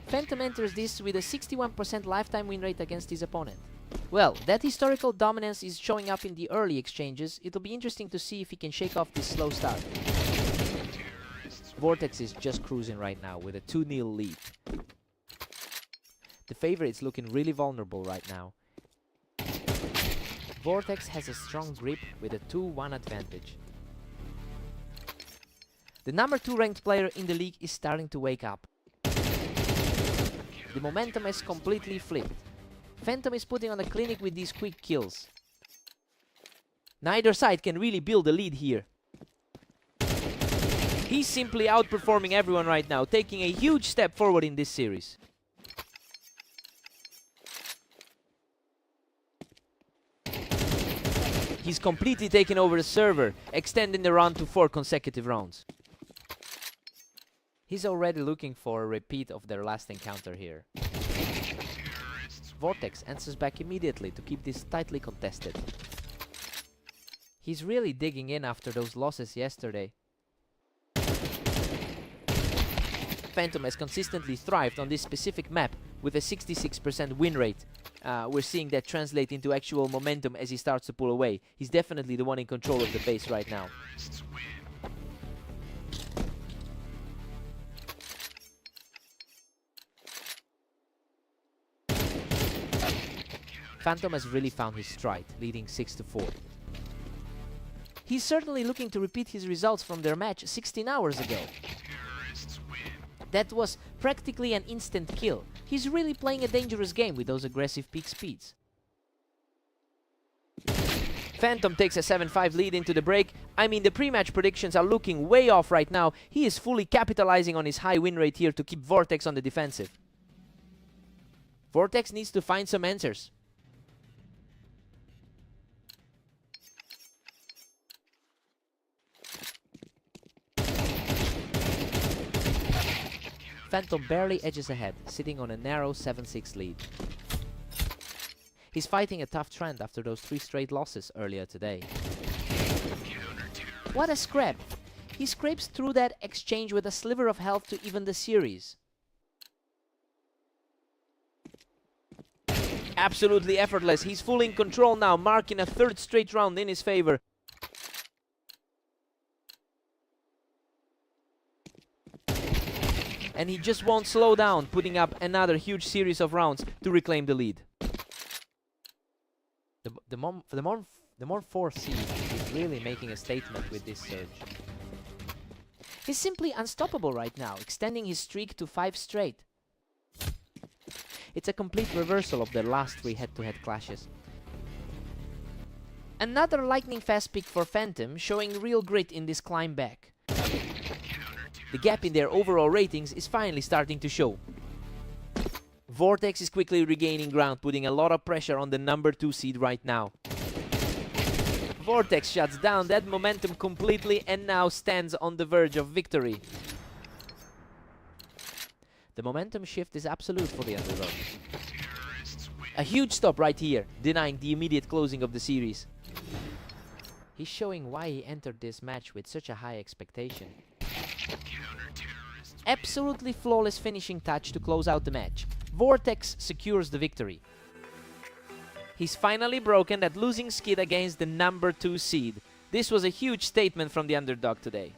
Phantom enters this with a 61% lifetime win rate against his opponent. Well, that historical dominance is showing up in the early exchanges. It'll be interesting to see if he can shake off this slow start. Vortex is just cruising right now with a 2-0 lead. The favorite's looking really vulnerable right now. Vortex has a strong grip with a 2-1 advantage. The number 2 ranked player in the league is starting to wake up. The momentum has completely flipped. Phantom is putting on a clinic with these quick kills. Neither side can really build a lead here. He's simply outperforming everyone right now, taking a huge step forward in this series. He's completely taken over the server, extending the run to 4 consecutive rounds. He's already looking for a repeat of their last encounter here. Vortex answers back immediately to keep this tightly contested. He's really digging in after those losses yesterday. Phantom has consistently thrived on this specific map with a 66% win rate. We're seeing that translate into actual momentum as he starts to pull away. He's definitely the one in control of the base right now. Phantom has really found his stride, leading 6-4. He's certainly looking to repeat his results from their match 16 hours ago. That was practically an instant kill. He's really playing a dangerous game with those aggressive peak speeds. Phantom takes a 7-5 lead into the break. I mean, the pre-match predictions are looking way off right now. He is fully capitalizing on his high win rate here to keep Vortex on the defensive. Vortex needs to find some answers. Phantom barely edges ahead, sitting on a narrow 7-6 lead. He's fighting a tough trend after those 3 straight losses earlier today. What a scrap! He scrapes through that exchange with a sliver of health to even the series. Absolutely effortless. He's fully in control now, marking a 3rd straight round in his favor. And he just won't slow down, putting up another huge series of rounds to reclaim the lead. The more 4 seed is really making a statement with this surge. He's simply unstoppable right now, extending his streak to 5 straight. It's a complete reversal of their last 3 head-to-head clashes. Another lightning fast pick for Phantom, showing real grit in this climb back. The gap in their overall ratings is finally starting to show. Vortex is quickly regaining ground, putting a lot of pressure on the number 2 seed right now. Vortex shuts down that momentum completely and now stands on the verge of victory. The momentum shift is absolute for the underdog. A huge stop right here, denying the immediate closing of the series. He's showing why he entered this match with such a high expectation. Absolutely flawless finishing touch to close out the match. Vortex secures the victory. He's finally broken that losing skid against the number 2 seed. This was a huge statement from the underdog today.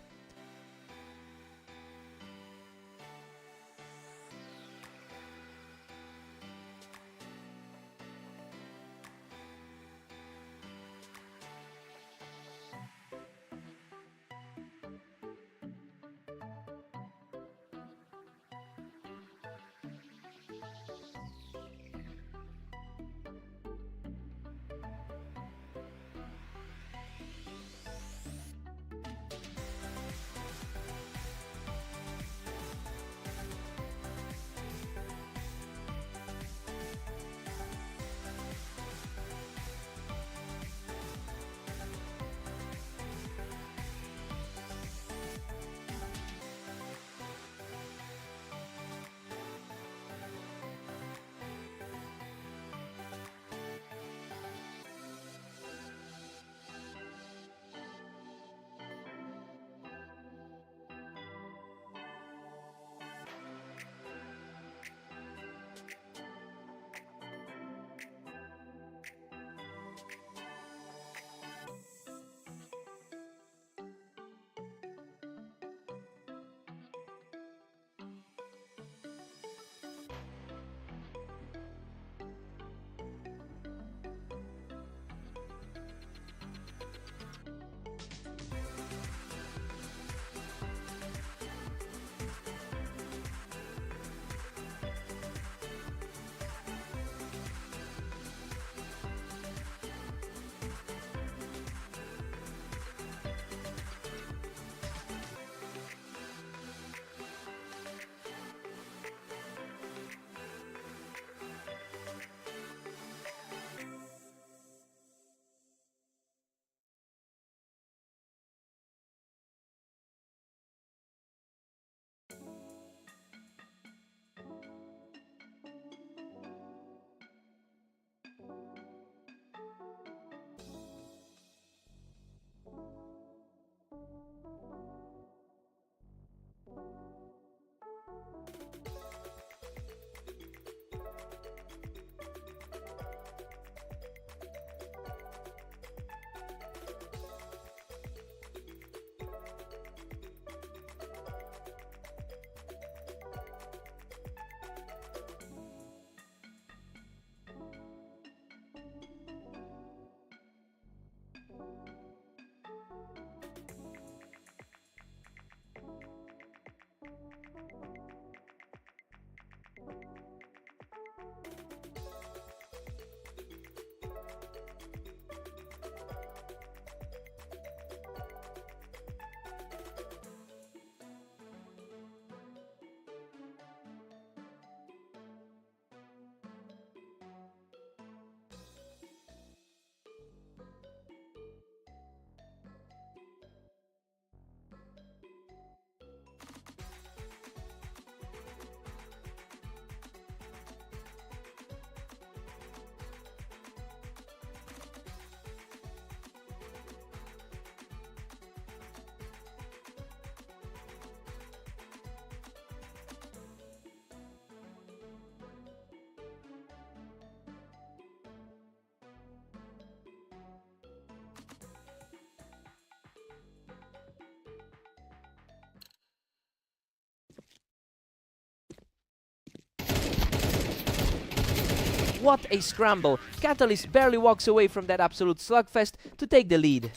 What a scramble! Catalyst barely walks away from that absolute slugfest to take the lead.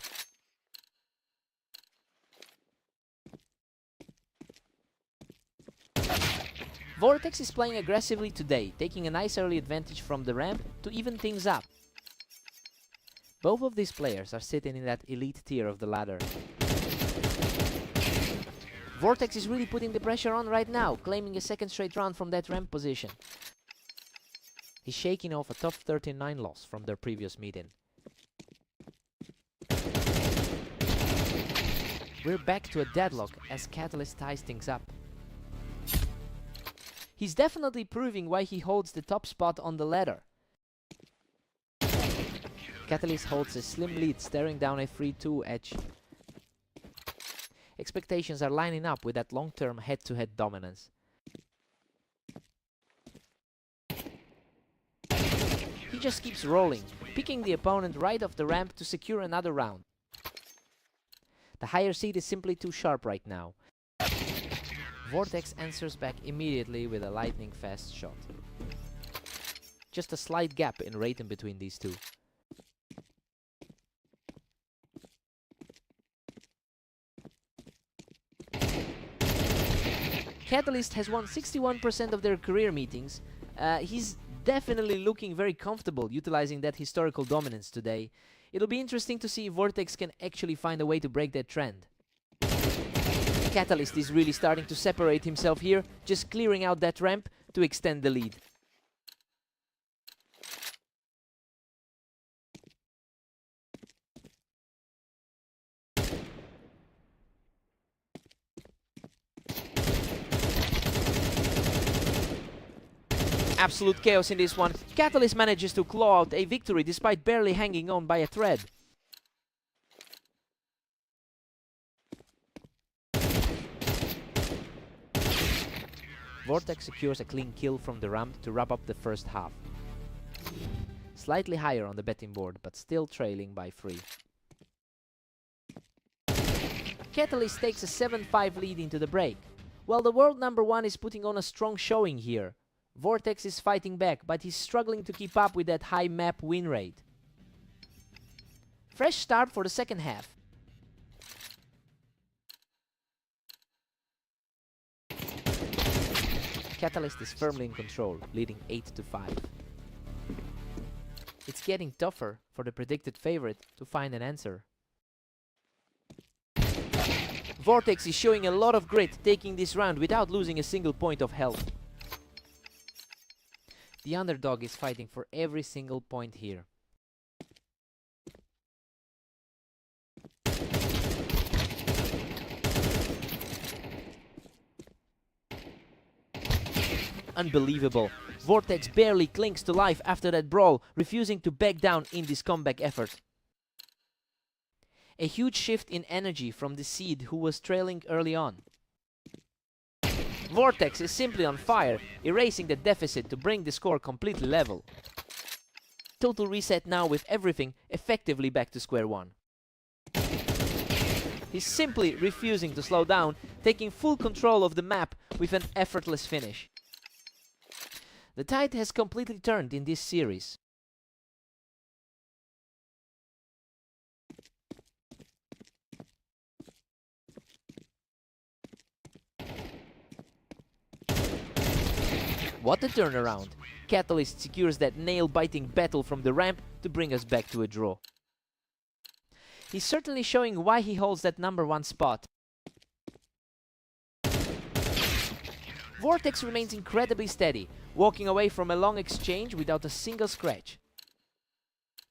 Vortex is playing aggressively today, taking a nice early advantage from the ramp to even things up. Both of these players are sitting in that elite tier of the ladder. Vortex is really putting the pressure on right now, claiming a second straight round from that ramp position. He's shaking off a top 39 loss from their previous meeting. We're back to a deadlock as Catalyst ties things up. He's definitely proving why he holds the top spot on the ladder. Catalyst holds a slim lead, staring down a 3-2 edge. Expectations are lining up with that long-term head-to-head dominance. He just keeps rolling, picking the opponent right off the ramp to secure another round. The higher seed is simply too sharp right now. Vortex answers back immediately with a lightning-fast shot. Just a slight gap in rating between these two. Catalyst has won 61% of their career meetings. He's definitely looking very comfortable utilizing that historical dominance today. It'll be interesting to see if Vortex can actually find a way to break that trend. Catalyst is really starting to separate himself here, just clearing out that ramp to extend the lead. Absolute chaos in this one. Catalyst manages to claw out a victory despite barely hanging on by a thread. Vortex secures a clean kill from the ramp to wrap up the first half. Slightly higher on the betting board, but still trailing by 3. Catalyst takes a 7-5 lead into the break. While the world #1 is putting on a strong showing here, Vortex is fighting back, but he's struggling to keep up with that high map win rate. Fresh start for the second half. Catalyst is firmly in control, leading 8-5. It's getting tougher for the predicted favorite to find an answer. Vortex is showing a lot of grit, taking this round without losing a single point of health. The underdog is fighting for every single point here. Unbelievable. Vortex barely clings to life after that brawl, refusing to back down in this comeback effort. A huge shift in energy from the seed who was trailing early on. Vortex is simply on fire, erasing the deficit to bring the score completely level. Total reset now with everything effectively back to square one. He's simply refusing to slow down, taking full control of the map with an effortless finish. The tide has completely turned in this series. What a turnaround! Catalyst secures that nail-biting battle from the ramp to bring us back to a draw. He's certainly showing why he holds that #1 spot. Vortex remains incredibly steady, walking away from a long exchange without a single scratch.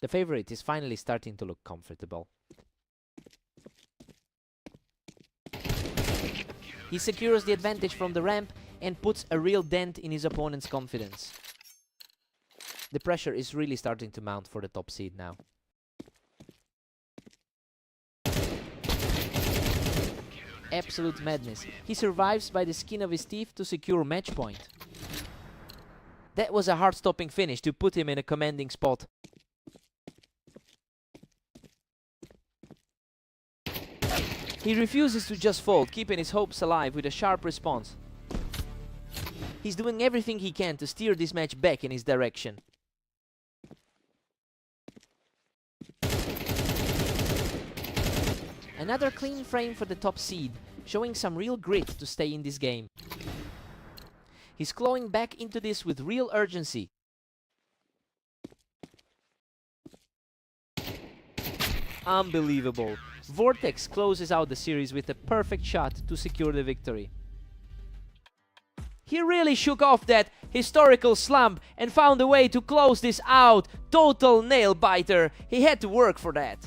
The favorite is finally starting to look comfortable. He secures the advantage from the ramp and puts a real dent in his opponent's confidence. The pressure is really starting to mount for the top seed now. Absolute madness. He survives by the skin of his teeth to secure match point. That was a heart-stopping finish to put him in a commanding spot. He refuses to just fold, keeping his hopes alive with a sharp response. He's doing everything he can to steer this match back in his direction. Another clean frame for the top seed, showing some real grit to stay in this game. He's clawing back into this with real urgency. Unbelievable. Vortex closes out the series with a perfect shot to secure the victory. He really shook off that historical slump and found a way to close this out. Total nail biter. He had to work for that.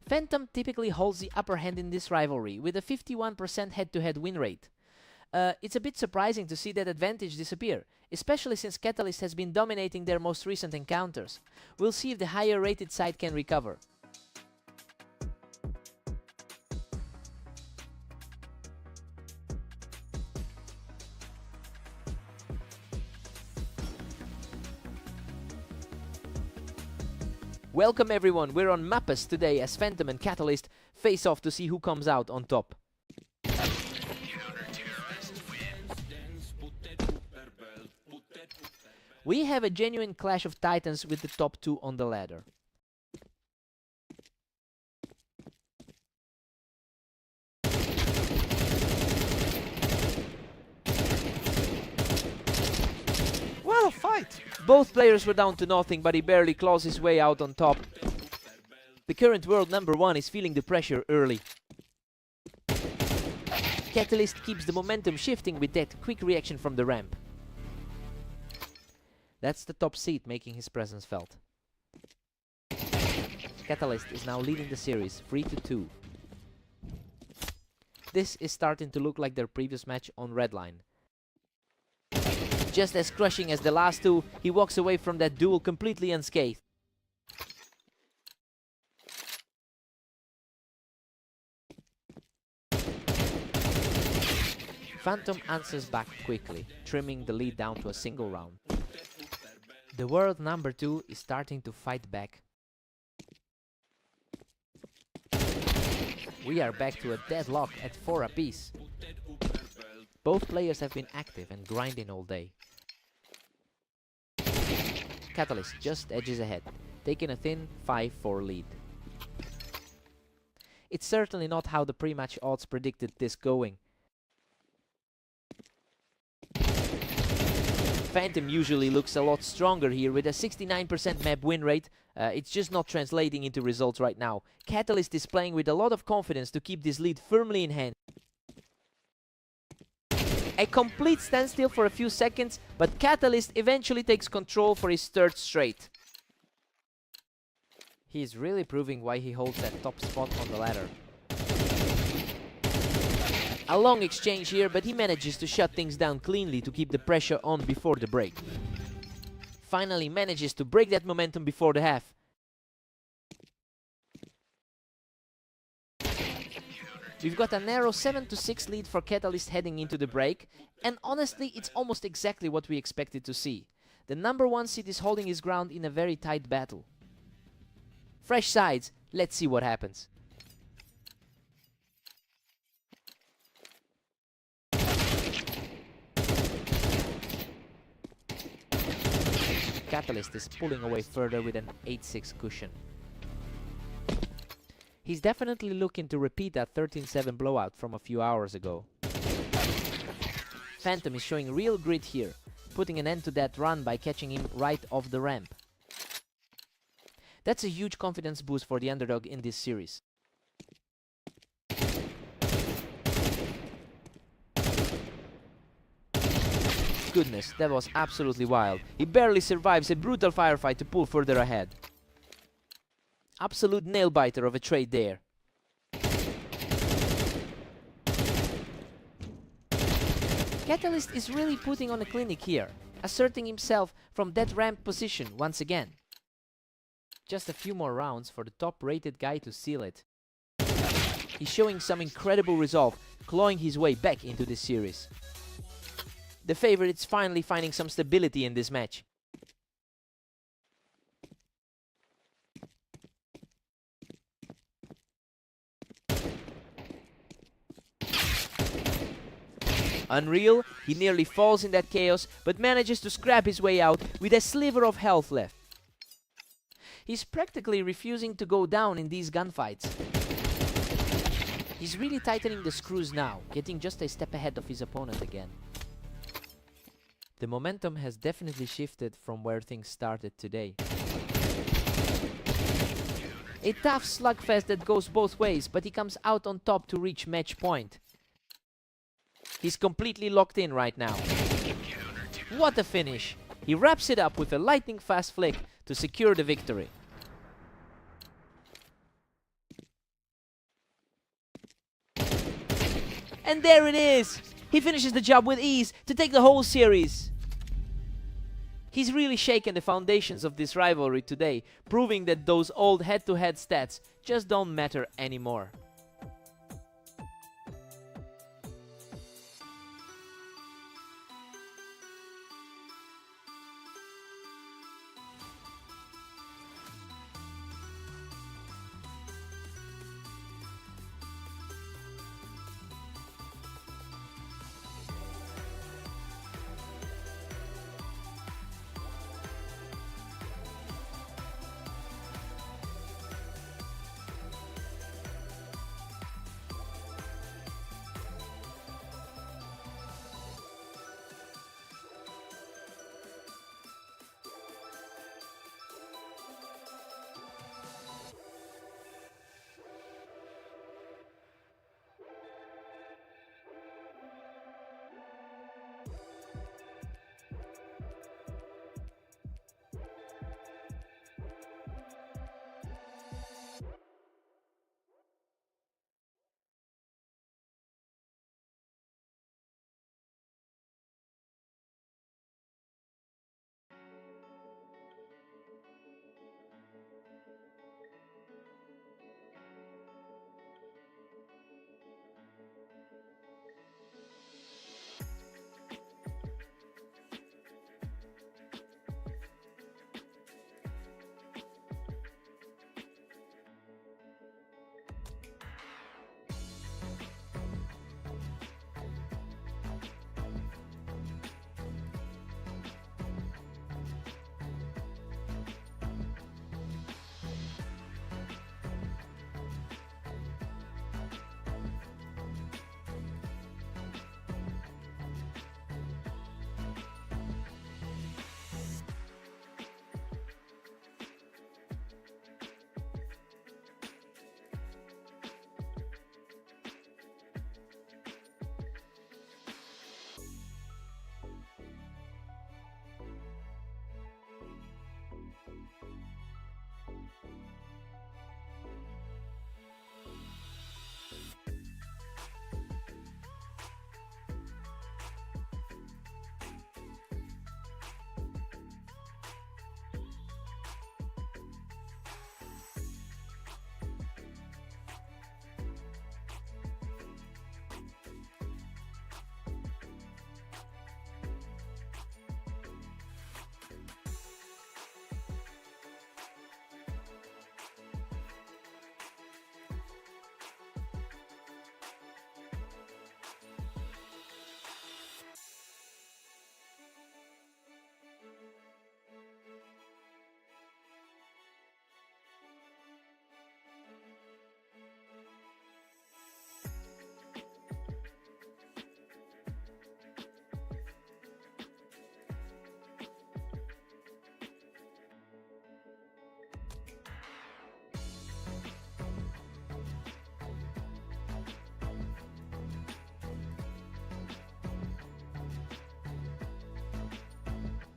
Phantom typically holds the upper hand in this rivalry, with a 51% head-to-head win rate. It's a bit surprising to see that advantage disappear, especially since Catalyst has been dominating their most recent encounters. We'll see if the higher rated side can recover. Welcome everyone, we're on Mappus today as Phantom and Catalyst face off to see who comes out on top. We have a genuine clash of titans with the top two on the ladder. What a fight! Both players were down to nothing, but he barely claws his way out on top. The current world #1 is feeling the pressure early. Catalyst keeps the momentum shifting with that quick reaction from the ramp. That's the top seed making his presence felt. Catalyst is now leading the series 3-2. This is starting to look like their previous match on Redline. Just as crushing as the last two, he walks away from that duel completely unscathed. Phantom answers back quickly, trimming the lead down to a single round. The world #2 is starting to fight back. We are back to a deadlock at 4 apiece. Both players have been active and grinding all day. Catalyst just edges ahead, taking a thin 5-4 lead. It's certainly not how the pre-match odds predicted this going. Phantom usually looks a lot stronger here with a 69% map win rate. It's just not translating into results right now. Catalyst is playing with a lot of confidence to keep this lead firmly in hand. A complete standstill for a few seconds, but Catalyst eventually takes control for his third straight. He is really proving why he holds that top spot on the ladder. A long exchange here, but he manages to shut things down cleanly to keep the pressure on before the break. finally manages to break that momentum before the half. We've got a narrow 7-6 lead for Catalyst heading into the break, and honestly, it's almost exactly what we expected to see. The number 1 seed is holding his ground in a very tight battle. Fresh sides, let's see what happens. Catalyst is pulling away further with an 8-6 cushion. He's definitely looking to repeat that 13-7 blowout from a few hours ago. Phantom is showing real grit here, putting an end to that run by catching him right off the ramp. That's a huge confidence boost for the underdog in this series. Goodness, that was absolutely wild. He barely survives a brutal firefight to pull further ahead. Absolute nail-biter of a trade there. Catalyst is really putting on a clinic here, asserting himself from that ramp position once again. Just a few more rounds for the top-rated guy to seal it. He's showing some incredible resolve, clawing his way back into this series. The favorite's finally finding some stability in this match. Unreal, he nearly falls in that chaos, but manages to scrap his way out with a sliver of health left. He's practically refusing to go down in these gunfights. He's really tightening the screws now, getting just a step ahead of his opponent again. The momentum has definitely shifted from where things started today. A tough slugfest that goes both ways, but he comes out on top to reach match point. He's completely locked in right now. What a finish! He wraps it up with a lightning fast flick to secure the victory. And there it is! He finishes the job with ease to take the whole series. He's really shaken the foundations of this rivalry today, proving that those old head-to-head stats just don't matter anymore.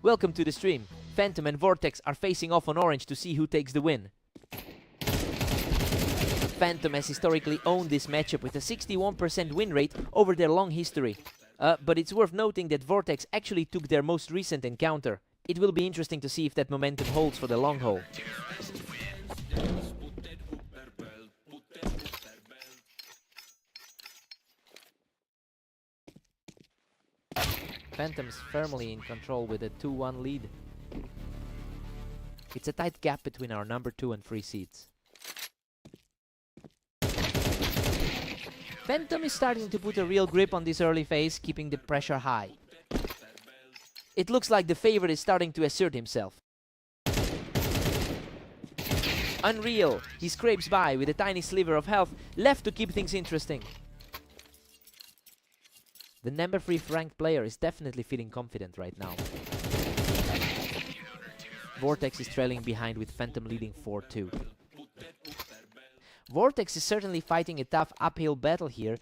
Welcome to the stream. Phantom and Vortex are facing off on orange to see who takes the win. Phantom has historically owned this matchup with a 61% win rate over their long history. But it's worth noting that Vortex actually took their most recent encounter. It will be interesting to see if that momentum holds for the long haul. Phantom's firmly in control with a 2-1 lead. It's a tight gap between our number 2 and 3 seeds. Phantom is starting to put a real grip on this early phase, keeping the pressure high. It looks like the favorite is starting to assert himself. Unreal, he scrapes by with a tiny sliver of health left to keep things interesting. The number 3 ranked player is definitely feeling confident right now. Vortex is trailing behind with Phantom leading 4-2. Vortex is certainly fighting a tough uphill battle here.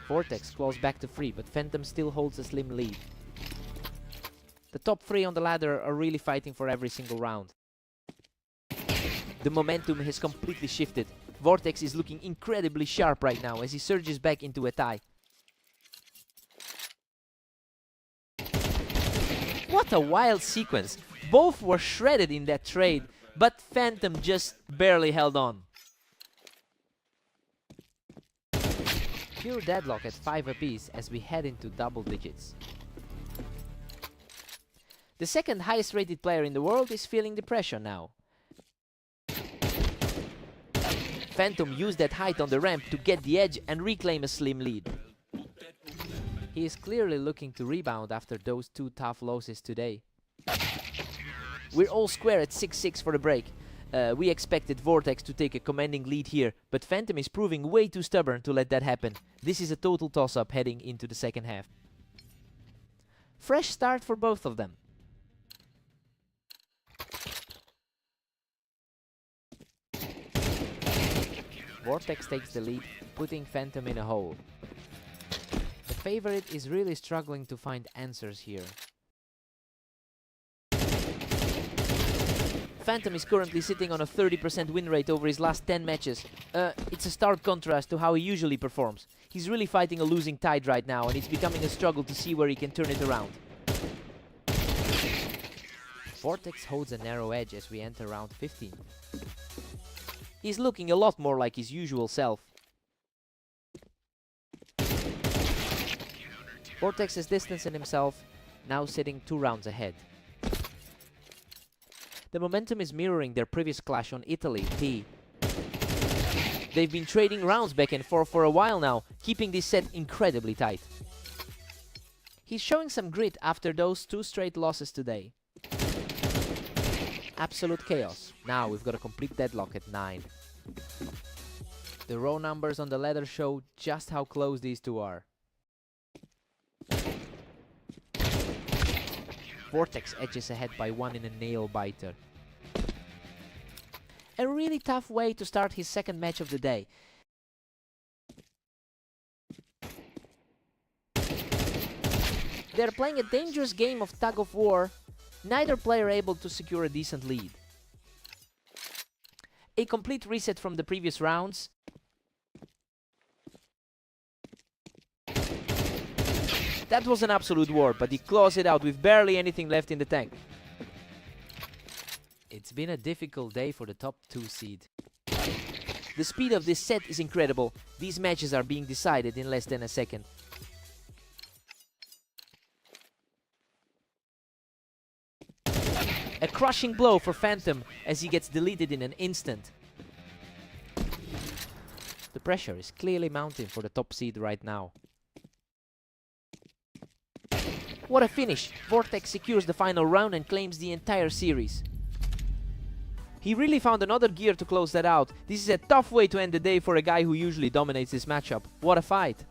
Vortex claws back to 3, but Phantom still holds a slim lead. The top 3 on the ladder are really fighting for every single round. The momentum has completely shifted. Vortex is looking incredibly sharp right now as he surges back into a tie. What a wild sequence! Both were shredded in that trade, but Phantom just barely held on. Pure deadlock at 5 apiece as we head into double digits. The second highest rated player in the world is feeling the pressure now. Phantom used that height on the ramp to get the edge and reclaim a slim lead. He is clearly looking to rebound after those 2 tough losses today. We're all square at 6-6 for the break. We expected Vortex to take a commanding lead here, but Phantom is proving way too stubborn to let that happen. This is a total toss-up heading into the second half. Fresh start for both of them. Vortex takes the lead, putting Phantom in a hole. The favorite is really struggling to find answers here. Phantom is currently sitting on a 30% win rate over his last 10 matches. It's a stark contrast to how he usually performs. He's really fighting a losing tide right now, and it's becoming a struggle to see where he can turn it around. Vortex holds a narrow edge as we enter round 15. He's looking a lot more like his usual self. Vortex has distanced himself, now sitting 2 rounds ahead. The momentum is mirroring their previous clash on Italy, P. They've been trading rounds back and forth for a while now, keeping this set incredibly tight. He's showing some grit after those 2 straight losses today. Absolute chaos. Now we've got a complete deadlock at 9. The raw numbers on the ladder show just how close these 2 are. Vortex edges ahead by 1 in a nail biter. A really tough way to start his second match of the day. They're playing a dangerous game of tug of war, neither player able to secure a decent lead. A complete reset from the previous rounds. That was an absolute war, but he claws it out with barely anything left in the tank. It's been a difficult day for the top 2 seed. The speed of this set is incredible. These matches are being decided in less than a second. A crushing blow for Phantom as he gets deleted in an instant. The pressure is clearly mounting for the top seed right now. What a finish! Vortex secures the final round and claims the entire series. He really found another gear to close that out. This is a tough way to end the day for a guy who usually dominates this matchup. What a fight!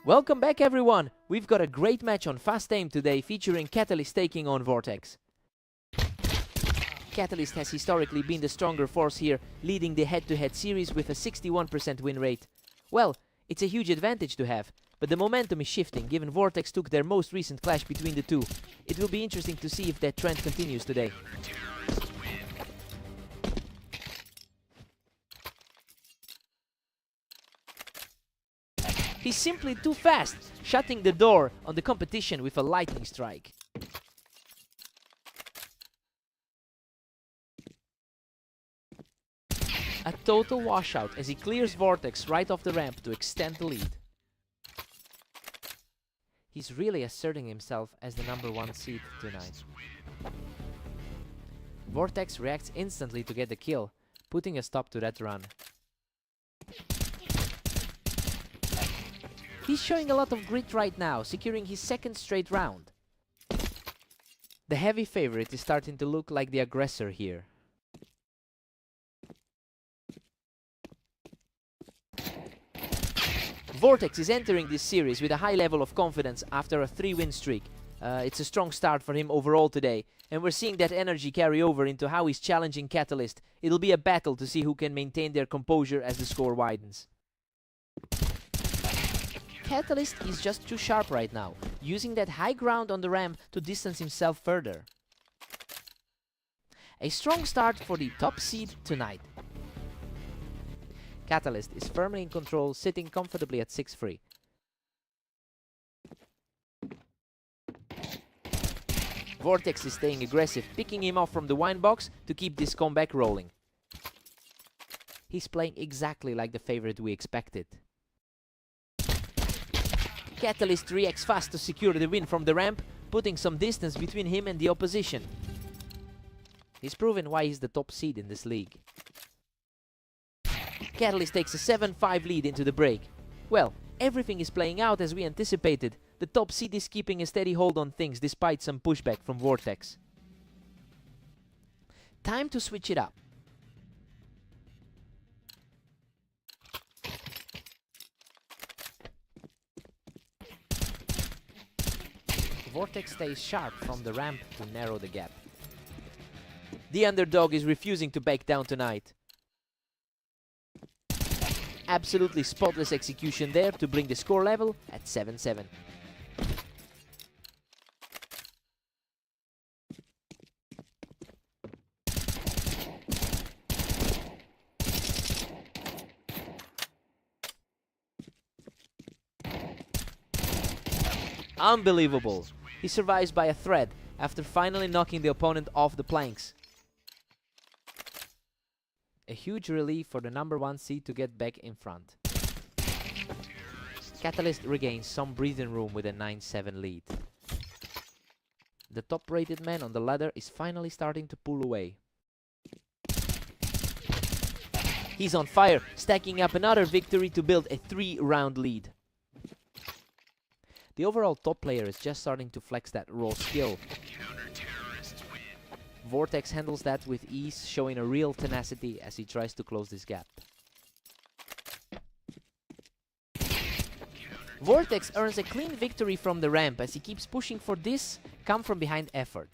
Welcome back everyone! We've got a great match on Fast Aim today featuring Catalyst taking on Vortex. Catalyst has historically been the stronger force here, leading the head-to-head series with a 61% win rate. Well, it's a huge advantage to have, but the momentum is shifting given Vortex took their most recent clash between the two. It will be interesting to see if that trend continues today. He's simply too fast, shutting the door on the competition with a lightning strike. A total washout as he clears Vortex right off the ramp to extend the lead. He's really asserting himself as the #1 seed tonight. Vortex reacts instantly to get the kill, putting a stop to that run. He's showing a lot of grit right now, securing his second straight round. The heavy favorite is starting to look like the aggressor here. Vortex is entering this series with a high level of confidence after a 3-win streak. It's a strong start for him overall today, and we're seeing that energy carry over into how he's challenging Catalyst. It'll be a battle to see who can maintain their composure as the score widens. Catalyst is just too sharp right now, using that high ground on the ramp to distance himself further. A strong start for the top seed tonight. Catalyst is firmly in control, sitting comfortably at 6-3. Vortex is staying aggressive, picking him off from the wine box to keep this comeback rolling. He's playing exactly like the favorite we expected. Catalyst reacts fast to secure the win from the ramp, putting some distance between him and the opposition. He's proven why he's the top seed in this league. Catalyst takes a 7-5 lead into the break. Well, everything is playing out as we anticipated. The top seed is keeping a steady hold on things despite some pushback from Vortex. Time to switch it up. Vortex stays sharp from the ramp to narrow the gap. The underdog is refusing to back down tonight. Absolutely spotless execution there to bring the score level at 7-7. Unbelievable! He survives by a thread after finally knocking the opponent off the planks. A huge relief for the #1 seed to get back in front. Catalyst regains some breathing room with a 9-7 lead. The top-rated man on the ladder is finally starting to pull away. He's on fire, stacking up another victory to build a 3-round lead. The overall top player is just starting to flex that raw skill. Vortex handles that with ease, showing a real tenacity as he tries to close this gap. Vortex earns a clean victory from the ramp as he keeps pushing for this come-from-behind effort.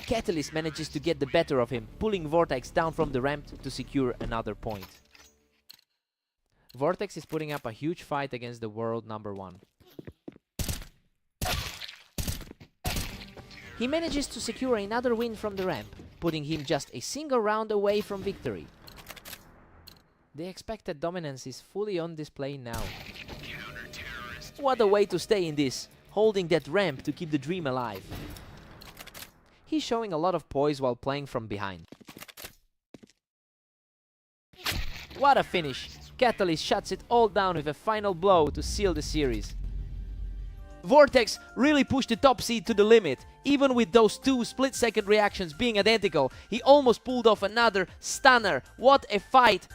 Catalyst manages to get the better of him, pulling Vortex down from the ramp to secure another point. Vortex is putting up a huge fight against the world #1. He manages to secure another win from the ramp, putting him just a single round away from victory. The expected dominance is fully on display now. What a way to stay in this, holding that ramp to keep the dream alive. He's showing a lot of poise while playing from behind. What a finish! Catalyst shuts it all down with a final blow to seal the series. Vortex really pushed the top seed to the limit. Even with those two split-second reactions being identical, he almost pulled off another stunner. What a fight!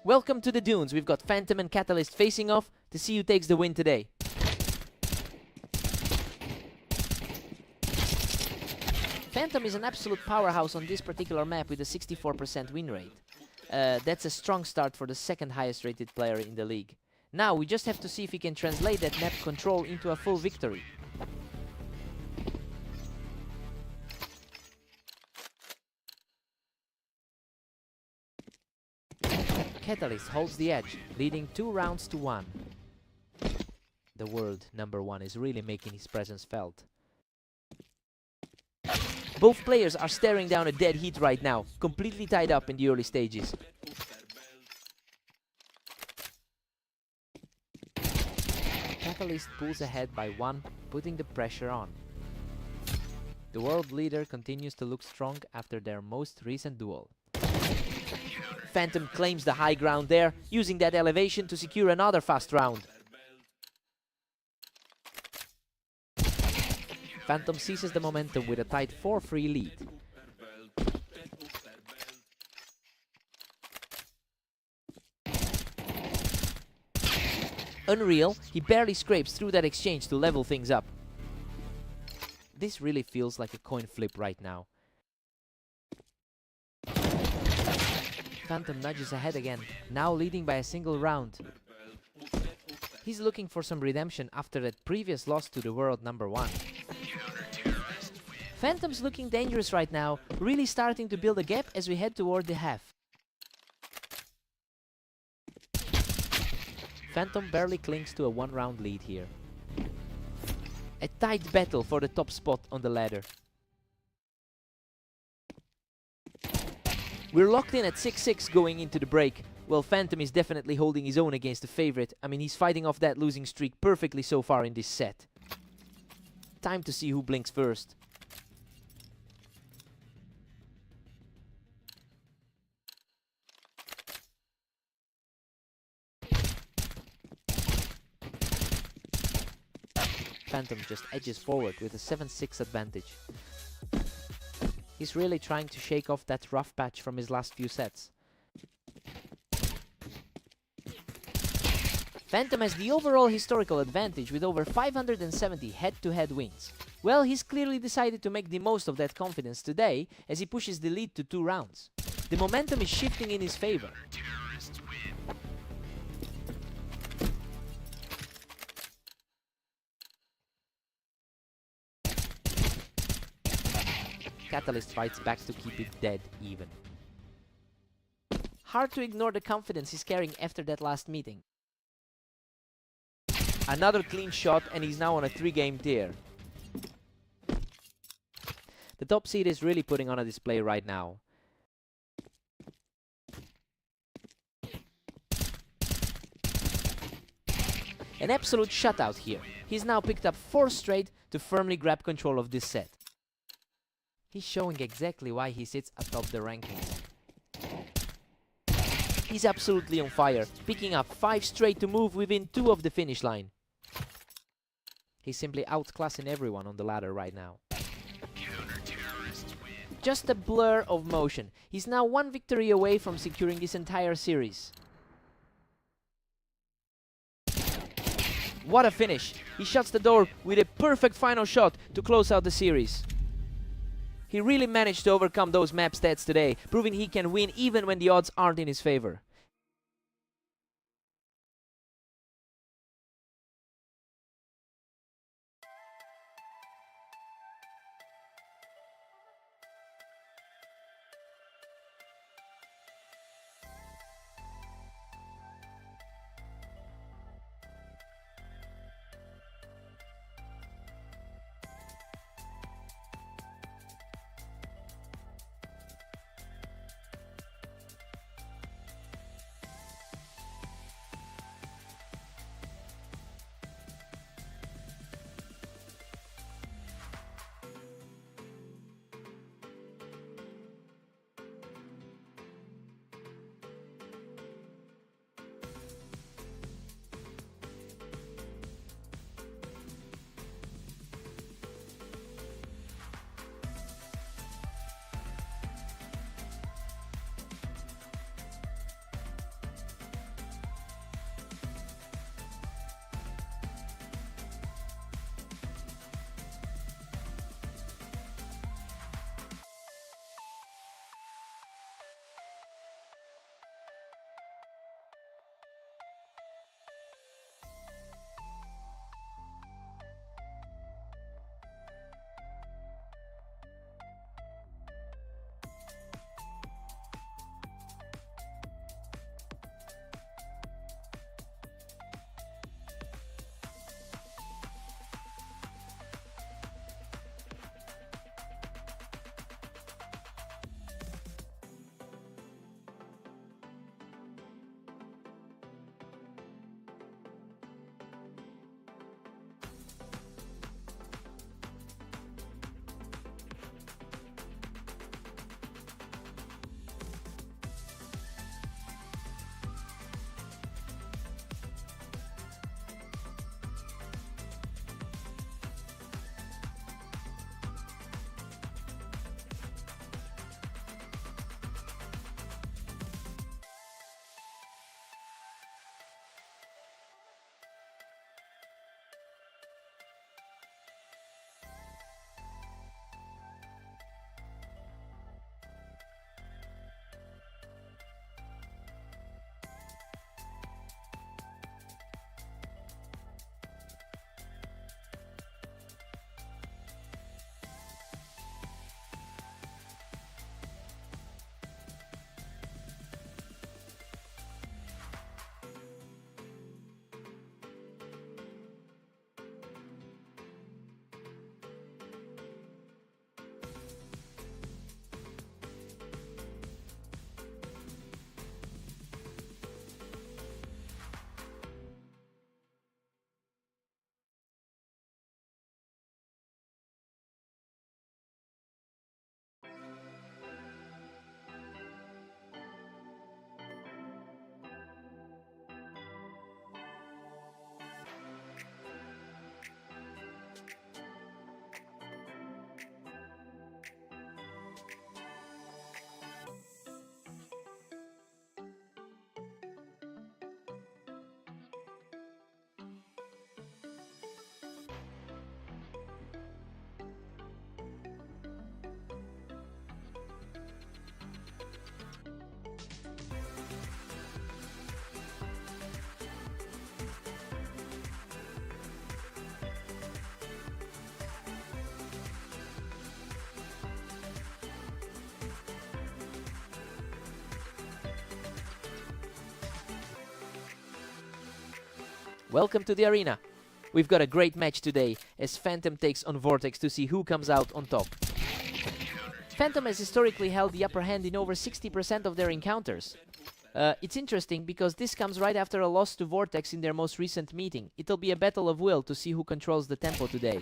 Welcome to the Dunes. We've got Phantom and Catalyst facing off to see who takes the win today. Phantom is an absolute powerhouse on this particular map with a 64% win rate. That's a strong start for the second highest rated player in the league. Now we just have to see if he can translate that map control into a full victory. Catalyst holds the edge, leading 2 rounds to 1. The world #1 is really making his presence felt. Both players are staring down a dead heat right now, completely tied up in the early stages. Catalyst pulls ahead by 1, putting the pressure on. The world leader continues to look strong after their most recent duel. Phantom claims the high ground there, using that elevation to secure another fast round. Phantom seizes the momentum with a tight 4-3 lead. Unreal, he barely scrapes through that exchange to level things up. This really feels like a coin flip right now. Phantom nudges ahead again, now leading by a single round. He's looking for some redemption after that previous loss to the world #1. Phantom's looking dangerous right now, really starting to build a gap as we head toward the half. Phantom barely clings to a 1-round lead here. A tight battle for the top spot on the ladder. We're locked in at 6-6 going into the break. Well, Phantom is definitely holding his own against the favorite. I mean, he's fighting off that losing streak perfectly so far in this set. Time to see who blinks first. Phantom just edges forward with a 7-6 advantage. He's really trying to shake off that rough patch from his last few sets. Phantom has the overall historical advantage with over 570 head-to-head wins. Well, he's clearly decided to make the most of that confidence today as he pushes the lead to 2 rounds. The momentum is shifting in his favor. Catalyst fights back to keep it dead even. Hard to ignore the confidence he's carrying after that last meeting. Another clean shot and he's now on a 3-game tear. The top seed is really putting on a display right now. An absolute shutout here. He's now picked up 4 straight to firmly grab control of this set. He's showing exactly why he sits atop the rankings. He's absolutely on fire, picking up 5 straight to move within 2 of the finish line. He's simply outclassing everyone on the ladder right now. Just a blur of motion. He's now 1 victory away from securing this entire series. What a finish! He shuts the door with a perfect final shot to close out the series. He really managed to overcome those map stats today, proving he can win even when the odds aren't in his favor. Welcome to the arena. We've got a great match today as Phantom takes on Vortex to see who comes out on top. Phantom has historically held the upper hand in over 60% of their encounters. It's interesting because this comes right after a loss to Vortex in their most recent meeting. It'll be a battle of will to see who controls the tempo today.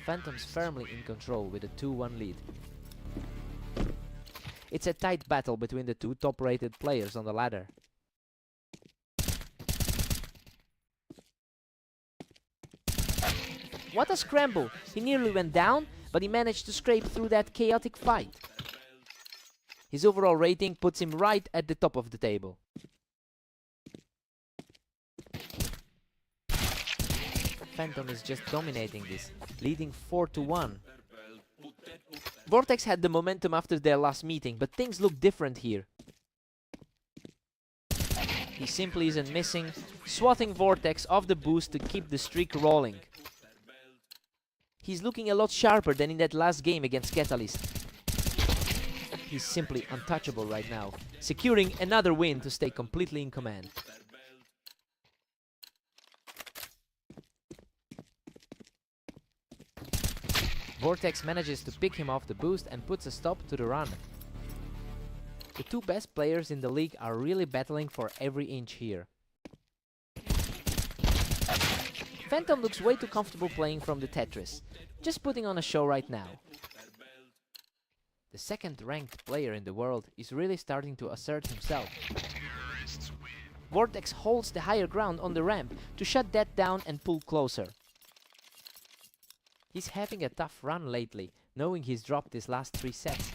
Phantom's firmly in control with a 2-1 lead. It's a tight battle between the two top-rated players on the ladder. What a scramble! He nearly went down, but he managed to scrape through that chaotic fight. His overall rating puts him right at the top of the table. Phantom is just dominating this, leading 4-1. Vortex had the momentum after their last meeting, but things look different here. He simply isn't missing, swatting Vortex off the boost to keep the streak rolling. He's looking a lot sharper than in that last game against Catalyst. He's simply untouchable right now, securing another win to stay completely in command. Vortex manages to pick him off the boost and puts a stop to the run. The two best players in the league are really battling for every inch here. Phantom looks way too comfortable playing from the Tetris, just putting on a show right now. The second ranked player in the world is really starting to assert himself. Vortex holds the higher ground on the ramp to shut that down and pull closer. He's having a tough run lately, knowing he's dropped his last 3 sets.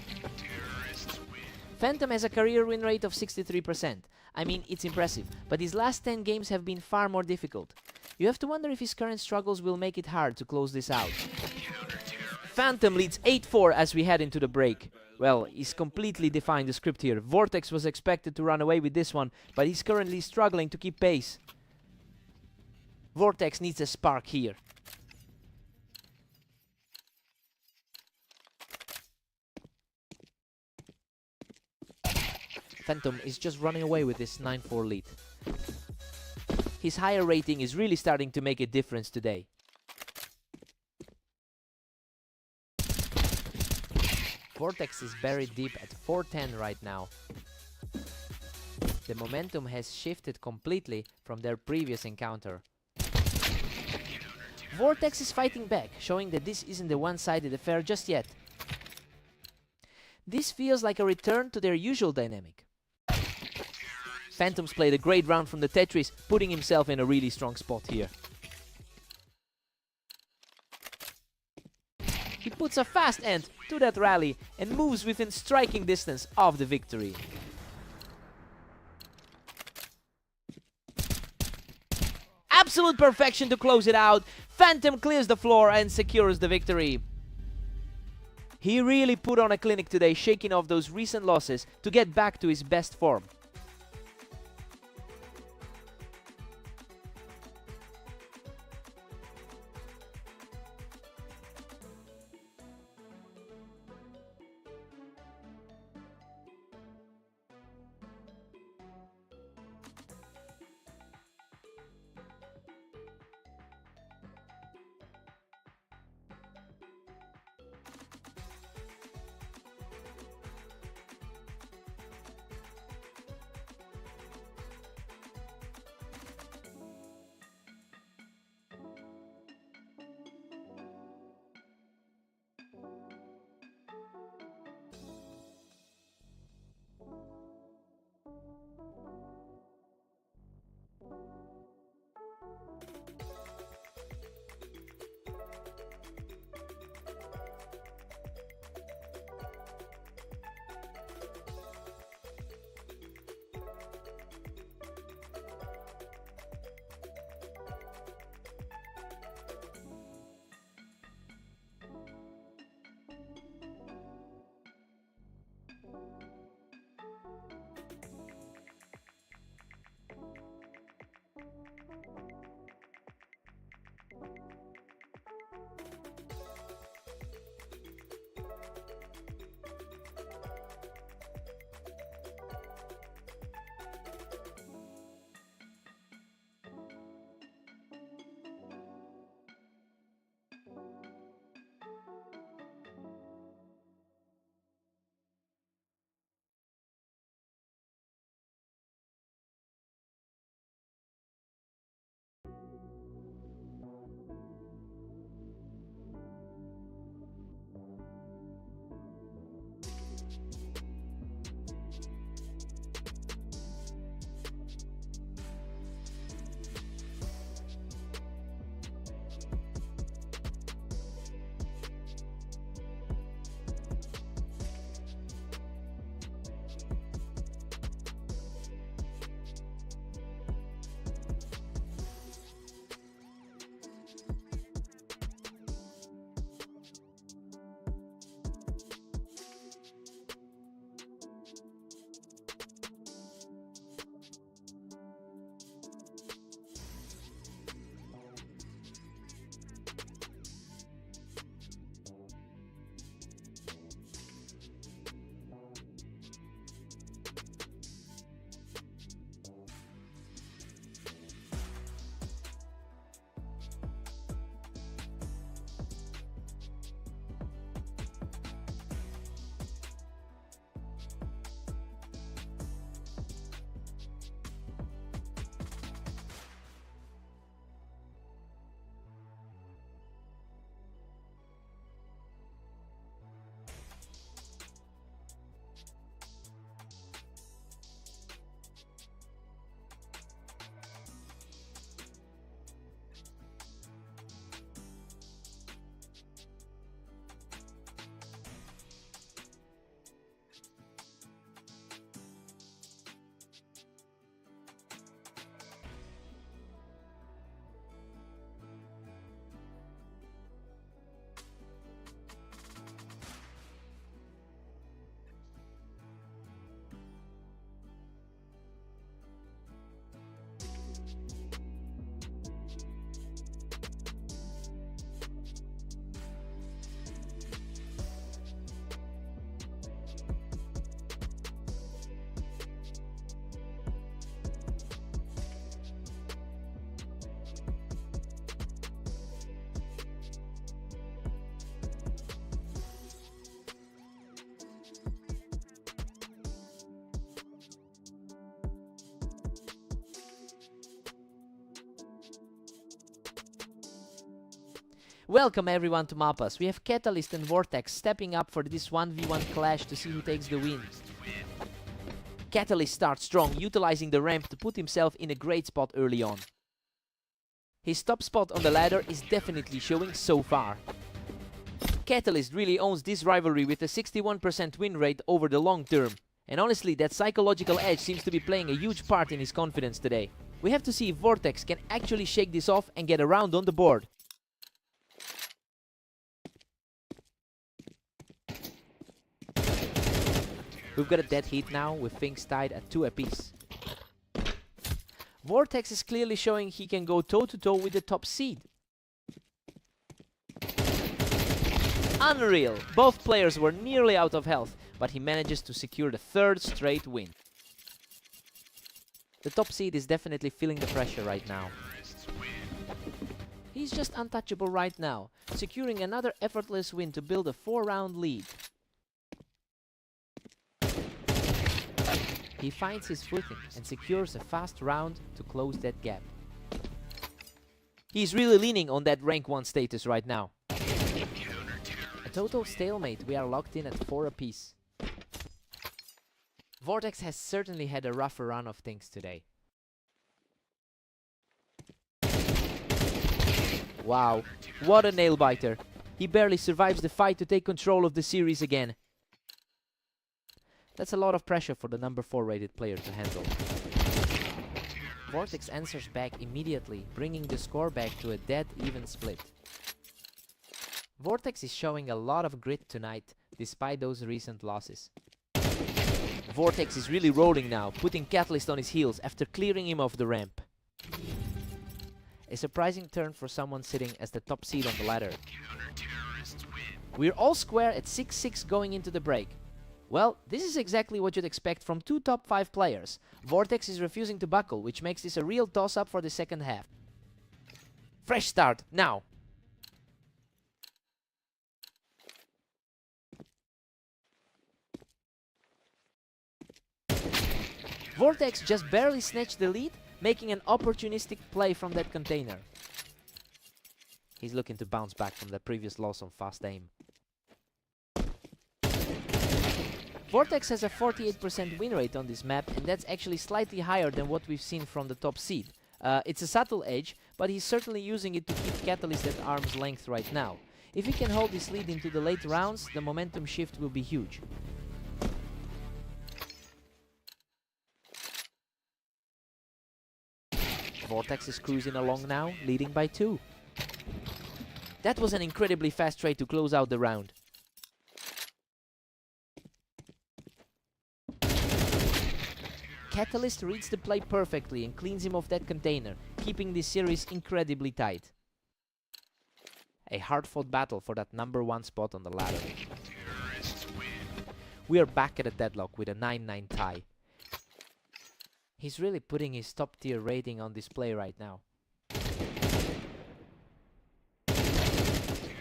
Phantom has a career win rate of 63%. I mean, it's impressive, but his last 10 games have been far more difficult. You have to wonder if his current struggles will make it hard to close this out. Phantom leads 8-4 as we head into the break. Well, he's completely defined the script here. Vortex was expected to run away with this one, but he's currently struggling to keep pace. Vortex needs a spark here. Phantom is just running away with this 9-4 lead. His higher rating is really starting to make a difference today. Vortex is buried deep at 4-10 right now. The momentum has shifted completely from their previous encounter. Vortex is fighting back, showing that this isn't a one-sided affair just yet. This feels like a return to their usual dynamic. Phantom's played a great round from the Tetris, putting himself in a really strong spot here. He puts a fast end to that rally and moves within striking distance of the victory. Absolute perfection to close it out. Phantom clears the floor and secures the victory. He really put on a clinic today, shaking off those recent losses to get back to his best form. Welcome everyone to Mapas. We have Catalyst and Vortex stepping up for this 1v1 clash to see who takes the win. Catalyst starts strong, utilizing the ramp to put himself in a great spot early on. His top spot on the ladder is definitely showing so far. Catalyst really owns this rivalry with a 61% win rate over the long term. And honestly, that psychological edge seems to be playing a huge part in his confidence today. We have to see if Vortex can actually shake this off and get a round on the board. We've got a dead heat now, with things tied at 2 apiece. Vortex is clearly showing he can go toe-to-toe with the top seed. Unreal! Both players were nearly out of health, but he manages to secure the 3rd straight win. The top seed is definitely feeling the pressure right now. He's just untouchable right now, securing another effortless win to build a 4-round lead. He finds his footing and secures a fast round to close that gap. He's really leaning on that rank 1 status right now. A total stalemate, we are locked in at 4 apiece. Vortex has certainly had a rougher run of things today. Wow, what a nail biter. He barely survives the fight to take control of the series again. That's a lot of pressure for the number 4 rated player to handle. Vortex answers back immediately, bringing the score back to a dead even split. Vortex is showing a lot of grit tonight, despite those recent losses. Vortex is really rolling now, putting Catalyst on his heels after clearing him off the ramp. A surprising turn for someone sitting as the top seed on the ladder. We're all square at 6-6 going into the break. Well, this is exactly what you'd expect from 2 top 5 players. Vortex is refusing to buckle, which makes this a real toss-up for the second half. Fresh start, now! Vortex just barely snatched the lead, making an opportunistic play from that container. He's looking to bounce back from the previous loss on fast aim. Vortex has a 48% win rate on this map, and that's actually slightly higher than what we've seen from the top seed. It's a subtle edge, but he's certainly using it to keep Catalyst at arm's length right now. If he can hold this lead into the late rounds, the momentum shift will be huge. Vortex is cruising along now, leading by 2. That was an incredibly fast trade to close out the round. Catalyst reads the play perfectly and cleans him off that container, keeping this series incredibly tight. A hard-fought battle for that number 1 spot on the ladder. We are back at a deadlock with a 9-9 tie. He's really putting his top-tier rating on display right now.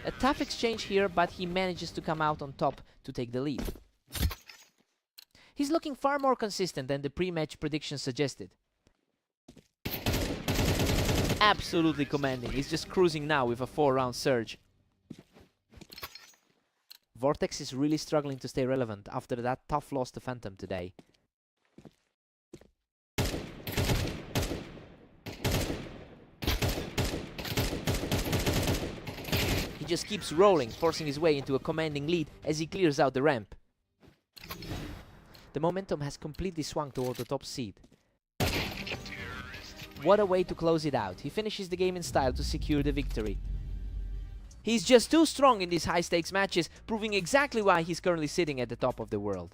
A tough exchange here, but he manages to come out on top to take the lead. He's looking far more consistent than the pre-match predictions suggested. Absolutely commanding. He's just cruising now with a 4-round surge. Vortex is really struggling to stay relevant after that tough loss to Phantom today. He just keeps rolling, forcing his way into a commanding lead as he clears out the ramp. The momentum has completely swung toward the top seed. What a way to close it out. He finishes the game in style to secure the victory. He's just too strong in these high-stakes matches, proving exactly why he's currently sitting at the top of the world.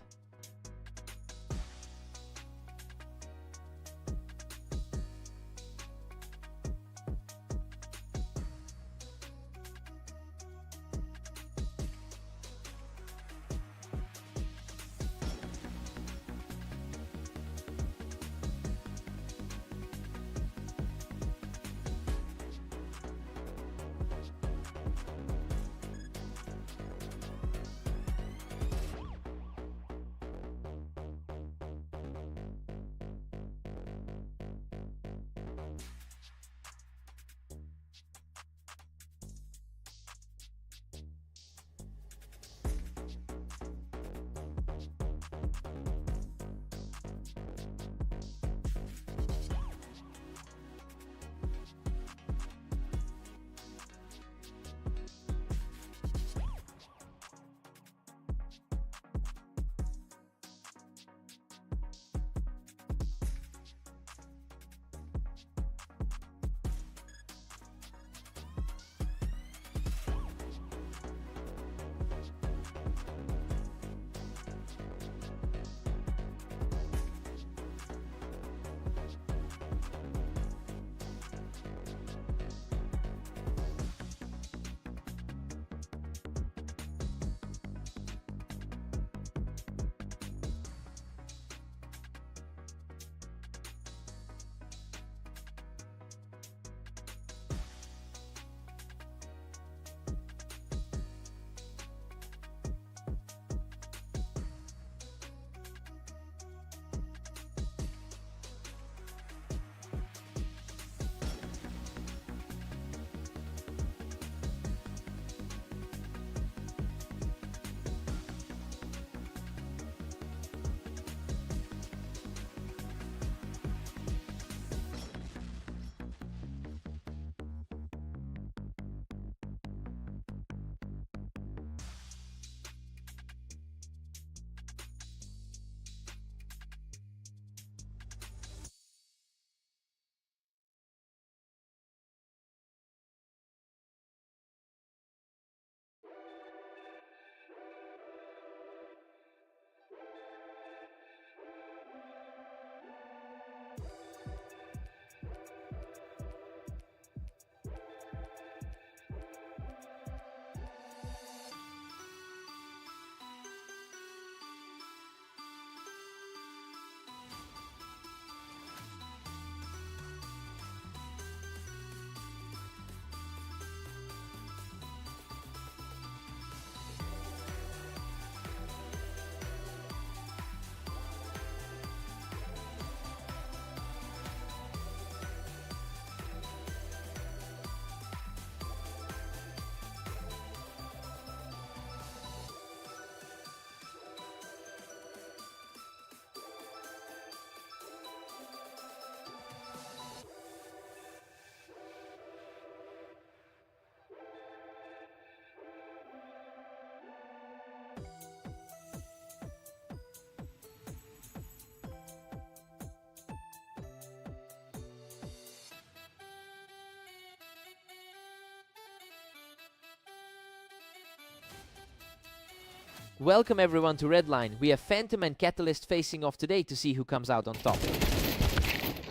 Welcome everyone to Redline. We have Phantom and Catalyst facing off today to see who comes out on top.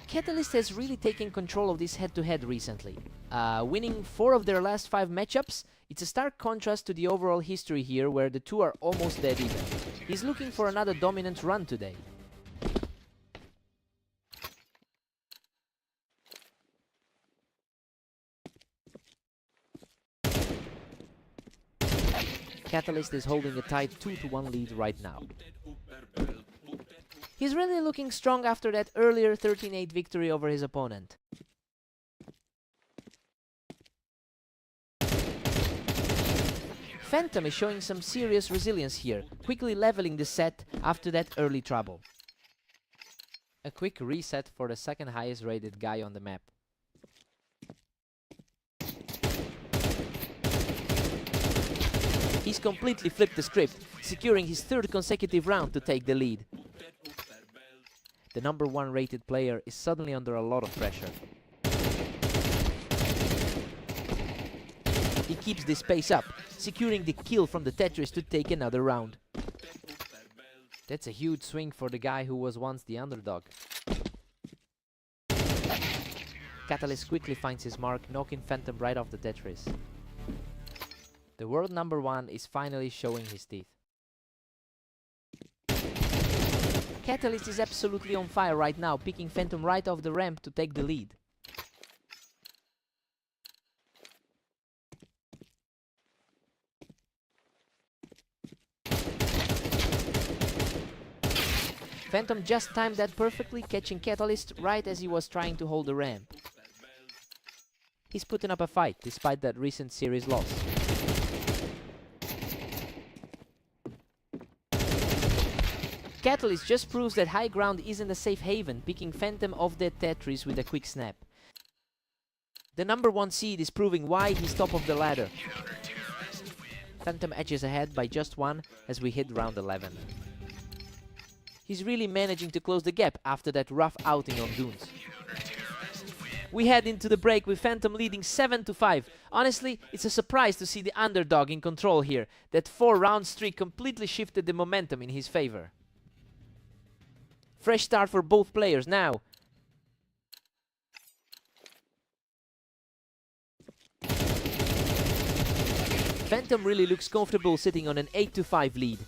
Catalyst has really taken control of this head-to-head recently, winning 4 of their last 5 matchups. It's a stark contrast to the overall history here, where the two are almost dead even. He's looking for another dominant run today. Catalyst is holding a tight 2-1 lead right now. He's really looking strong after that earlier 13-8 victory over his opponent. Phantom is showing some serious resilience here, quickly leveling the set after that early trouble. A quick reset for the second highest rated guy on the map. He's completely flipped the script, securing his 3rd consecutive round to take the lead. The number 1 rated player is suddenly under a lot of pressure. He keeps this pace up, securing the kill from the Tetris to take another round. That's a huge swing for the guy who was once the underdog. Catalyst quickly finds his mark, knocking Phantom right off the Tetris. The world number 1 is finally showing his teeth. Catalyst is absolutely on fire right now, picking Phantom right off the ramp to take the lead. Phantom just timed that perfectly, catching Catalyst right as he was trying to hold the ramp. He's putting up a fight despite that recent series loss. Catalyst just proves that high ground isn't a safe haven, picking Phantom off that Tetris with a quick snap. The number 1 seed is proving why he's top of the ladder. Phantom edges ahead by just 1 as we hit round 11. He's really managing to close the gap after that rough outing on Dunes. We head into the break with Phantom leading 7-5. Honestly, it's a surprise to see the underdog in control here. That 4-round streak completely shifted the momentum in his favor. Fresh start for both players now. Phantom really looks comfortable sitting on an 8-5 lead.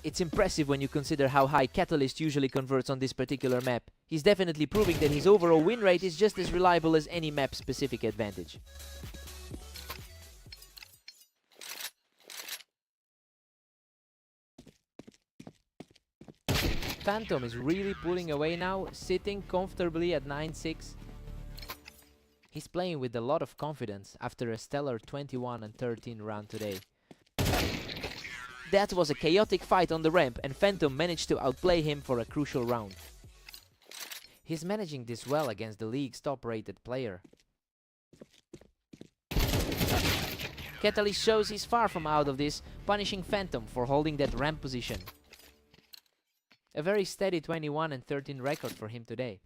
It's impressive when you consider how high Catalyst usually converts on this particular map. He's definitely proving that his overall win rate is just as reliable as any map-specific advantage. Phantom is really pulling away now, sitting comfortably at 9-6. He's playing with a lot of confidence after a stellar 21-13 round today. That was a chaotic fight on the ramp, and Phantom managed to outplay him for a crucial round. He's managing this well against the league's top-rated player. Catalyst shows he's far from out of this, punishing Phantom for holding that ramp position. A very steady 21-13 record for him today.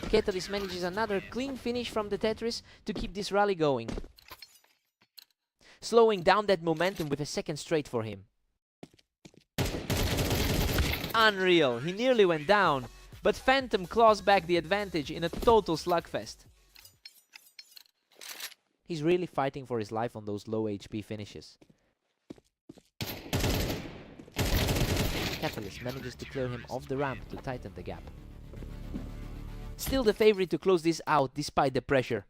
Catalyst manages another clean finish from the Tetris to keep this rally going, slowing down that momentum with a second straight for him. Unreal, he nearly went down, but Phantom claws back the advantage in a total slugfest. He's really fighting for his life on those low HP finishes. Catalyst manages to clear him off the ramp to tighten the gap. Still the favorite to close this out despite the pressure.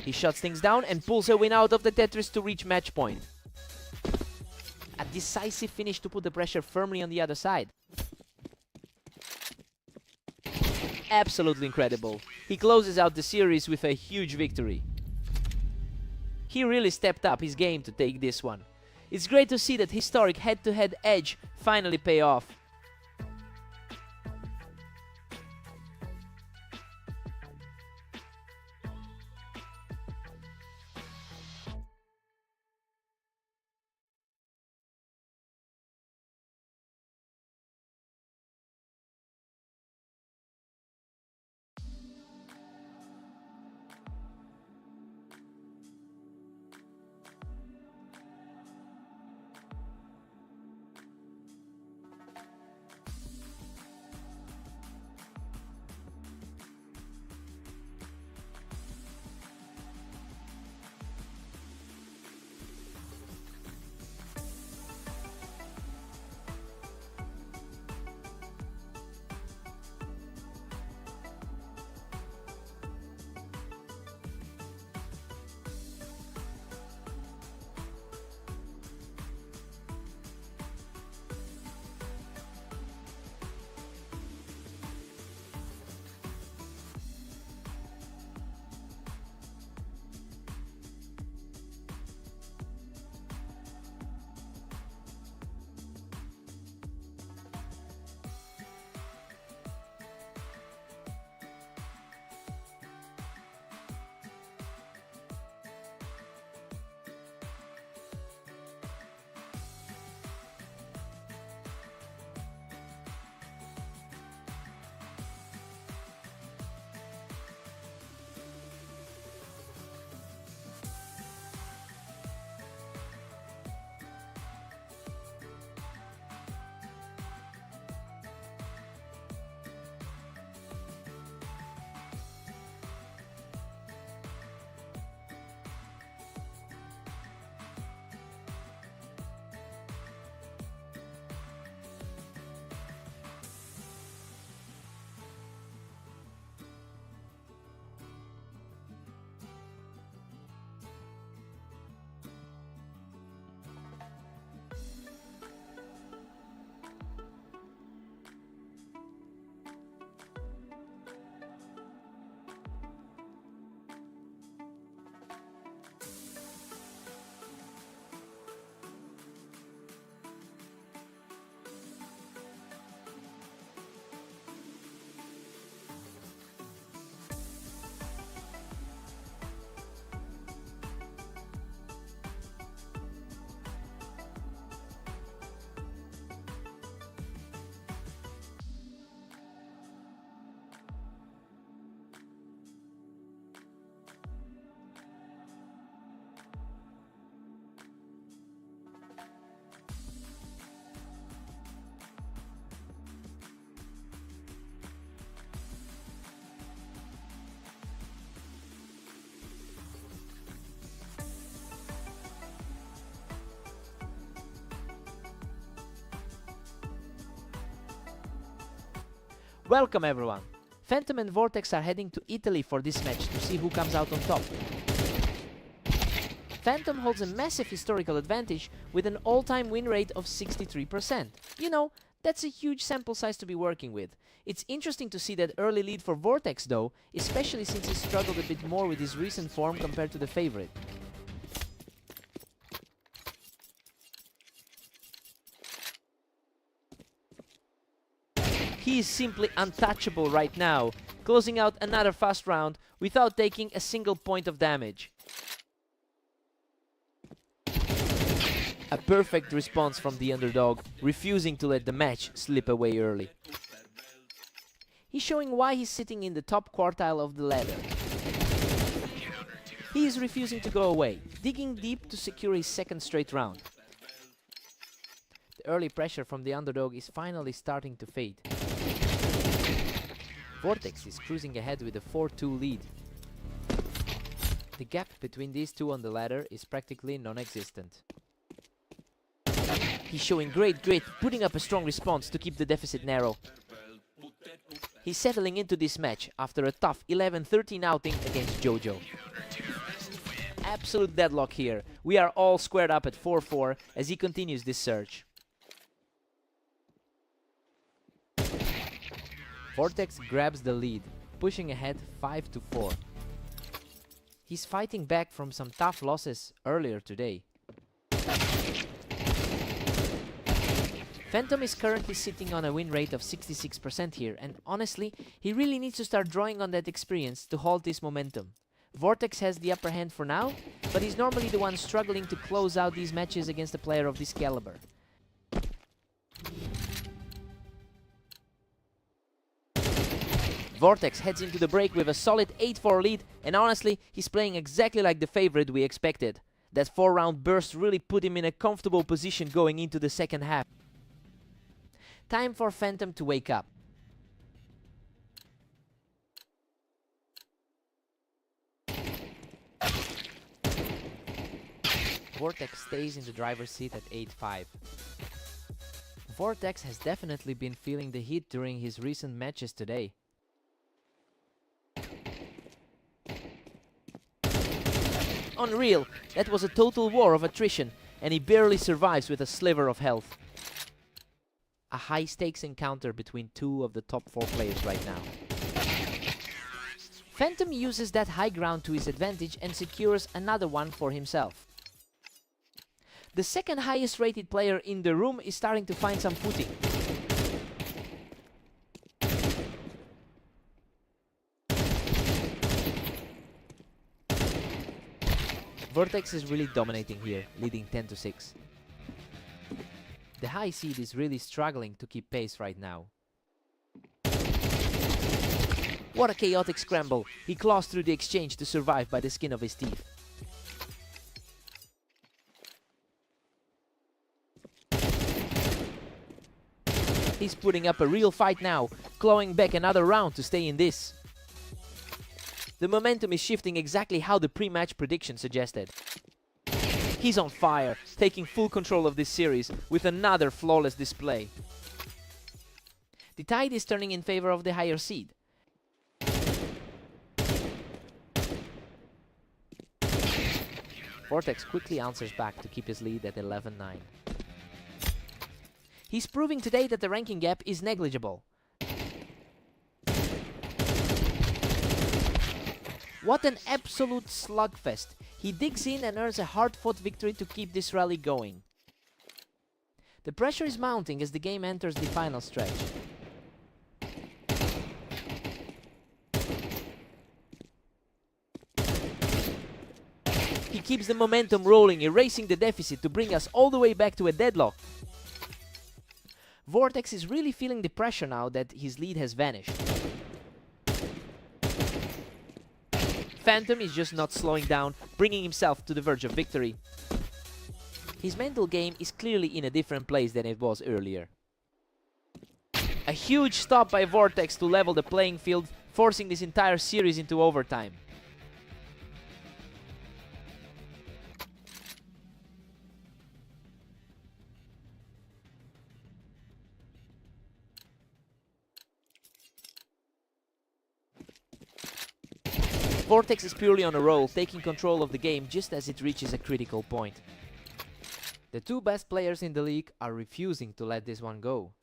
He shuts things down and pulls a win out of the Tetris to reach match point. A decisive finish to put the pressure firmly on the other side. Absolutely incredible. He closes out the series with a huge victory. He really stepped up his game to take this one. It's great to see that historic head-to-head edge finally pay off. Welcome everyone! Phantom and Vortex are heading to Italy for this match to see who comes out on top. Phantom holds a massive historical advantage with an all-time win rate of 63%. You know, that's a huge sample size to be working with. It's interesting to see that early lead for Vortex though, especially since he struggled a bit more with his recent form compared to the favorite. He is simply untouchable right now, closing out another fast round without taking a single point of damage. A perfect response from the underdog, refusing to let the match slip away early. He's showing why he's sitting in the top quartile of the ladder. He is refusing to go away, digging deep to secure his second straight round. The early pressure from the underdog is finally starting to fade. Vortex is cruising ahead with a 4-2 lead. The gap between these two on the ladder is practically non-existent. He's showing great grit, putting up a strong response to keep the deficit narrow. He's settling into this match after a tough 11-13 outing against Jojo. Absolute deadlock here. We are all squared up at 4-4 as he continues this surge. Vortex grabs the lead, pushing ahead 5-4. He's fighting back from some tough losses earlier today. Phantom is currently sitting on a win rate of 66% here, and honestly, he really needs to start drawing on that experience to halt this momentum. Vortex has the upper hand for now, but he's normally the one struggling to close out these matches against a player of this caliber. Vortex heads into the break with a solid 8-4 lead, and honestly, he's playing exactly like the favorite we expected. That 4-round burst really put him in a comfortable position going into the second half. Time for Phantom to wake up. Vortex stays in the driver's seat at 8-5. Vortex has definitely been feeling the heat during his recent matches today. Unreal, that was a total war of attrition, and he barely survives with a sliver of health. A high-stakes encounter between two of the top 4 players right now. Phantom uses that high ground to his advantage and secures another one for himself. The second highest rated player in the room is starting to find some footing. Vortex is really dominating here, leading 10-6. The high seed is really struggling to keep pace right now. What a chaotic scramble! He claws through the exchange to survive by the skin of his teeth. He's putting up a real fight now, clawing back another round to stay in this. The momentum is shifting exactly how the pre-match prediction suggested. He's on fire, taking full control of this series with another flawless display. The tide is turning in favor of the higher seed. Vortex quickly answers back to keep his lead at 11-9. He's proving today that the ranking gap is negligible. What an absolute slugfest. He digs in and earns a hard-fought victory to keep this rally going. The pressure is mounting as the game enters the final stretch. He keeps the momentum rolling, erasing the deficit to bring us all the way back to a deadlock. Vortex is really feeling the pressure now that his lead has vanished. Phantom is just not slowing down, bringing himself to the verge of victory. His mental game is clearly in a different place than it was earlier. A huge stop by Vortex to level the playing field, forcing this entire series into overtime. Vortex is purely on a roll, taking control of the game just as it reaches a critical point. The two best players in the league are refusing to let this one go.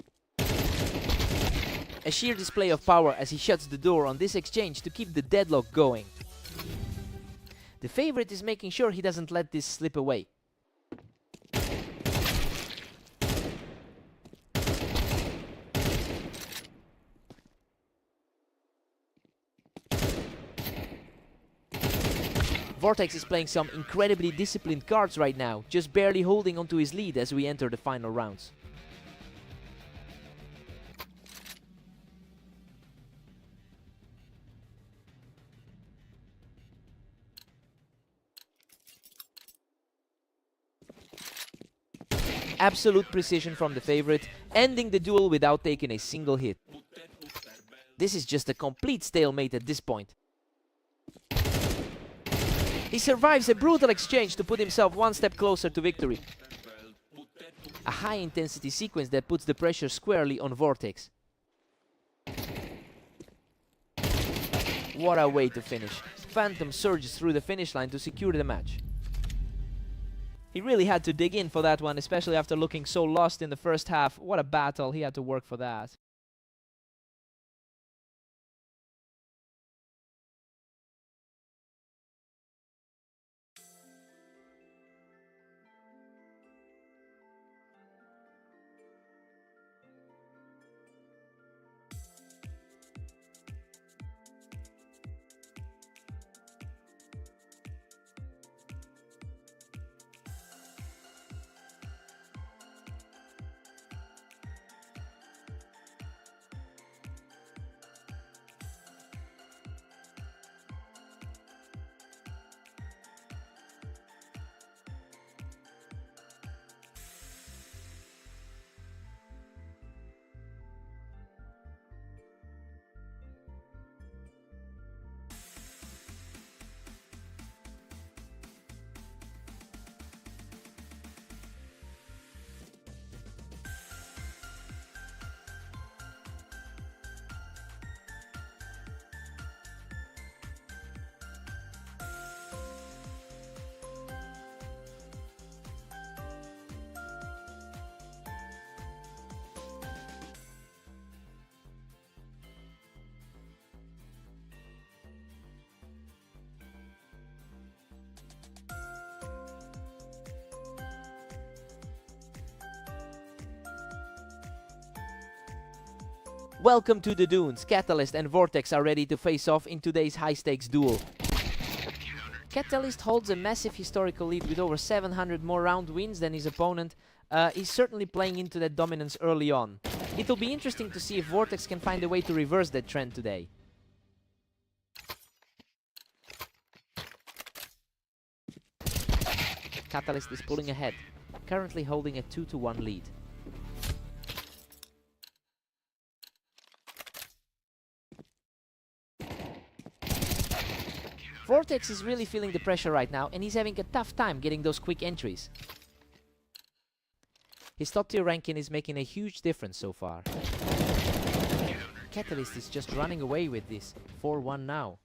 A sheer display of power as he shuts the door on this exchange to keep the deadlock going. The favorite is making sure he doesn't let this slip away. Vortex is playing some incredibly disciplined cards right now, just barely holding onto his lead as we enter the final rounds. Absolute precision from the favorite, ending the duel without taking a single hit. This is just a complete stalemate at this point. He survives a brutal exchange to put himself one step closer to victory. A high-intensity sequence that puts the pressure squarely on Vortex. What a way to finish. Phantom surges through the finish line to secure the match. He really had to dig in for that one, especially after looking so lost in the first half. What a battle, he had to work for that. Welcome to the Dunes. Catalyst and Vortex are ready to face off in today's high-stakes duel. Catalyst holds a massive historical lead with over 700 more round wins than his opponent. He's certainly playing into that dominance early on. It'll be interesting to see if Vortex can find a way to reverse that trend today. Catalyst is pulling ahead, currently holding a 2-1 lead. Vortex is really feeling the pressure right now, and he's having a tough time getting those quick entries. His top tier ranking is making a huge difference so far. Catalyst is just running away with this, 4-1 now.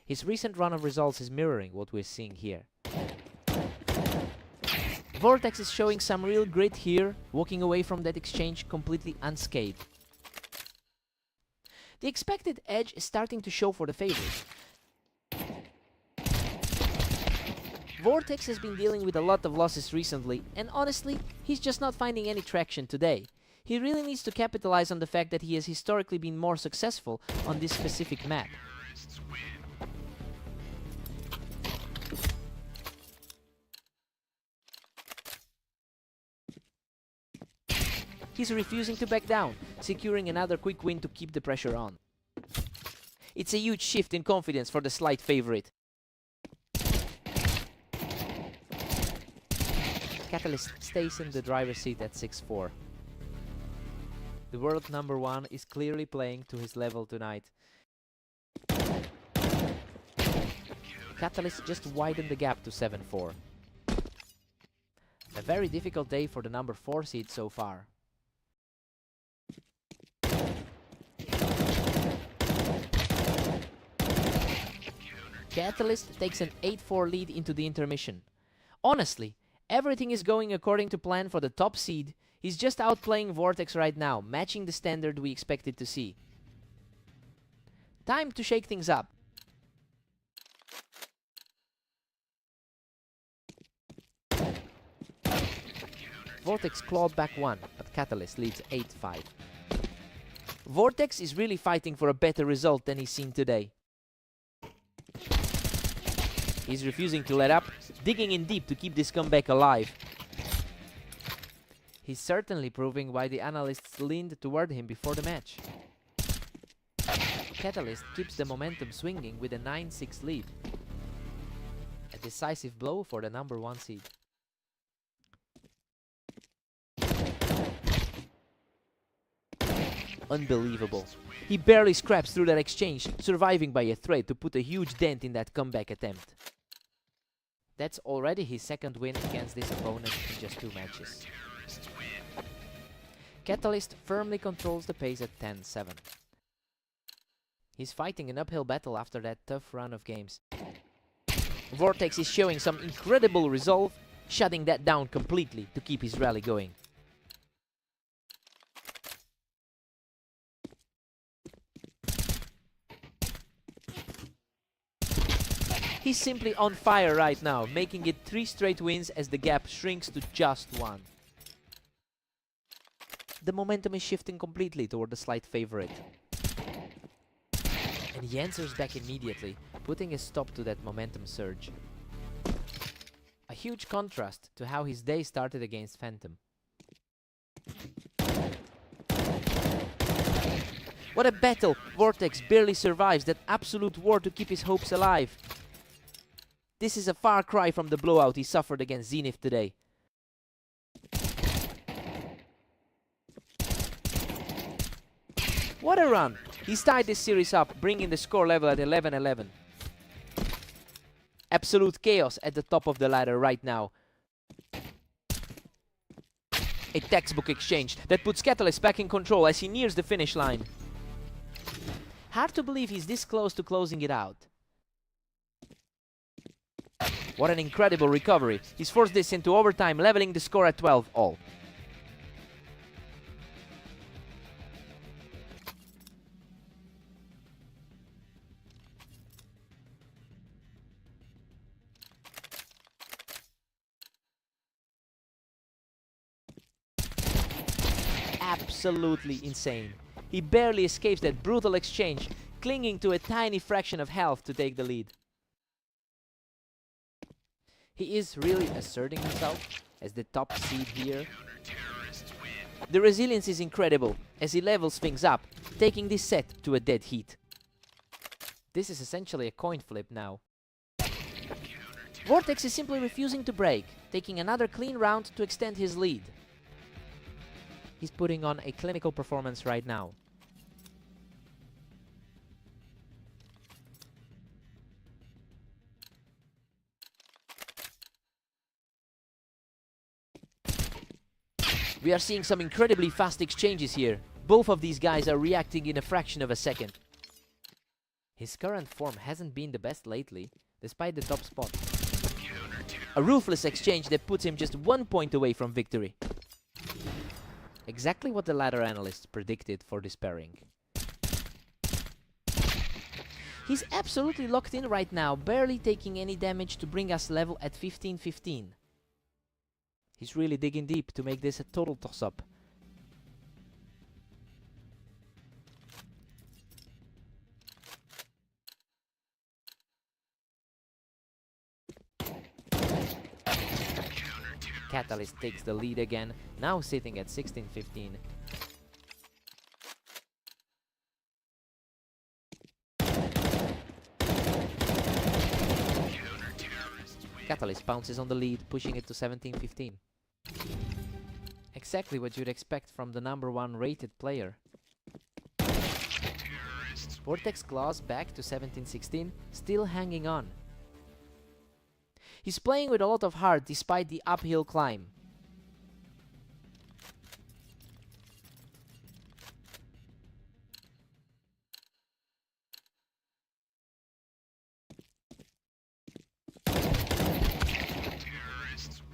His recent run of results is mirroring what we're seeing here. Vortex is showing some real grit here, walking away from that exchange completely unscathed. The expected edge is starting to show for the favorite. Vortex has been dealing with a lot of losses recently, and honestly, he's just not finding any traction today. He really needs to capitalize on the fact that he has historically been more successful on this specific map. He's refusing to back down, securing another quick win to keep the pressure on. It's a huge shift in confidence for the slight favorite. Catalyst stays in the driver's seat at 6-4. The world #1 is clearly playing to his level tonight. Catalyst just widened the gap to 7-4. A very difficult day for the #4 seed so far. Catalyst takes an 8-4 lead into the intermission. Honestly, everything is going according to plan for the top seed. He's just outplaying Vortex right now, matching the standard we expected to see. Time to shake things up. Vortex clawed back one, but Catalyst leads 8-5. Vortex is really fighting for a better result than he's seen today. He's refusing to let up, digging in deep to keep this comeback alive. He's certainly proving why the analysts leaned toward him before the match. Catalyst keeps the momentum swinging with a 9-6 lead. A decisive blow for the number 1 seed. Unbelievable. He barely scraps through that exchange, surviving by a thread to put a huge dent in that comeback attempt. That's already his second win against this opponent in just 2 matches. Catalyst firmly controls the pace at 10-7. He's fighting an uphill battle after that tough run of games. Vortex is showing some incredible resolve, shutting that down completely to keep his rally going. He's simply on fire right now, making it 3 straight wins as the gap shrinks to just 1. The momentum is shifting completely toward the slight favorite. And he answers back immediately, putting a stop to that momentum surge. A huge contrast to how his day started against Phantom. What a battle! Vortex barely survives that absolute war to keep his hopes alive. This is a far cry from the blowout he suffered against Zenith today. What a run! He's tied this series up, bringing the score level at 11-11. Absolute chaos at the top of the ladder right now. A textbook exchange that puts Catalyst back in control as he nears the finish line. Hard to believe he's this close to closing it out. What an incredible recovery. He's forced this into overtime, leveling the score at 12-all. Absolutely insane. He barely escapes that brutal exchange, clinging to a tiny fraction of health to take the lead. He is really asserting himself as the top seed here. The resilience is incredible as he levels things up, taking this set to a dead heat. This is essentially a coin flip now. Vortex is simply refusing to break, taking another clean round to extend his lead. He's putting on a clinical performance right now. We are seeing some incredibly fast exchanges here. Both of these guys are reacting in a fraction of a second. His current form hasn't been the best lately, despite the top spot. A ruthless exchange that puts him just 1 point away from victory. Exactly what the ladder analysts predicted for this pairing. He's absolutely locked in right now, barely taking any damage to bring us level at 15-15. He's really digging deep to make this a total toss-up. Catalyst takes the lead again, now sitting at 16-15. Catalyst bounces on the lead, pushing it to 17-15. Exactly what you'd expect from the number 1 rated player. Vortex claws back to 17-16, still hanging on. He's playing with a lot of heart despite the uphill climb.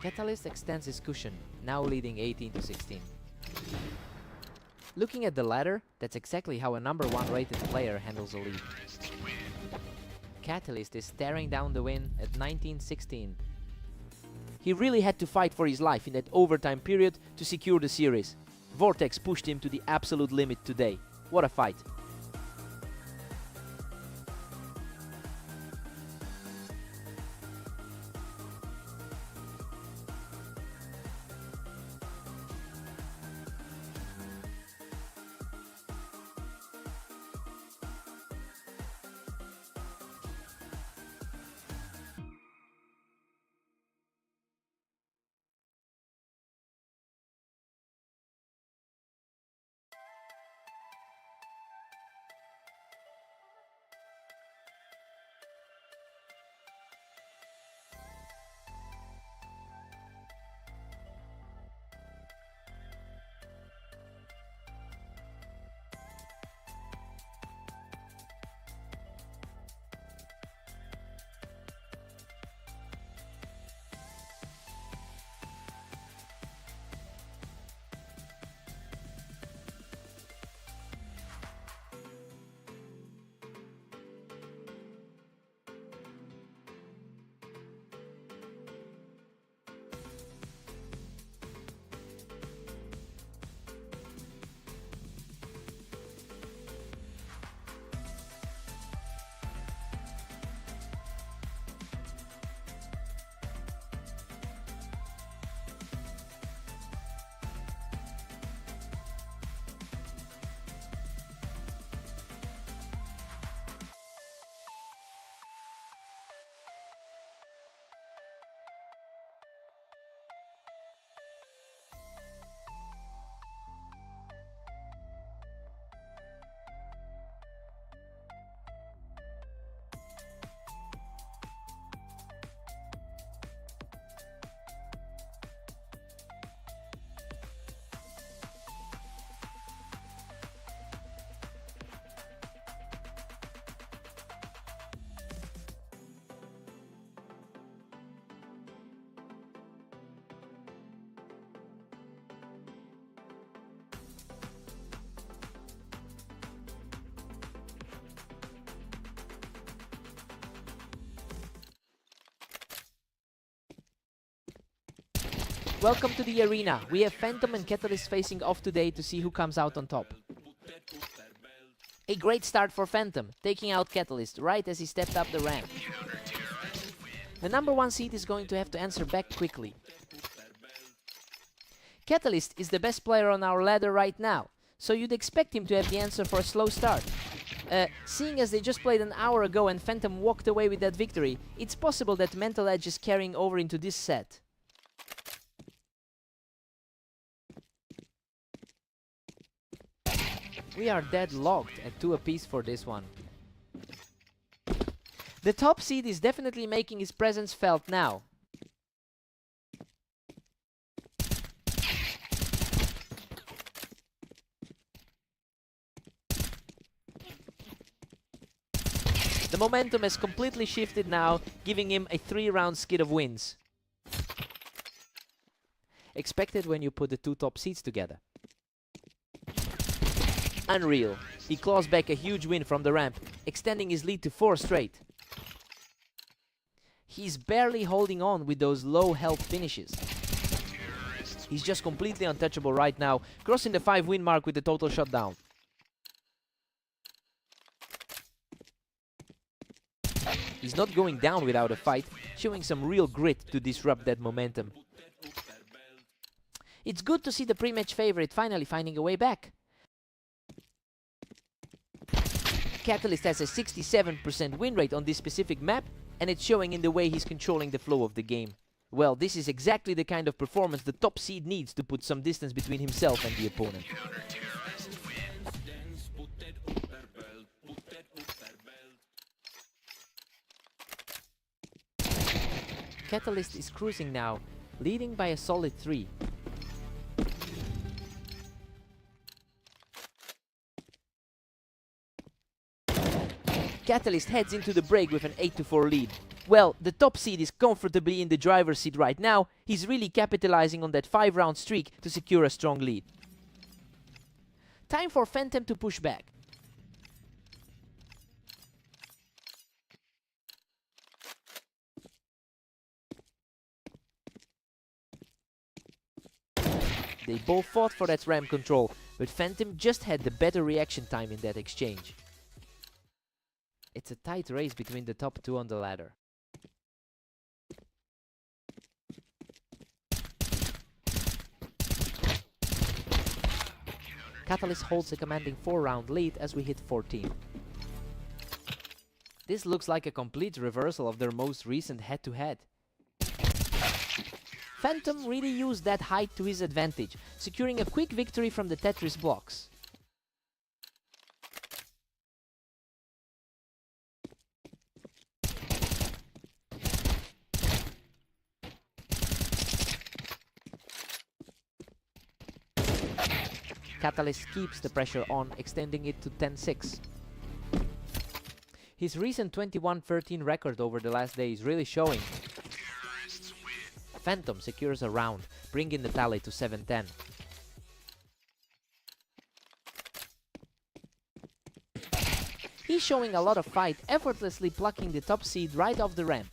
Catalyst extends his cushion, now leading 18-16. Looking at the ladder, that's exactly how a number 1 rated player handles a lead. Catalyst is staring down the win at 19-16. He really had to fight for his life in that overtime period to secure the series. Vortex pushed him to the absolute limit today. What a fight. Welcome to the arena. We have Phantom and Catalyst facing off today to see who comes out on top. A great start for Phantom, taking out Catalyst right as he stepped up the ramp. The number 1 seed is going to have to answer back quickly. Catalyst is the best player on our ladder right now, so you'd expect him to have the answer for a slow start. Seeing as they just played an hour ago and Phantom walked away with that victory, it's possible that mental edge is carrying over into this set. We are deadlocked at 2 apiece for this one. The top seed is definitely making his presence felt now. The momentum has completely shifted now, giving him a 3-round skid of wins. Expected when you put the 2 top seeds together. Unreal. He claws back a huge win from the ramp, extending his lead to 4 straight. He's barely holding on with those low health finishes. He's just completely untouchable right now, crossing the 5-win mark with the total shutdown. He's not going down without a fight, showing some real grit to disrupt that momentum. It's good to see the pre-match favorite finally finding a way back. Catalyst has a 67% win rate on this specific map, and it's showing in the way he's controlling the flow of the game. Well, this is exactly the kind of performance the top seed needs to put some distance between himself and the opponent. Catalyst is cruising now, leading by a solid 3. Catalyst heads into the break with an 8-4 lead. Well, the top seed is comfortably in the driver's seat right now. He's really capitalizing on that 5-round streak to secure a strong lead. Time for Phantom to push back. They both fought for that ramp control, but Phantom just had the better reaction time in that exchange. It's a tight race between the top two on the ladder. Catalyst holds a commanding 4-round lead as we hit 14. This looks like a complete reversal of their most recent head-to-head. Phantom really used that height to his advantage, securing a quick victory from the Tetris blocks. Catalyst keeps the pressure on, extending it to 10-6. His recent 21-13 record over the last day is really showing. Phantom secures a round, bringing the tally to 7-10. He's showing a lot of fight, effortlessly plucking the top seed right off the ramp.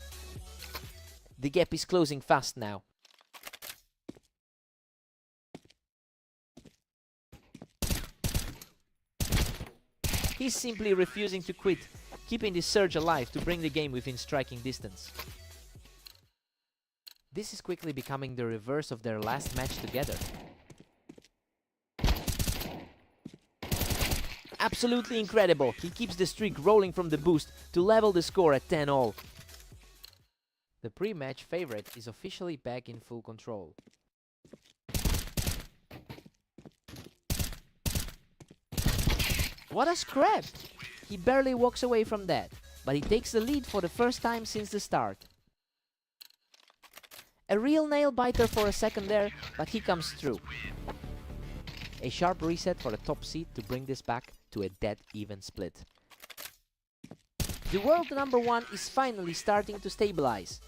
The gap is closing fast now. He's simply refusing to quit, keeping this surge alive to bring the game within striking distance. This is quickly becoming the reverse of their last match together. Absolutely incredible. He keeps the streak rolling from the boost to level the score at 10-all. The pre-match favorite is officially back in full control. What a scrap! He barely walks away from that, but he takes the lead for the first time since the start. A real nail-biter for a second there, but he comes through. A sharp reset for the top seed to bring this back to a dead-even split. The world number 1 is finally starting to stabilize.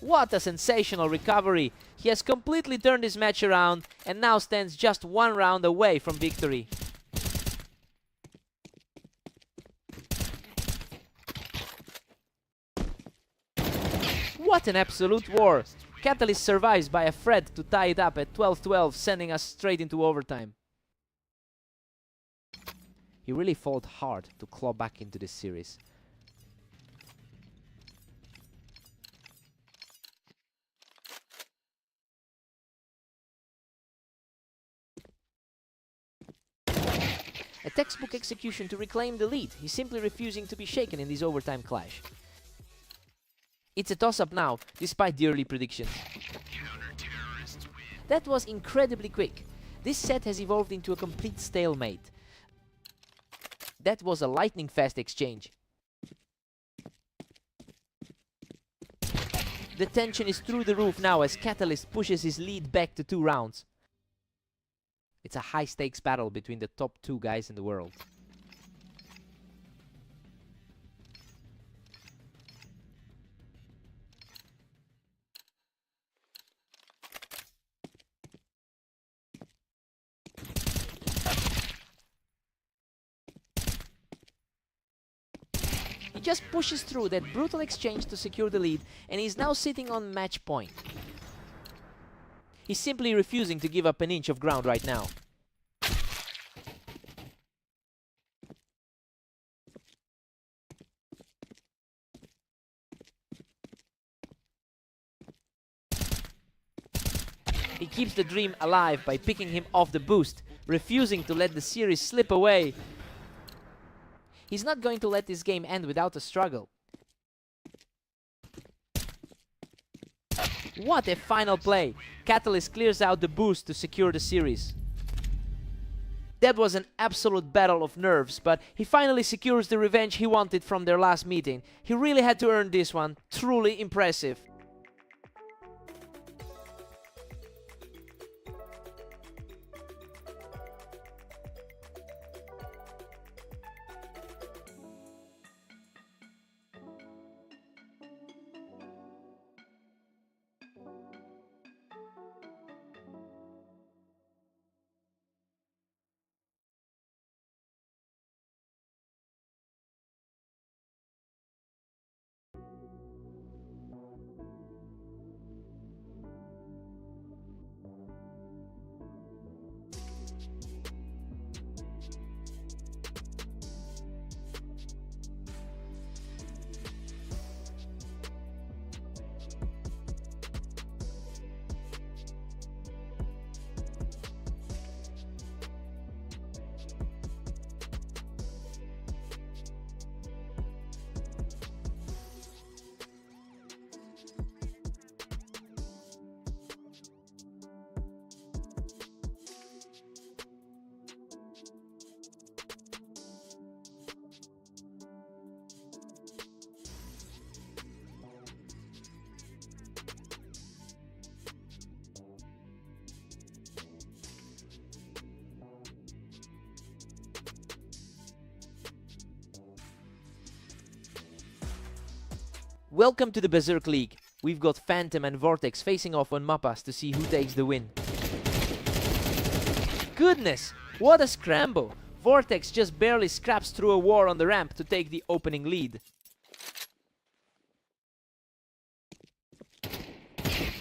What a sensational recovery! He has completely turned his match around and now stands just 1 round away from victory. What an absolute war! Catalyst survives by a thread to tie it up at 12-12, sending us straight into overtime. He really fought hard to claw back into this series. A textbook execution to reclaim the lead. He's simply refusing to be shaken in this overtime clash. It's a toss-up now, despite the early predictions. That was incredibly quick. This set has evolved into a complete stalemate. That was a lightning-fast exchange. The tension is through the roof now as Catalyst pushes his lead back to 2 rounds. It's a high-stakes battle between the top 2 guys in the world. He just pushes through that brutal exchange to secure the lead, and he's now sitting on match point. He's simply refusing to give up an inch of ground right now. He keeps the dream alive by picking him off the boost, refusing to let the series slip away. He's not going to let this game end without a struggle. What a final play! Catalyst clears out the boost to secure the series. That was an absolute battle of nerves, but he finally secures the revenge he wanted from their last meeting. He really had to earn this one. Truly impressive. Welcome to the Berserk League. We've got Phantom and Vortex facing off on Mappas to see who takes the win. Goodness, what a scramble! Vortex just barely scraps through a war on the ramp to take the opening lead.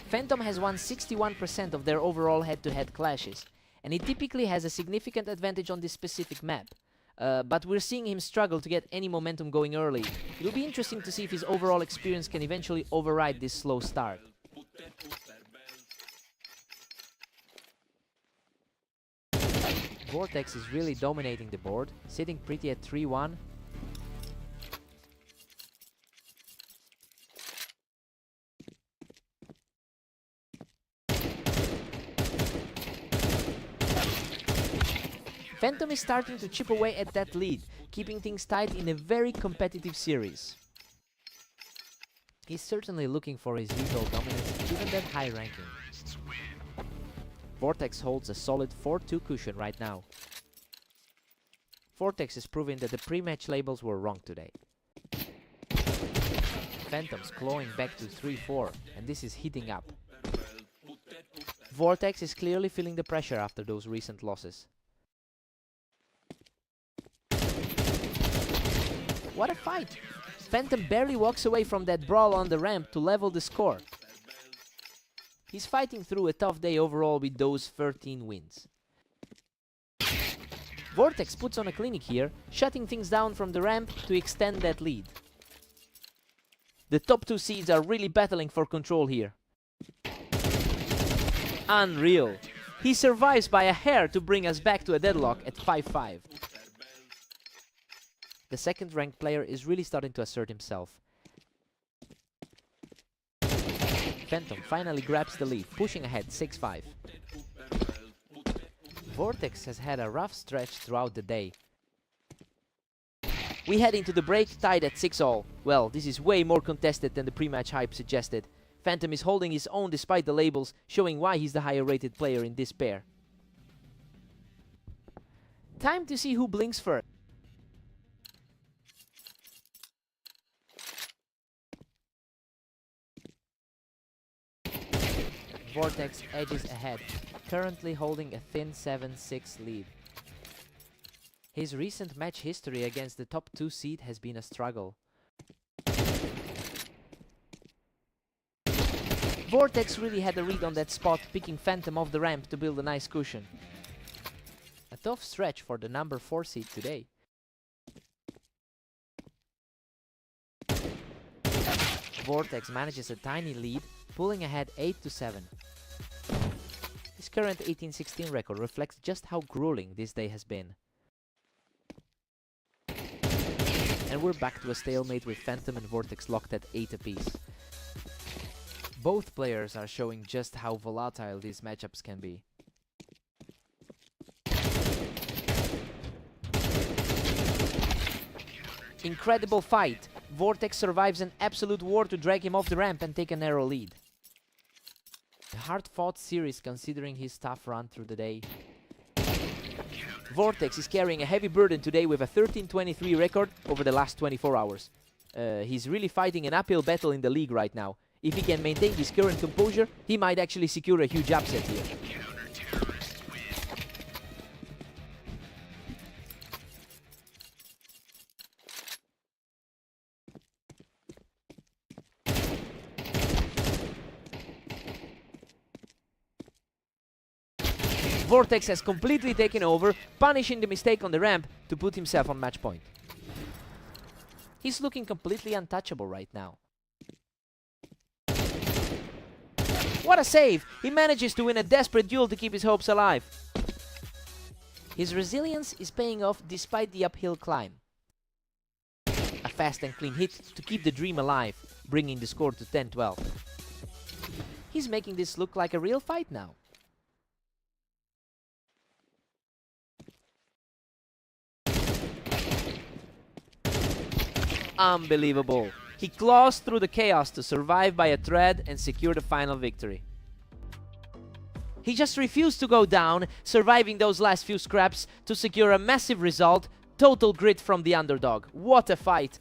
Phantom has won 61% of their overall head-to-head clashes, and he typically has a significant advantage on this specific map. But we're seeing him struggle to get any momentum going early. It'll be interesting to see if his overall experience can eventually override this slow start. Vortex is really dominating the board, sitting pretty at 3-1. Phantom is starting to chip away at that lead, keeping things tight in a very competitive series. He's certainly looking for his usual dominance, given that high ranking. Vortex holds a solid 4-2 cushion right now. Vortex is proving that the pre-match labels were wrong today. Phantom's clawing back to 3-4, and this is heating up. Vortex is clearly feeling the pressure after those recent losses. What a fight! Phantom barely walks away from that brawl on the ramp to level the score. He's fighting through a tough day overall with those 13 wins. Vortex puts on a clinic here, shutting things down from the ramp to extend that lead. The top two seeds are really battling for control here. Unreal! He survives by a hair to bring us back to a deadlock at 5-5. The second ranked player is really starting to assert himself. Phantom finally grabs the lead, pushing ahead 6-5. Vortex has had a rough stretch throughout the day. We head into the break tied at 6-all. Well, this is way more contested than the pre-match hype suggested. Phantom is holding his own despite the labels, showing why he's the higher rated player in this pair. Time to see who blinks first. Vortex edges ahead, currently holding a thin 7-6 lead. His recent match history against the top 2 seed has been a struggle. Vortex really had a read on that spot, picking Phantom off the ramp to build a nice cushion. A tough stretch for the number 4 seed today. Vortex manages a tiny lead, pulling ahead 8-7. His current 18-16 record reflects just how grueling this day has been. And we're back to a stalemate with Phantom and Vortex locked at 8 apiece. Both players are showing just how volatile these matchups can be. Incredible fight! Vortex survives an absolute war to drag him off the ramp and take a narrow lead. A hard-fought series considering his tough run through the day. Vortex is carrying a heavy burden today with a 13-23 record over the last 24 hours. He's really fighting an uphill battle in the league right now. If he can maintain his current composure, he might actually secure a huge upset here. Vortex has completely taken over, punishing the mistake on the ramp to put himself on match point. He's looking completely untouchable right now. What a save! He manages to win a desperate duel to keep his hopes alive. His resilience is paying off despite the uphill climb. A fast and clean hit to keep the dream alive, bringing the score to 10-12. He's making this look like a real fight now. Unbelievable. He claws through the chaos to survive by a thread and secure the final victory. He just refused to go down, surviving those last few scraps to secure a massive result. Total grit from the underdog. What a fight!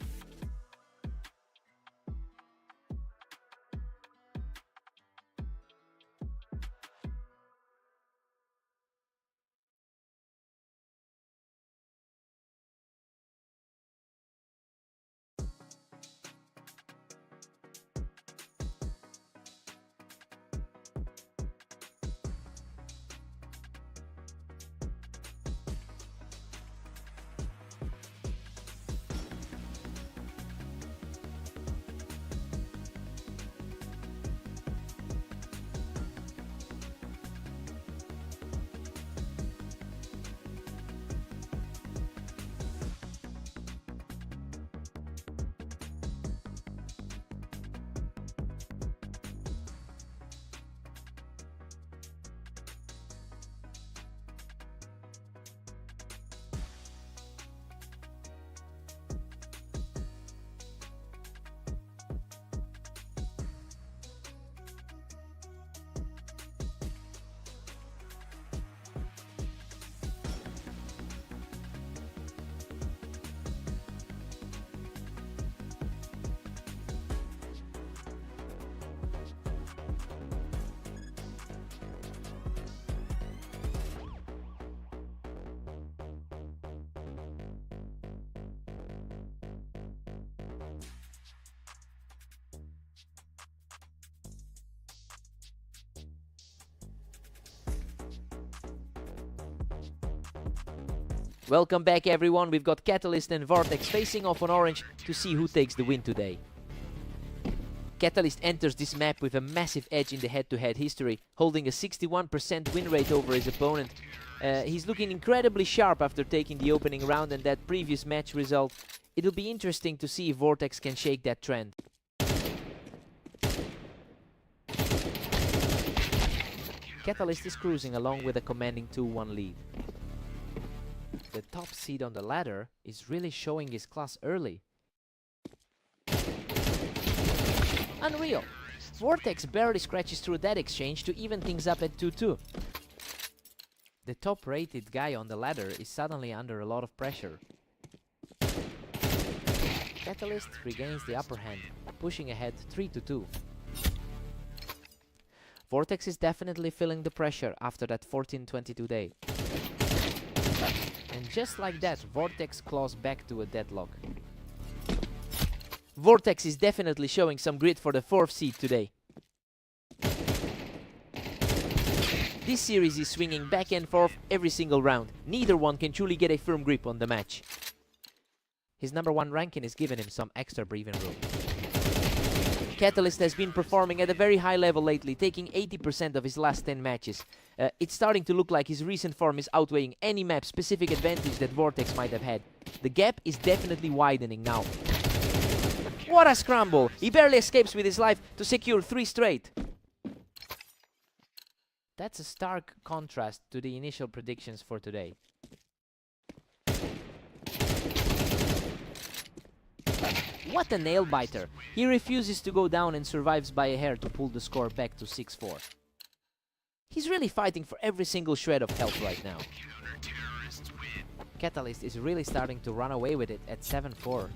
Welcome back everyone, we've got Catalyst and Vortex facing off on orange to see who takes the win today. Catalyst enters this map with a massive edge in the head-to-head history, holding a 61% win rate over his opponent. He's looking incredibly sharp after taking the opening round and that previous match result. It'll be interesting to see if Vortex can shake that trend. Catalyst is cruising along with a commanding 2-1 lead. The top seed on the ladder is really showing his class early. Unreal! Vortex barely scratches through that exchange to even things up at 2-2. The top rated guy on the ladder is suddenly under a lot of pressure. Catalyst regains the upper hand, pushing ahead 3-2. Vortex is definitely feeling the pressure after that 14-22 day. And just like that, Vortex claws back to a deadlock. Vortex is definitely showing some grit for the 4th seed today. This series is swinging back and forth every single round. Neither one can truly get a firm grip on the match. His number 1 ranking is giving him some extra breathing room. Catalyst has been performing at a very high level lately, taking 80% of his last 10 matches. It's starting to look like his recent form is outweighing any map-specific advantage that Vortex might have had. The gap is definitely widening now. What a scramble! He barely escapes with his life to secure 3 straight. That's a stark contrast to the initial predictions for today. What a nail-biter! He refuses to go down and survives by a hair to pull the score back to 6-4. He's really fighting for every single shred of health right now. Catalyst is really starting to run away with it at 7-4.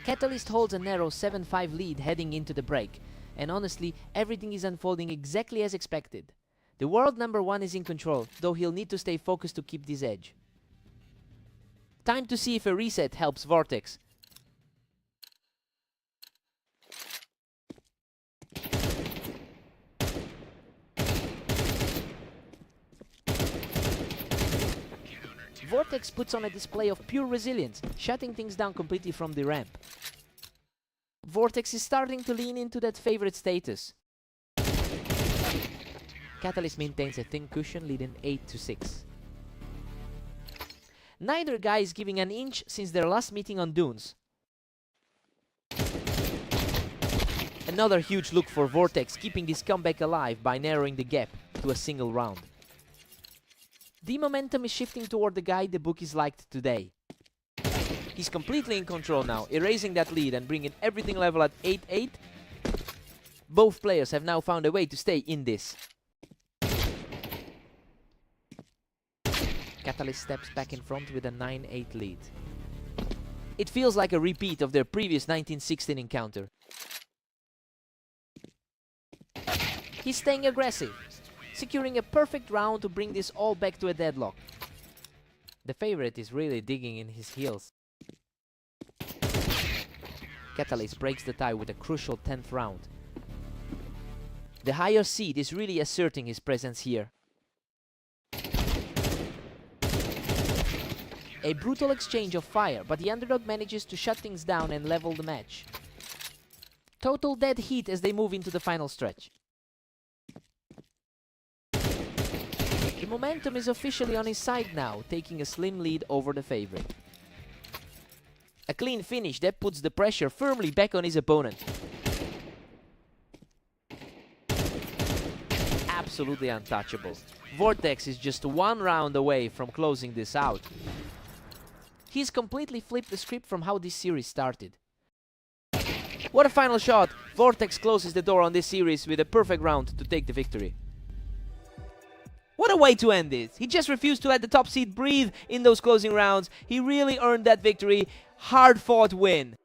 Catalyst holds a narrow 7-5 lead heading into the break, and honestly, everything is unfolding exactly as expected. The world number 1 is in control, though he'll need to stay focused to keep this edge. Time to see if a reset helps Vortex. Vortex puts on a display of pure resilience, shutting things down completely from the ramp. Vortex is starting to lean into that favorite status. Catalyst maintains a thin cushion, leading 8-6. Neither guy is giving an inch since their last meeting on Dunes. Another huge look for Vortex, keeping this comeback alive by narrowing the gap to a single round. The momentum is shifting toward the guy the bookies liked today. He's completely in control now, erasing that lead and bringing everything level at 8-8. Both players have now found a way to stay in this. Catalyst steps back in front with a 9-8 lead. It feels like a repeat of their previous 1916 encounter. He's staying aggressive, securing a perfect round to bring this all back to a deadlock. The favorite is really digging in his heels. Catalyst breaks the tie with a crucial 10th round. The higher seed is really asserting his presence here. A brutal exchange of fire, but the underdog manages to shut things down and level the match. Total dead heat as they move into the final stretch. The momentum is officially on his side now, taking a slim lead over the favorite. A clean finish that puts the pressure firmly back on his opponent. Absolutely untouchable. Vortex is just 1 round away from closing this out. He's completely flipped the script from how this series started. What a final shot! Vortex closes the door on this series with a perfect round to take the victory. What a way to end this! He just refused to let the top seed breathe in those closing rounds. He really earned that victory. Hard-fought win.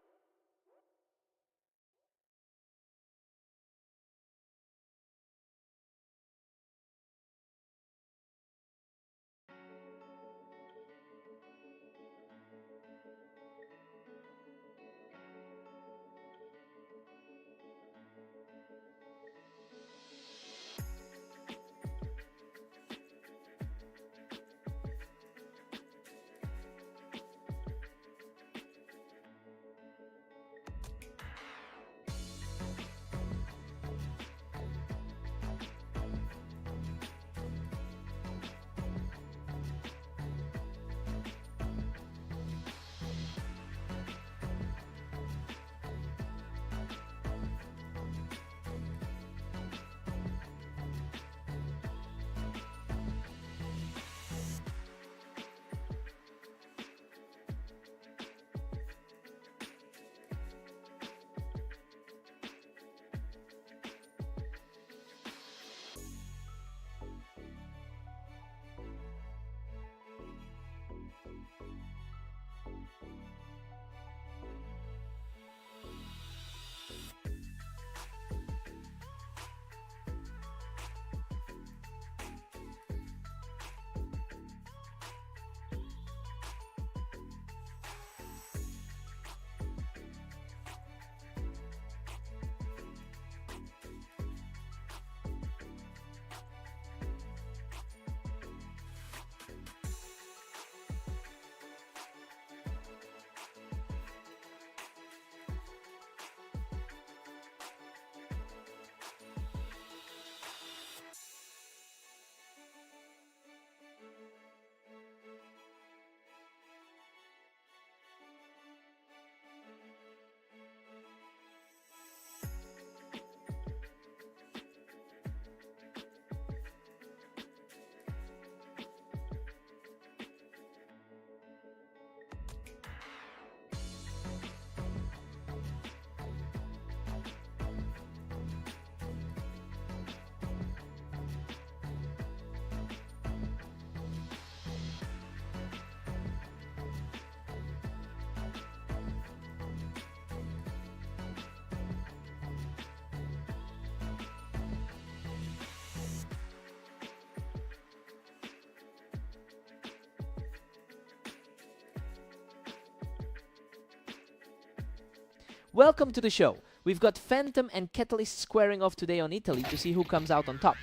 Welcome to the show. We've got Phantom and Catalyst squaring off today on Italy to see who comes out on top.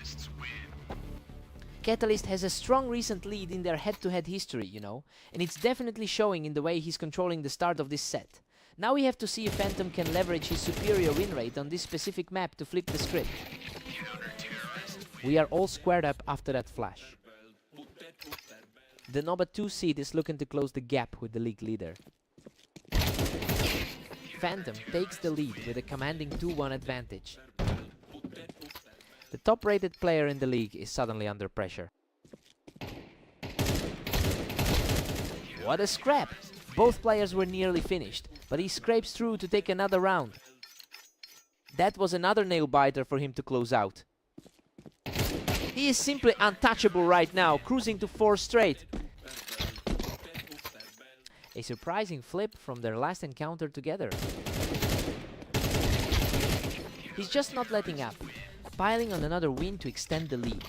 Catalyst has a strong recent lead in their head-to-head history, you know, and it's definitely showing in the way he's controlling the start of this set. Now we have to see if Phantom can leverage his superior win rate on this specific map to flip the script. We are all squared up after that flash. The number 2 seed is looking to close the gap with the league leader. Phantom takes the lead with a commanding 2-1 advantage. The top-rated player in the league is suddenly under pressure. What a scrap! Both players were nearly finished, but he scrapes through to take another round. That was another nail-biter for him to close out. He is simply untouchable right now, cruising to 4 straight. A surprising flip from their last encounter together. He's just not letting up, piling on another win to extend the lead.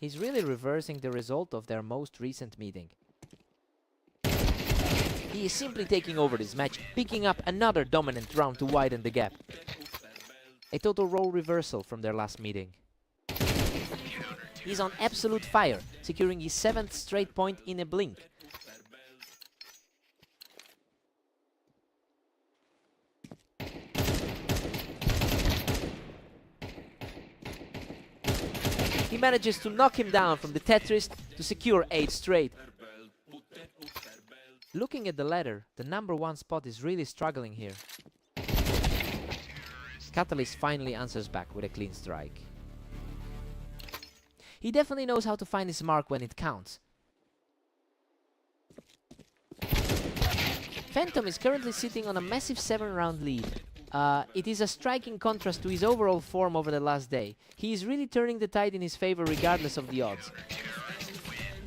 He's really reversing the result of their most recent meeting. He is simply taking over this match, picking up another dominant round to widen the gap. A total role reversal from their last meeting. He's on absolute fire, securing his 7th straight point in a blink. He manages to knock him down from the Tetris to secure 8 straight. Looking at the ladder, the number 1 spot is really struggling here. Catalyst finally answers back with a clean strike. He definitely knows how to find his mark when it counts. Phantom is currently sitting on a massive 7-round lead. It is a striking contrast to his overall form over the last day. He is really turning the tide in his favor regardless of the odds.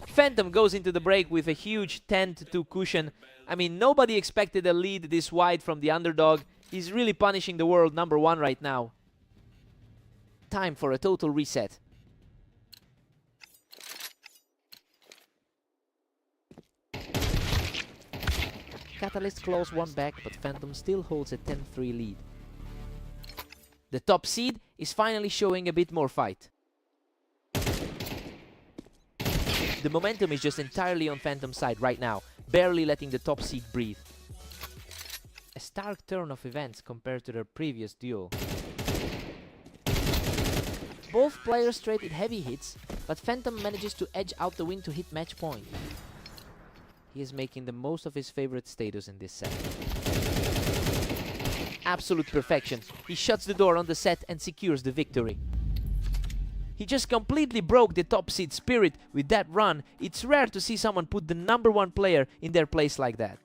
Phantom goes into the break with a huge 10-2 cushion. I mean, nobody expected a lead this wide from the underdog. He's really punishing the world number 1 right now. Time for a total reset. Catalyst claws one back, but Phantom still holds a 10-3 lead. The top seed is finally showing a bit more fight. The momentum is just entirely on Phantom's side right now, barely letting the top seed breathe. A stark turn of events compared to their previous duel. Both players traded heavy hits, but Phantom manages to edge out the win to hit match point. He is making the most of his favorite status in this set. Absolute perfection. He shuts the door on the set and secures the victory. He just completely broke the top seed spirit with that run. It's rare to see someone put the number 1 player in their place like that.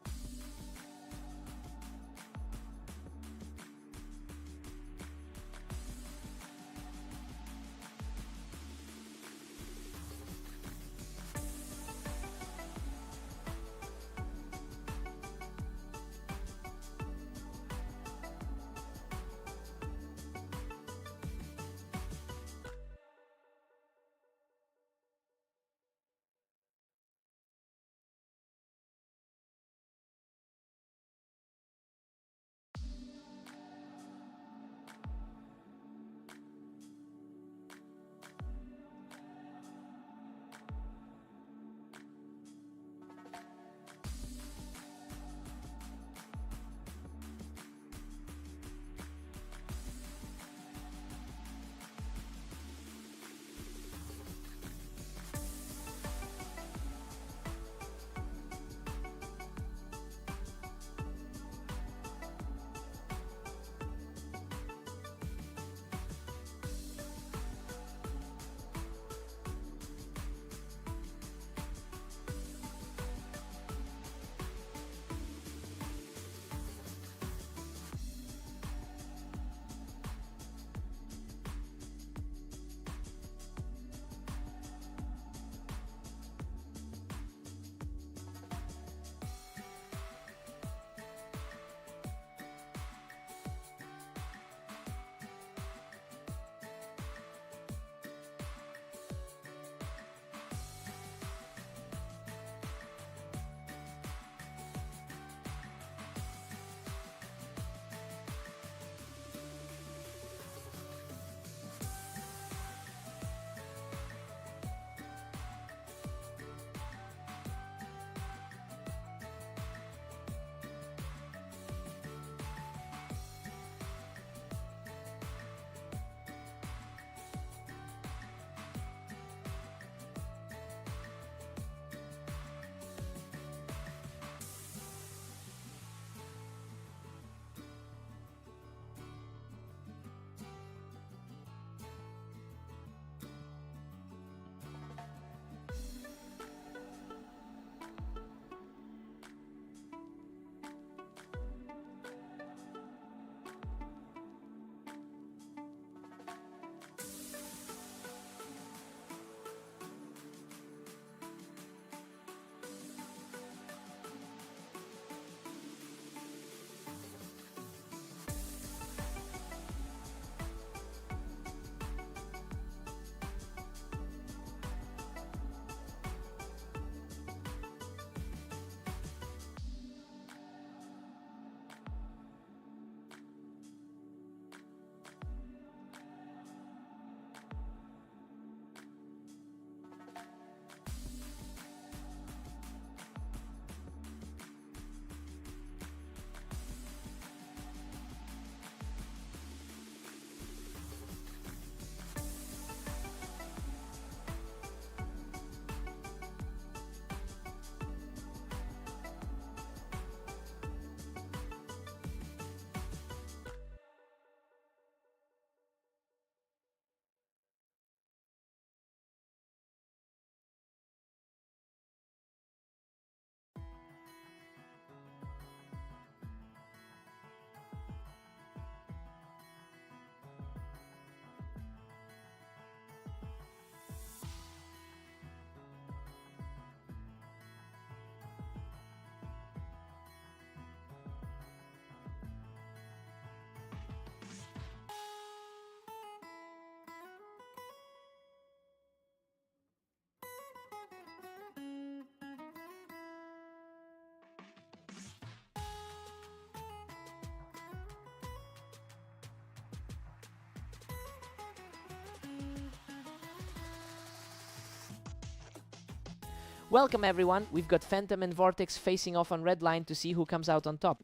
Welcome everyone, we've got Phantom and Vortex facing off on red line to see who comes out on top.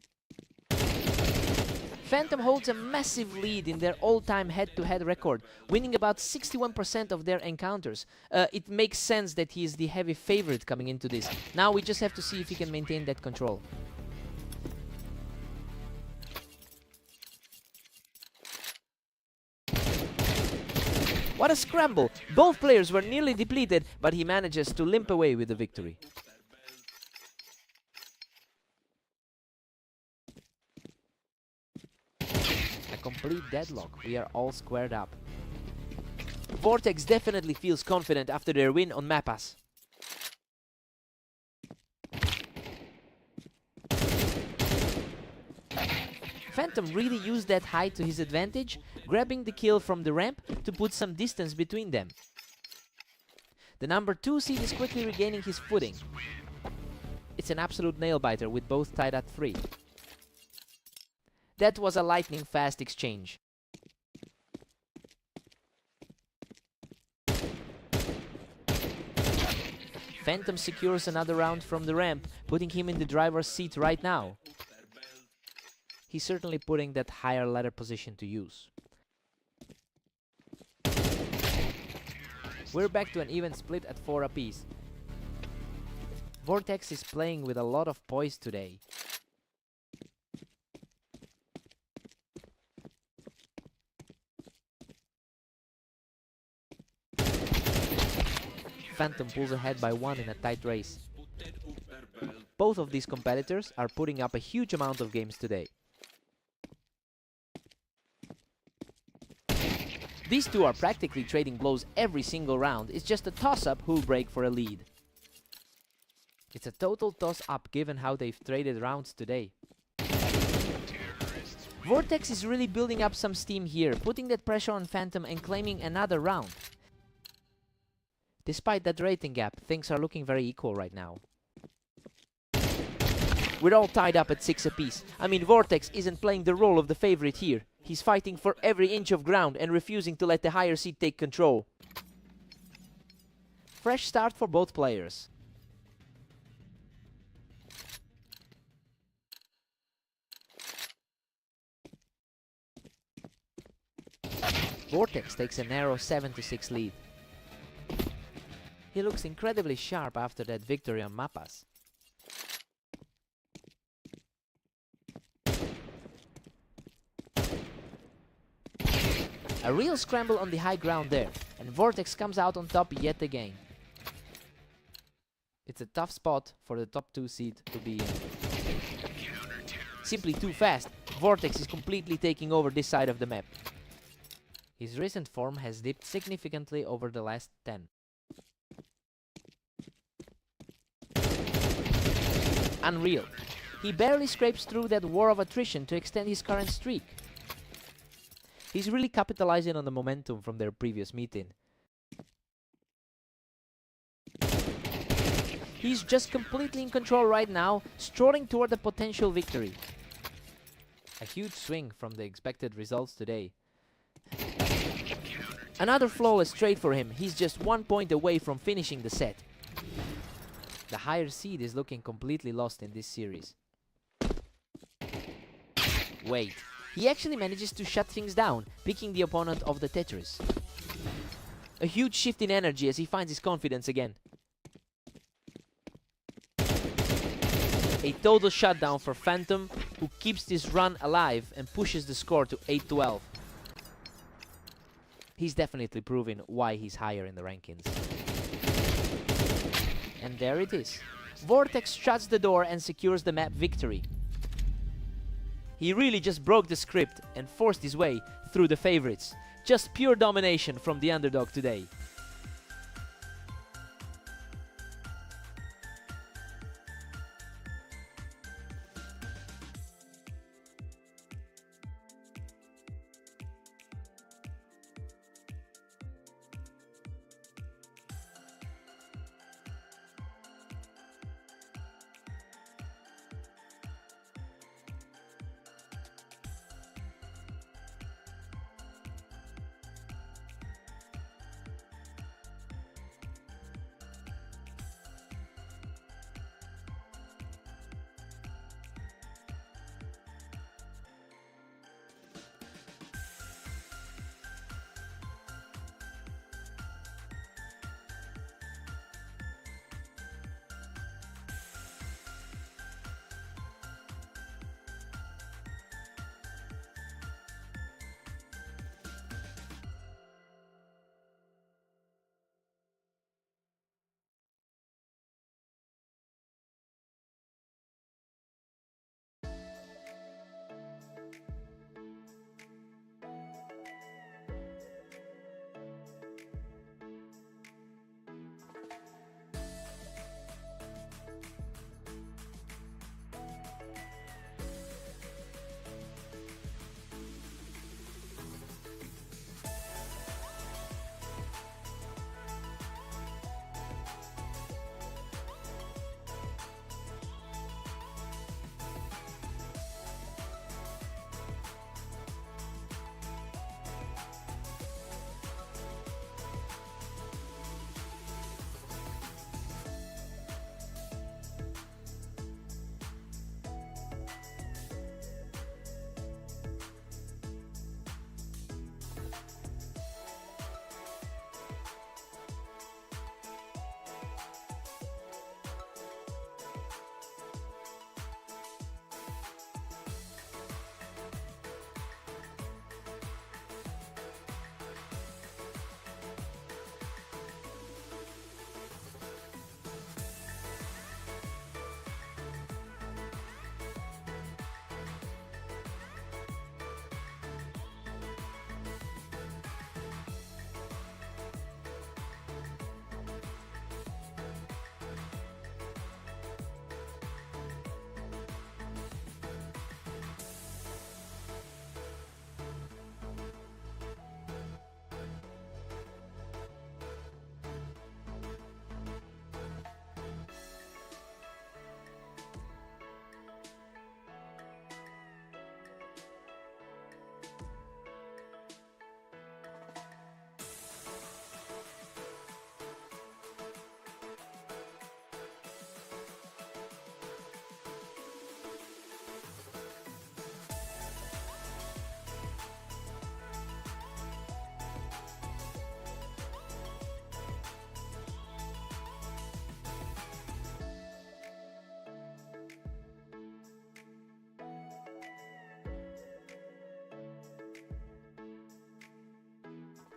Phantom holds a massive lead in their all-time head-to-head record, winning about 61% of their encounters. It makes sense that he is the heavy favorite coming into this. Now we just have to see if he can maintain that control. What a scramble! Both players were nearly depleted, but he manages to limp away with the victory. A complete deadlock. We are all squared up. Vortex definitely feels confident after their win on Mappas. Phantom really used that height to his advantage, grabbing the kill from the ramp to put some distance between them. The number 2 seed is quickly regaining his footing. It's an absolute nail-biter with both tied at 3. That was a lightning-fast exchange. Phantom secures another round from the ramp, putting him in the driver's seat right now. He's certainly putting that higher ladder position to use. We're back to an even split at 4 apiece. Vortex is playing with a lot of poise today. Phantom pulls ahead by 1 in a tight race. Both of these competitors are putting up a huge amount of games today. These two are practically trading blows every single round. It's just a toss-up who'll break for a lead. It's a total toss-up given how they've traded rounds today. Vortex is really building up some steam here, putting that pressure on Phantom and claiming another round. Despite that rating gap, things are looking very equal right now. We're all tied up at 6 apiece. I mean, Vortex isn't playing the role of the favorite here. He's fighting for every inch of ground and refusing to let the higher seed take control. Fresh start for both players. Vortex takes a narrow 7-6 lead. He looks incredibly sharp after that victory on Mappas. A real scramble on the high ground there, and Vortex comes out on top yet again. It's a tough spot for the top 2 seed to be in. Simply too fast, Vortex is completely taking over this side of the map. His recent form has dipped significantly over the last 10. Unreal. He barely scrapes through that war of attrition to extend his current streak. He's really capitalizing on the momentum from their previous meeting. He's just completely in control right now, strolling toward a potential victory. A huge swing from the expected results today. Another flawless trade for him. He's just 1 point away from finishing the set. The higher seed is looking completely lost in this series. Wait. He actually manages to shut things down, picking the opponent of the Tetris. A huge shift in energy as he finds his confidence again. A total shutdown for Phantom, who keeps this run alive and pushes the score to 8-12. He's definitely proving why he's higher in the rankings. And there it is. Vortex shuts the door and secures the map victory. He really just broke the script and forced his way through the favorites. Just pure domination from the underdog today.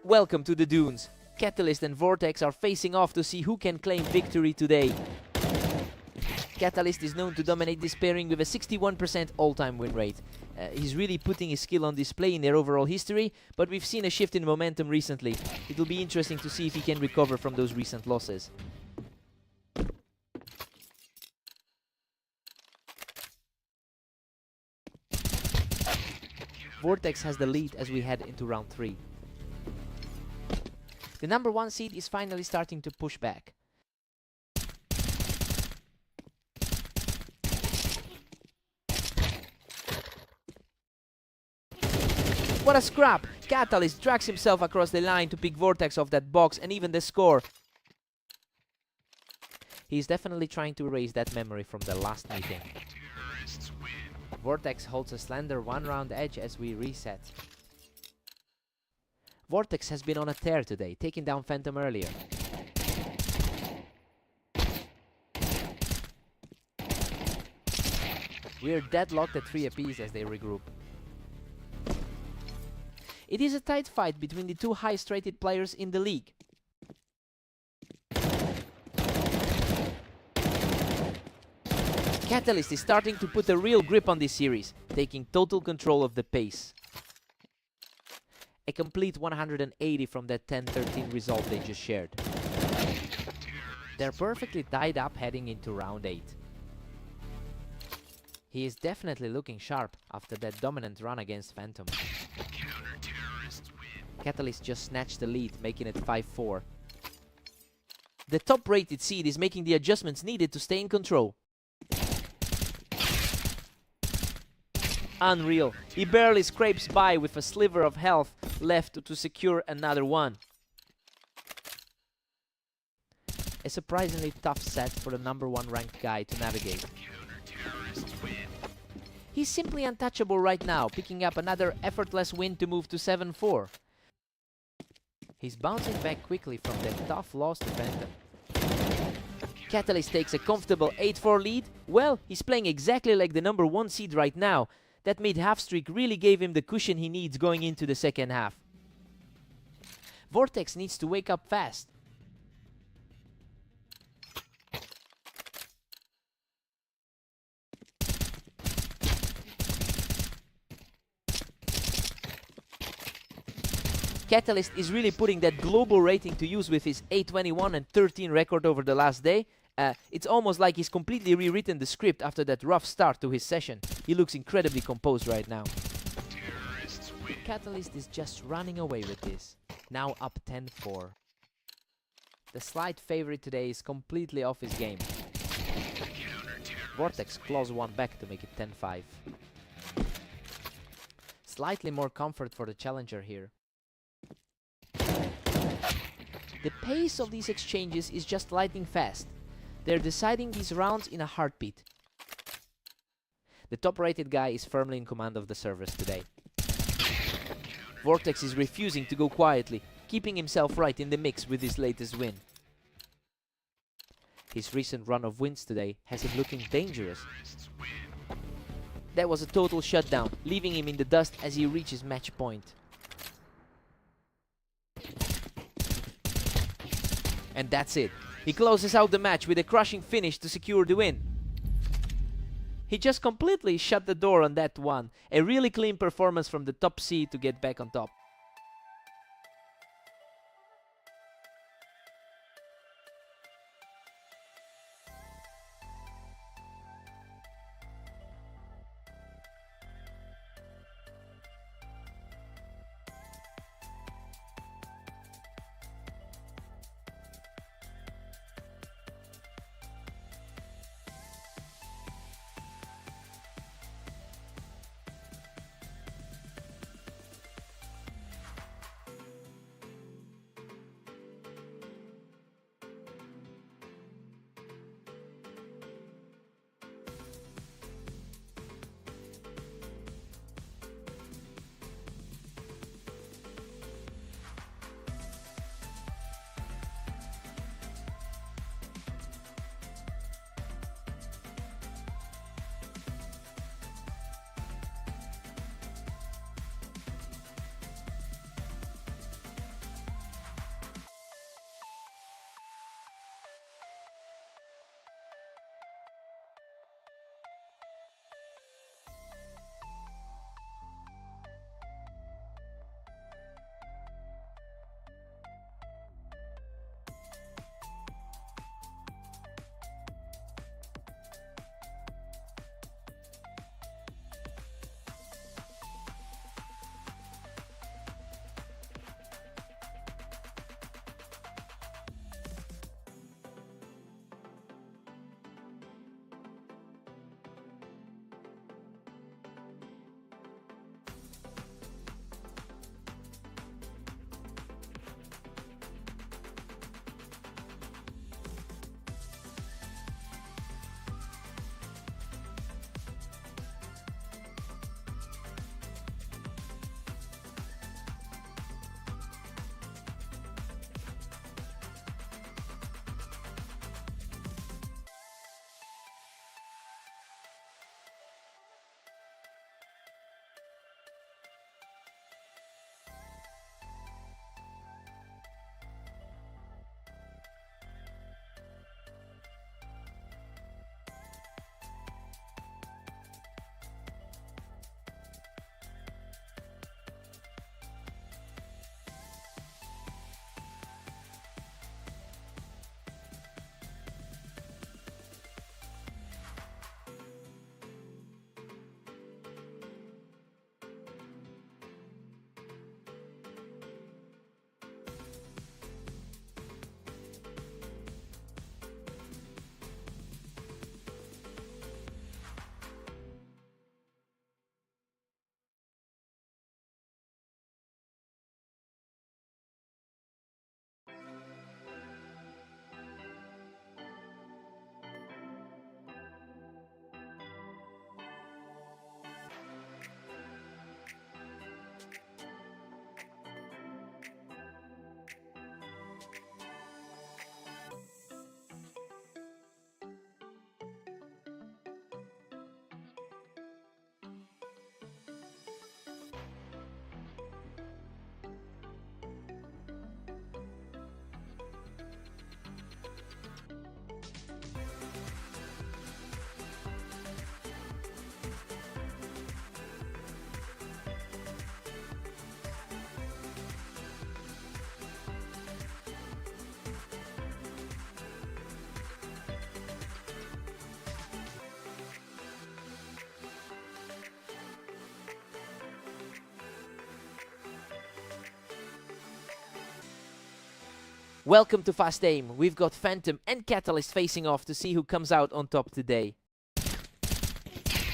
Welcome to the Dunes. Catalyst and Vortex are facing off to see who can claim victory today. Catalyst is known to dominate this pairing with a 61% all-time win rate. He's really putting his skill on display in their overall history, but we've seen a shift in momentum recently. It'll be interesting to see if he can recover from those recent losses. Vortex has the lead as we head into round 3. The number 1 seed is finally starting to push back. What a scrap! Catalyst drags himself across the line to pick Vortex off that box and even the score. He's definitely trying to erase that memory from the last meeting. Vortex holds a slender 1-round edge as we reset. Vortex has been on a tear today, taking down Phantom earlier. We're deadlocked at 3 apiece as they regroup. It is a tight fight between the two highest rated players in the league. Catalyst is starting to put a real grip on this series, taking total control of the pace. A complete 180 from that 10-13 result they just shared. They're perfectly tied up heading into round 8. He is definitely looking sharp after that dominant run against Phantom. Catalyst just snatched the lead, making it 5-4. The top-rated seed is making the adjustments needed to stay in control. Unreal. He barely scrapes by with a sliver of health left to secure another one. A surprisingly tough set for the number 1 ranked guy to navigate. He's simply untouchable right now, picking up another effortless win to move to 7-4. He's bouncing back quickly from that tough loss to Phantom. Catalyst takes a comfortable 8-4 lead. Well, he's playing exactly like the number 1 seed right now. That mid-half streak really gave him the cushion he needs going into the second half. Vortex needs to wake up fast. Catalyst is really putting that global rating to use with his 8-21 and 13 record over the last day. It's almost like he's completely rewritten the script after that rough start to his session. He looks incredibly composed right now. Catalyst is just running away with this. Now up 10-4. The slight favorite today is completely off his game. Vortex claws one back to make it 10-5. Slightly more comfort for the challenger here. The pace of these exchanges is just lightning fast. They're deciding these rounds in a heartbeat. The top-rated guy is firmly in command of the servers today. Vortex is refusing to go quietly, keeping himself right in the mix with his latest win. His recent run of wins today has him looking dangerous. That was a total shutdown, leaving him in the dust as he reaches match point. And that's it. He closes out the match with a crushing finish to secure the win. He just completely shut the door on that one. A really clean performance from the top seed to get back on top. Welcome to Fast Aim. We've got Phantom and Catalyst facing off to see who comes out on top today.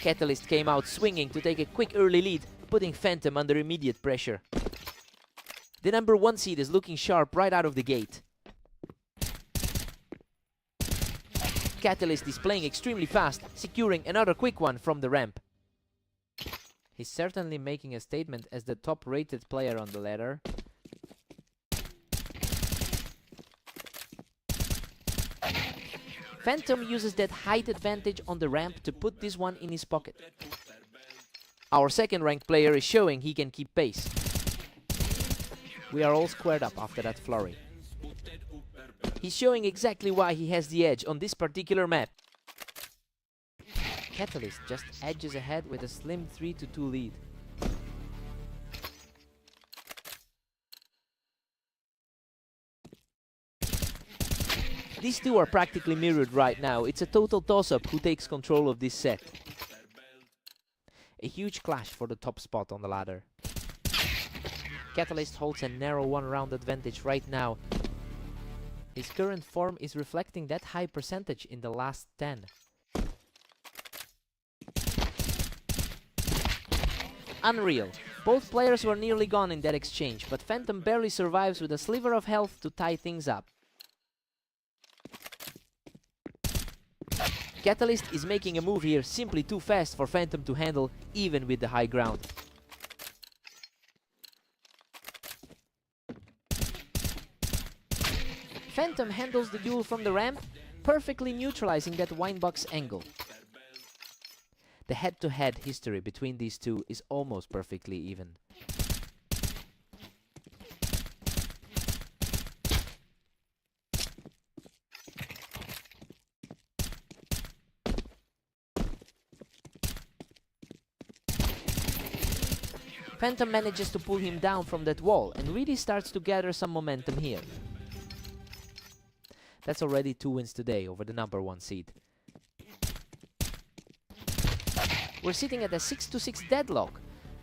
Catalyst came out swinging to take a quick early lead, putting Phantom under immediate pressure. The number 1 seed is looking sharp right out of the gate. Catalyst is playing extremely fast, securing another quick one from the ramp. He's certainly making a statement as the top-rated player on the ladder. Phantom uses that height advantage on the ramp to put this one in his pocket. Our second ranked player is showing he can keep pace. We are all squared up after that flurry. He's showing exactly why he has the edge on this particular map. Catalyst just edges ahead with a slim 3-2 lead. These two are practically mirrored right now. It's a total toss-up who takes control of this set. A huge clash for the top spot on the ladder. Catalyst holds a narrow 1-round advantage right now. His current form is reflecting that high percentage in the last 10. Unreal. Both players were nearly gone in that exchange, but Phantom barely survives with a sliver of health to tie things up. Catalyst is making a move here simply too fast for Phantom to handle, even with the high ground. Phantom handles the duel from the ramp, perfectly neutralizing that winebox angle. The head-to-head history between these two is almost perfectly even. Phantom manages to pull him down from that wall and really starts to gather some momentum here. That's already 2 wins today over the number 1 seed. We're sitting at a 6-6 deadlock.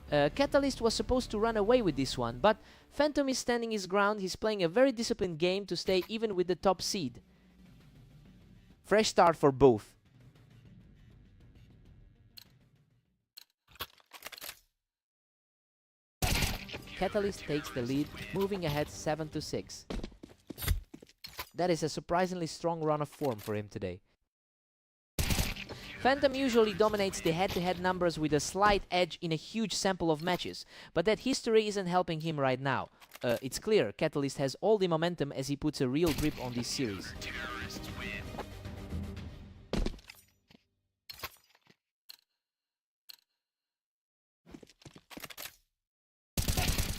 Catalyst was supposed to run away with this one, but Phantom is standing his ground. He's playing a very disciplined game to stay even with the top seed. Fresh start for both. Catalyst takes the lead, moving ahead 7-6. That is a surprisingly strong run of form for him today. Phantom usually dominates the head-to-head numbers with a slight edge in a huge sample of matches, but that history isn't helping him right now. It's clear Catalyst has all the momentum as he puts a real grip on this series.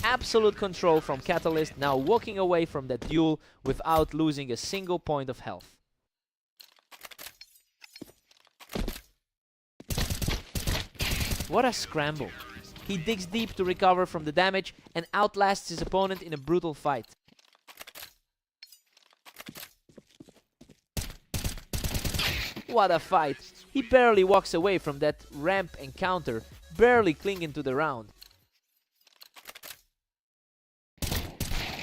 Absolute control from Catalyst, now walking away from that duel without losing a single point of health. What a scramble. He digs deep to recover from the damage and outlasts his opponent in a brutal fight. What a fight. He barely walks away from that ramp encounter, barely clinging to the round.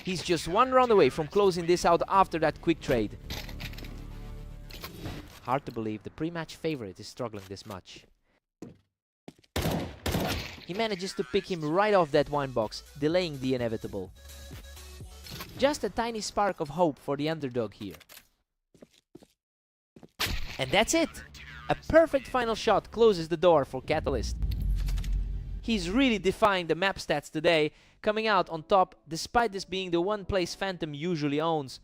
He's just 1 round away from closing this out after that quick trade. Hard to believe the pre-match favorite is struggling this much. He manages to pick him right off that wine box, delaying the inevitable. Just a tiny spark of hope for the underdog here. And that's it! A perfect final shot closes the door for Catalyst. He's really defying the map stats today, coming out on top despite this being the one place Phantom usually owns.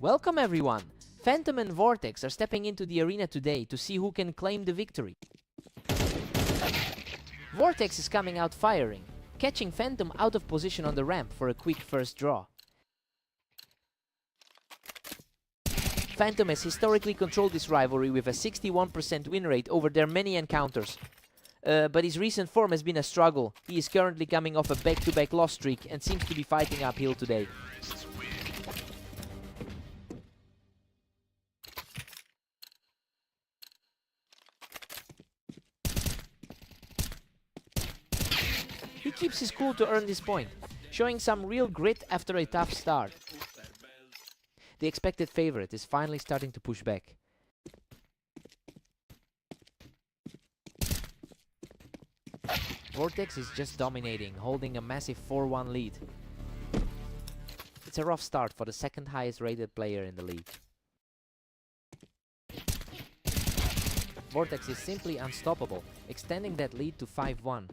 Welcome everyone! Phantom and Vortex are stepping into the arena today to see who can claim the victory. Vortex is coming out firing, catching Phantom out of position on the ramp for a quick first draw. Phantom has historically controlled this rivalry with a 61% win rate over their many encounters. But his recent form has been a struggle. He is currently coming off a back-to-back loss streak and seems to be fighting uphill today. He keeps his cool to earn this point, showing some real grit after a tough start. The expected favorite is finally starting to push back. Vortex is just dominating, holding a massive 4-1 lead. It's a rough start for the second highest rated player in the league. Vortex is simply unstoppable, extending that lead to 5-1.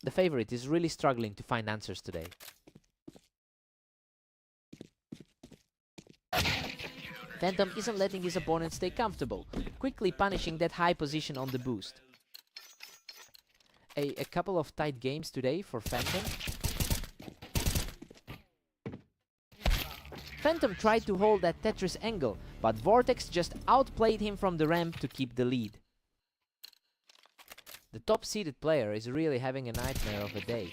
The favorite is really struggling to find answers today. Phantom isn't letting his opponent stay comfortable, quickly punishing that high position on the boost. A couple of tight games today for Phantom. Phantom tried to hold that Tetris angle, but Vortex just outplayed him from the ramp to keep the lead. The top-seeded player is really having a nightmare of a day.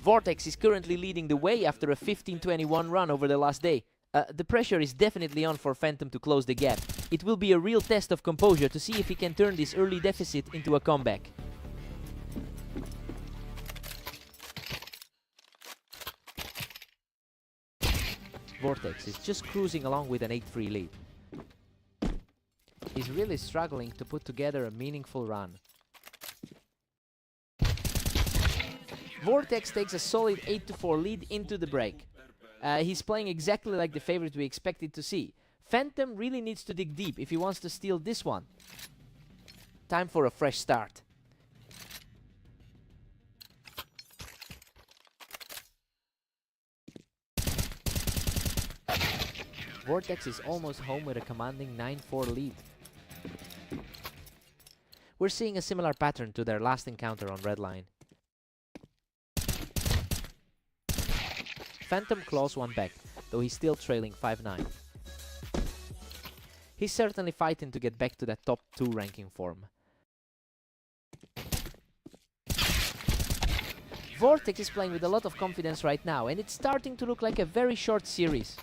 Vortex is currently leading the way after a 15-21 run over the last day. The pressure is definitely on for Phantom to close the gap. It will be a real test of composure to see if he can turn this early deficit into a comeback. Vortex is just cruising along with an 8-3 lead. He's really struggling to put together a meaningful run. Vortex takes a solid 8-4 lead into the break. He's playing exactly like the favorite we expected to see. Phantom really needs to dig deep if he wants to steal this one. Time for a fresh start. Vortex is almost home with a commanding 9-4 lead. We're seeing a similar pattern to their last encounter on Redline. Phantom claws one back, though he's still trailing 5-9. He's certainly fighting to get back to that top 2 ranking form. Vortex is playing with a lot of confidence right now, and it's starting to look like a very short series.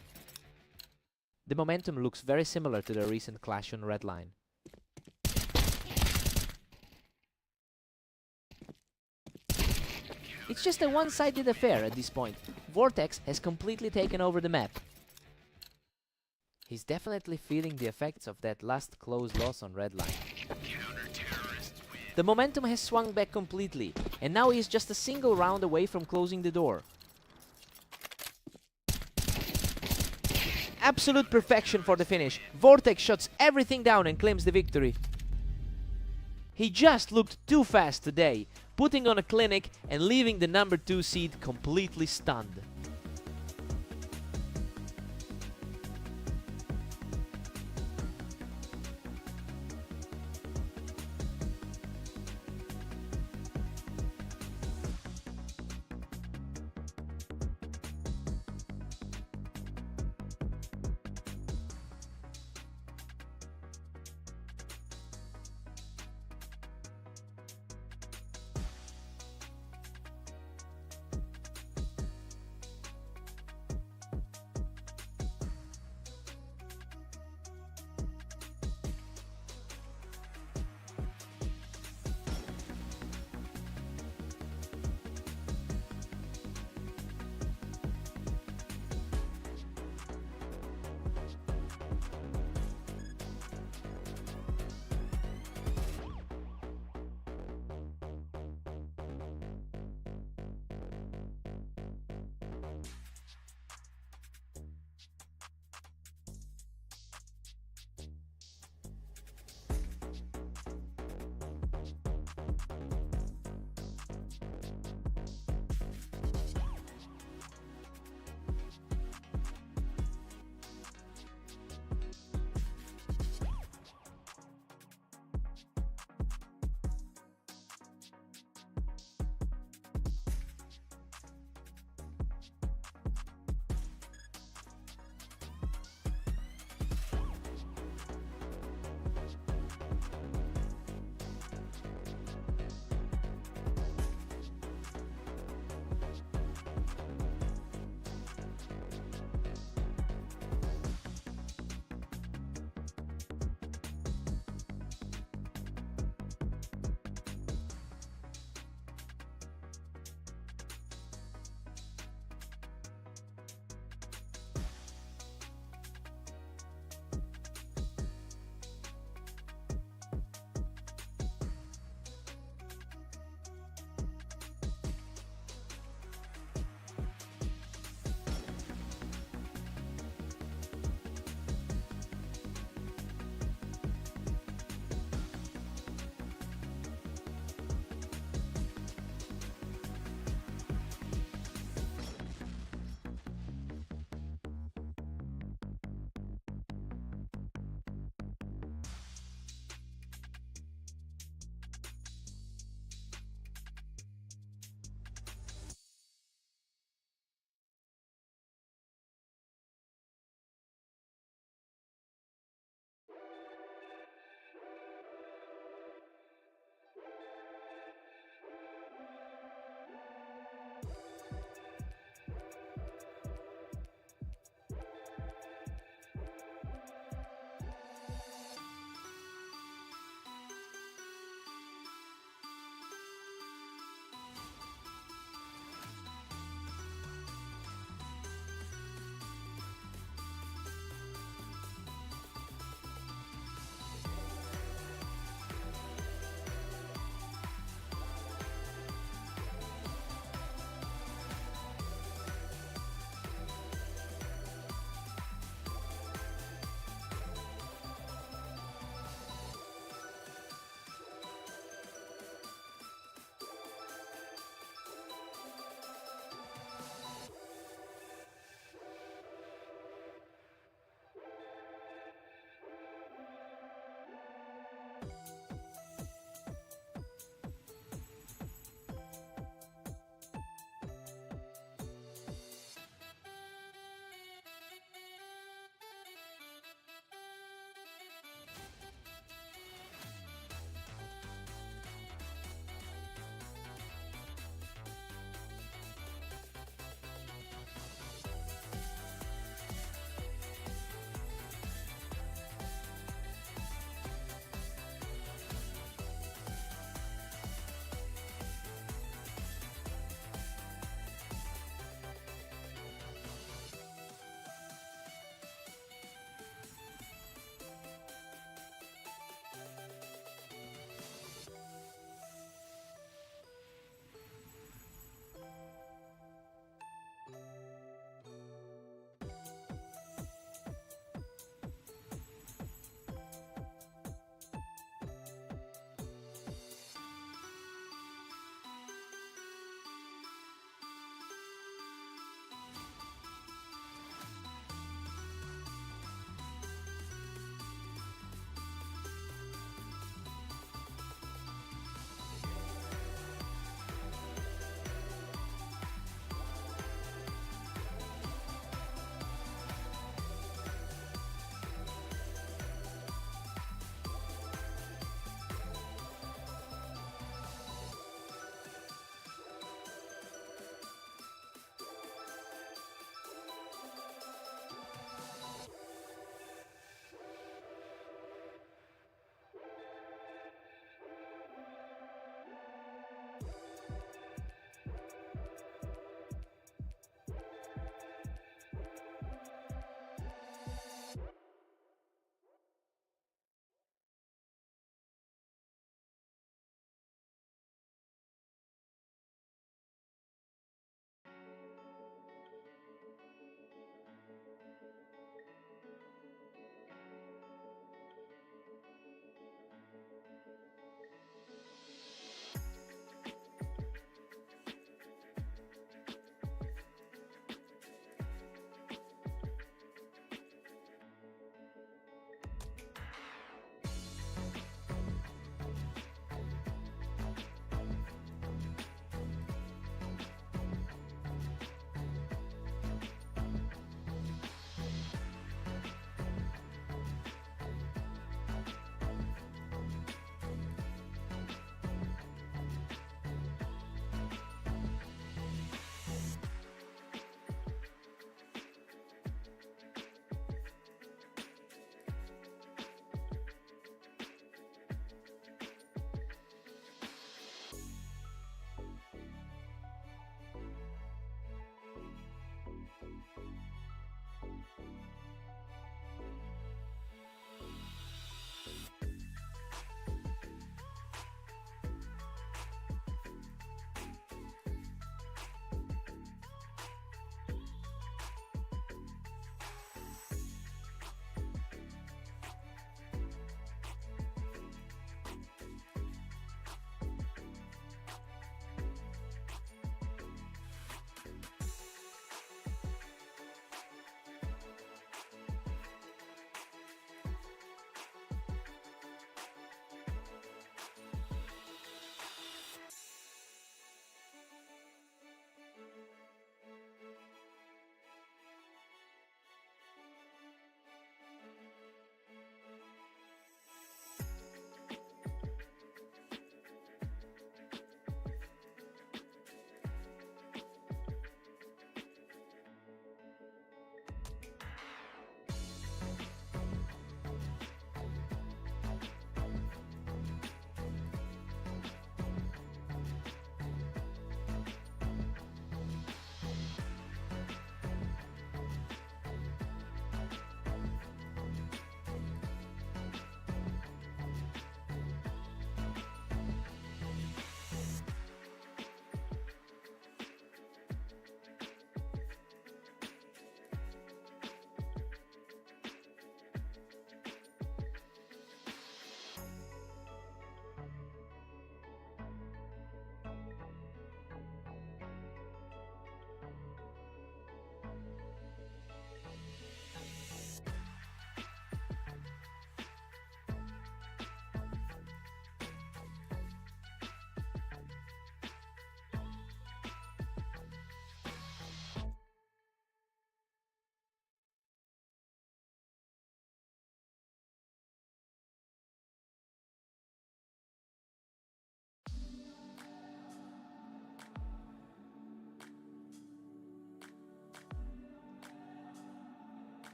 The momentum looks very similar to the recent clash on Redline. It's just a one-sided affair at this point. Vortex has completely taken over the map. He's definitely feeling the effects of that last close loss on Redline. The momentum has swung back completely, and now he's just a single round away from closing the door. Absolute perfection for the finish. Vortex shuts everything down and claims the victory. He just looked too fast today, putting on a clinic and leaving the number 2 seed completely stunned.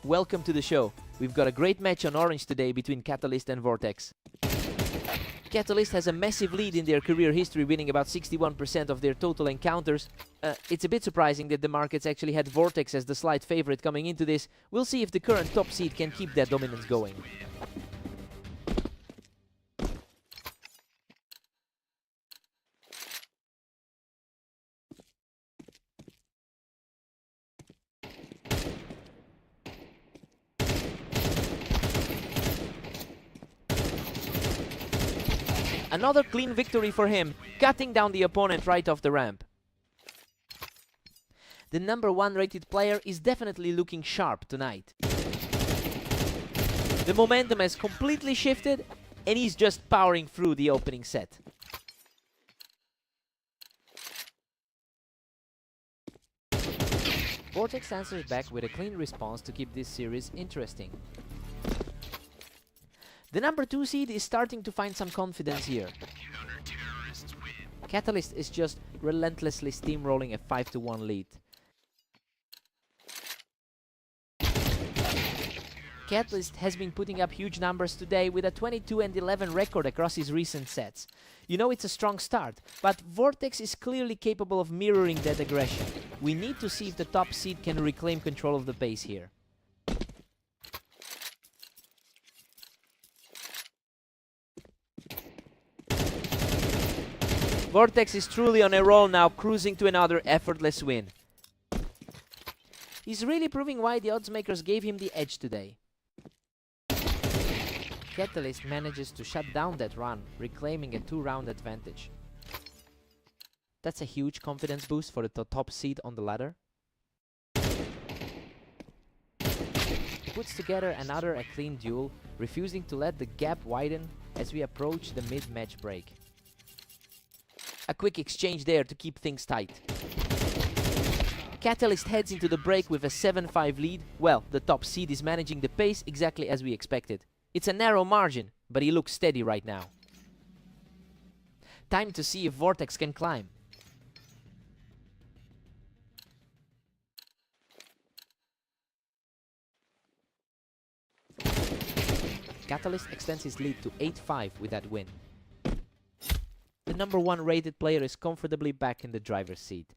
welcome to the show. We've got a great match on Orange today between Catalyst and Vortex. Catalyst has a massive lead in their career history, winning about 61% of their total encounters. It's a bit surprising that the markets actually had Vortex as the slight favorite coming into this. We'll see if the current top seed can keep that dominance going. Another clean victory for him, cutting down the opponent right off the ramp. The number 1 rated player is definitely looking sharp tonight. The momentum has completely shifted and he's just powering through the opening set. Vortex answers back with a clean response to keep this series interesting. The number 2 seed is starting to find some confidence here. Catalyst is just relentlessly steamrolling a 5-1 lead. Catalyst has been putting up huge numbers today with a 22-11 record across his recent sets. You know, it's a strong start, but Vortex is clearly capable of mirroring that aggression. We need to see if the top seed can reclaim control of the pace here. Vortex is truly on a roll now, cruising to another effortless win. He's really proving why the oddsmakers gave him the edge today. Catalyst manages to shut down that run, reclaiming a 2-round advantage. That's a huge confidence boost for the top seed on the ladder. He puts together a clean duel, refusing to let the gap widen as we approach the mid-match break. A quick exchange there to keep things tight. Catalyst heads into the break with a 7-5 lead. Well, the top seed is managing the pace exactly as we expected. It's a narrow margin, but he looks steady right now. Time to see if Vortex can climb. Catalyst extends his lead to 8-5 with that win. The number 1 rated player is comfortably back in the driver's seat.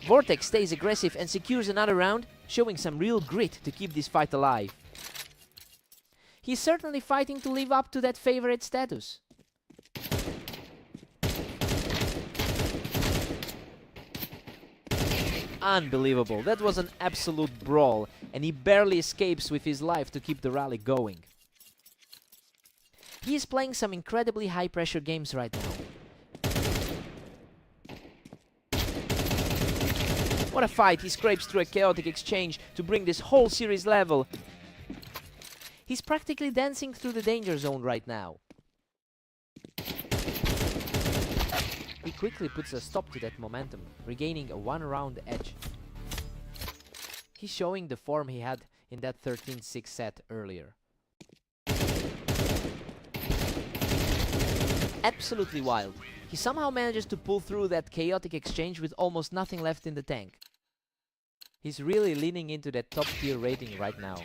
Vortex stays aggressive and secures another round, showing some real grit to keep this fight alive. He's certainly fighting to live up to that favorite status. Unbelievable, that was an absolute brawl, and he barely escapes with his life to keep the rally going. He is playing some incredibly high-pressure games right now. What a fight! He scrapes through a chaotic exchange to bring this whole series level. He's practically dancing through the danger zone right now. He quickly puts a stop to that momentum, regaining a 1-round edge. He's showing the form he had in that 13-6 set earlier. Absolutely wild. He somehow manages to pull through that chaotic exchange with almost nothing left in the tank. He's really leaning into that top tier rating right now.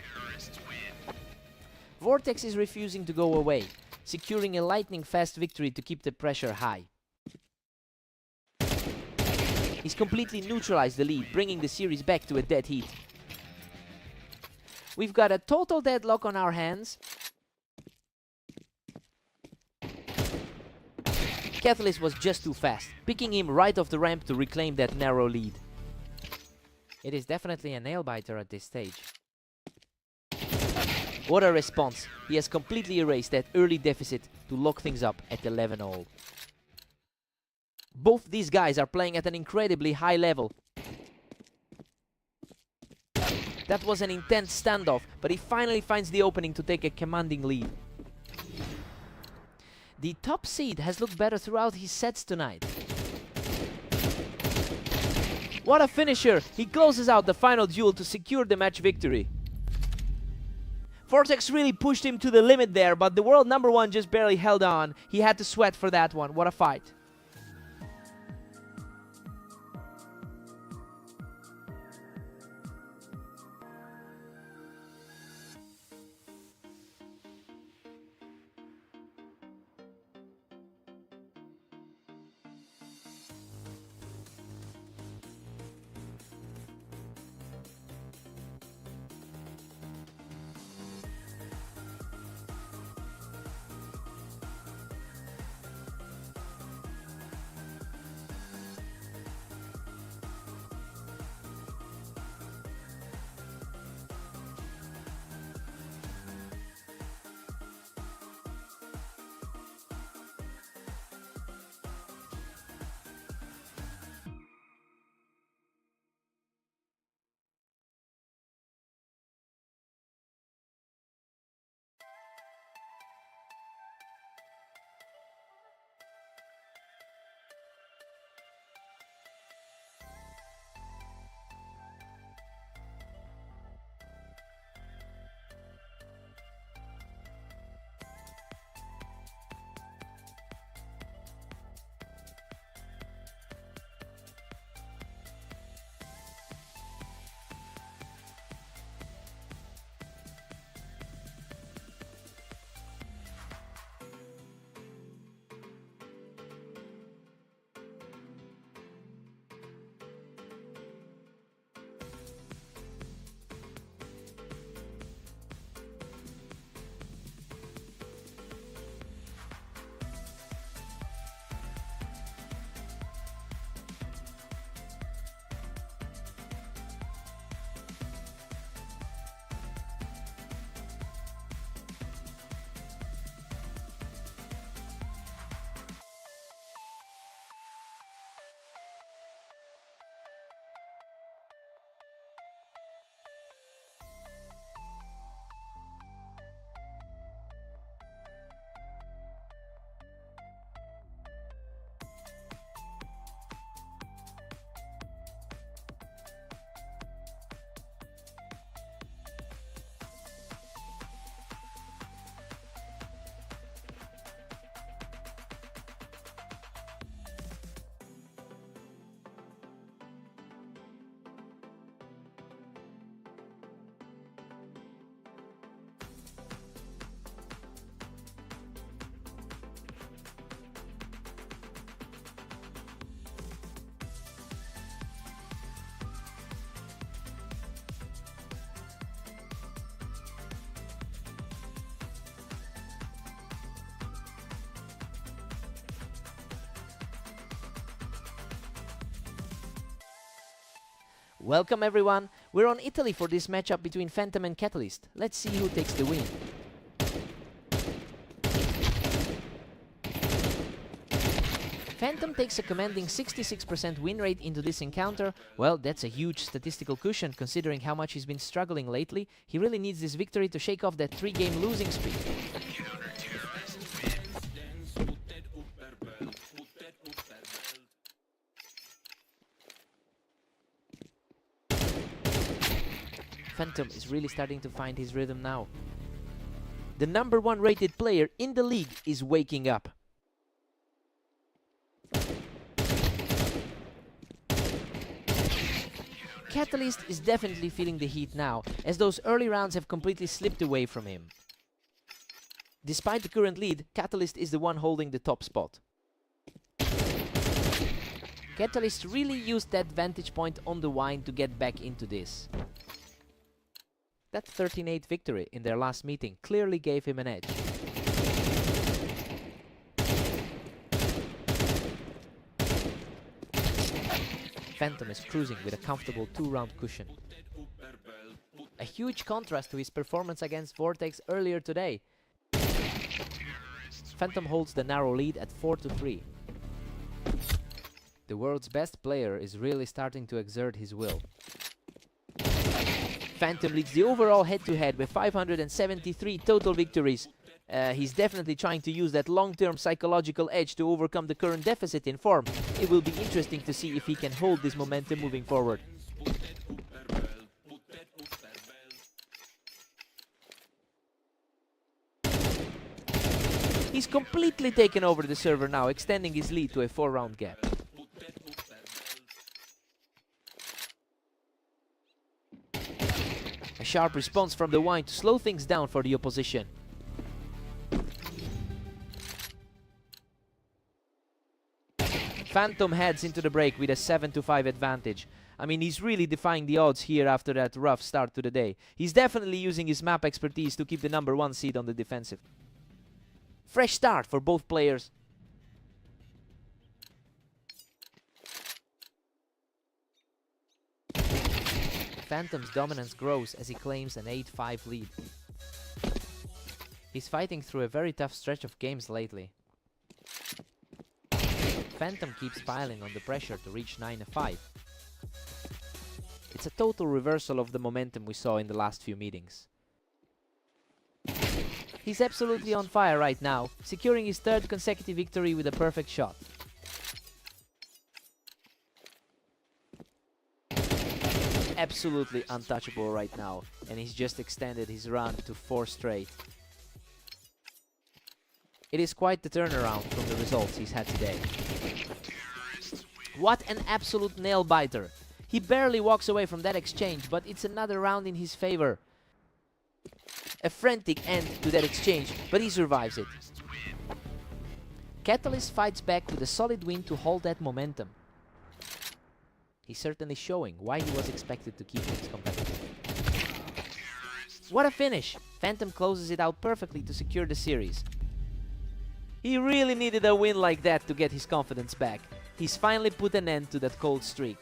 Vortex is refusing to go away, securing a lightning fast victory to keep the pressure high. He's completely neutralized the lead, bringing the series back to a dead heat. We've got a total deadlock on our hands. Catalyst was just too fast, picking him right off the ramp to reclaim that narrow lead. It is definitely a nail-biter at this stage. What a response! He has completely erased that early deficit to lock things up at 11-all. Both these guys are playing at an incredibly high level. That was an intense standoff, but he finally finds the opening to take a commanding lead. The top seed has looked better throughout his sets tonight. What a finisher! He closes out the final duel to secure the match victory. Vortex really pushed him to the limit there, but the world number 1 just barely held on. He had to sweat for that one. What a fight. Welcome everyone, we're on Italy for this matchup between Phantom and Catalyst. Let's see who takes the win. Phantom takes a commanding 66% win rate into this encounter. Well, that's a huge statistical cushion considering how much he's been struggling lately. He really needs this victory to shake off that 3-game losing streak. Phantom is really starting to find his rhythm now. The #1 rated player in the league is waking up. Catalyst is definitely feeling the heat now, as those early rounds have completely slipped away from him. Despite the current lead, Catalyst is the one holding the top spot. Catalyst really used that vantage point on the wine to get back into this. That 13-8 victory in their last meeting clearly gave him an edge. Phantom is cruising with a comfortable 2-round cushion. A huge contrast to his performance against Vortex earlier today. Phantom holds the narrow lead at 4-3. The world's best player is really starting to exert his will. Phantom leads the overall head-to-head with 573 total victories. He's definitely trying to use that long-term psychological edge to overcome the current deficit in form. It will be interesting to see if he can hold this momentum moving forward. He's completely taken over the server now, extending his lead to a 4-round gap. A sharp response from the wine to slow things down for the opposition. Phantom heads into the break with a 7-5 advantage. I mean, he's really defying the odds here after that rough start to the day. He's definitely using his map expertise to keep the #1 seed on the defensive. Fresh start for both players. Phantom's dominance grows as he claims an 8-5 lead. He's fighting through a very tough stretch of games lately. Phantom keeps piling on the pressure to reach 9-5. It's a total reversal of the momentum we saw in the last few meetings. He's absolutely on fire right now, securing his 3rd consecutive victory with a perfect shot. Absolutely untouchable right now, and he's just extended his run to 4 straight. It is quite the turnaround from the results he's had today. What an absolute nail-biter. He barely walks away from that exchange, but it's another round in his favor. A frantic end to that exchange, but he survives it. Catalyst fights back with a solid win to hold that momentum. He's certainly showing why he was expected to keep things competitive. What a finish! Phantom closes it out perfectly to secure the series. He really needed a win like that to get his confidence back. He's finally put an end to that cold streak.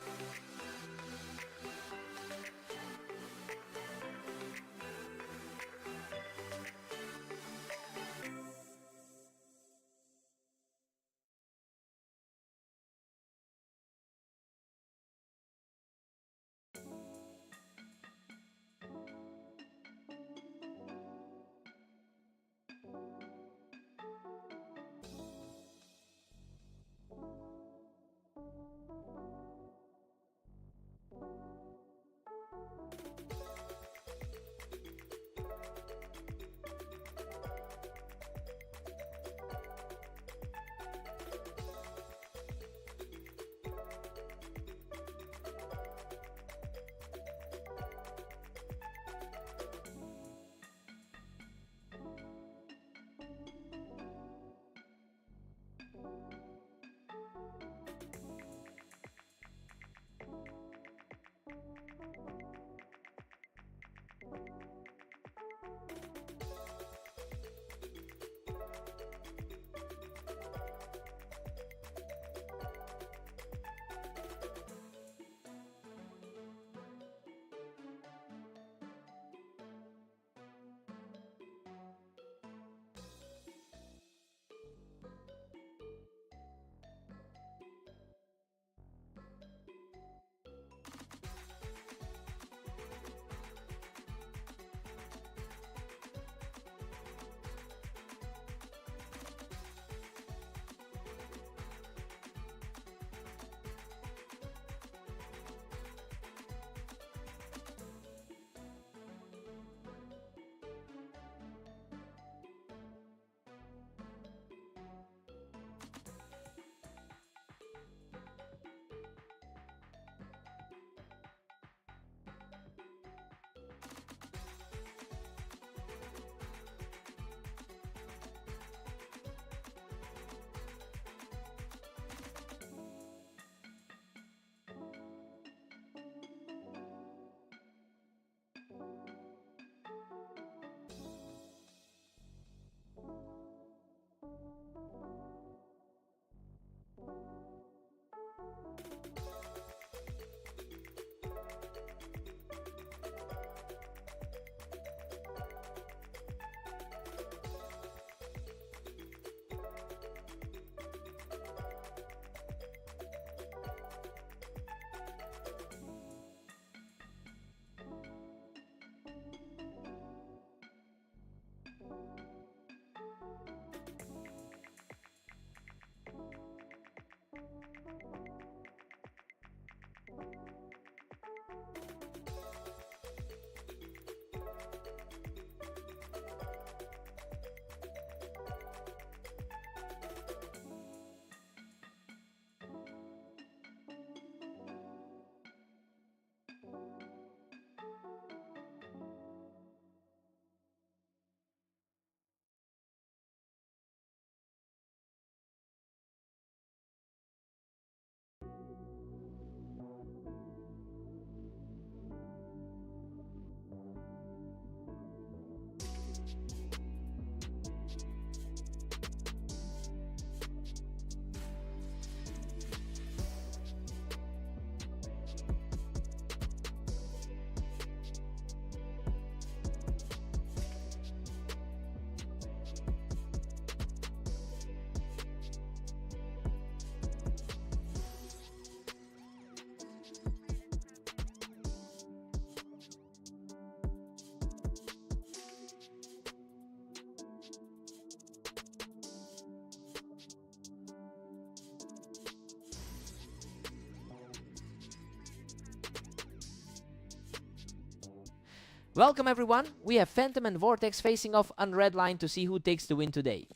Welcome everyone, we have Phantom and Vortex facing off on red line to see who takes the win today.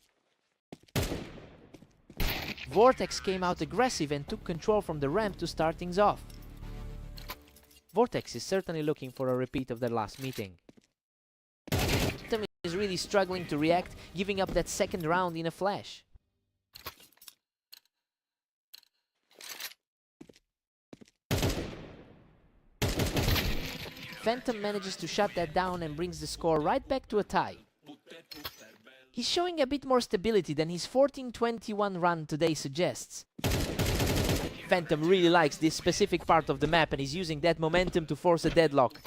Vortex came out aggressive and took control from the ramp to start things off. Vortex is certainly looking for a repeat of their last meeting. Phantom is really struggling to react, giving up that second round in a flash. Phantom manages to shut that down and brings the score right back to a tie. He's showing a bit more stability than his 14-21 run today suggests. Phantom really likes this specific part of the map and is using that momentum to force a deadlock.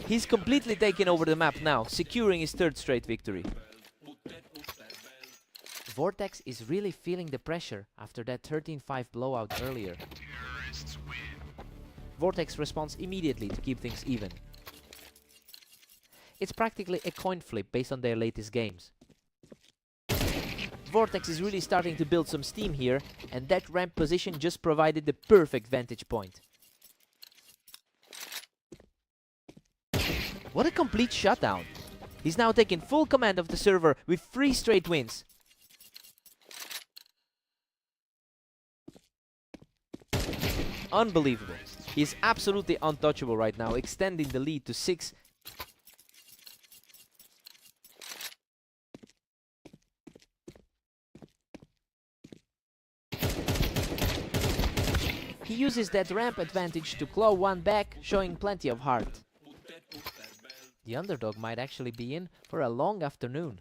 He's completely taken over the map now, securing his third straight victory. Vortex is really feeling the pressure after that 13-5 blowout earlier. Vortex responds immediately to keep things even. It's practically a coin flip based on their latest games. Vortex is really starting to build some steam here, and that ramp position just provided the perfect vantage point. What a complete shutdown! He's now taken full command of the server with 3 straight wins. Unbelievable. He is absolutely untouchable right now, extending the lead to 6. He uses that ramp advantage to claw one back, showing plenty of heart. The underdog might actually be in for a long afternoon.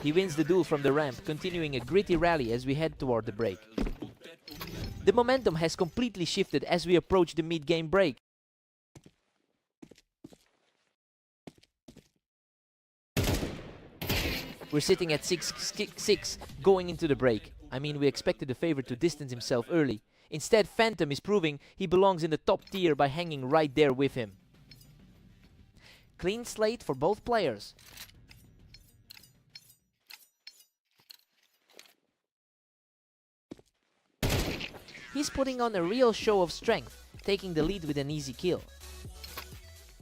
He wins the duel from the ramp, continuing a gritty rally as we head toward the break. The momentum has completely shifted as we approach the mid-game break. We're sitting at 6-6 going into the break. I mean, we expected the favorite to distance himself early. Instead, Phantom is proving he belongs in the top tier by hanging right there with him. Clean slate for both players. He's putting on a real show of strength, taking the lead with an easy kill.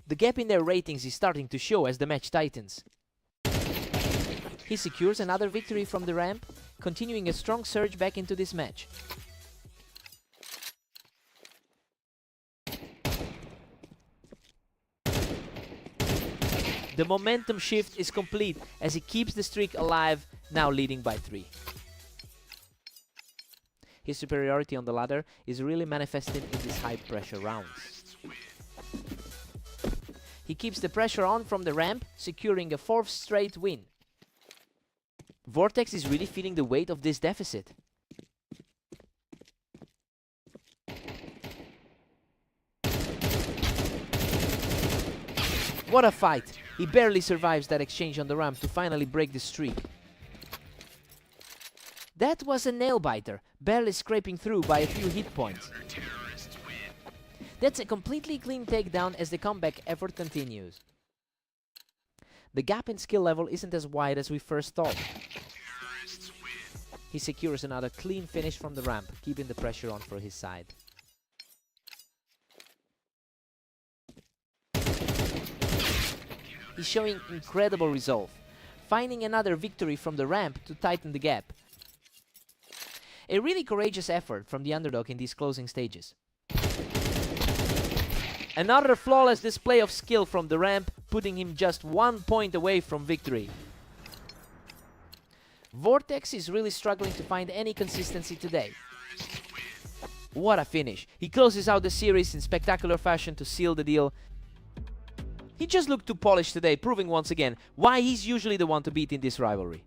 The gap in their ratings is starting to show as the match tightens. He secures another victory from the ramp, continuing a strong surge back into this match. The momentum shift is complete as he keeps the streak alive, now leading by 3. His superiority on the ladder is really manifested in these high-pressure rounds. He keeps the pressure on from the ramp, securing a 4th straight win. Vortex is really feeling the weight of this deficit. What a fight! He barely survives that exchange on the ramp to finally break the streak. That was a nail-biter, barely scraping through by a few hit points. That's a completely clean takedown as the comeback effort continues. The gap in skill level isn't as wide as we first thought. He secures another clean finish from the ramp, keeping the pressure on for his side. He's showing incredible resolve, finding another victory from the ramp to tighten the gap. A really courageous effort from the underdog in these closing stages. Another flawless display of skill from the ramp, putting him just 1 point away from victory. Vortex is really struggling to find any consistency today. What a finish! He closes out the series in spectacular fashion to seal the deal. He just looked too polished today, proving once again why he's usually the one to beat in this rivalry.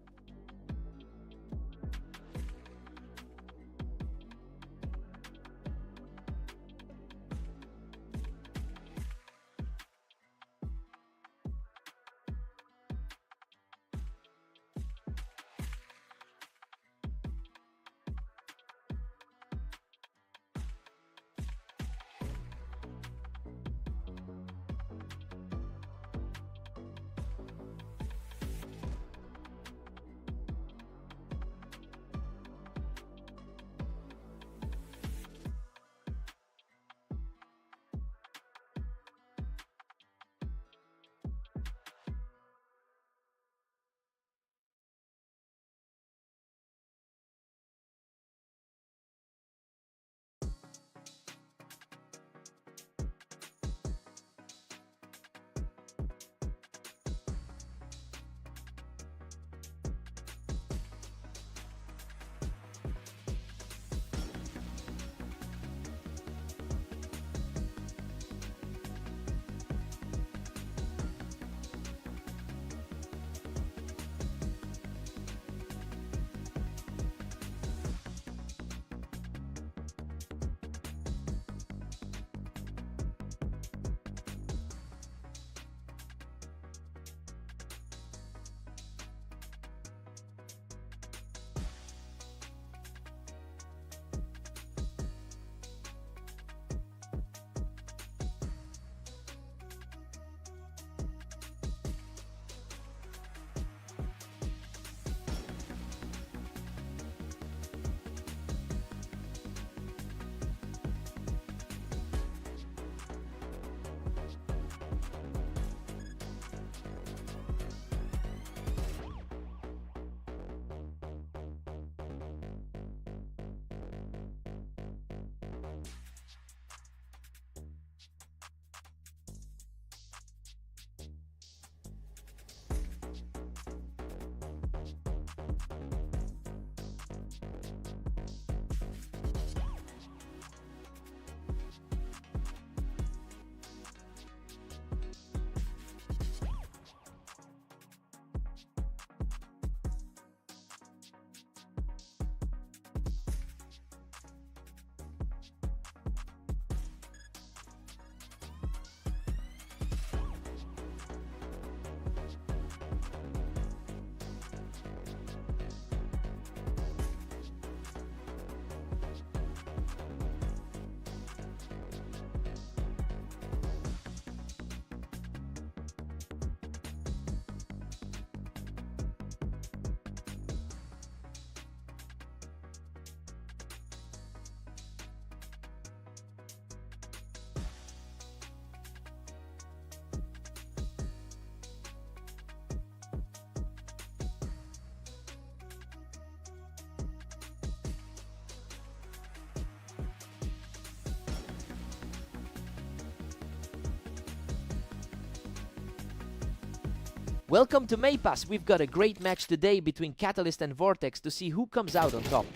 Welcome to Maypass. We've got a great match today between Catalyst and Vortex to see who comes out on top.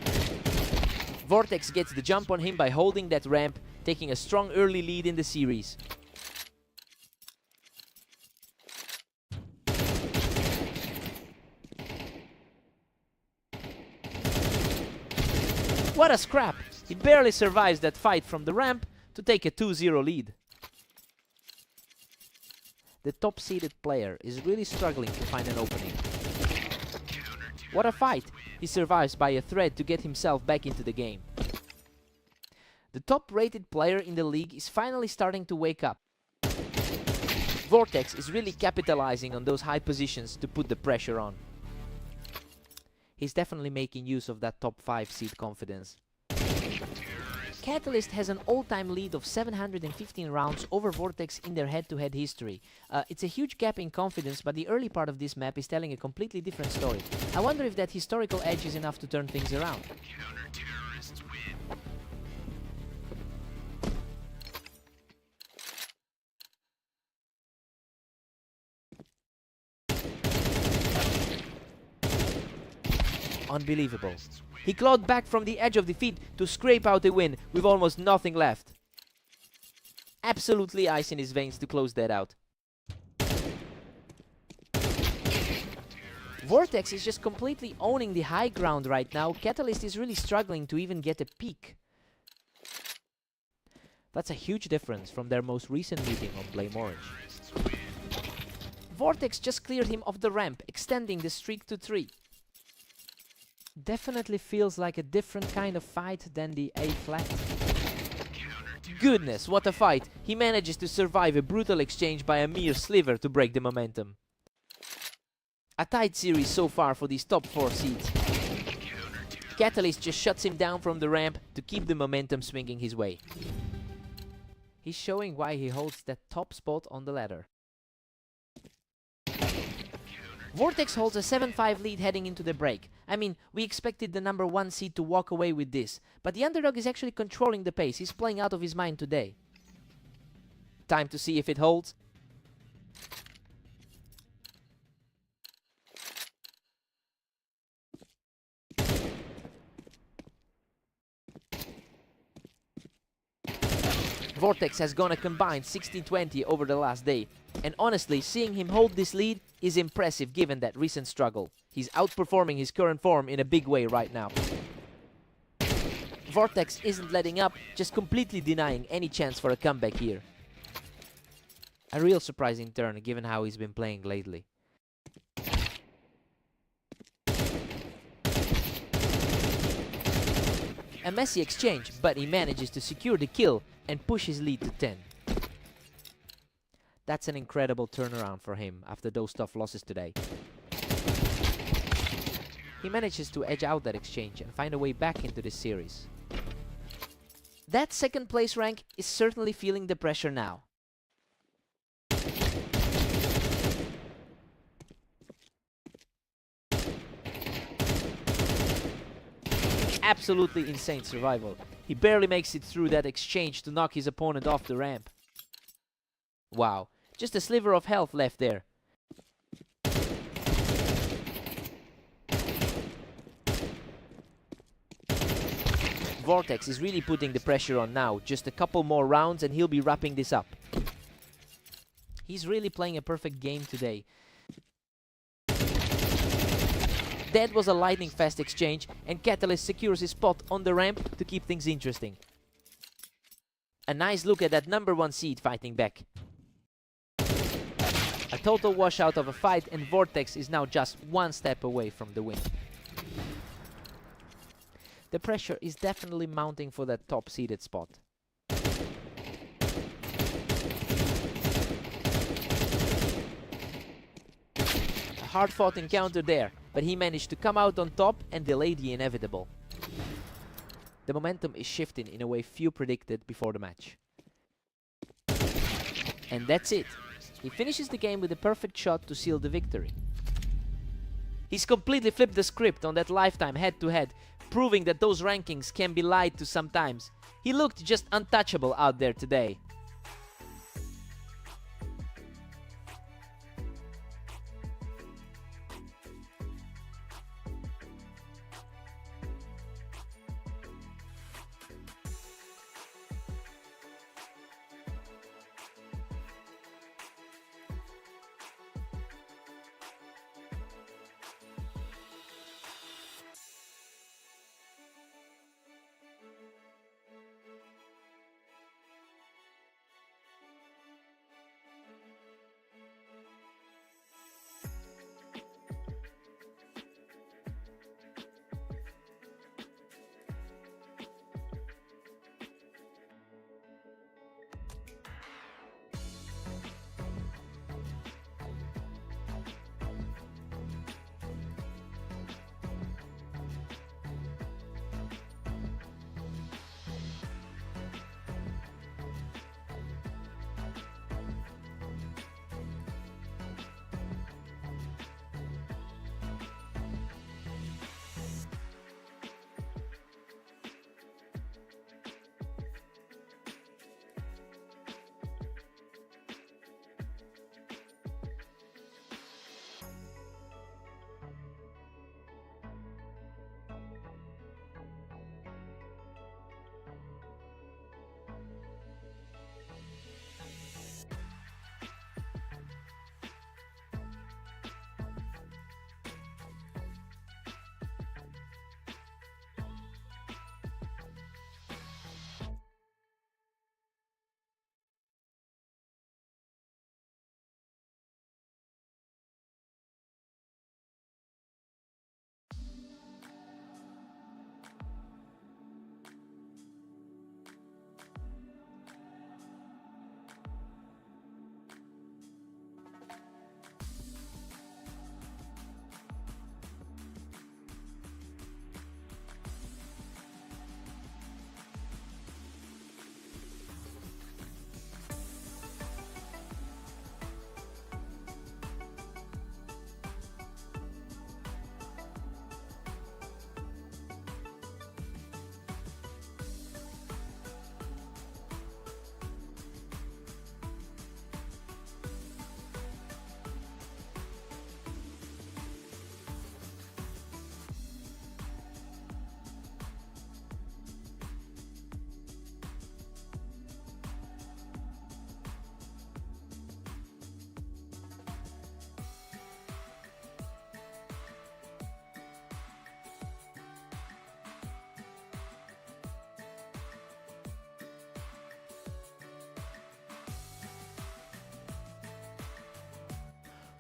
Vortex gets the jump on him by holding that ramp, taking a strong early lead in the series. What a scrap! He barely survives that fight from the ramp to take a 2-0 lead. The top-seeded player is really struggling to find an opening. What a fight! He survives by a thread to get himself back into the game. The top-rated player in the league is finally starting to wake up. Vortex is really capitalizing on those high positions to put the pressure on. He's definitely making use of that top 5 seed confidence. Catalyst has an all-time lead of 715 rounds over Vortex in their head-to-head history. It's a huge gap in confidence, but the early part of this map is telling a completely different story. I wonder if that historical edge is enough to turn things around. Unbelievable. He clawed back from the edge of defeat to scrape out a win with almost nothing left. Absolutely ice in his veins to close that out. Vortex is just completely owning the high ground right now. Catalyst is really struggling to even get a peek. That's a huge difference from their most recent meeting on Blame Orange. Vortex just cleared him off the ramp, extending the streak to 3. Definitely feels like a different kind of fight than the A-flat. Goodness, what a fight! He manages to survive a brutal exchange by a mere sliver to break the momentum. A tight series so far for these top 4 seeds. Catalyst just shuts him down from the ramp to keep the momentum swinging his way. He's showing why he holds that top spot on the ladder. Vortex holds a 7-5 lead heading into the break. I mean, we expected the number 1 seed to walk away with this, but the underdog is actually controlling the pace. He's playing out of his mind today. Time to see if it holds. Vortex has gone a combined 16-20 over the last day, and honestly, seeing him hold this lead is impressive given that recent struggle. He's outperforming his current form in a big way right now. Vortex isn't letting up, just completely denying any chance for a comeback here. A real surprising turn given how he's been playing lately. A messy exchange, but he manages to secure the kill and push his lead to 10. That's an incredible turnaround for him after those tough losses today. He manages to edge out that exchange and find a way back into this series. That second place rank is certainly feeling the pressure now. Absolutely insane survival. He barely makes it through that exchange to knock his opponent off the ramp. Wow, just a sliver of health left there. Vortex is really putting the pressure on now. Just a couple more rounds and he'll be wrapping this up. He's really playing a perfect game today. That was a lightning-fast exchange, and Catalyst secures his spot on the ramp to keep things interesting. A nice look at that number 1 seed fighting back. A total washout of a fight, and Vortex is now just 1 step away from the win. The pressure is definitely mounting for that top-seeded spot. A hard-fought encounter there, but he managed to come out on top and delay the inevitable. The momentum is shifting in a way few predicted before the match. And that's it. He finishes the game with a perfect shot to seal the victory. He's completely flipped the script on that lifetime head-to-head, proving that those rankings can be lied to sometimes. He looked just untouchable out there today.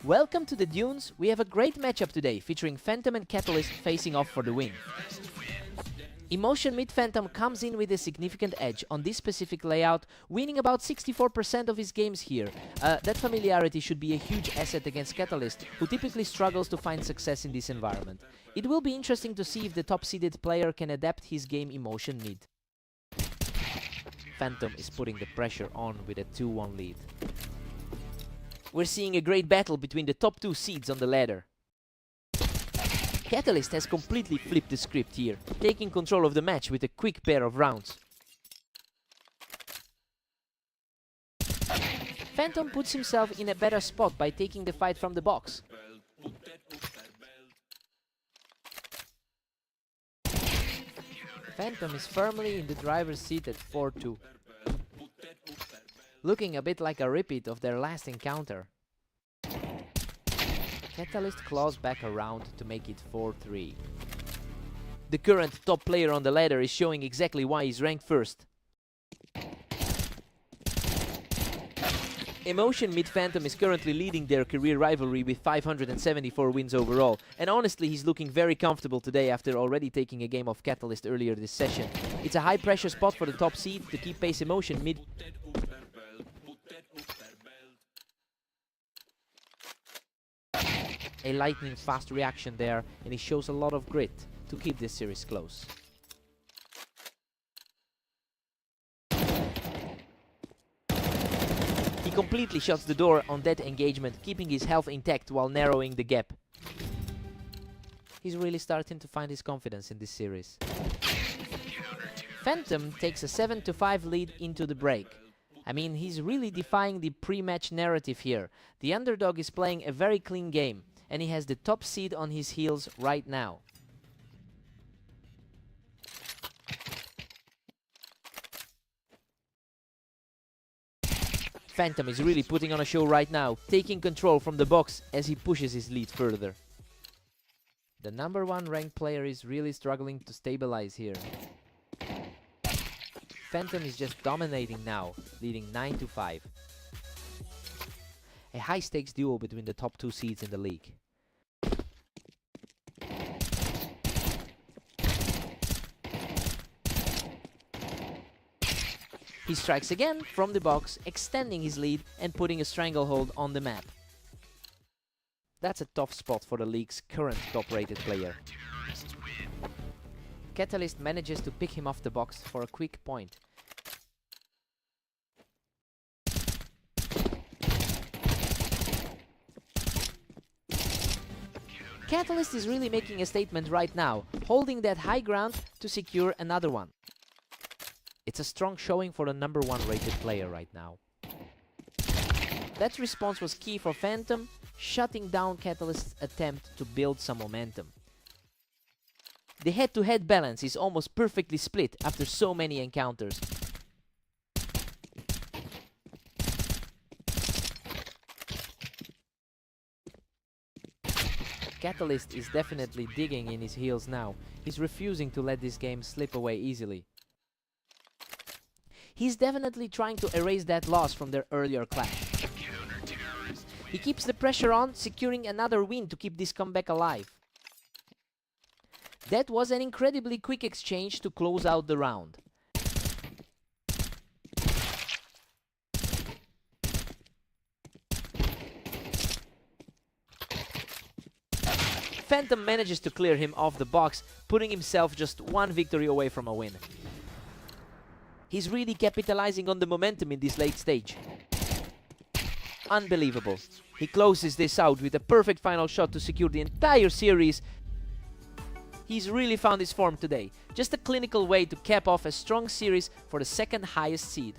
Welcome to the Dunes. We have a great matchup today, featuring Phantom and Catalyst facing off for the win. Emotion Mid Phantom comes in with a significant edge on this specific layout, winning about 64% of his games here. That familiarity should be a huge asset against Catalyst, who typically struggles to find success in this environment. It will be interesting to see if the top-seeded player can adapt his game Emotion Mid. Phantom is putting the pressure on with a 2-1 lead. We're seeing a great battle between the top 2 seeds on the ladder. Catalyst has completely flipped the script here, taking control of the match with a quick pair of rounds. Phantom puts himself in a better spot by taking the fight from the box. Phantom is firmly in the driver's seat at 4-2. Looking a bit like a repeat of their last encounter. Catalyst claws back around to make it 4-3. The current top player on the ladder is showing exactly why he's ranked first. Emotion Mid Phantom is currently leading their career rivalry with 574 wins overall, and honestly he's looking very comfortable today after already taking a game of Catalyst earlier this session. It's a high pressure spot for the top seed to keep pace. Emotion Mid. A lightning fast reaction there, and he shows a lot of grit to keep this series close. He completely shuts the door on that engagement, keeping his health intact while narrowing the gap. He's really starting to find his confidence in this series. Phantom takes a 7-5 lead into the break. I mean, he's really defying the pre-match narrative here. The underdog is playing a very clean game, and he has the top seed on his heels right now. Phantom is really putting on a show right now, taking control from the box as he pushes his lead further. The number 1 ranked player is really struggling to stabilize here. Phantom is just dominating now, leading 9-5. A high-stakes duel between the top 2 seeds in the league. He strikes again from the box, extending his lead and putting a stranglehold on the map. That's a tough spot for the league's current top-rated player. Catalyst manages to pick him off the box for a quick point. Catalyst is really making a statement right now, holding that high ground to secure another one. It's a strong showing for the number 1 rated player right now. That response was key for Phantom, shutting down Catalyst's attempt to build some momentum. The head-to-head balance is almost perfectly split after so many encounters. Catalyst is definitely digging in his heels now. He's refusing to let this game slip away easily. He's definitely trying to erase that loss from their earlier clash. He keeps the pressure on, securing another win to keep this comeback alive. That was an incredibly quick exchange to close out the round. Phantom manages to clear him off the box, putting himself just 1 victory away from a win. He's really capitalizing on the momentum in this late stage. Unbelievable. He closes this out with a perfect final shot to secure the entire series. He's really found his form today. Just a clinical way to cap off a strong series for the 2nd highest seed.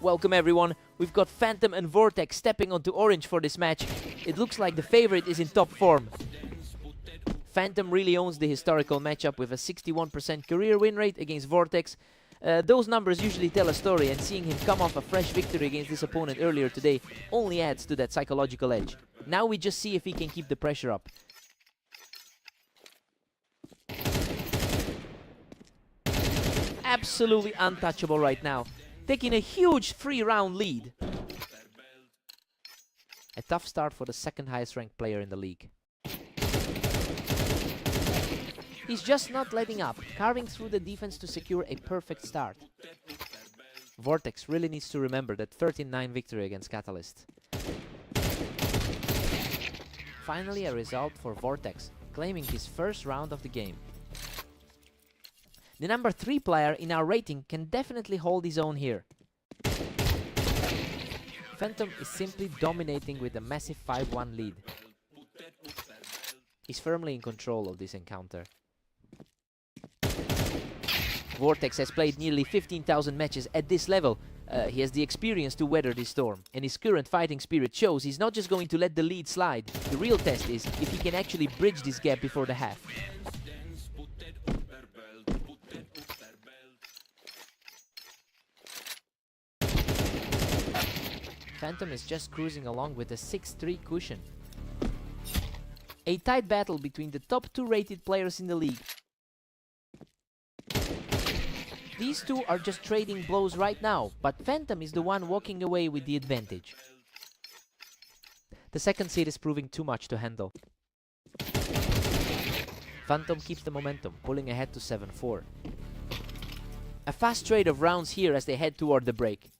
Welcome everyone, we've got Phantom and Vortex stepping onto Orange for this match. It looks like the favorite is in top form. Phantom really owns the historical matchup with a 61% career win rate against Vortex. Those numbers usually tell a story, and seeing him come off a fresh victory against this opponent earlier today only adds to that psychological edge. Now we just see if he can keep the pressure up. Absolutely untouchable right now, taking a huge 3-round lead. A tough start for the second highest ranked player in the league. He's just not letting up, carving through the defense to secure a perfect start. Vortex really needs to remember that 13-9 victory against Catalyst. Finally a result for Vortex, claiming his first round of the game. The number 3 player in our rating can definitely hold his own here. Phantom is simply dominating with a massive 5-1 lead. He's firmly in control of this encounter. Vortex has played nearly 15,000 matches at this level. He has the experience to weather this storm, and his current fighting spirit shows he's not just going to let the lead slide. The real test is if he can actually bridge this gap before the half. Phantom is just cruising along with a 6-3 cushion. A tight battle between the top 2 rated players in the league. These two are just trading blows right now, but Phantom is the one walking away with the advantage. The second seed is proving too much to handle. Phantom keeps the momentum, pulling ahead to 7-4. A fast trade of rounds here as they head toward the break.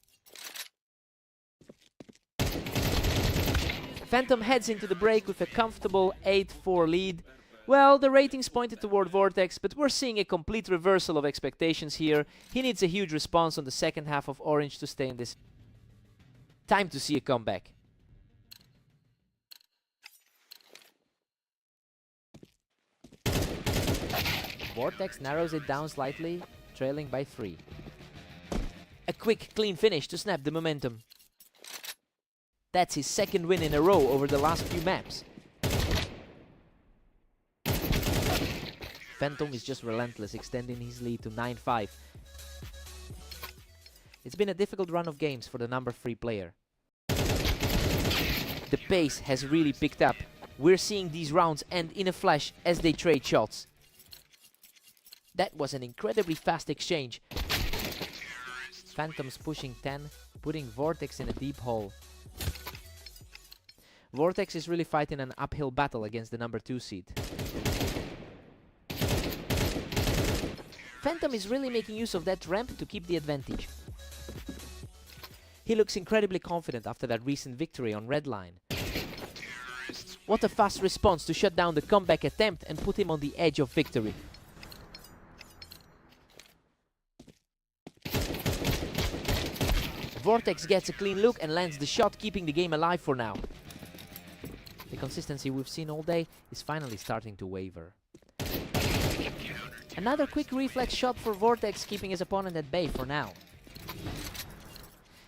Phantom heads into the break with a comfortable 8-4 lead. Well, the ratings pointed toward Vortex, but we're seeing a complete reversal of expectations here. He needs a huge response on the second half of Orange to stay in this. Time to see a comeback. Vortex narrows it down slightly, trailing by 3. A quick, clean finish to snap the momentum. That's his second win in a row over the last few maps. Phantom is just relentless, extending his lead to 9-5. It's been a difficult run of games for the number 3 player. The pace has really picked up. We're seeing these rounds end in a flash as they trade shots. That was an incredibly fast exchange. Phantom's pushing 10, putting Vortex in a deep hole. Vortex is really fighting an uphill battle against the number 2 seed. Phantom is really making use of that ramp to keep the advantage. He looks incredibly confident after that recent victory on Red Line. What a fast response to shut down the comeback attempt and put him on the edge of victory. Vortex gets a clean look and lands the shot, keeping the game alive for now. The consistency we've seen all day is finally starting to waver. Another quick reflex shot for Vortex, keeping his opponent at bay for now.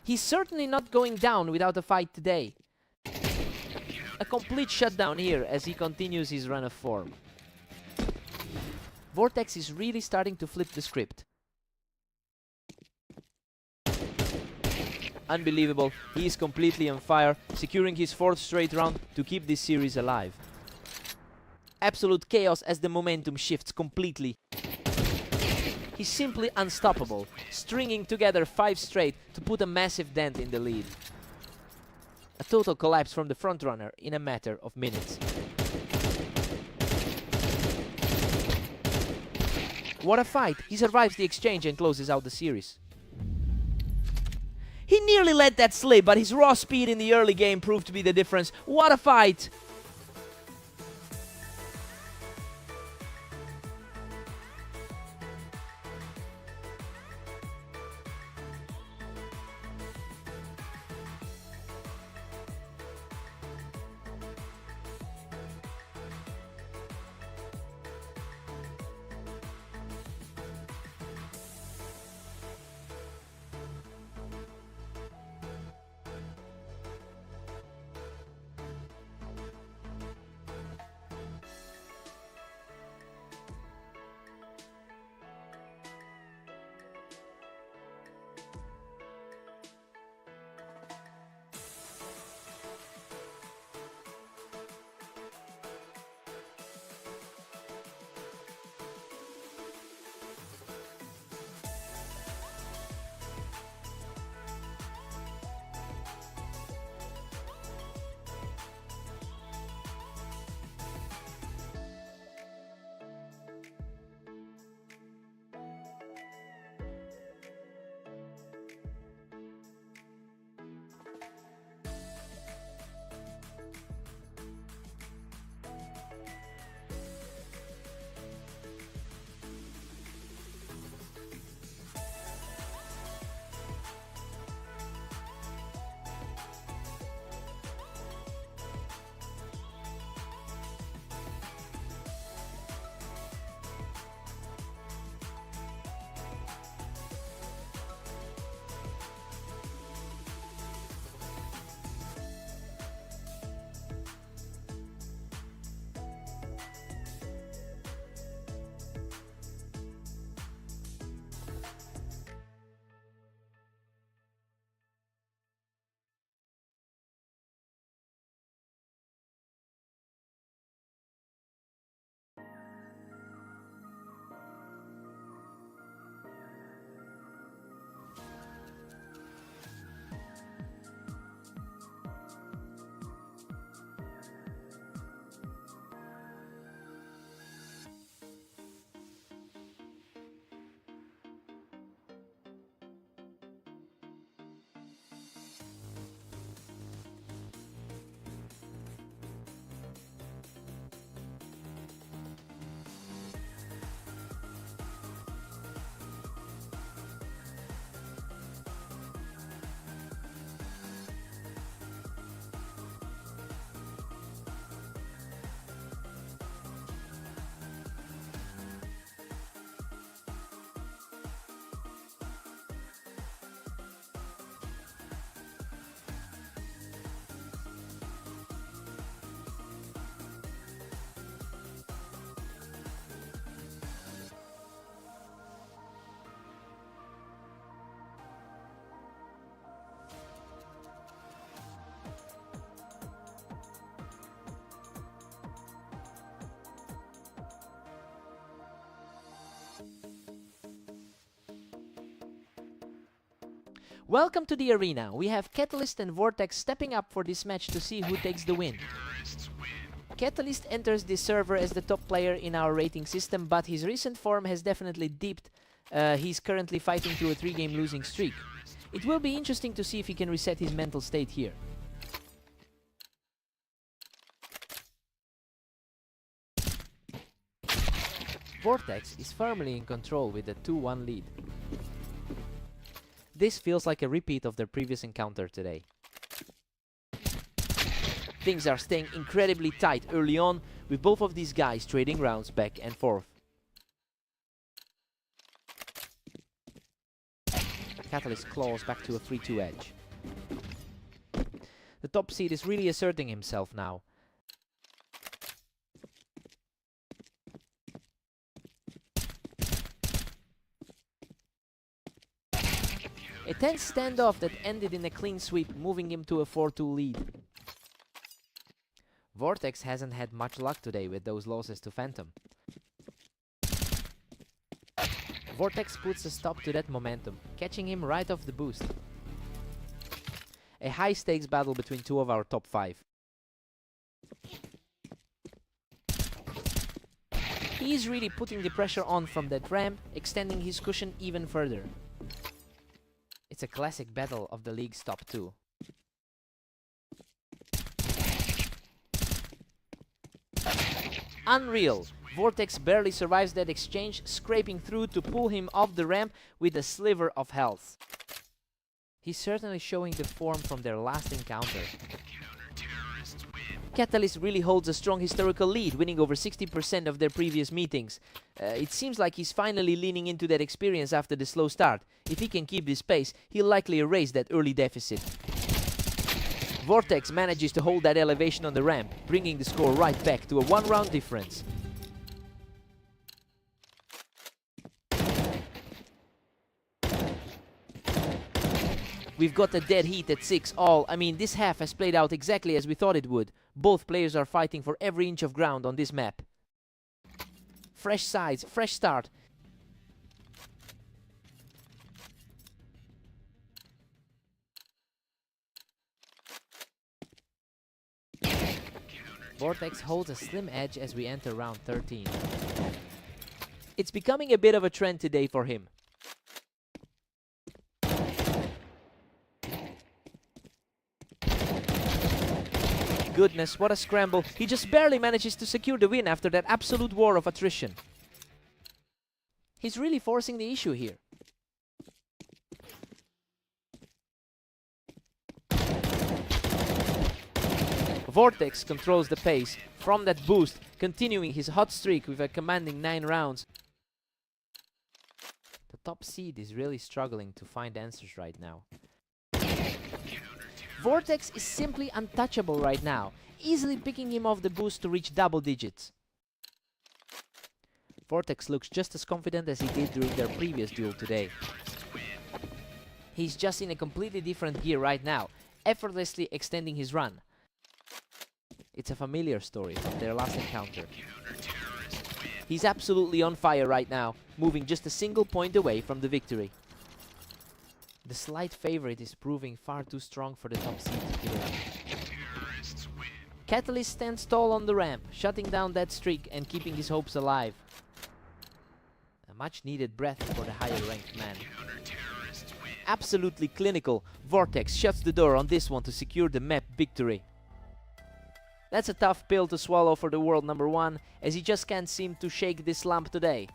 He's certainly not going down without a fight today. A complete shutdown here as he continues his run of form. Vortex is really starting to flip the script. Unbelievable, he is completely on fire, securing his 4th straight round to keep this series alive. Absolute chaos as the momentum shifts completely. He's simply unstoppable, stringing together 5 straight to put a massive dent in the lead. A total collapse from the frontrunner in a matter of minutes. What a fight! He survives the exchange and closes out the series. He nearly let that slip, but his raw speed in the early game proved to be the difference. What a fight! Welcome to the arena. We have Catalyst and Vortex stepping up for this match to see who takes the win. Catalyst enters this server as the top player in our rating system, but his recent form has definitely dipped. He's currently fighting through a 3-game losing streak. It will be interesting to see if he can reset his mental state here. Vortex is firmly in control with a 2-1 lead. This feels like a repeat of their previous encounter today. Things are staying incredibly tight early on, with both of these guys trading rounds back and forth. Catalyst claws back to a 3-2 edge. The top seed is really asserting himself now. A tense standoff that ended in a clean sweep, moving him to a 4-2 lead. Vortex hasn't had much luck today with those losses to Phantom. Vortex puts a stop to that momentum, catching him right off the boost. A high-stakes battle between two of our top 5. He's really putting the pressure on from that ramp, extending his cushion even further. It's a classic battle of the league's top 2. Unreal! Vortex barely survives that exchange, scraping through to pull him off the ramp with a sliver of health. He's certainly showing the form from their last encounter. Catalyst really holds a strong historical lead, winning over 60% of their previous meetings. It seems like he's finally leaning into that experience after the slow start. If he can keep this pace, he'll likely erase that early deficit. Vortex manages to hold that elevation on the ramp, bringing the score right back to a 1-round difference. We've got a dead heat at 6-all. I mean, this half has played out exactly as we thought it would. Both players are fighting for every inch of ground on this map. Fresh sides, fresh start. Vortex holds a slim edge as we enter round 13. It's becoming a bit of a trend today for him. Goodness, what a scramble. He just barely manages to secure the win after that absolute war of attrition. He's really forcing the issue here. Vortex controls the pace from that boost, continuing his hot streak with a commanding 9 rounds. The top seed is really struggling to find answers right now. Vortex is simply untouchable right now, easily picking him off the boost to reach double digits. Vortex looks just as confident as he did during their previous duel today. He's just in a completely different gear right now, effortlessly extending his run. It's a familiar story from their last encounter. He's absolutely on fire right now, moving just a single point away from the victory. The slight favorite is proving far too strong for the top seed to kill. Catalyst stands tall on the ramp, shutting down that streak and keeping his hopes alive. A much needed breath for the higher ranked man. Absolutely clinical, Vortex shuts the door on this one to secure the map victory. That's a tough pill to swallow for the world number 1, as he just can't seem to shake this slump today.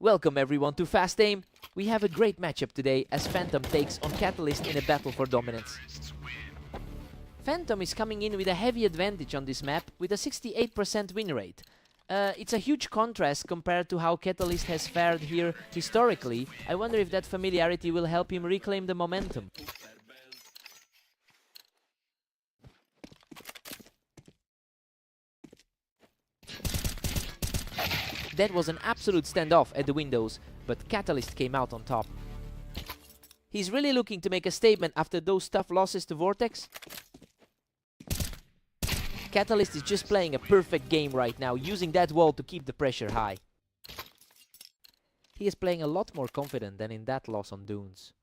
Welcome everyone to Fast Aim. We have a great matchup today as Phantom takes on Catalyst in a battle for dominance. Phantom is coming in with a heavy advantage on this map with a 68% win rate. It's a huge contrast compared to how Catalyst has fared here historically. I wonder if that familiarity will help him reclaim the momentum. That was an absolute standoff at the windows, but Catalyst came out on top. He's really looking to make a statement after those tough losses to Vortex. Catalyst is just playing a perfect game right now, using that wall to keep the pressure high. He is playing a lot more confident than in that loss on Dunes.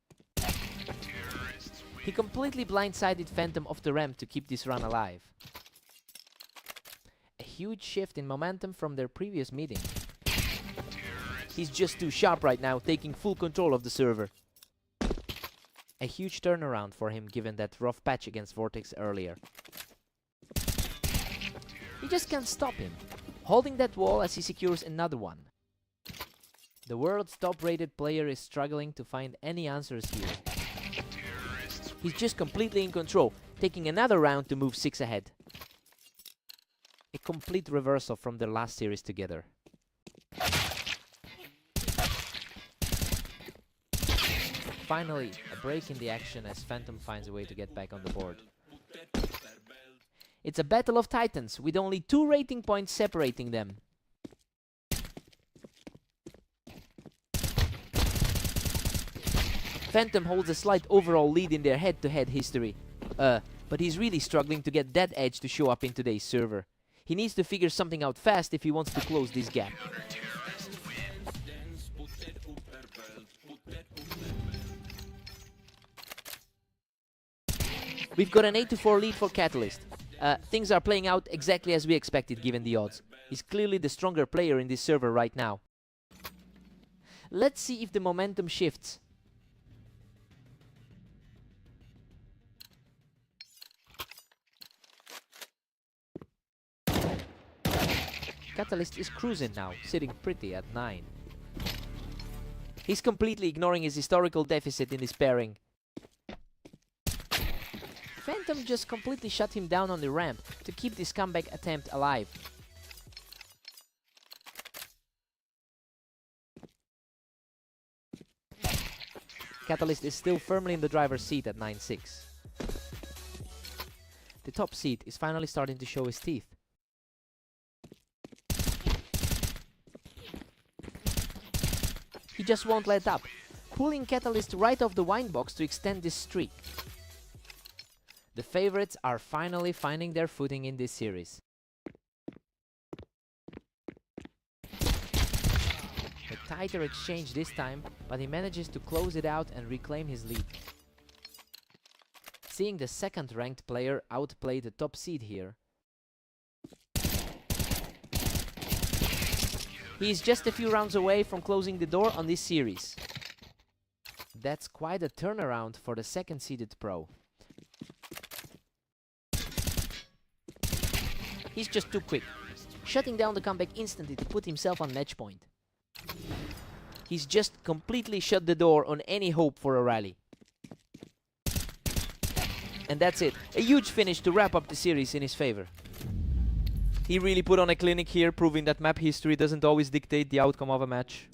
He completely blindsided Phantom off the ramp to keep this run alive. A huge shift in momentum from their previous meeting. He's just too sharp right now, taking full control of the server. A huge turnaround for him given that rough patch against Vortex earlier. He just can't stop him, holding that wall as he secures another one. The world's top-rated player is struggling to find any answers here. He's just completely in control, taking another round to move 6 ahead. A complete reversal from their last series together. Finally, a break in the action as Phantom finds a way to get back on the board. It's a battle of titans, with only 2 rating points separating them. Phantom holds a slight overall lead in their head-to-head history. But he's really struggling to get that edge to show up in today's server. He needs to figure something out fast if he wants to close this gap. We've got an 8-4 lead for Catalyst. Things are playing out exactly as we expected given the odds. He's clearly the stronger player in this server right now. Let's see if the momentum shifts. Catalyst is cruising now, sitting pretty at 9. He's completely ignoring his historical deficit in this pairing. Phantom just completely shut him down on the ramp to keep this comeback attempt alive. Catalyst is still firmly in the driver's seat at 9-6. The top seat is finally starting to show his teeth. He just won't let up, pulling Catalyst right off the wine box to extend this streak. The favorites are finally finding their footing in this series. A tighter exchange this time, but he manages to close it out and reclaim his lead. Seeing the second ranked player outplay the top seed here. He is just a few rounds away from closing the door on this series. That's quite a turnaround for the second seeded pro. He's just too quick, shutting down the comeback instantly to put himself on match point. He's just completely shut the door on any hope for a rally. And that's it, a huge finish to wrap up the series in his favor. He really put on a clinic here, proving that map history doesn't always dictate the outcome of a match.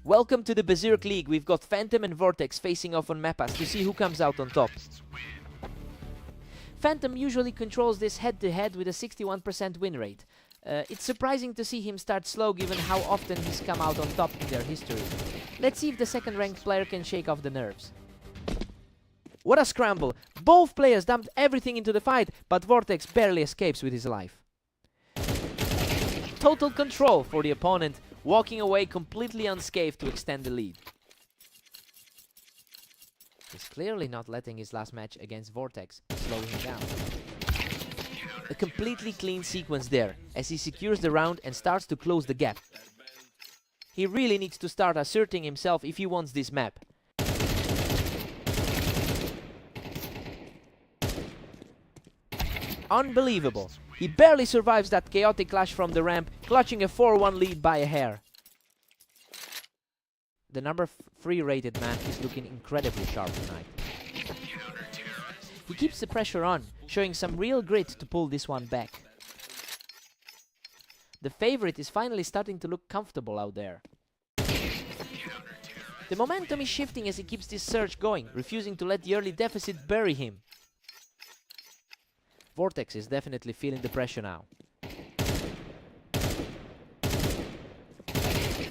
Welcome to the Berserk League. We've got Phantom and Vortex facing off on Mappas to see who comes out on top. Phantom usually controls this head-to-head with a 61% win rate. It's surprising to see him start slow given how often he's come out on top in their history. Let's see if the second-ranked player can shake off the nerves. What a scramble! Both players dumped everything into the fight, but Vortex barely escapes with his life. Total control for the opponent, walking away completely unscathed to extend the lead. He's clearly not letting his last match against Vortex slow him down. A completely clean sequence there, as he secures the round and starts to close the gap. He really needs to start asserting himself if he wants this map. Unbelievable! He barely survives that chaotic clash from the ramp, clutching a 4-1 lead by a hair. The number 3 rated man is looking incredibly sharp tonight. He keeps the pressure on, showing some real grit to pull this one back. The favorite is finally starting to look comfortable out there. The momentum is shifting as he keeps this surge going, refusing to let the early deficit bury him. Vortex is definitely feeling the pressure now.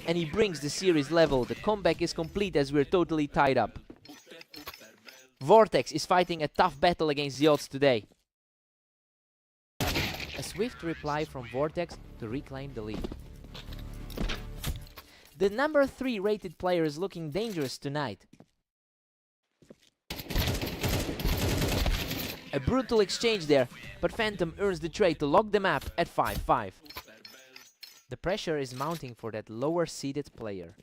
And he brings the series level. The comeback is complete as we're totally tied up. Vortex is fighting a tough battle against the odds today. A swift reply from Vortex to reclaim the lead. The number 3 rated player is looking dangerous tonight. A brutal exchange there, but Phantom earns the trade to lock the map at 5-5. The pressure is mounting for that lower seeded player.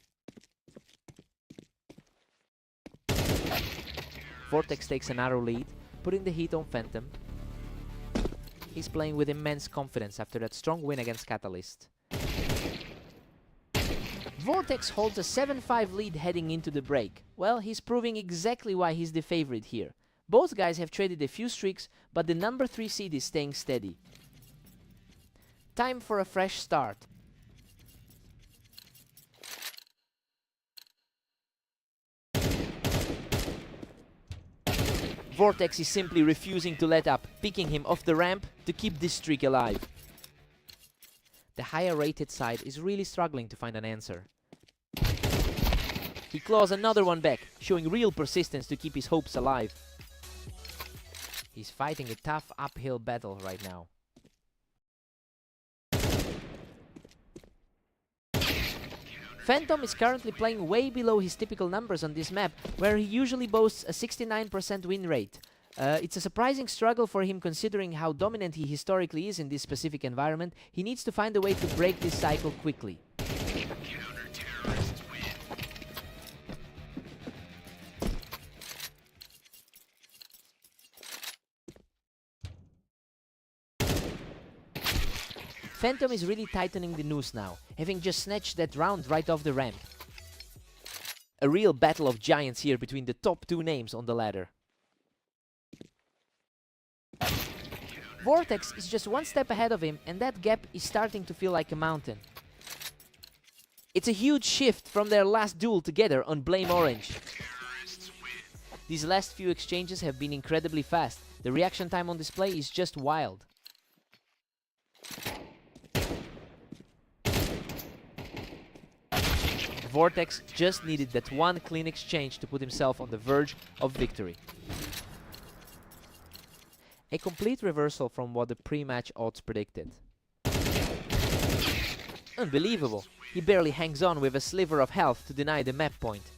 Vortex takes a narrow lead, putting the heat on Phantom. He's playing with immense confidence after that strong win against Catalyst. Vortex holds a 7-5 lead heading into the break. Well, he's proving exactly why he's the favorite here. Both guys have traded a few streaks, but the number 3 seed is staying steady. Time for a fresh start. Vortex is simply refusing to let up, picking him off the ramp to keep this streak alive. The higher rated side is really struggling to find an answer. He claws another one back, showing real persistence to keep his hopes alive. He's fighting a tough uphill battle right now. Phantom is currently playing way below his typical numbers on this map, where he usually boasts a 69% win rate. It's a surprising struggle for him considering how dominant he historically is in this specific environment. He needs to find a way to break this cycle quickly. Phantom is really tightening the noose now, having just snatched that round right off the ramp. A real battle of giants here between the top 2 names on the ladder. Vortex is just one step ahead of him, and that gap is starting to feel like a mountain. It's a huge shift from their last duel together on Blame Orange. These last few exchanges have been incredibly fast. The reaction time on display is just wild. Vortex just needed that one clean exchange to put himself on the verge of victory. A complete reversal from what the pre-match odds predicted. Unbelievable! He barely hangs on with a sliver of health to deny the map point.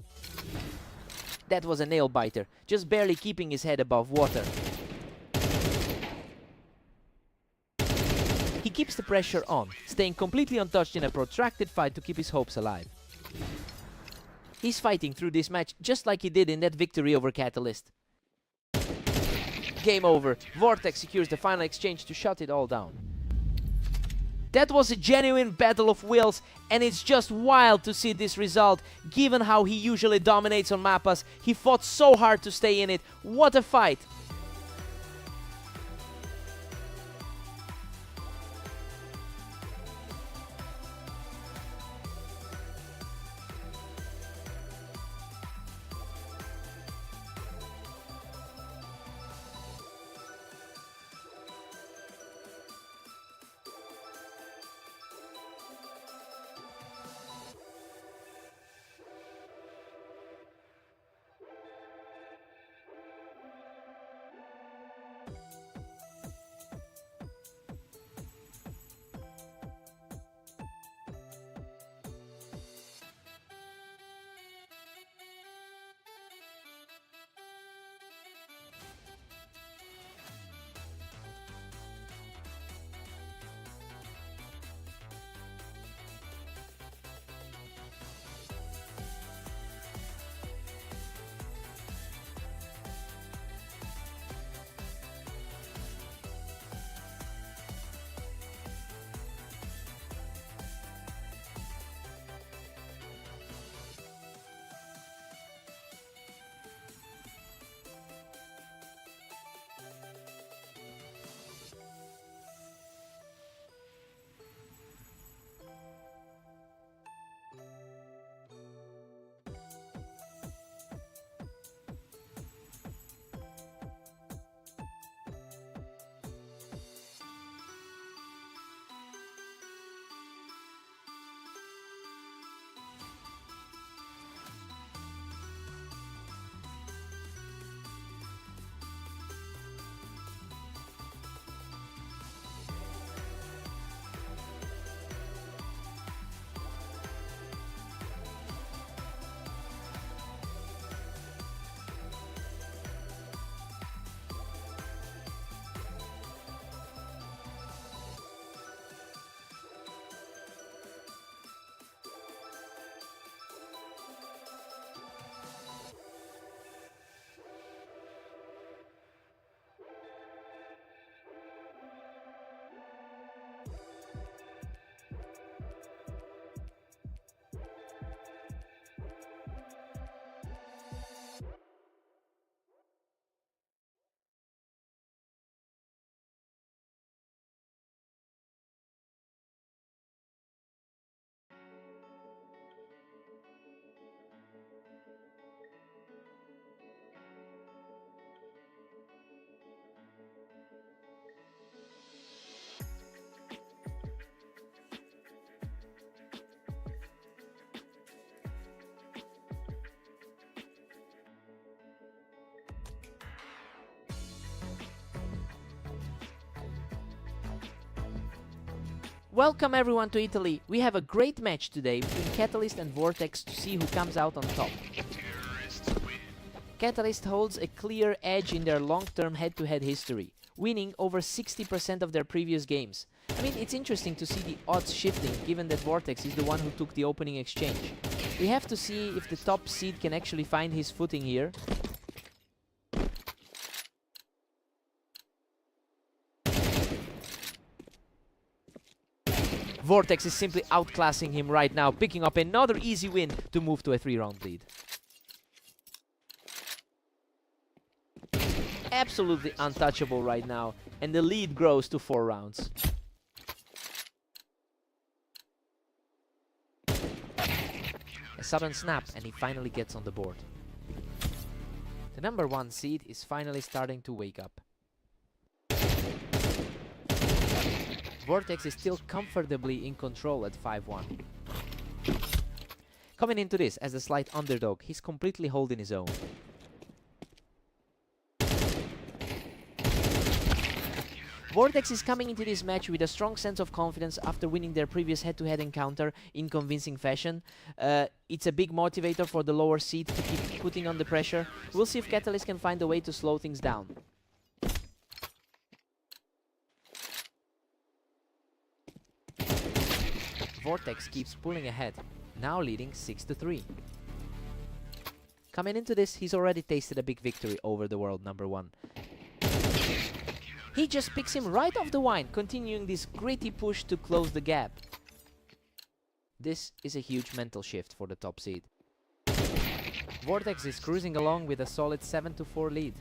That was a nail-biter, just barely keeping his head above water. He keeps the pressure on, staying completely untouched in a protracted fight to keep his hopes alive. He's fighting through this match just like he did in that victory over Catalyst. Game over. Vortex secures the final exchange to shut it all down. That was a genuine battle of wills, and it's just wild to see this result. Given how he usually dominates on Mappas, he fought so hard to stay in it. What a fight! Welcome everyone to Italy. We have a great match today between Catalyst and Vortex to see who comes out on top. Catalyst holds a clear edge in their long-term head-to-head history, winning over 60% of their previous games. I mean, it's interesting to see the odds shifting given that Vortex is the one who took the opening exchange. We have to see if the top seed can actually find his footing here. Vortex is simply outclassing him right now, picking up another easy win to move to a 3-round lead. Absolutely untouchable right now, and the lead grows to 4 rounds. A sudden snap, and he finally gets on the board. The number 1 seed is finally starting to wake up. Vortex is still comfortably in control at 5-1. Coming into this as a slight underdog, he's completely holding his own. Vortex is coming into this match with a strong sense of confidence after winning their previous head-to-head encounter in convincing fashion. It's a big motivator for the lower seed to keep putting on the pressure. We'll see if Catalyst can find a way to slow things down. Vortex keeps pulling ahead, now leading 6-3. Coming into this, he's already tasted a big victory over the world number 1. He just picks him right off the wine, continuing this gritty push to close the gap. This is a huge mental shift for the top seed. Vortex is cruising along with a solid 7-4 lead.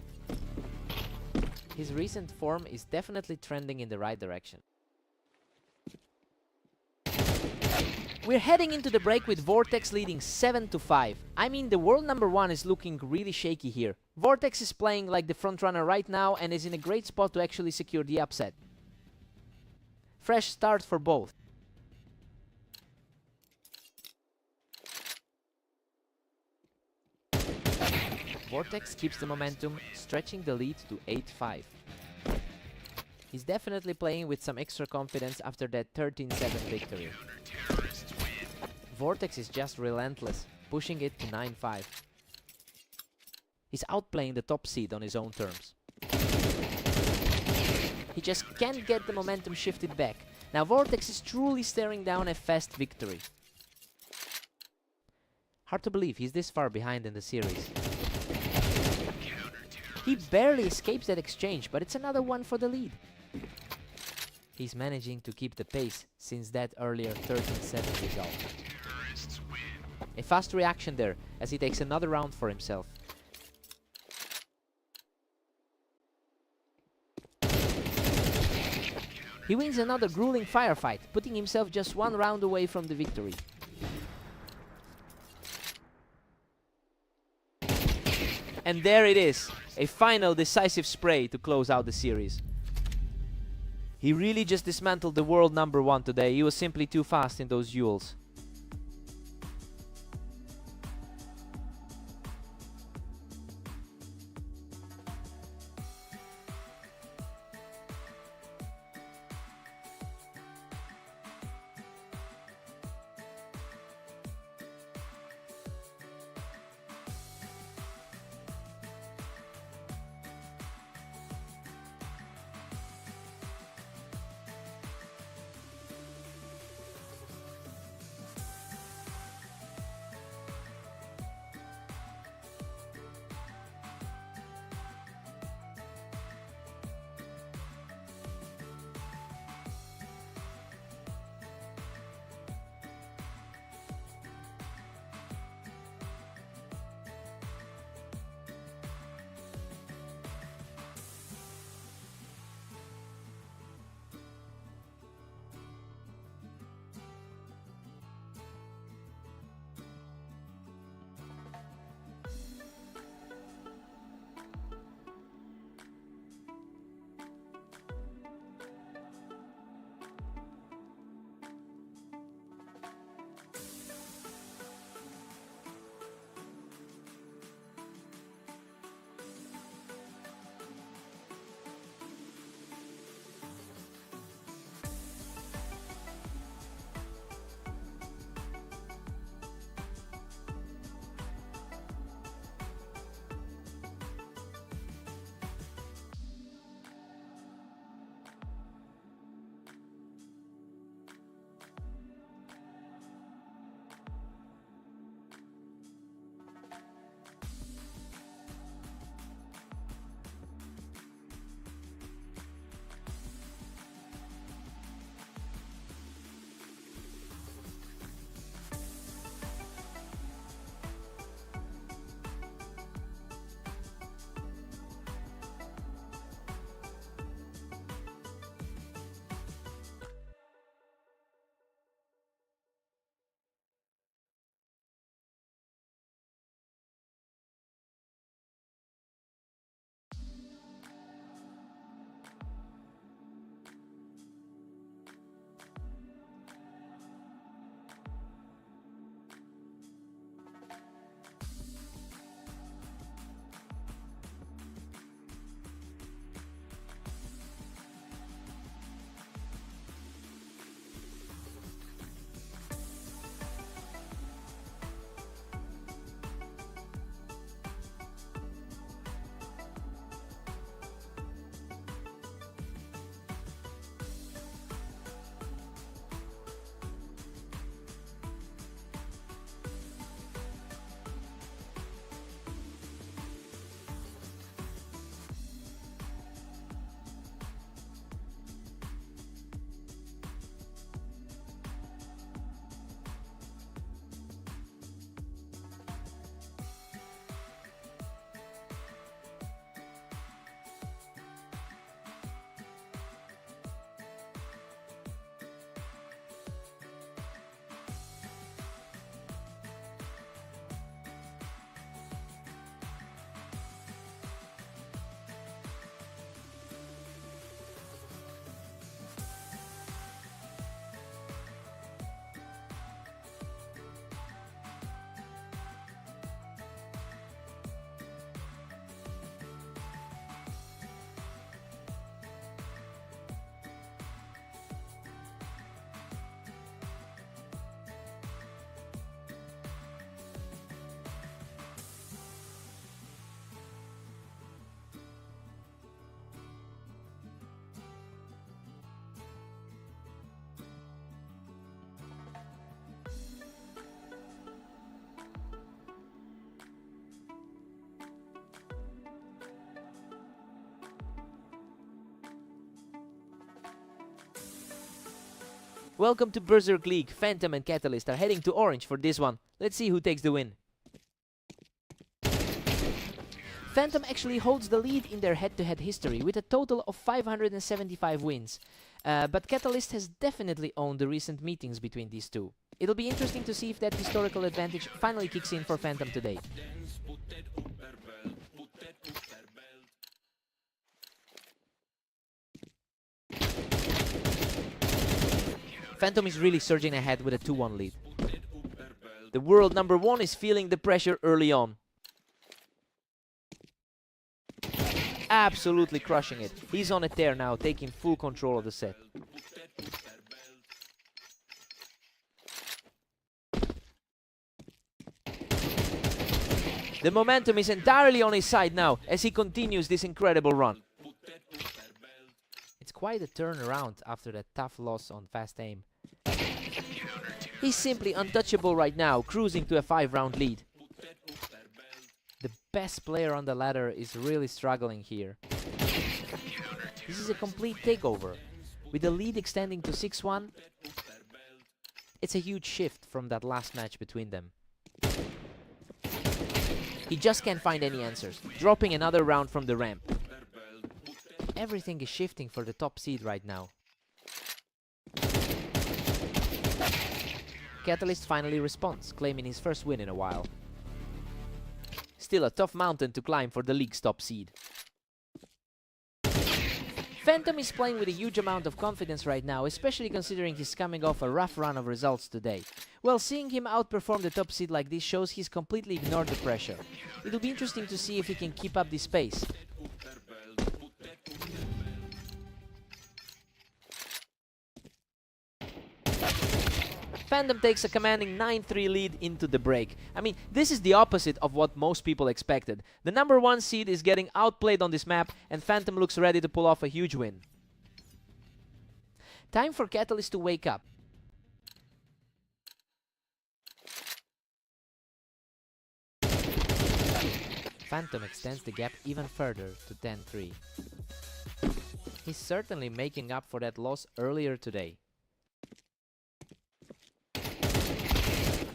His recent form is definitely trending in the right direction. We're heading into the break with Vortex leading 7-5. I mean, the world number 1 is looking really shaky here. Vortex is playing like the frontrunner right now and is in a great spot to actually secure the upset. Fresh start for both. Vortex keeps the momentum, stretching the lead to 8-5. He's definitely playing with some extra confidence after that 13-7 victory. Vortex is just relentless, pushing it to 9-5. He's outplaying the top seed on his own terms. He just can't get the momentum shifted back. Now Vortex is truly staring down a fast victory. Hard to believe he's this far behind in the series. He barely escapes that exchange, but it's another one for the lead. He's managing to keep the pace since that earlier 13-7 result. A fast reaction there as he takes another round for himself. He wins another grueling firefight, putting himself just 1 round away from the victory. And there it is, a final decisive spray to close out the series. He really just dismantled the world number 1 today. He was simply too fast in those duels. Welcome to Berserk League. Phantom and Catalyst are heading to orange for this one. Let's see who takes the win. Phantom actually holds the lead in their head-to-head history with a total of 575 wins. But Catalyst has definitely owned the recent meetings between these two. It'll be interesting to see if that historical advantage finally kicks in for Phantom today. Phantom is really surging ahead with a 2-1 lead. The world number 1 is feeling the pressure early on. Absolutely crushing it. He's on a tear now, taking full control of the set. The momentum is entirely on his side now as he continues this incredible run. It's quite a turnaround after that tough loss on fast aim. He's simply untouchable right now, cruising to a 5-round lead. The best player on the ladder is really struggling here. This is a complete takeover. With the lead extending to 6-1, it's a huge shift from that last match between them. He just can't find any answers, dropping another round from the ramp. Everything is shifting for the top seed right now. Catalyst finally responds, claiming his first win in a while. Still a tough mountain to climb for the league's top seed. Phantom is playing with a huge amount of confidence right now, especially considering he's coming off a rough run of results today. Well, seeing him outperform the top seed like this shows he's completely ignored the pressure. It'll be interesting to see if he can keep up this pace. Phantom takes a commanding 9-3 lead into the break. I mean, this is the opposite of what most people expected. The number 1 seed is getting outplayed on this map, and Phantom looks ready to pull off a huge win. Time for Catalyst to wake up. Phantom extends the gap even further to 10-3. He's certainly making up for that loss earlier today.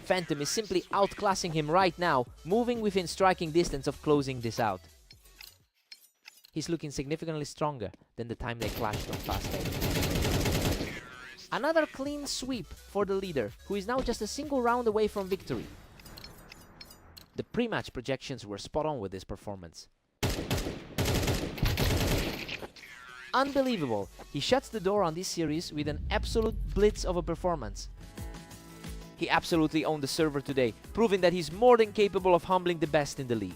Phantom is simply outclassing him right now, moving within striking distance of closing this out. He's looking significantly stronger than the time they clashed on fast aim. Another clean sweep for the leader, who is now just a single round away from victory. The pre-match projections were spot on with this performance. Unbelievable! He shuts the door on this series with an absolute blitz of a performance. He absolutely owned the server today, proving that he's more than capable of humbling the best in the league.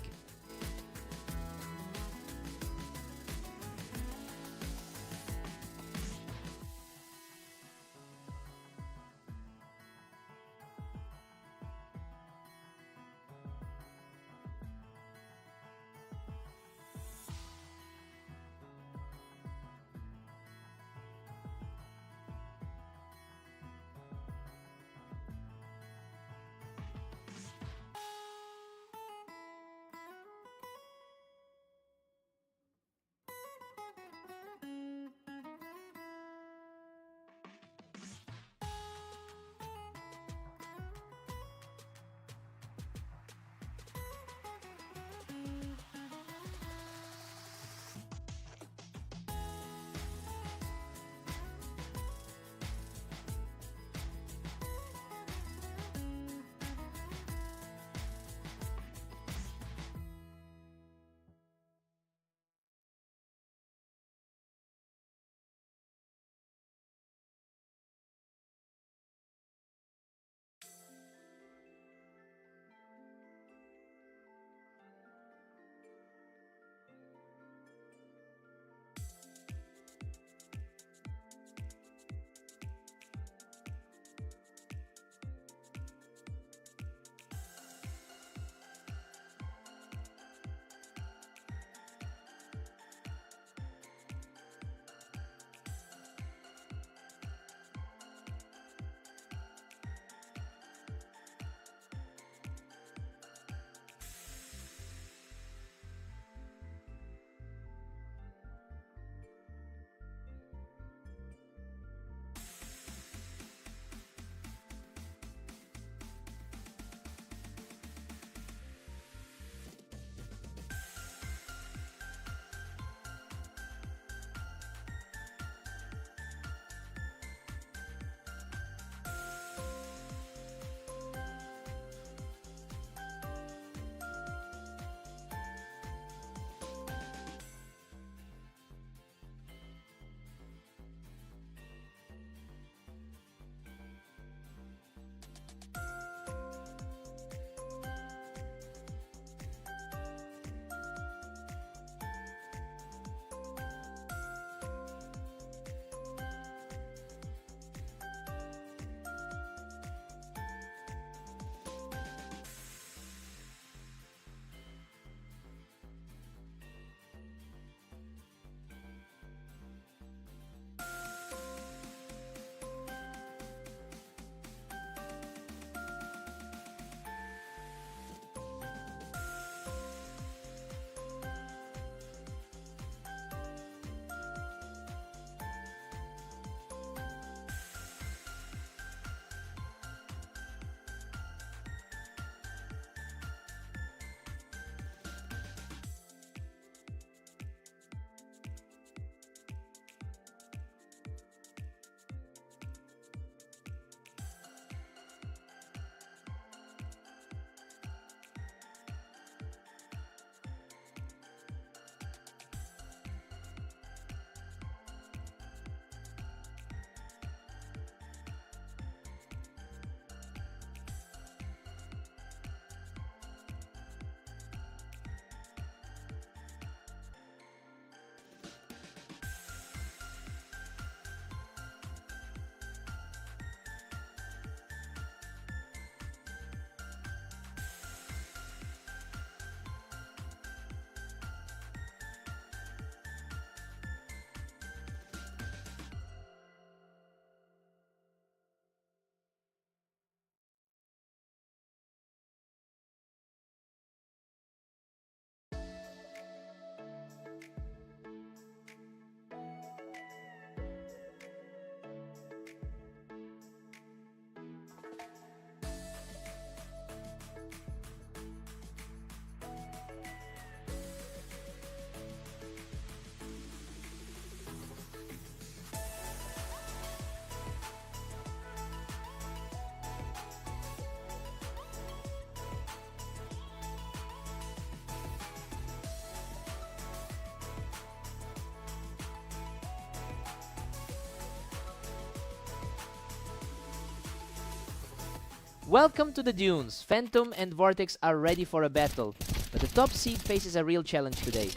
Welcome to the Dunes. Phantom and Vortex are ready for a battle, but the top seed faces a real challenge today.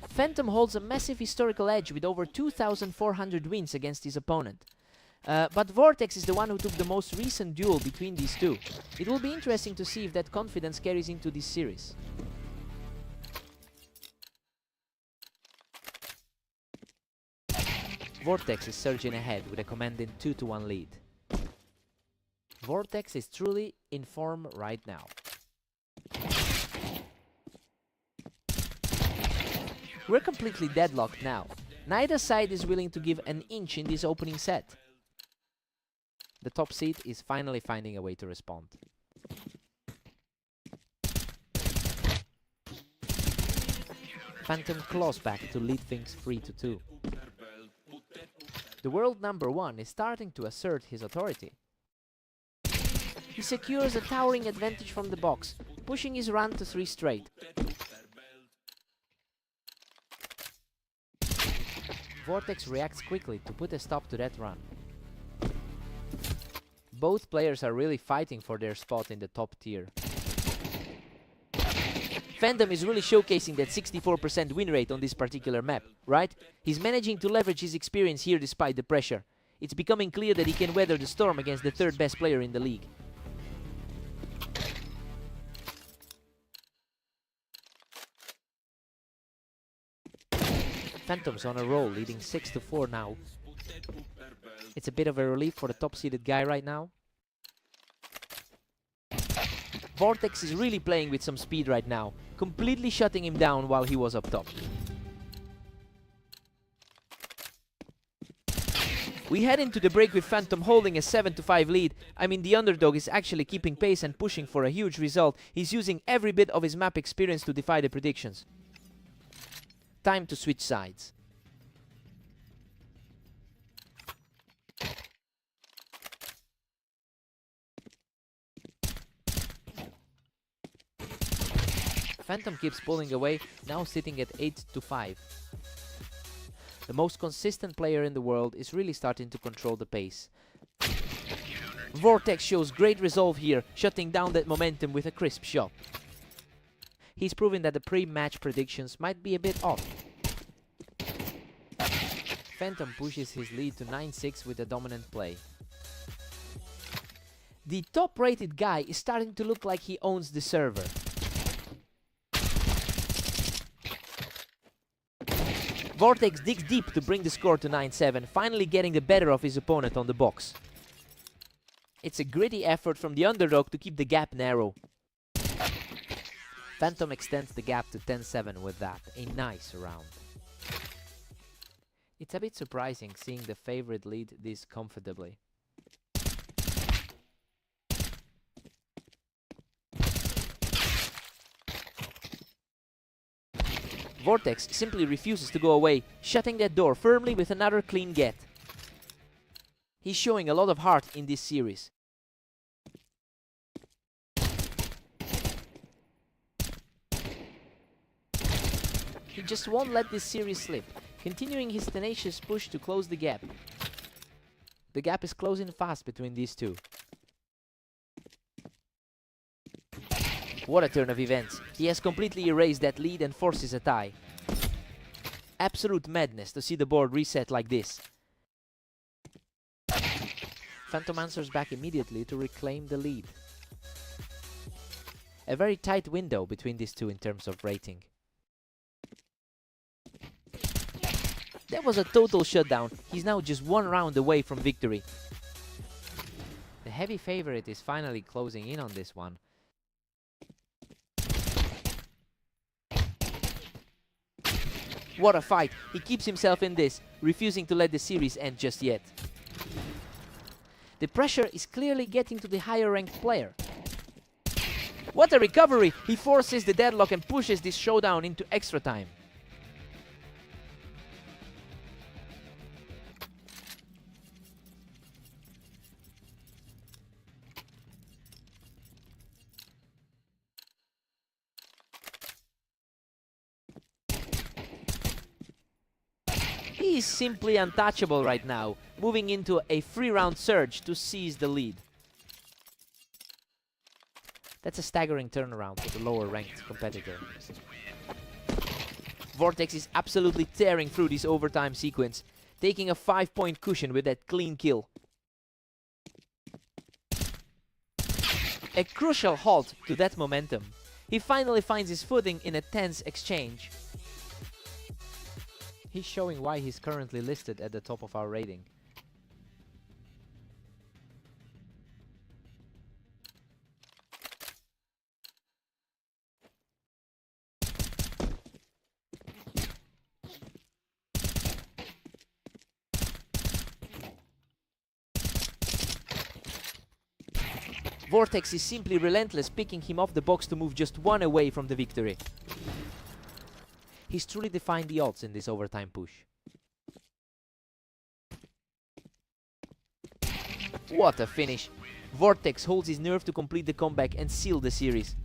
Phantom holds a massive historical edge with over 2,400 wins against his opponent. But Vortex is the one who took the most recent duel between these two. It will be interesting to see if that confidence carries into this series. Vortex is surging ahead with a commanding 2-1 lead. Vortex is truly in form right now. We're completely deadlocked now. Neither side is willing to give an inch in this opening set. The top seed is finally finding a way to respond. Phantom claws back to lead things 3-2. The world number 1 is starting to assert his authority. He secures a towering advantage from the box, pushing his run to 3 straight. Vortex reacts quickly to put a stop to that run. Both players are really fighting for their spot in the top tier. Phantom is really showcasing that 64% win rate on this particular map, right? He's managing to leverage his experience here despite the pressure. It's becoming clear that he can weather the storm against the 3rd best player in the league. Phantom's on a roll, leading 6-4 now. It's a bit of a relief for the top-seeded guy right now. Vortex is really playing with some speed right now, completely shutting him down while he was up top. We head into the break with Phantom holding a 7-5 lead. I mean, the underdog is actually keeping pace and pushing for a huge result. He's using every bit of his map experience to defy the predictions. Time to switch sides. Phantom keeps pulling away, now sitting at 8-5. The most consistent player in the world is really starting to control the pace. Vortex shows great resolve here, shutting down that momentum with a crisp shot. He's proving that the pre-match predictions might be a bit off. Phantom pushes his lead to 9-6 with a dominant play. The top-rated guy is starting to look like he owns the server. Vortex digs deep to bring the score to 9-7, finally getting the better of his opponent on the box. It's a gritty effort from the underdog to keep the gap narrow. Phantom extends the gap to 10-7 with that, a nice round. It's a bit surprising seeing the favorite lead this comfortably. Vortex simply refuses to go away, shutting that door firmly with another clean get. He's showing a lot of heart in this series. He just won't let this series slip, continuing his tenacious push to close the gap. The gap is closing fast between these two. What a turn of events. He has completely erased that lead and forces a tie. Absolute madness to see the board reset like this. Phantom answers back immediately to reclaim the lead. A very tight window between these two in terms of rating. That was a total shutdown. He's now just one round away from victory. The heavy favorite is finally closing in on this one. What a fight! He keeps himself in this, refusing to let the series end just yet. The pressure is clearly getting to the higher ranked player. What a recovery! He forces the deadlock and pushes this showdown into extra time. He is simply untouchable right now, moving into a 3-round surge to seize the lead. That's a staggering turnaround for the lower ranked competitor. Vortex is absolutely tearing through this overtime sequence, taking a 5-point cushion with that clean kill. A crucial halt to that momentum. He finally finds his footing in a tense exchange. He's showing why he's currently listed at the top of our rating. Vortex is simply relentless, picking him off the box to move just one away from the victory. He's truly defined the odds in this overtime push. What a finish! Vortex holds his nerve to complete the comeback and seal the series.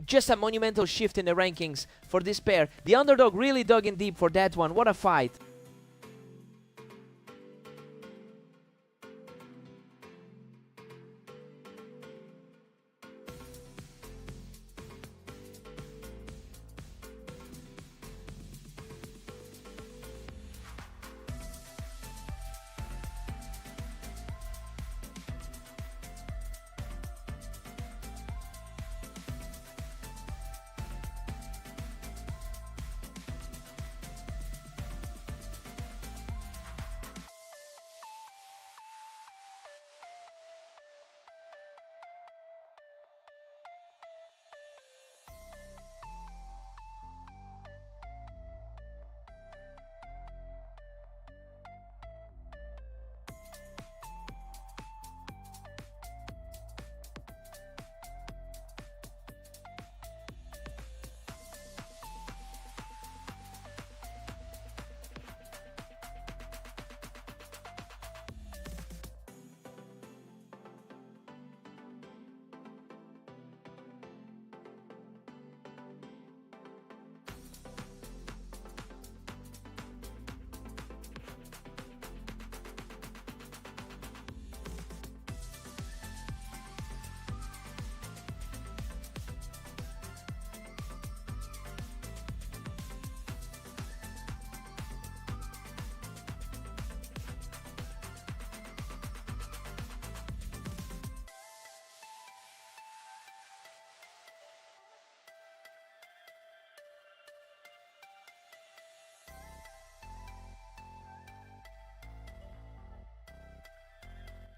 Just a monumental shift in the rankings for this pair. The underdog really dug in deep for that one. What a fight!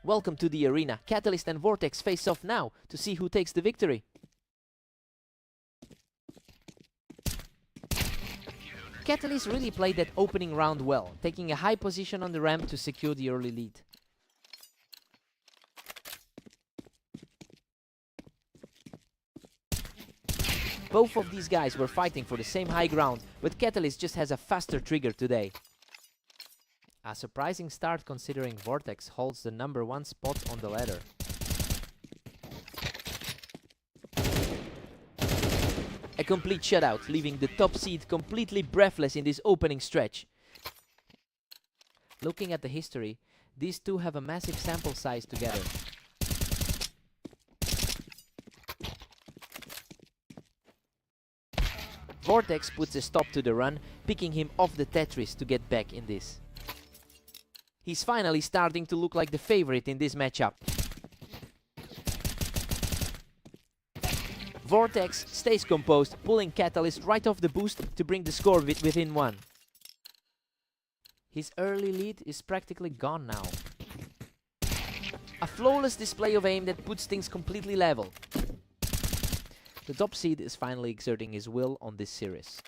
Welcome to the arena. Catalyst and Vortex face off now to see who takes the victory. Catalyst really played that opening round well, taking a high position on the ramp to secure the early lead. Both of these guys were fighting for the same high ground, but Catalyst just has a faster trigger today. A surprising start considering Vortex holds the #1 spot on the ladder. A complete shutout, leaving the top seed completely breathless in this opening stretch. Looking at the history, these two have a massive sample size together. Vortex puts a stop to the run, picking him off the Tetris to get back in this. He's finally starting to look like the favorite in this matchup. Vortex stays composed, pulling Catalyst right off the boost to bring the score within 1. His early lead is practically gone now. A flawless display of aim that puts things completely level. The top seed is finally exerting his will on this series.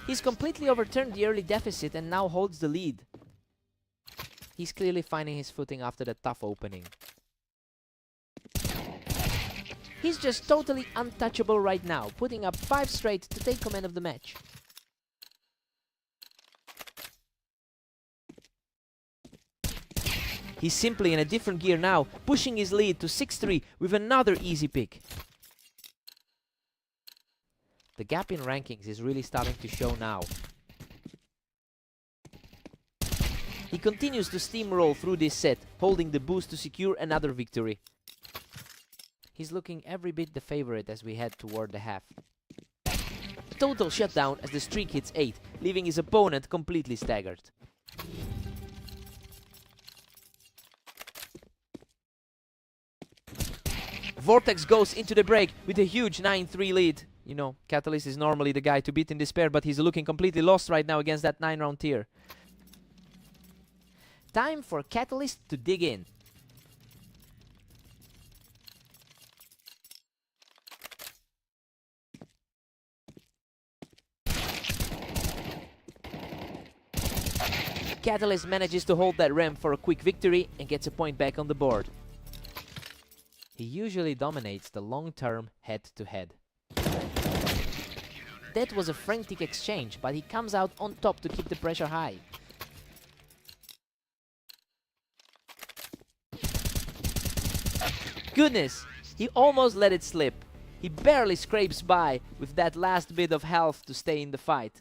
He's completely overturned the early deficit and now holds the lead. He's clearly finding his footing after the tough opening. He's just totally untouchable right now, putting up 5 straight to take command of the match. He's simply in a different gear now, pushing his lead to 6-3 with another easy pick. The gap in rankings is really starting to show now. He continues to steamroll through this set, holding the boost to secure another victory. He's looking every bit the favorite as we head toward the half. Total shutdown as the streak hits 8, leaving his opponent completely staggered. Vortex goes into the break with a huge 9-3 lead. You know, Catalyst is normally the guy to beat in this pair, but he's looking completely lost right now against that 9-round tier. Time for Catalyst to dig in. Catalyst manages to hold that ramp for a quick victory and gets a point back on the board. He usually dominates the long-term head-to-head. That was a frantic exchange, but he comes out on top to keep the pressure high. Goodness, he almost let it slip. He barely scrapes by with that last bit of health to stay in the fight.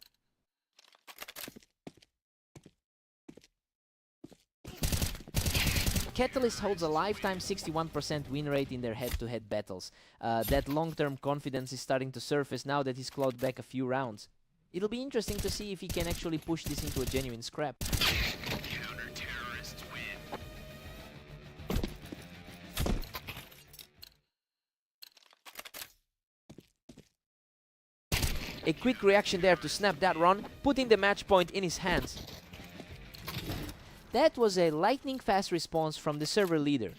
Catalyst holds a lifetime 61% win rate in their head-to-head battles. That long-term confidence is starting to surface now that he's clawed back a few rounds. It'll be interesting to see if he can actually push this into a genuine scrap. A quick reaction there to snap that run, putting the match point in his hands. That was a lightning-fast response from the server leader.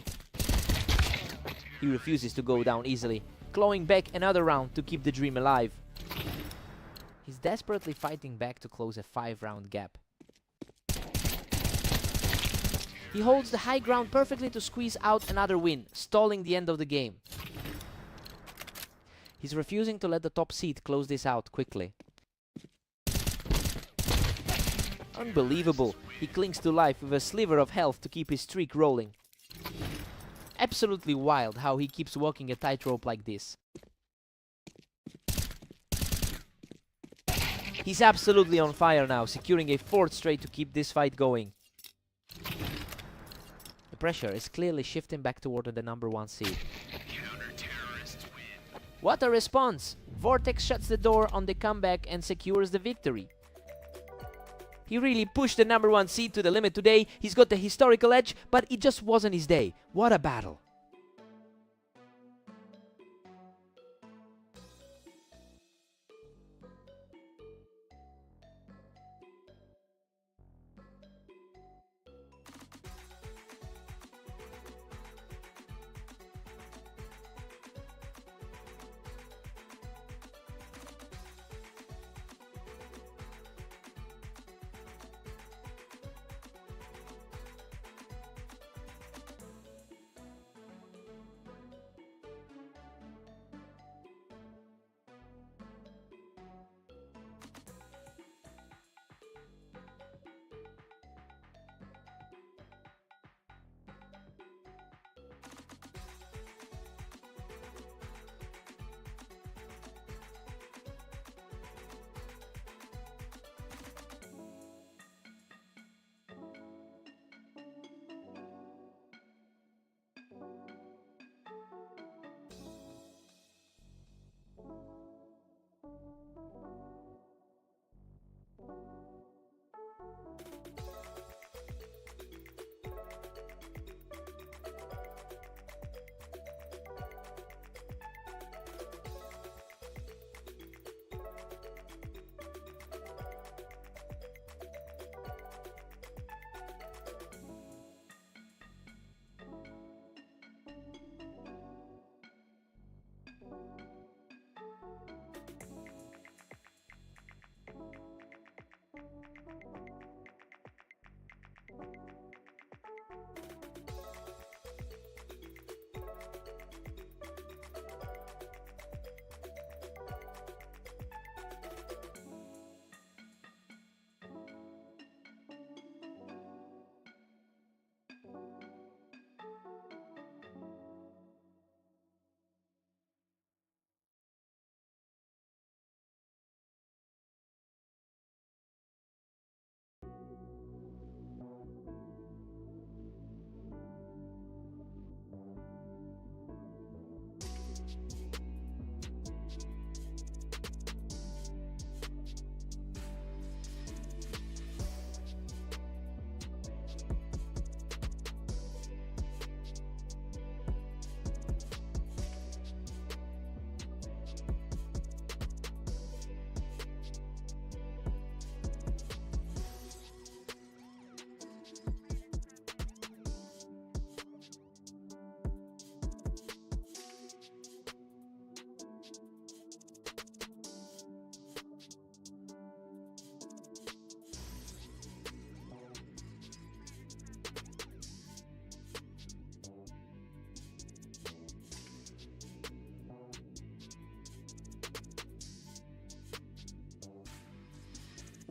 He refuses to go down easily, clawing back another round to keep the dream alive. He's desperately fighting back to close a 5-round gap. He holds the high ground perfectly to squeeze out another win, stalling the end of the game. He's refusing to let the top seed close this out quickly. Unbelievable. He clings to life with a sliver of health to keep his streak rolling. Absolutely wild how he keeps walking a tightrope like this. He's absolutely on fire now, securing a 4th straight to keep this fight going. The pressure is clearly shifting back toward the number 1 seed. What a response! Vortex shuts the door on the comeback and secures the victory. He really pushed the number 1 seed to the limit today. He's got the historical edge, but it just wasn't his day. What a battle.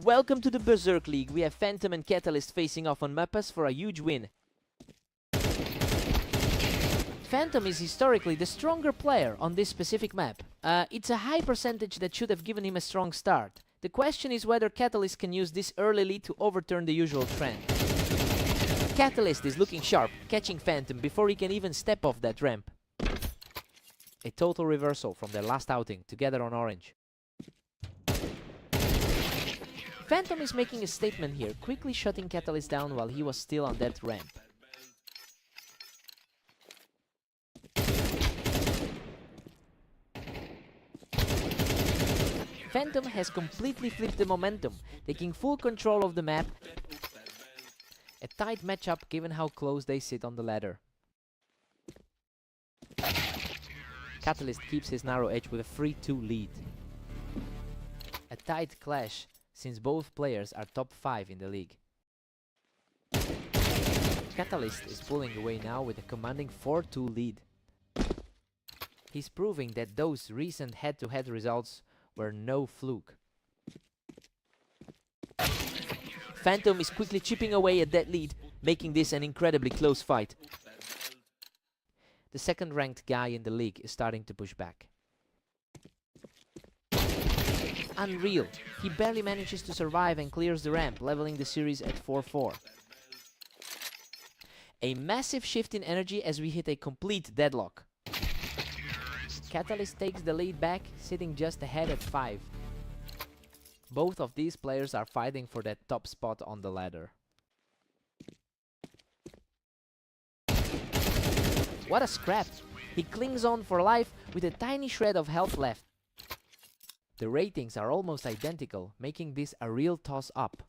Welcome to the Berserk League. We have Phantom and Catalyst facing off on Mappas for a huge win. Phantom is historically the stronger player on this specific map. It's a high percentage that should have given him a strong start. The question is whether Catalyst can use this early lead to overturn the usual trend. Catalyst is looking sharp, catching Phantom before he can even step off that ramp. A total reversal from their last outing, together on orange. Phantom is making a statement here, quickly shutting Catalyst down while he was still on that ramp. Phantom has completely flipped the momentum, taking full control of the map. A tight matchup given how close they sit on the ladder. Catalyst keeps his narrow edge with a 3-2 lead. A tight clash, since both players are top 5 in the league. Catalyst is pulling away now with a commanding 4-2 lead. He's proving that those recent head-to-head results were no fluke. Phantom is quickly chipping away at that lead, making this an incredibly close fight. The second ranked guy in the league is starting to push back. Unreal. He barely manages to survive and clears the ramp, leveling the series at 4-4. A massive shift in energy as we hit a complete deadlock. Catalyst takes the lead back, sitting just ahead at 5. Both of these players are fighting for that top spot on the ladder. What a scrap! He clings on for life with a tiny shred of health left. The ratings are almost identical, making this a real toss-up.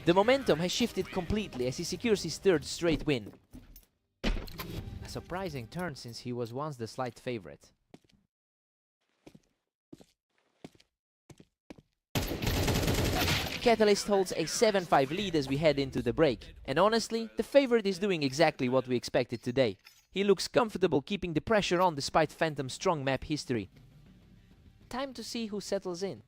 The momentum has shifted completely as he secures his third straight win. A surprising turn since he was once the slight favorite. Catalyst holds a 7-5 lead as we head into the break. And honestly, the favorite is doing exactly what we expected today. He looks comfortable keeping the pressure on despite Phantom's strong map history. Time to see who settles in.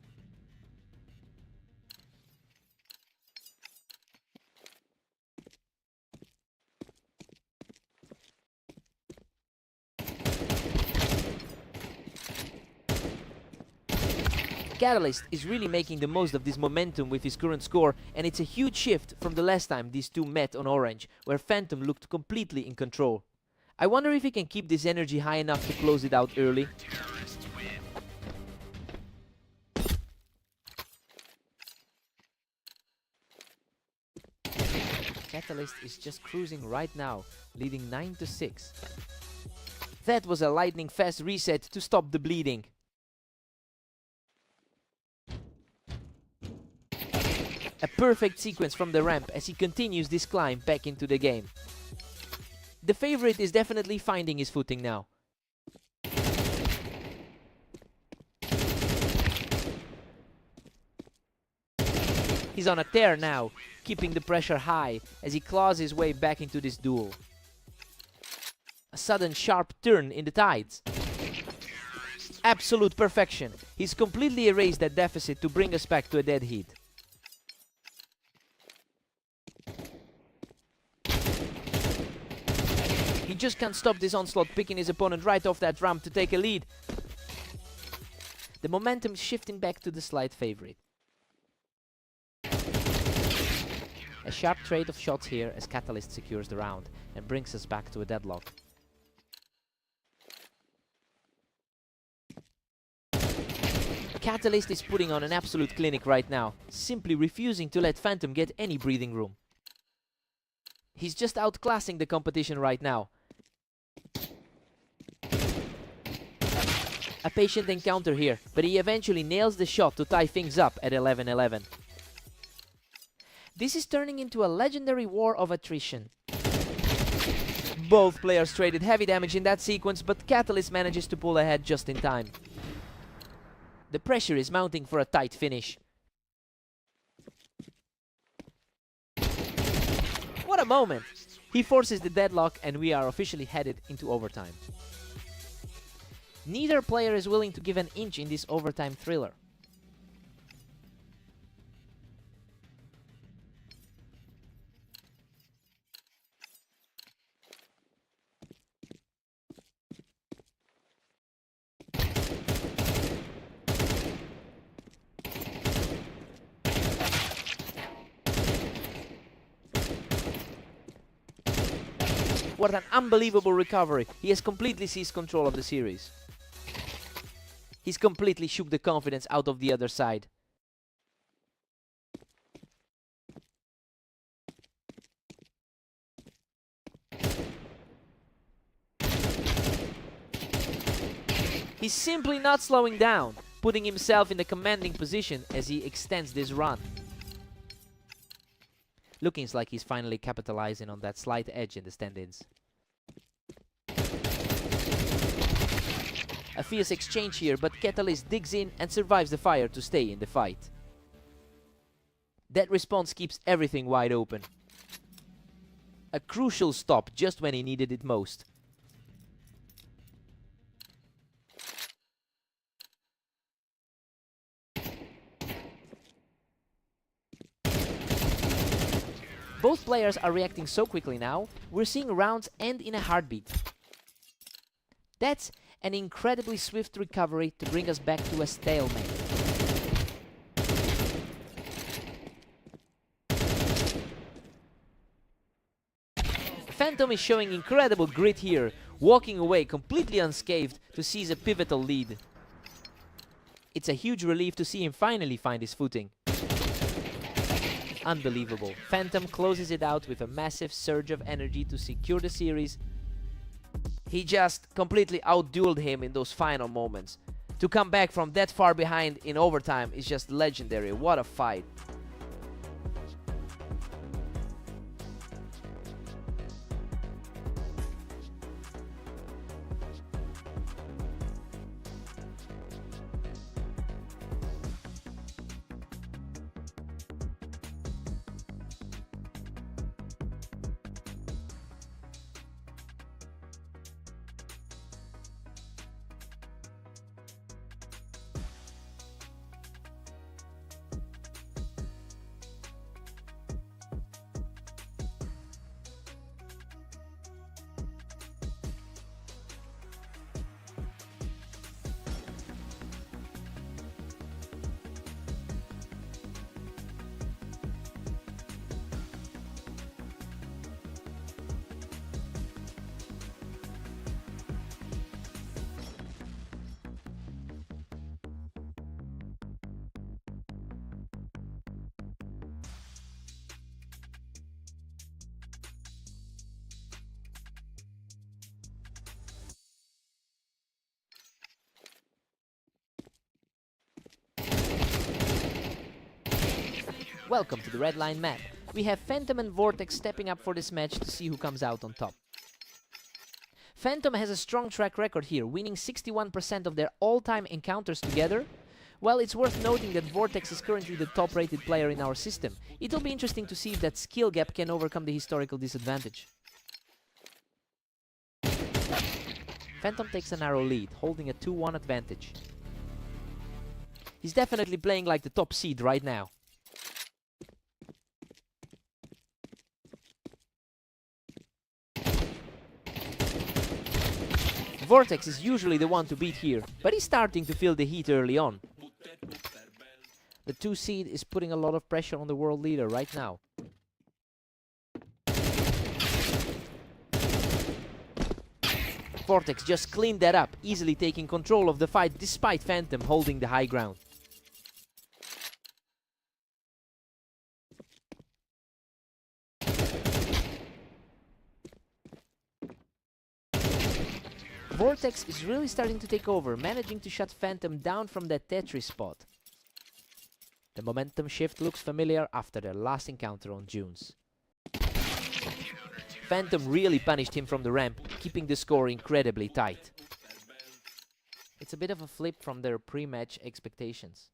Catalyst is really making the most of this momentum with his current score, and it's a huge shift from the last time these two met on orange, where Phantom looked completely in control. I wonder if he can keep this energy high enough to close it out early. Catalyst is just cruising right now, leading 9-6. That was a lightning fast reset to stop the bleeding. A perfect sequence from the ramp as he continues this climb back into the game. The favorite is definitely finding his footing now. He's on a tear now, keeping the pressure high as he claws his way back into this duel. A sudden sharp turn in the tides. Absolute perfection. He's completely erased that deficit to bring us back to a dead heat. He just can't stop this onslaught, picking his opponent right off that ramp to take a lead. The momentum is shifting back to the slight favorite. A sharp trade of shots here as Catalyst secures the round and brings us back to a deadlock. Catalyst is putting on an absolute clinic right now, simply refusing to let Phantom get any breathing room. He's just outclassing the competition right now. A patient encounter here, but he eventually nails the shot to tie things up at 11-11. This is turning into a legendary war of attrition. Both players traded heavy damage in that sequence, but Catalyst manages to pull ahead just in time. The pressure is mounting for a tight finish. What a moment! He forces the deadlock and we are officially headed into overtime. Neither player is willing to give an inch in this overtime thriller. What an unbelievable recovery. He has completely seized control of the series. He's completely shook the confidence out of the other side. He's simply not slowing down, putting himself in a commanding position as he extends this run. Looking like he's finally capitalizing on that slight edge in the stand-ins. A fierce exchange here, but Catalyst digs in and survives the fire to stay in the fight. That response keeps everything wide open. A crucial stop just when he needed it most. Both players are reacting so quickly now, we're seeing rounds end in a heartbeat. That's an incredibly swift recovery to bring us back to a stalemate. Phantom is showing incredible grit here, walking away completely unscathed to seize a pivotal lead. It's a huge relief to see him finally find his footing. Unbelievable. Phantom closes it out with a massive surge of energy to secure the series. He just completely outdueled him in those final moments. To come back from that far behind in overtime is just legendary. What a fight. Welcome to the Red Line map. We have Phantom and Vortex stepping up for this match to see who comes out on top. Phantom has a strong track record here, winning 61% of their all-time encounters together. While it's worth noting that Vortex is currently the top-rated player in our system, it'll be interesting to see if that skill gap can overcome the historical disadvantage. Phantom takes a narrow lead, holding a 2-1 advantage. He's definitely playing like the top seed right now. Vortex is usually the one to beat here, but he's starting to feel the heat early on. The 2 seed is putting a lot of pressure on the world leader right now. Vortex just cleaned that up, easily taking control of the fight despite Phantom holding the high ground. Vortex is really starting to take over, managing to shut Phantom down from that Tetris spot. The momentum shift looks familiar after their last encounter on June's. Phantom really punished him from the ramp, keeping the score incredibly tight. It's a bit of a flip from their pre-match expectations.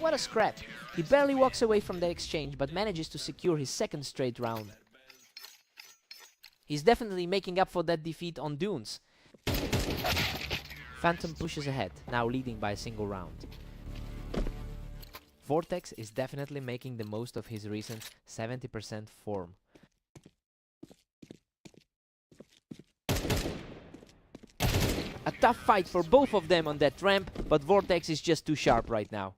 What a scrap! He barely walks away from the exchange but manages to secure his second straight round. He's definitely making up for that defeat on Dunes. Phantom pushes ahead, now leading by a single round. Vortex is definitely making the most of his recent 70% form. A tough fight for both of them on that ramp, but Vortex is just too sharp right now.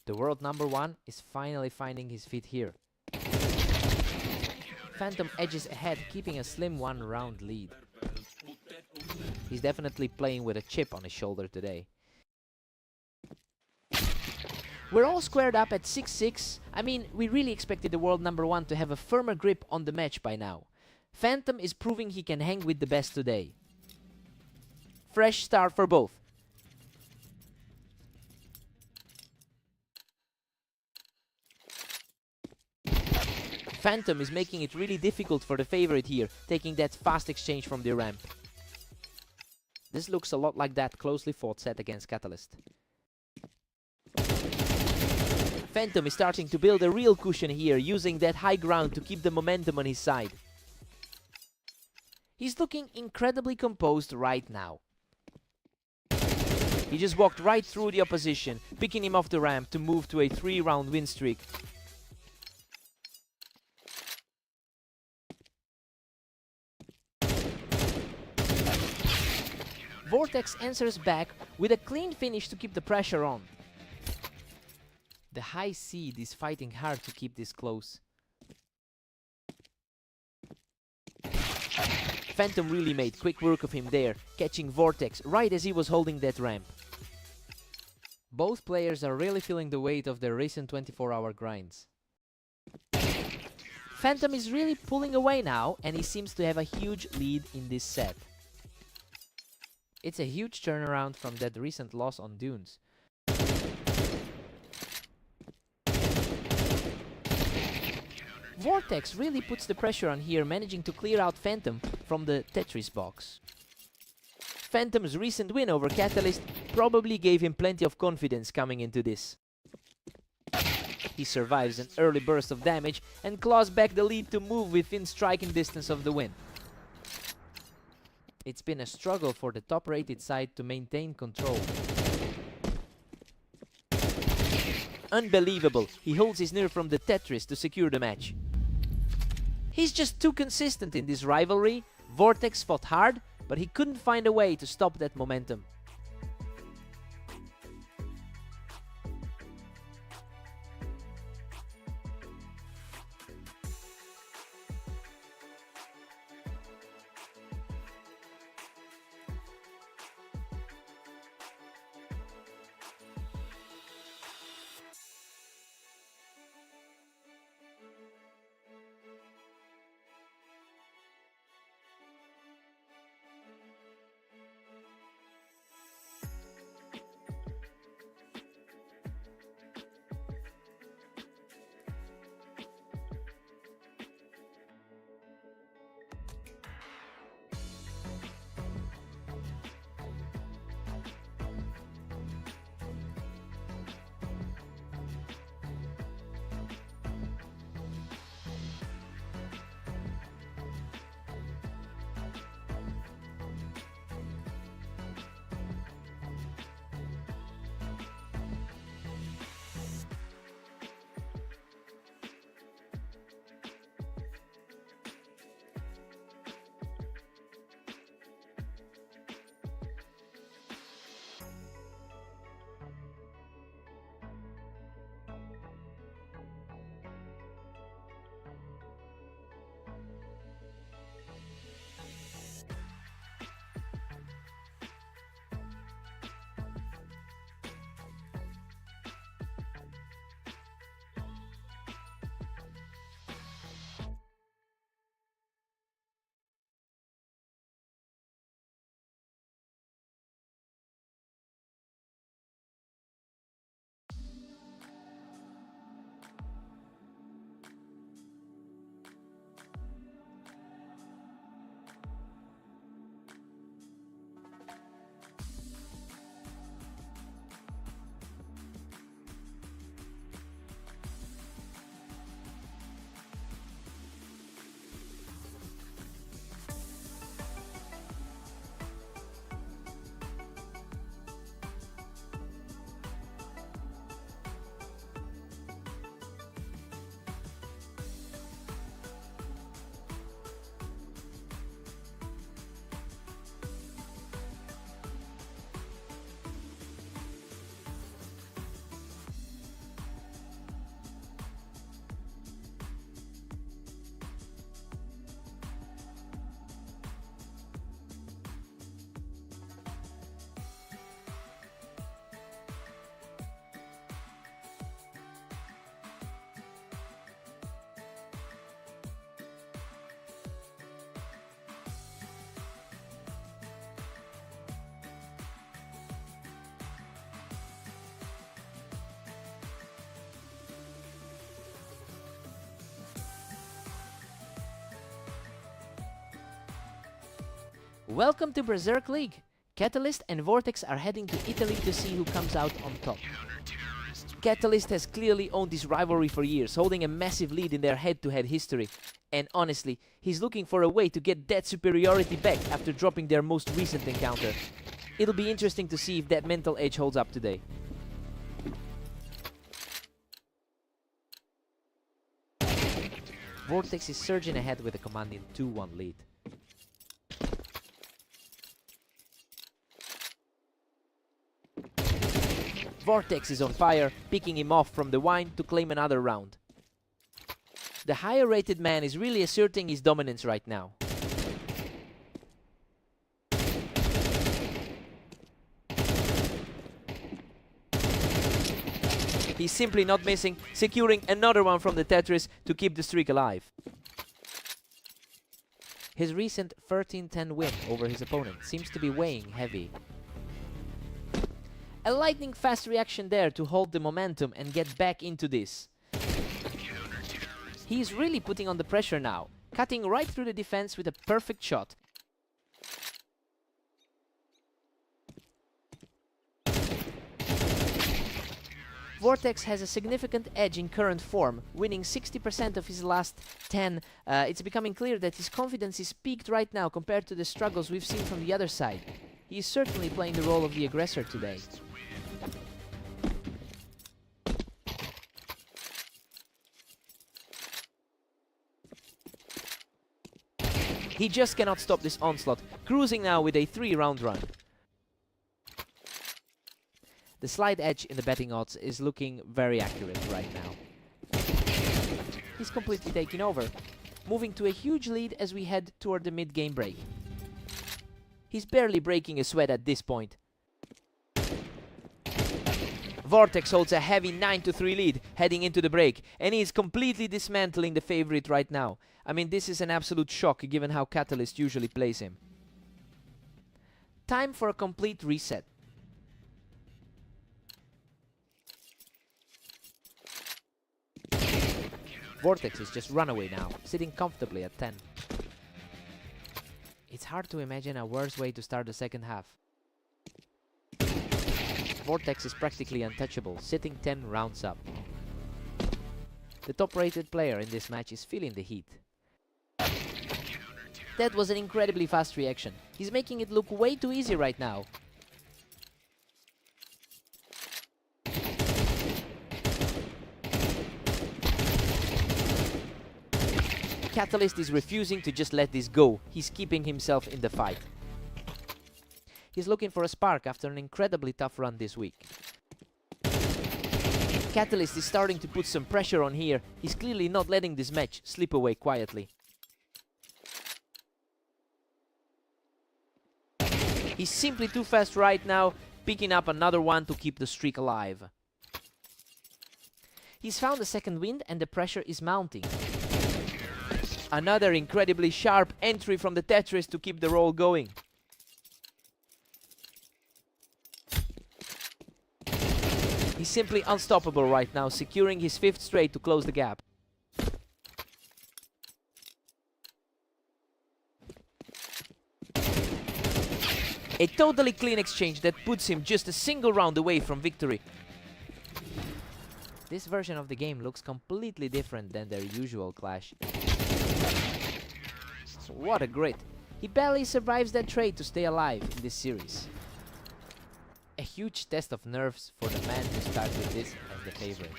The world #1 is finally finding his feet here. Phantom edges ahead, keeping a slim 1-round lead. He's definitely playing with a chip on his shoulder today. We're all squared up at 6-6. I mean, we really expected the world #1 to have a firmer grip on the match by now. Phantom is proving he can hang with the best today. Fresh start for both. Phantom is making it really difficult for the favorite here, taking that fast exchange from the ramp. This looks a lot like that closely fought set against Catalyst. Phantom is starting to build a real cushion here, using that high ground to keep the momentum on his side. He's looking incredibly composed right now. He just walked right through the opposition, picking him off the ramp to move to a 3-round win streak. Vortex answers back with a clean finish to keep the pressure on. The high seed is fighting hard to keep this close. Phantom really made quick work of him there, catching Vortex right as he was holding that ramp. Both players are really feeling the weight of their recent 24-hour grinds. Phantom is really pulling away now, and he seems to have a huge lead in this set. It's a huge turnaround from that recent loss on Dunes. Vortex really puts the pressure on here, managing to clear out Phantom from the Tetris box. Phantom's recent win over Catalyst probably gave him plenty of confidence coming into this. He survives an early burst of damage and claws back the lead to move within striking distance of the win. It's been a struggle for the top-rated side to maintain control. Unbelievable, he holds his nerve from the Tetris to secure the match. He's just too consistent in this rivalry. Vortex fought hard, but he couldn't find a way to stop that momentum. Welcome to Berserk League! Catalyst and Vortex are heading to Italy to see who comes out on top. Catalyst has clearly owned this rivalry for years, holding a massive lead in their head-to-head history. And honestly, he's looking for a way to get that superiority back after dropping their most recent encounter. It'll be interesting to see if that mental edge holds up today. Vortex is surging ahead with a commanding 2-1 lead. Vortex is on fire, picking him off from the wine to claim another round. The higher rated man is really asserting his dominance right now. He's simply not missing, securing another one from the Tetris to keep the streak alive. His recent 13-10 win over his opponent seems to be weighing heavy. A lightning fast reaction there to hold the momentum and get back into this. He's really putting on the pressure now, cutting right through the defense with a perfect shot. Vortex has a significant edge in current form, winning 60% of his last 10. It's becoming clear that his confidence is peaked right now compared to the struggles we've seen from the other side. He is certainly playing the role of the aggressor today. He just cannot stop this onslaught, cruising now with a 3-round run. The slight edge in the betting odds is looking very accurate right now. He's completely taking over, moving to a huge lead as we head toward the mid-game break. He's barely breaking a sweat at this point. Vortex holds a heavy 9-3 lead heading into the break, and he is completely dismantling the favorite right now. I mean, this is an absolute shock given how Catalyst usually plays him. Time for a complete reset. Vortex is just runaway now, sitting comfortably at 10. It's hard to imagine a worse way to start the second half. Vortex is practically untouchable, sitting 10 rounds up. The top-rated player in this match is feeling the heat. That was an incredibly fast reaction. He's making it look way too easy right now. Catalyst is refusing to just let this go. He's keeping himself in the fight. He's looking for a spark after an incredibly tough run this week. Catalyst is starting to put some pressure on here. He's clearly not letting this match slip away quietly. He's simply too fast right now, picking up another one to keep the streak alive. He's found a second wind and the pressure is mounting. Another incredibly sharp entry from the Tetris to keep the roll going. He's simply unstoppable right now, securing his 5th straight to close the gap. A totally clean exchange that puts him just a single round away from victory. This version of the game looks completely different than their usual clash. What a grit! He barely survives that trade to stay alive in this series. A huge test of nerves for the man who started this as the favorite.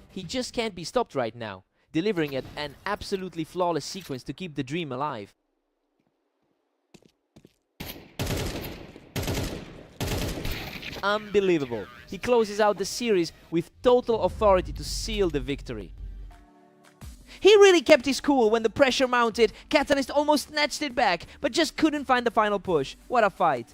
He just can't be stopped right now, delivering an absolutely flawless sequence to keep the dream alive. Unbelievable! He closes out the series with total authority to seal the victory. He really kept his cool when the pressure mounted. Catalyst almost snatched it back, but just couldn't find the final push. What a fight!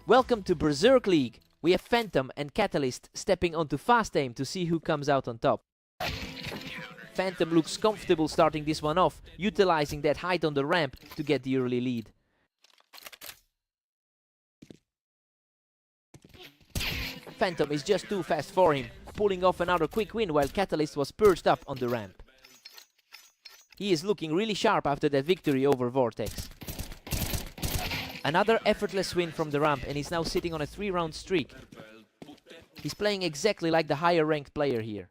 Welcome to Berserk League. We have Phantom and Catalyst stepping onto fast aim to see who comes out on top. Phantom looks comfortable starting this one off, utilizing that height on the ramp to get the early lead. Phantom is just too fast for him, pulling off another quick win while Catalyst was perched up on the ramp. He is looking really sharp after that victory over Vortex. Another effortless win from the ramp, and he's now sitting on a 3-round streak. He's playing exactly like the higher ranked player here.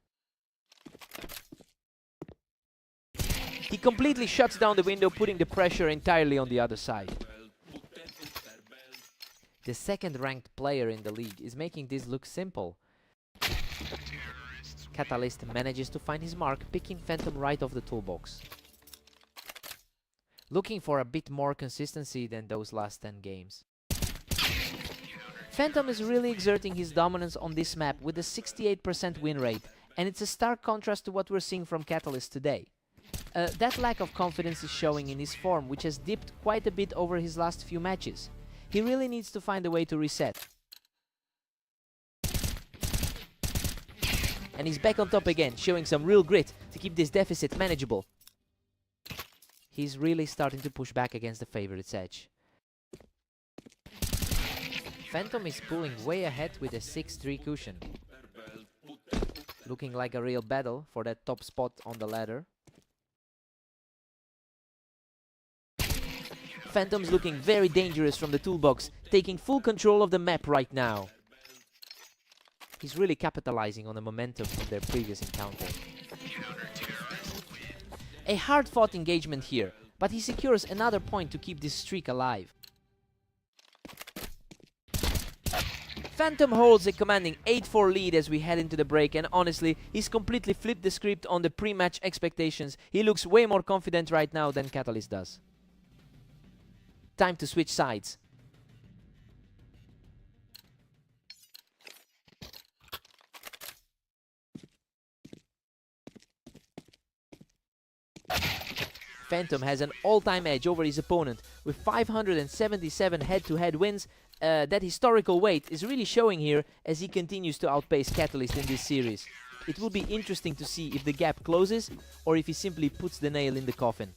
He completely shuts down the window, putting the pressure entirely on the other side. The second ranked player in the league is making this look simple. Catalyst manages to find his mark, picking Phantom right off the toolbox. Looking for a bit more consistency than those last 10 games. Phantom is really exerting his dominance on this map with a 68% win rate, and it's a stark contrast to what we're seeing from Catalyst today. That lack of confidence is showing in his form, which has dipped quite a bit over his last few matches. He really needs to find a way to reset. And he's back on top again, showing some real grit to keep this deficit manageable. He's really starting to push back against the favorite's edge. Phantom is pulling way ahead with a 6-3 cushion. Looking like a real battle for that top spot on the ladder. Phantom's looking very dangerous from the toolbox, taking full control of the map right now. He's really capitalizing on the momentum from their previous encounter. A hard-fought engagement here, but he secures another point to keep this streak alive. Phantom holds a commanding 8-4 lead as we head into the break, and honestly, he's completely flipped the script on the pre-match expectations. He looks way more confident right now than Catalyst does. Time to switch sides. Phantom has an all-time edge over his opponent with 577 head-to-head wins. That historical weight is really showing here as he continues to outpace Catalyst in this series. It will be interesting to see if the gap closes or if he simply puts the nail in the coffin.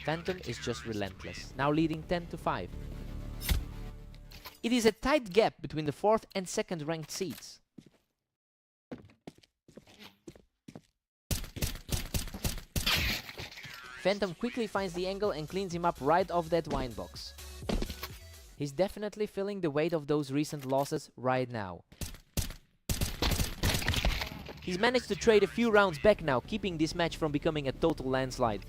Phantom is just relentless, now leading 10-5. It is a tight gap between the 4th and 2nd ranked seeds. Phantom quickly finds the angle and cleans him up right off that wine box. He's definitely feeling the weight of those recent losses right now. He's managed to trade a few rounds back now, keeping this match from becoming a total landslide.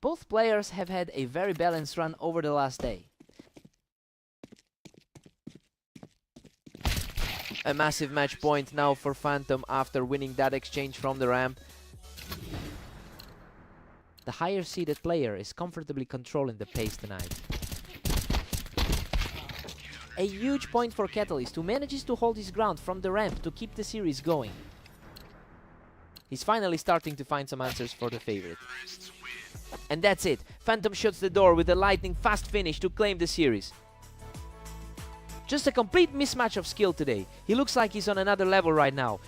Both players have had a very balanced run over the last day. A massive match point now for Phantom after winning that exchange from the ramp. The higher seeded player is comfortably controlling the pace tonight. A huge point for Catalyst, who manages to hold his ground from the ramp to keep the series going. He's finally starting to find some answers for the favorite. And that's it. Phantom shuts the door with a lightning fast finish to claim the series. Just a complete mismatch of skill today. He looks like he's on another level right now.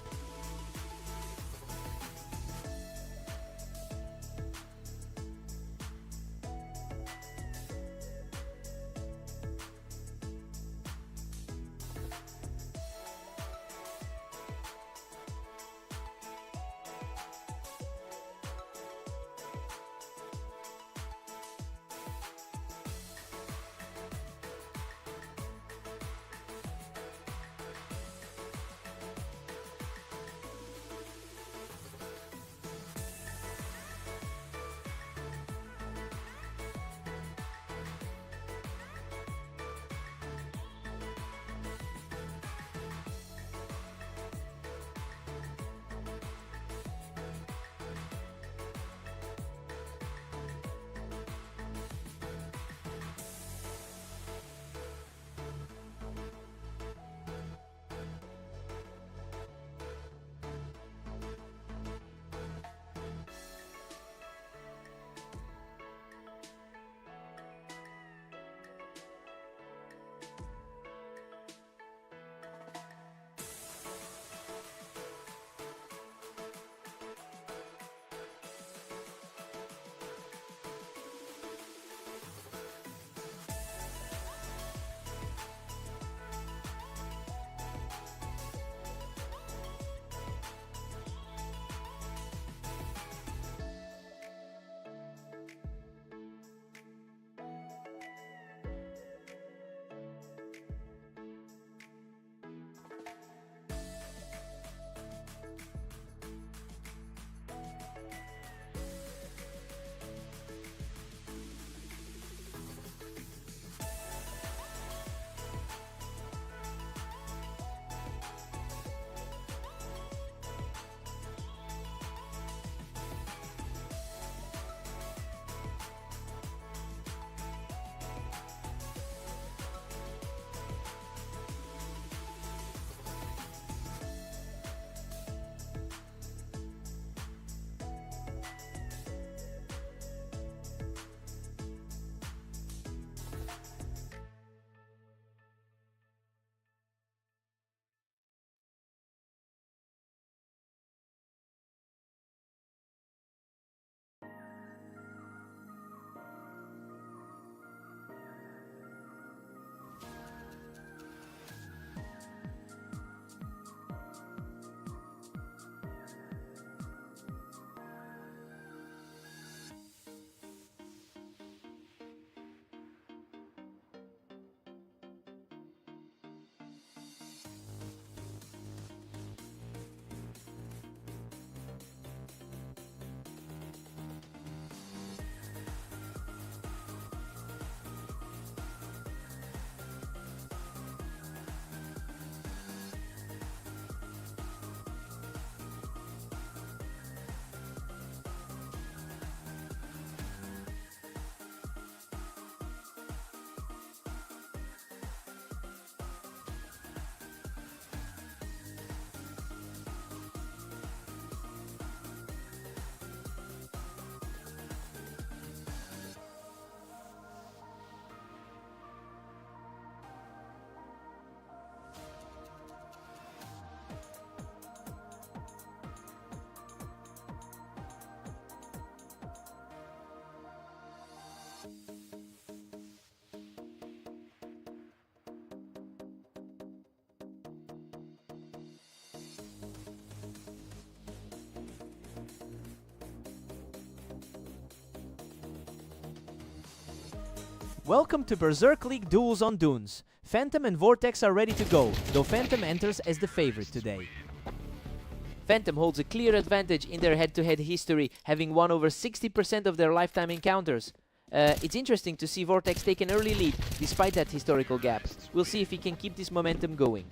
Welcome to Berserk League Duels on Dunes. Phantom and Vortex are ready to go, though Phantom enters as the favorite today. Phantom holds a clear advantage in their head-to-head history, having won over 60% of their lifetime encounters. It's interesting to see Vortex take an early lead, despite that historical gap. We'll see if he can keep this momentum going.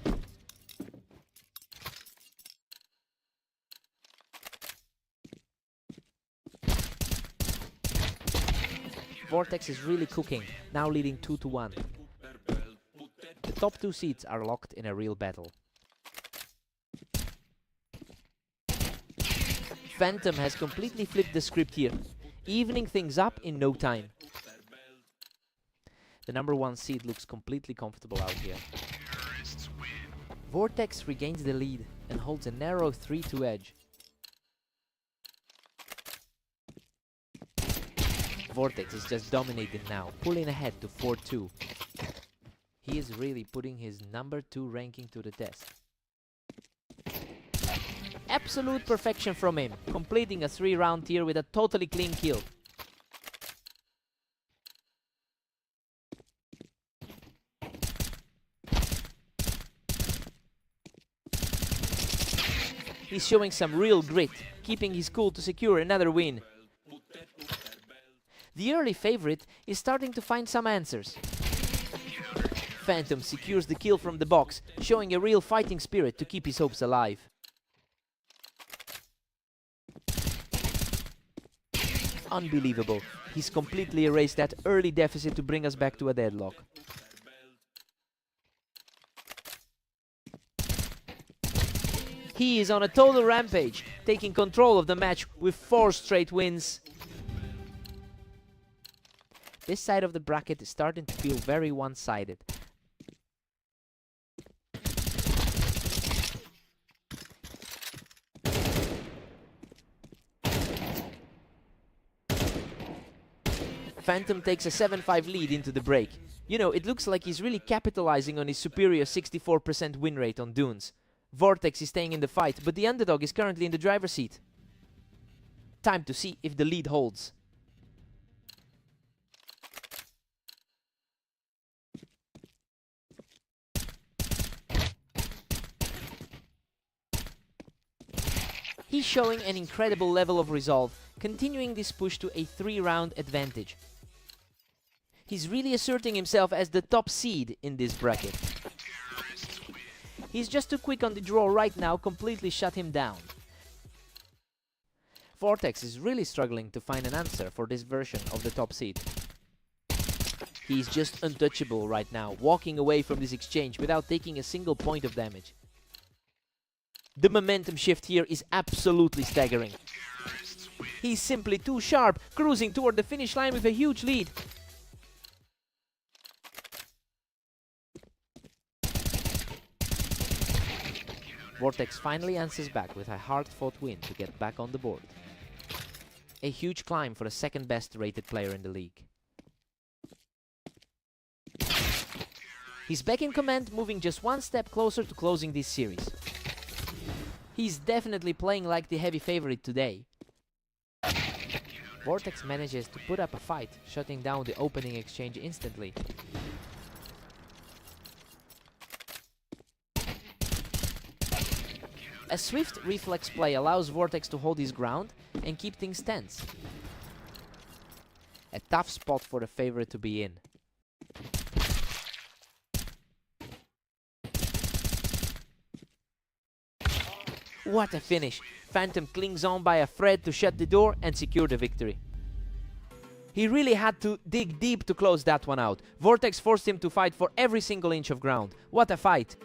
Vortex is really cooking, now leading 2-1. The top 2 seeds are locked in a real battle. Phantom has completely flipped the script here, evening things up in no time. The number 1 seed looks completely comfortable out here. Vortex regains the lead and holds a narrow 3-2 edge. Vortex is just dominating now, pulling ahead to 4-2. He is really putting his number 2 ranking to the test. Absolute perfection from him, completing a 3-round tier with a totally clean kill. He's showing some real grit, keeping his cool to secure another win. The early favorite is starting to find some answers. Phantom secures the kill from the box, showing a real fighting spirit to keep his hopes alive. Unbelievable, he's completely erased that early deficit to bring us back to a deadlock. He is on a total rampage, taking control of the match with 4 straight wins. This side of the bracket is starting to feel very one-sided. Phantom takes a 7-5 lead into the break. You know, it looks like he's really capitalizing on his superior 64% win rate on Dunes. Vortex is staying in the fight, but the underdog is currently in the driver's seat. Time to see if the lead holds. He's showing an incredible level of resolve, continuing this push to a 3-round advantage. He's really asserting himself as the top seed in this bracket. He's just too quick on the draw right now, completely shut him down. Vortex is really struggling to find an answer for this version of the top seed. He's just untouchable right now, walking away from this exchange without taking a single point of damage. The momentum shift here is absolutely staggering. He's simply too sharp, cruising toward the finish line with a huge lead. Vortex finally answers back with a hard-fought win to get back on the board. A huge climb for the second best rated player in the league. He's back in command, moving just one step closer to closing this series. He's definitely playing like the heavy favorite today. Vortex manages to put up a fight, shutting down the opening exchange instantly. A swift reflex play allows Vortex to hold his ground and keep things tense. A tough spot for the favorite to be in. What a finish! Phantom clings on by a thread to shut the door and secure the victory. He really had to dig deep to close that one out. Vortex forced him to fight for every single inch of ground. What a fight!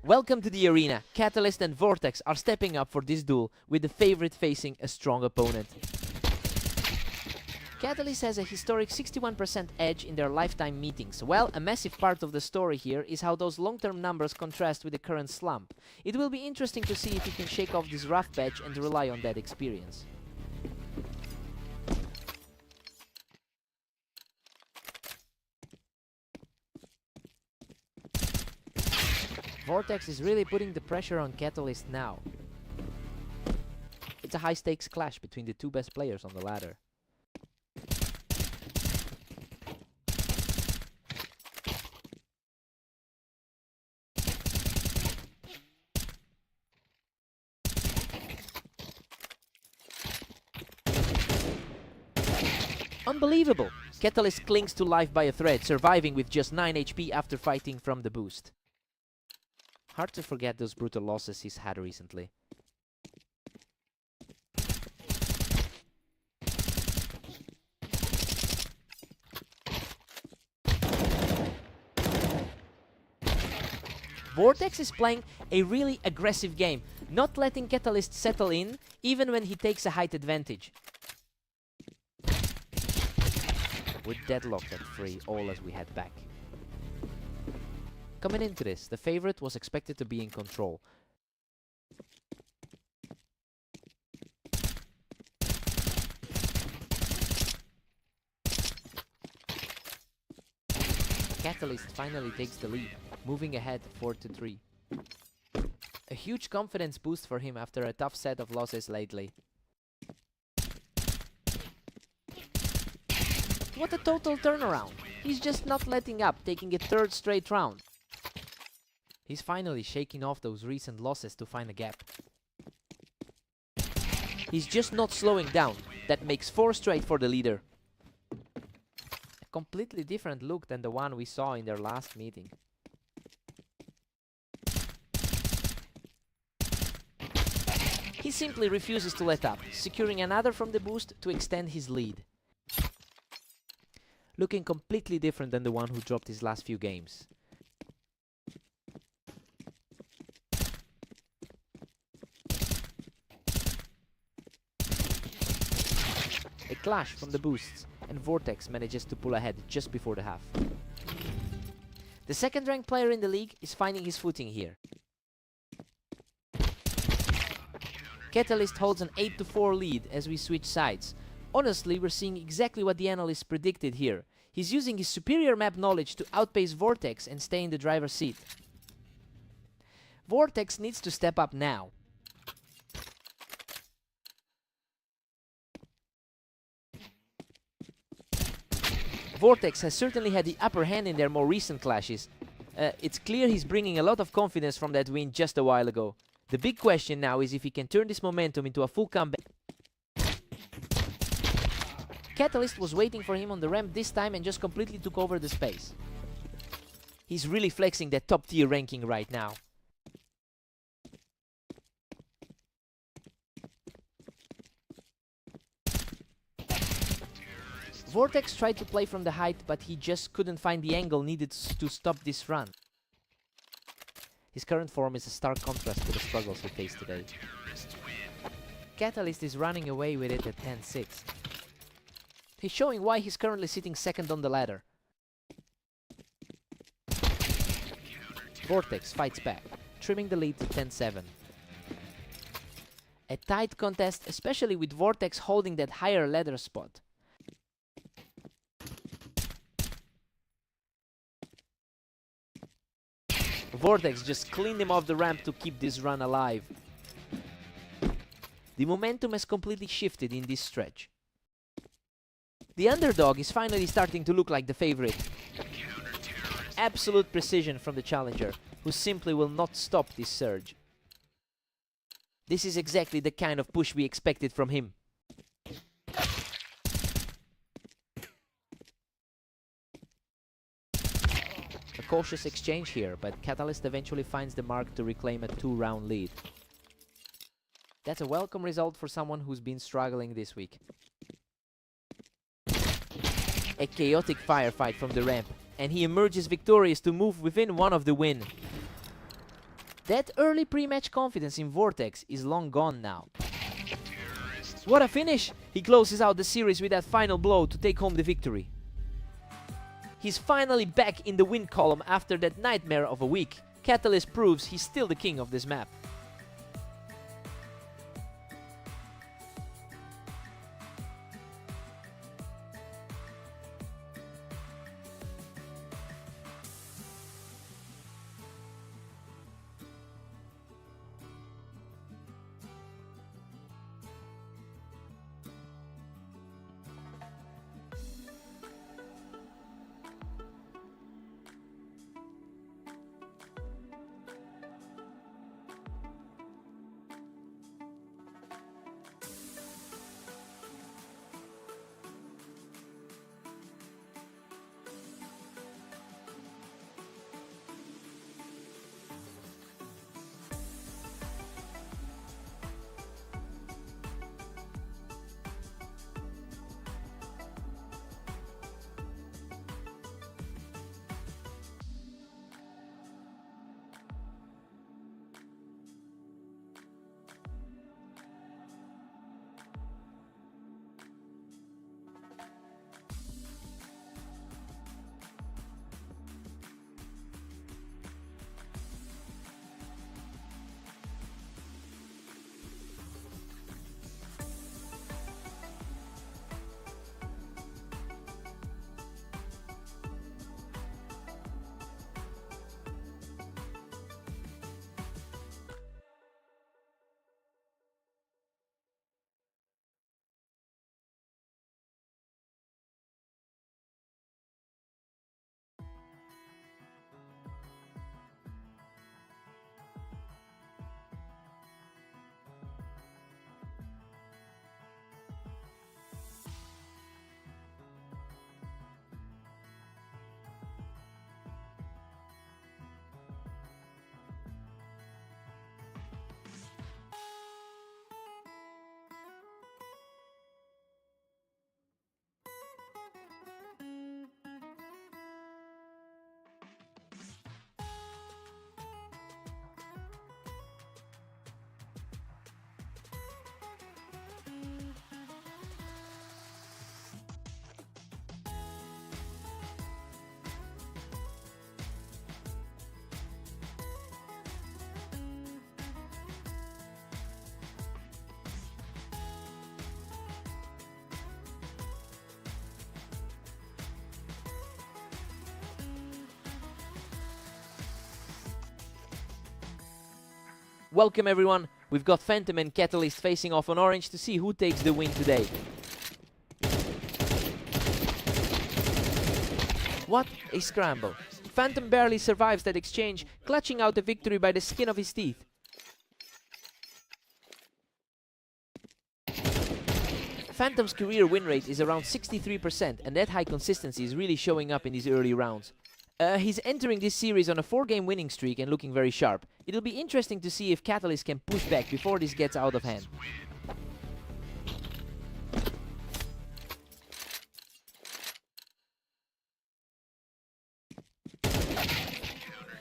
Welcome to the arena. Catalyst and Vortex are stepping up for this duel, with the favorite facing a strong opponent. Catalyst has a historic 61% edge in their lifetime meetings. Well, a massive part of the story here is how those long-term numbers contrast with the current slump. It will be interesting to see if he can shake off this rough patch and rely on that experience. Vortex is really putting the pressure on Catalyst now. It's a high-stakes clash between the two best players on the ladder. Unbelievable! Catalyst clings to life by a thread, surviving with just 9 HP after fighting from the boost. Hard to forget those brutal losses he's had recently. Vortex is playing a really aggressive game, not letting Catalyst settle in, even when he takes a height advantage. We're deadlocked at 3, all as we head back. Coming into this, the favorite was expected to be in control. Catalyst finally takes the lead, moving ahead 4-3. A huge confidence boost for him after a tough set of losses lately. What a total turnaround! He's just not letting up, taking a 3rd straight round. He's finally shaking off those recent losses to find a gap. He's just not slowing down. That makes 4 straight for the leader. A completely different look than the one we saw in their last meeting. He simply refuses to let up, securing another from the boost to extend his lead. Looking completely different than the one who dropped his last few games. A clash from the boosts, and Vortex manages to pull ahead just before the half. The second ranked player in the league is finding his footing here. Catalyst holds an 8-4 lead as we switch sides. Honestly, we're seeing exactly what the analysts predicted here. He's using his superior map knowledge to outpace Vortex and stay in the driver's seat. Vortex needs to step up now. Vortex has certainly had the upper hand in their more recent clashes. It's clear he's bringing a lot of confidence from that win just a while ago. The big question now is if he can turn this momentum into a full comeback. Catalyst was waiting for him on the ramp this time and just completely took over the space. He's really flexing that top tier ranking right now. Vortex tried to play from the height, but he just couldn't find the angle needed to stop this run. His current form is a stark contrast to the struggles he faced today. Catalyst is running away with it at 10-6. He's showing why he's currently sitting second on the ladder. Vortex fights back, trimming the lead to 10-7. A tight contest, especially with Vortex holding that higher ladder spot. Vortex just cleaned him off the ramp to keep this run alive. The momentum has completely shifted in this stretch. The underdog is finally starting to look like the favorite. Absolute precision from the challenger, who simply will not stop this surge. This is exactly the kind of push we expected from him. A cautious exchange here, but Catalyst eventually finds the mark to reclaim a 2-round lead. That's a welcome result for someone who's been struggling this week. A chaotic firefight from the ramp, and he emerges victorious to move within one of the win. That early pre-match confidence in Vortex is long gone now. What a finish! He closes out the series with that final blow to take home the victory. He's finally back in the win column after that nightmare of a week. Catalyst proves he's still the king of this map. Welcome everyone, we've got Phantom and Catalyst facing off on orange to see who takes the win today. What a scramble. Phantom barely survives that exchange, clutching out the victory by the skin of his teeth. Phantom's career win rate is around 63%, and that high consistency is really showing up in these early rounds. He's entering this series on a 4-game winning streak and looking very sharp. It'll be interesting to see if Catalyst can push back before this gets out of hand.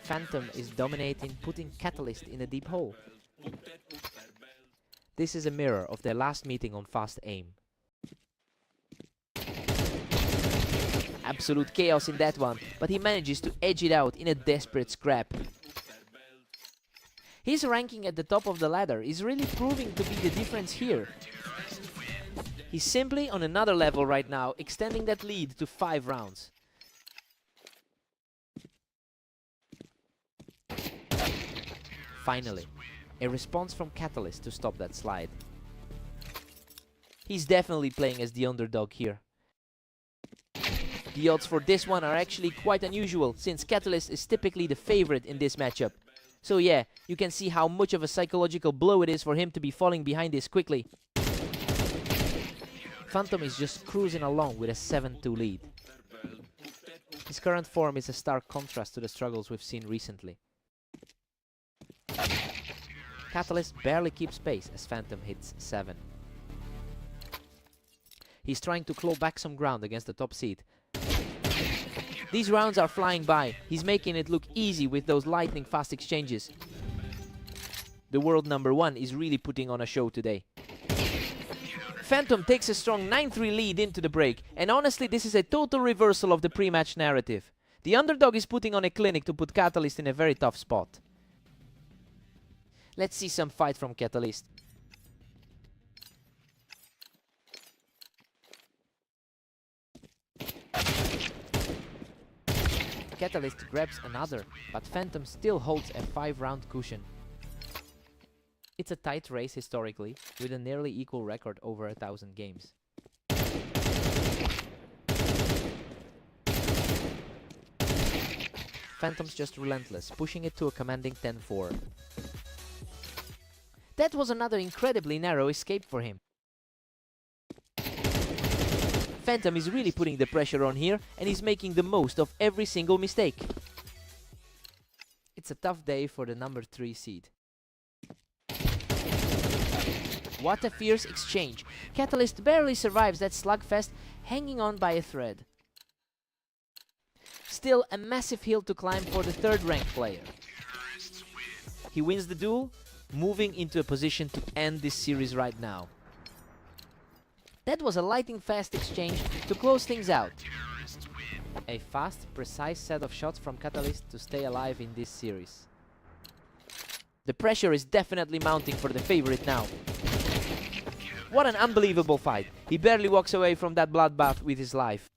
Phantom is dominating, putting Catalyst in a deep hole. This is a mirror of their last meeting on Fast Aim. Absolute chaos in that one, but he manages to edge it out in a desperate scrap. His ranking at the top of the ladder is really proving to be the difference here. He's simply on another level right now, extending that lead to 5 rounds. Finally, a response from Catalyst to stop that slide. He's definitely playing as the underdog here. The odds for this one are actually quite unusual, since Catalyst is typically the favorite in this matchup. So yeah, you can see how much of a psychological blow it is for him to be falling behind this quickly. Phantom is just cruising along with a 7-2 lead. His current form is a stark contrast to the struggles we've seen recently. Catalyst barely keeps pace as Phantom hits 7. He's trying to claw back some ground against the top seed. These rounds are flying by. He's making it look easy with those lightning fast exchanges. The world #1 is really putting on a show today. Phantom takes a strong 9-3 lead into the break, and honestly this is a total reversal of the pre-match narrative. The underdog is putting on a clinic to put Catalyst in a very tough spot. Let's see some fight from Catalyst. Catalyst grabs another, but Phantom still holds a 5-round cushion. It's a tight race historically, with a nearly equal record over 1,000 games. Phantom's just relentless, pushing it to a commanding 10-4. That was another incredibly narrow escape for him. Phantom is really putting the pressure on here and is making the most of every single mistake. It's a tough day for the #3 seed. What a fierce exchange. Catalyst barely survives that slugfest, hanging on by a thread. Still a massive hill to climb for the 3rd ranked player. He wins the duel, moving into a position to end this series right now. That was a lightning fast exchange to close things out. A fast, precise set of shots from Catalyst to stay alive in this series. The pressure is definitely mounting for the favorite now. What an unbelievable fight. He barely walks away from that bloodbath with his life.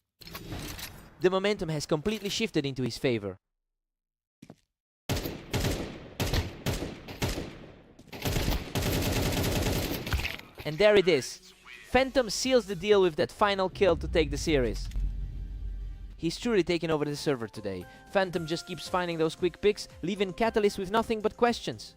The momentum has completely shifted into his favor. And there it is. Phantom seals the deal with that final kill to take the series. He's truly taken over the server today. Phantom just keeps finding those quick picks, leaving Catalyst with nothing but questions.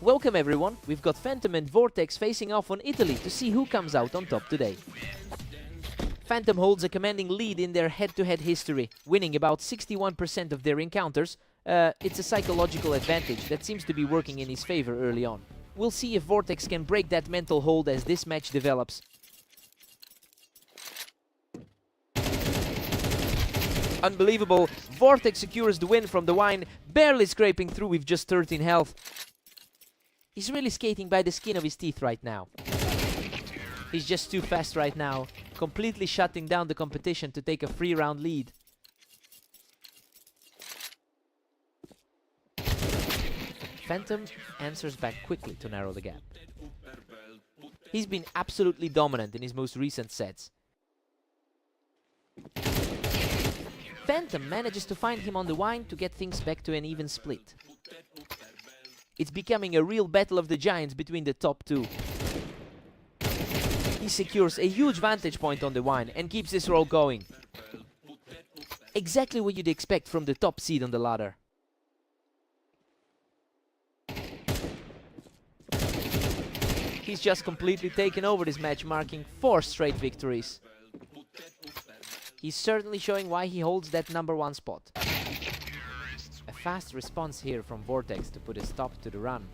Welcome everyone, we've got Phantom and Vortex facing off on Italy to see who comes out on top today. Phantom holds a commanding lead in their head-to-head history, winning about 61% of their encounters. It's a psychological advantage that seems to be working in his favor early on. We'll see if Vortex can break that mental hold as this match develops. Unbelievable, Vortex secures the win from the wine, barely scraping through with just 13 health. He's really skating by the skin of his teeth right now. He's just too fast right now, completely shutting down the competition to take a 3-round lead. Phantom answers back quickly to narrow the gap. He's been absolutely dominant in his most recent sets. Phantom manages to find him on the wine to get things back to an even split. It's becoming a real battle of the giants between the top two. He secures a huge vantage point on the wine and keeps this roll going. Exactly what you'd expect from the top seed on the ladder. He's just completely taken over this match, marking 4 straight victories. He's certainly showing why he holds that #1 spot. A fast response here from Vortex to put a stop to the run.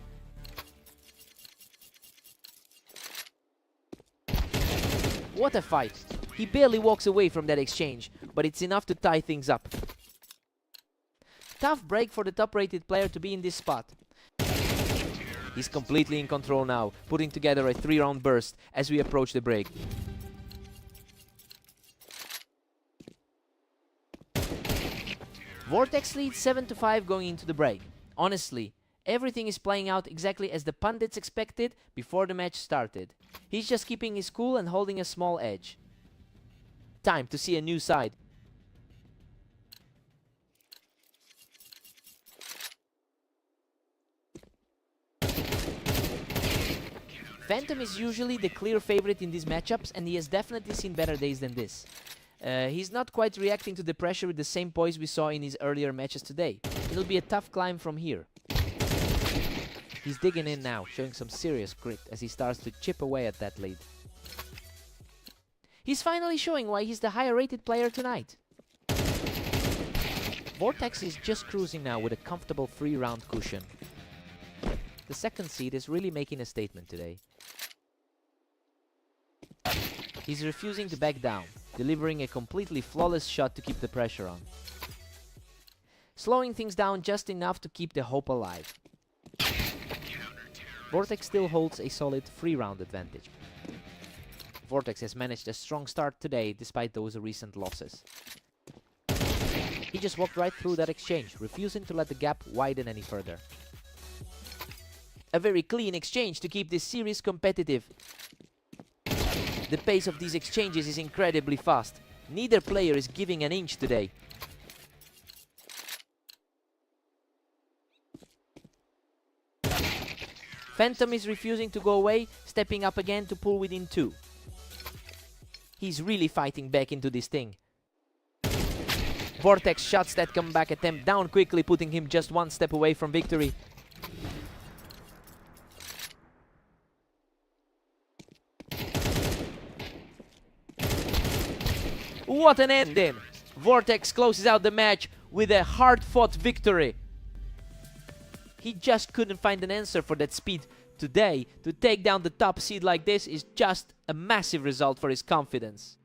What a fight! He barely walks away from that exchange, but it's enough to tie things up. Tough break for the top-rated player to be in this spot. He's completely in control now, putting together a 3-round burst as we approach the break. Vortex leads 7-5 going into the break. Honestly, everything is playing out exactly as the pundits expected before the match started. He's just keeping his cool and holding a small edge. Time to see a new side. Phantom is usually the clear favorite in these matchups, and he has definitely seen better days than this. He's not quite reacting to the pressure with the same poise we saw in his earlier matches today. It'll be a tough climb from here. He's digging in now, showing some serious grit as he starts to chip away at that lead. He's finally showing why he's the higher rated player tonight. Vortex is just cruising now with a comfortable 3-round cushion. The second seed is really making a statement today. He's refusing to back down, delivering a completely flawless shot to keep the pressure on. Slowing things down just enough to keep the hope alive. Vortex still holds a solid 3-round advantage. Vortex has managed a strong start today despite those recent losses. He just walked right through that exchange, refusing to let the gap widen any further. A very clean exchange to keep this series competitive. The pace of these exchanges is incredibly fast. Neither player is giving an inch today. Phantom is refusing to go away, stepping up again to pull within 2. He's really fighting back into this thing. Vortex shuts that comeback attempt down quickly, putting him just 1 step away from victory. What an ending! Vortex closes out the match with a hard-fought victory. He just couldn't find an answer for that speed today. To take down the top seed like this is just a massive result for his confidence.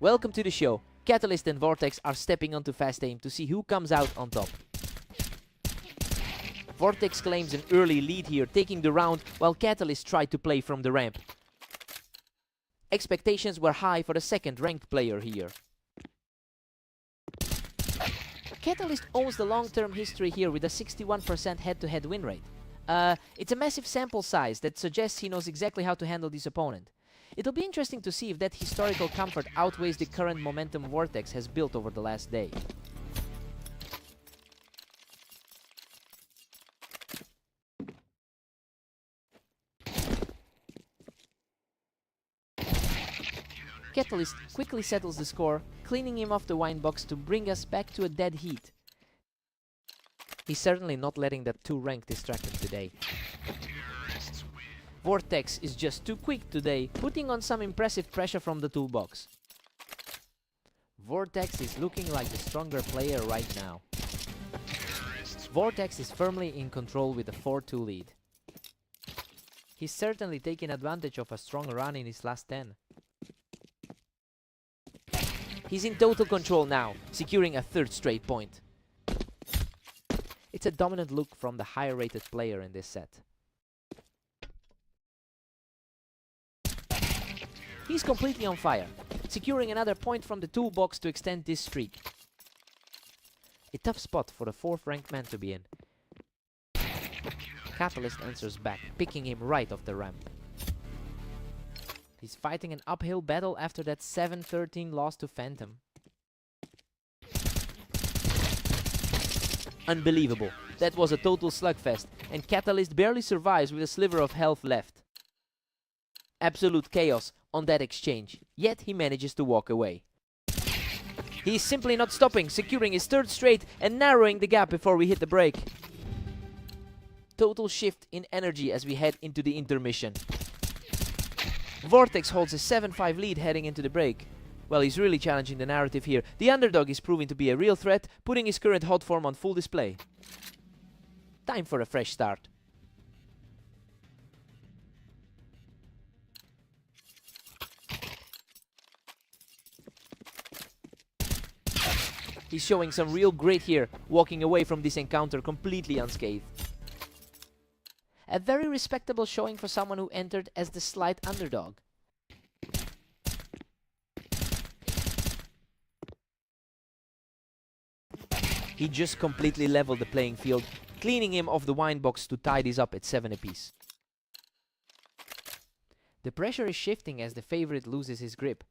Welcome to the show. Catalyst and Vortex are stepping onto fast aim to see who comes out on top. Vortex claims an early lead here, taking the round, while Catalyst tried to play from the ramp. Expectations were high for the second ranked player here. Catalyst owns the long-term history here with a 61% head-to-head win rate. It's a massive sample size that suggests he knows exactly how to handle this opponent. It'll be interesting to see if that historical comfort outweighs the current momentum Vortex has built over the last day. Catalyst quickly settles the score, cleaning him off the wine box to bring us back to a dead heat. He's certainly not letting that 2 rank distract him today. Vortex is just too quick today, putting on some impressive pressure from the toolbox. Vortex is looking like the stronger player right now. Vortex is firmly in control with a 4-2 lead. He's certainly taking advantage of a strong run in his last 10. He's in total control now, securing a 3rd straight point. It's a dominant look from the higher rated player in this set. He's completely on fire, securing another point from the toolbox to extend this streak. A tough spot for the 4th ranked man to be in. Catalyst answers back, picking him right off the ramp. He's fighting an uphill battle after that 7-13 loss to Phantom. Unbelievable. That was a total slugfest, and Catalyst barely survives with a sliver of health left. Absolute chaos on that exchange, yet he manages to walk away. He's simply not stopping, securing his 3rd straight and narrowing the gap before we hit the break. Total shift in energy as we head into the intermission. Vortex holds a 7-5 lead heading into the break. Well, he's really challenging the narrative here. The underdog is proving to be a real threat, putting his current hot form on full display. Time for a fresh start. He's showing some real grit here, walking away from this encounter completely unscathed. A very respectable showing for someone who entered as the slight underdog. He just completely leveled the playing field, cleaning him off the wine box to tie this up at 7 apiece. The pressure is shifting as the favorite loses his grip.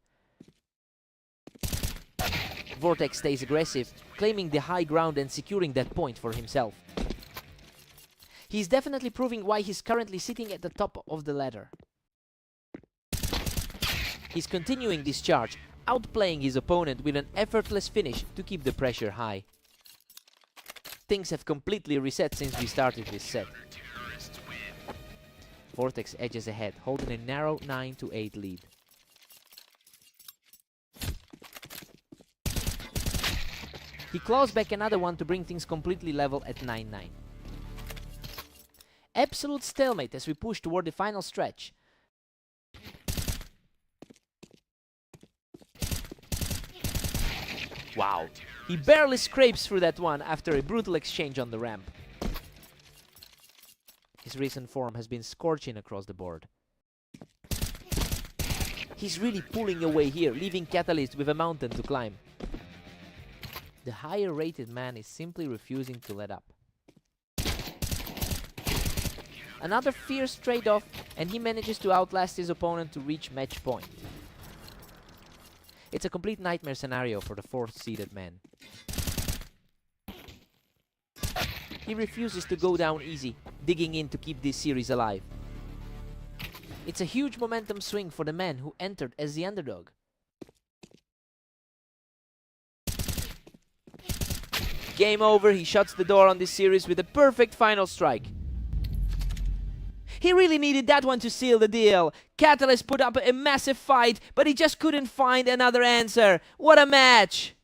Vortex stays aggressive, claiming the high ground and securing that point for himself. He's definitely proving why he's currently sitting at the top of the ladder. He's continuing this charge, outplaying his opponent with an effortless finish to keep the pressure high. Things have completely reset since we started this set. Vortex edges ahead, holding a narrow 9-8 lead. He claws back another one to bring things completely level at 9-9. Absolute stalemate as we push toward the final stretch. Wow, he barely scrapes through that one after a brutal exchange on the ramp. His recent form has been scorching across the board. He's really pulling away here, leaving Catalyst with a mountain to climb. The higher rated man is simply refusing to let up. Another fierce trade-off, and he manages to outlast his opponent to reach match point. It's a complete nightmare scenario for the 4th seeded man. He refuses to go down easy, digging in to keep this series alive. It's a huge momentum swing for the man who entered as the underdog. Game over, he shuts the door on this series with a perfect final strike. He really needed that one to seal the deal. Catalyst put up a massive fight, but he just couldn't find another answer. What a match!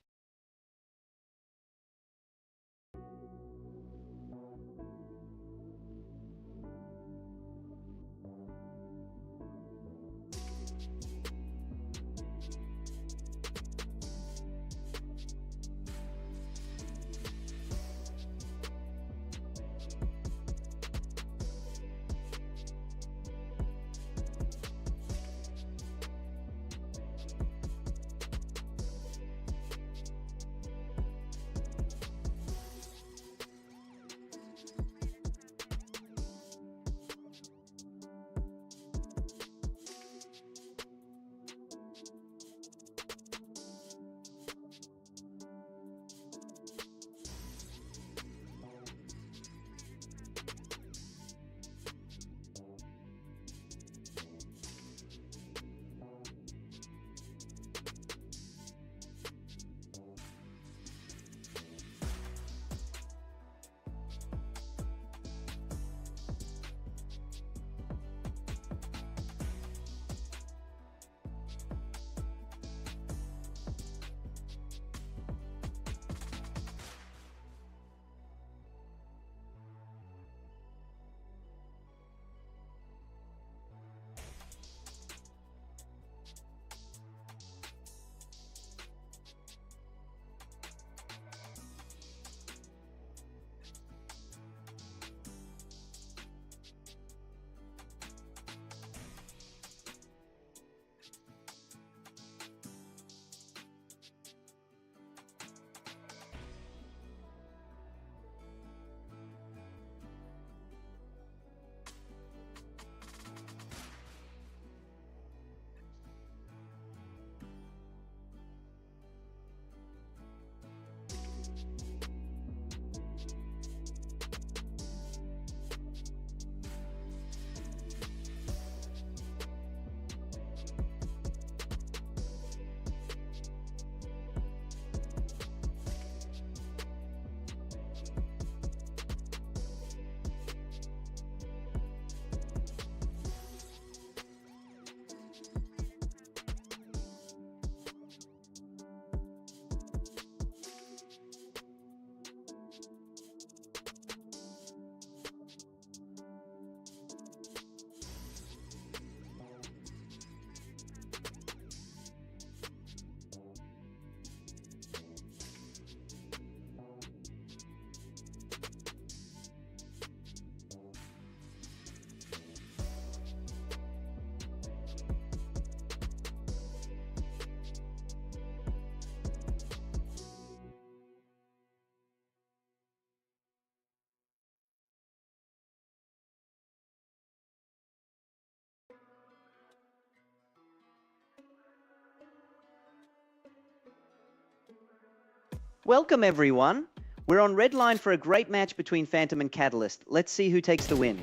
Welcome everyone. We're on red line for a great match between Phantom and Catalyst. Let's see who takes the win.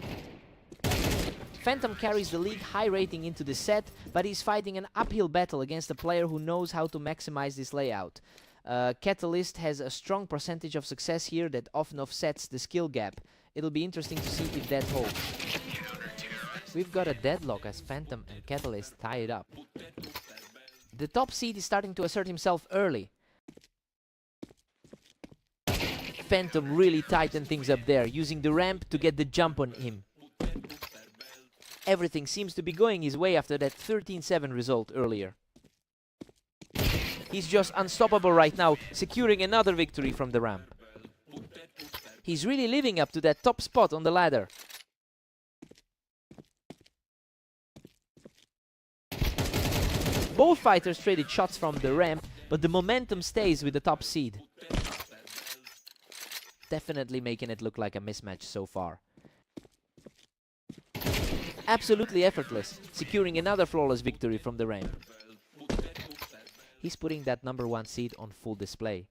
Phantom carries the league high rating into the set, but he's fighting an uphill battle against a player who knows how to maximize this layout. Catalyst has a strong percentage of success here that often offsets the skill gap. It'll be interesting to see if that holds. We've got a deadlock as Phantom and Catalyst tie it up. The top seed is starting to assert himself early. Phantom really tightened things up there, using the ramp to get the jump on him. Everything seems to be going his way after that 13-7 result earlier. He's just unstoppable right now, securing another victory from the ramp. He's really living up to that top spot on the ladder. Both fighters traded shots from the ramp, but the momentum stays with the top seed. Definitely making it look like a mismatch so far. Absolutely effortless, securing another flawless victory from the ramp. He's putting that #1 seed on full display.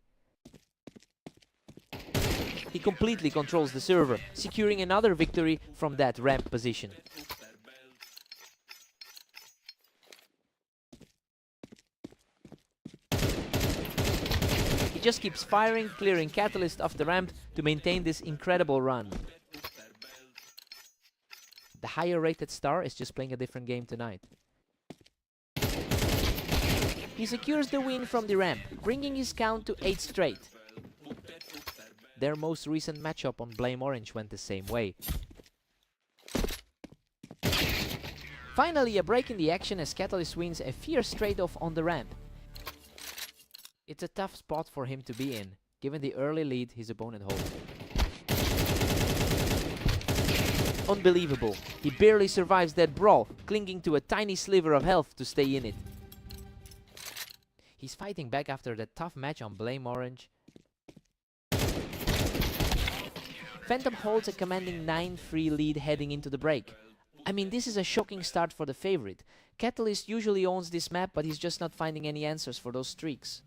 He completely controls the server, securing another victory from that ramp position. He just keeps firing, clearing Catalyst off the ramp to maintain this incredible run. The higher rated star is just playing a different game tonight. He secures the win from the ramp, bringing his count to 8 straight. Their most recent matchup on Blame Orange went the same way. Finally, a break in the action as Catalyst wins a fierce trade-off on the ramp. It's a tough spot for him to be in, given the early lead his opponent holds. Unbelievable. He barely survives that brawl, clinging to a tiny sliver of health to stay in it. He's fighting back after that tough match on Blame Orange. Phantom holds a commanding 9-3 lead heading into the break. I mean, this is a shocking start for the favorite. Catalyst usually owns this map, but he's just not finding any answers for those streaks.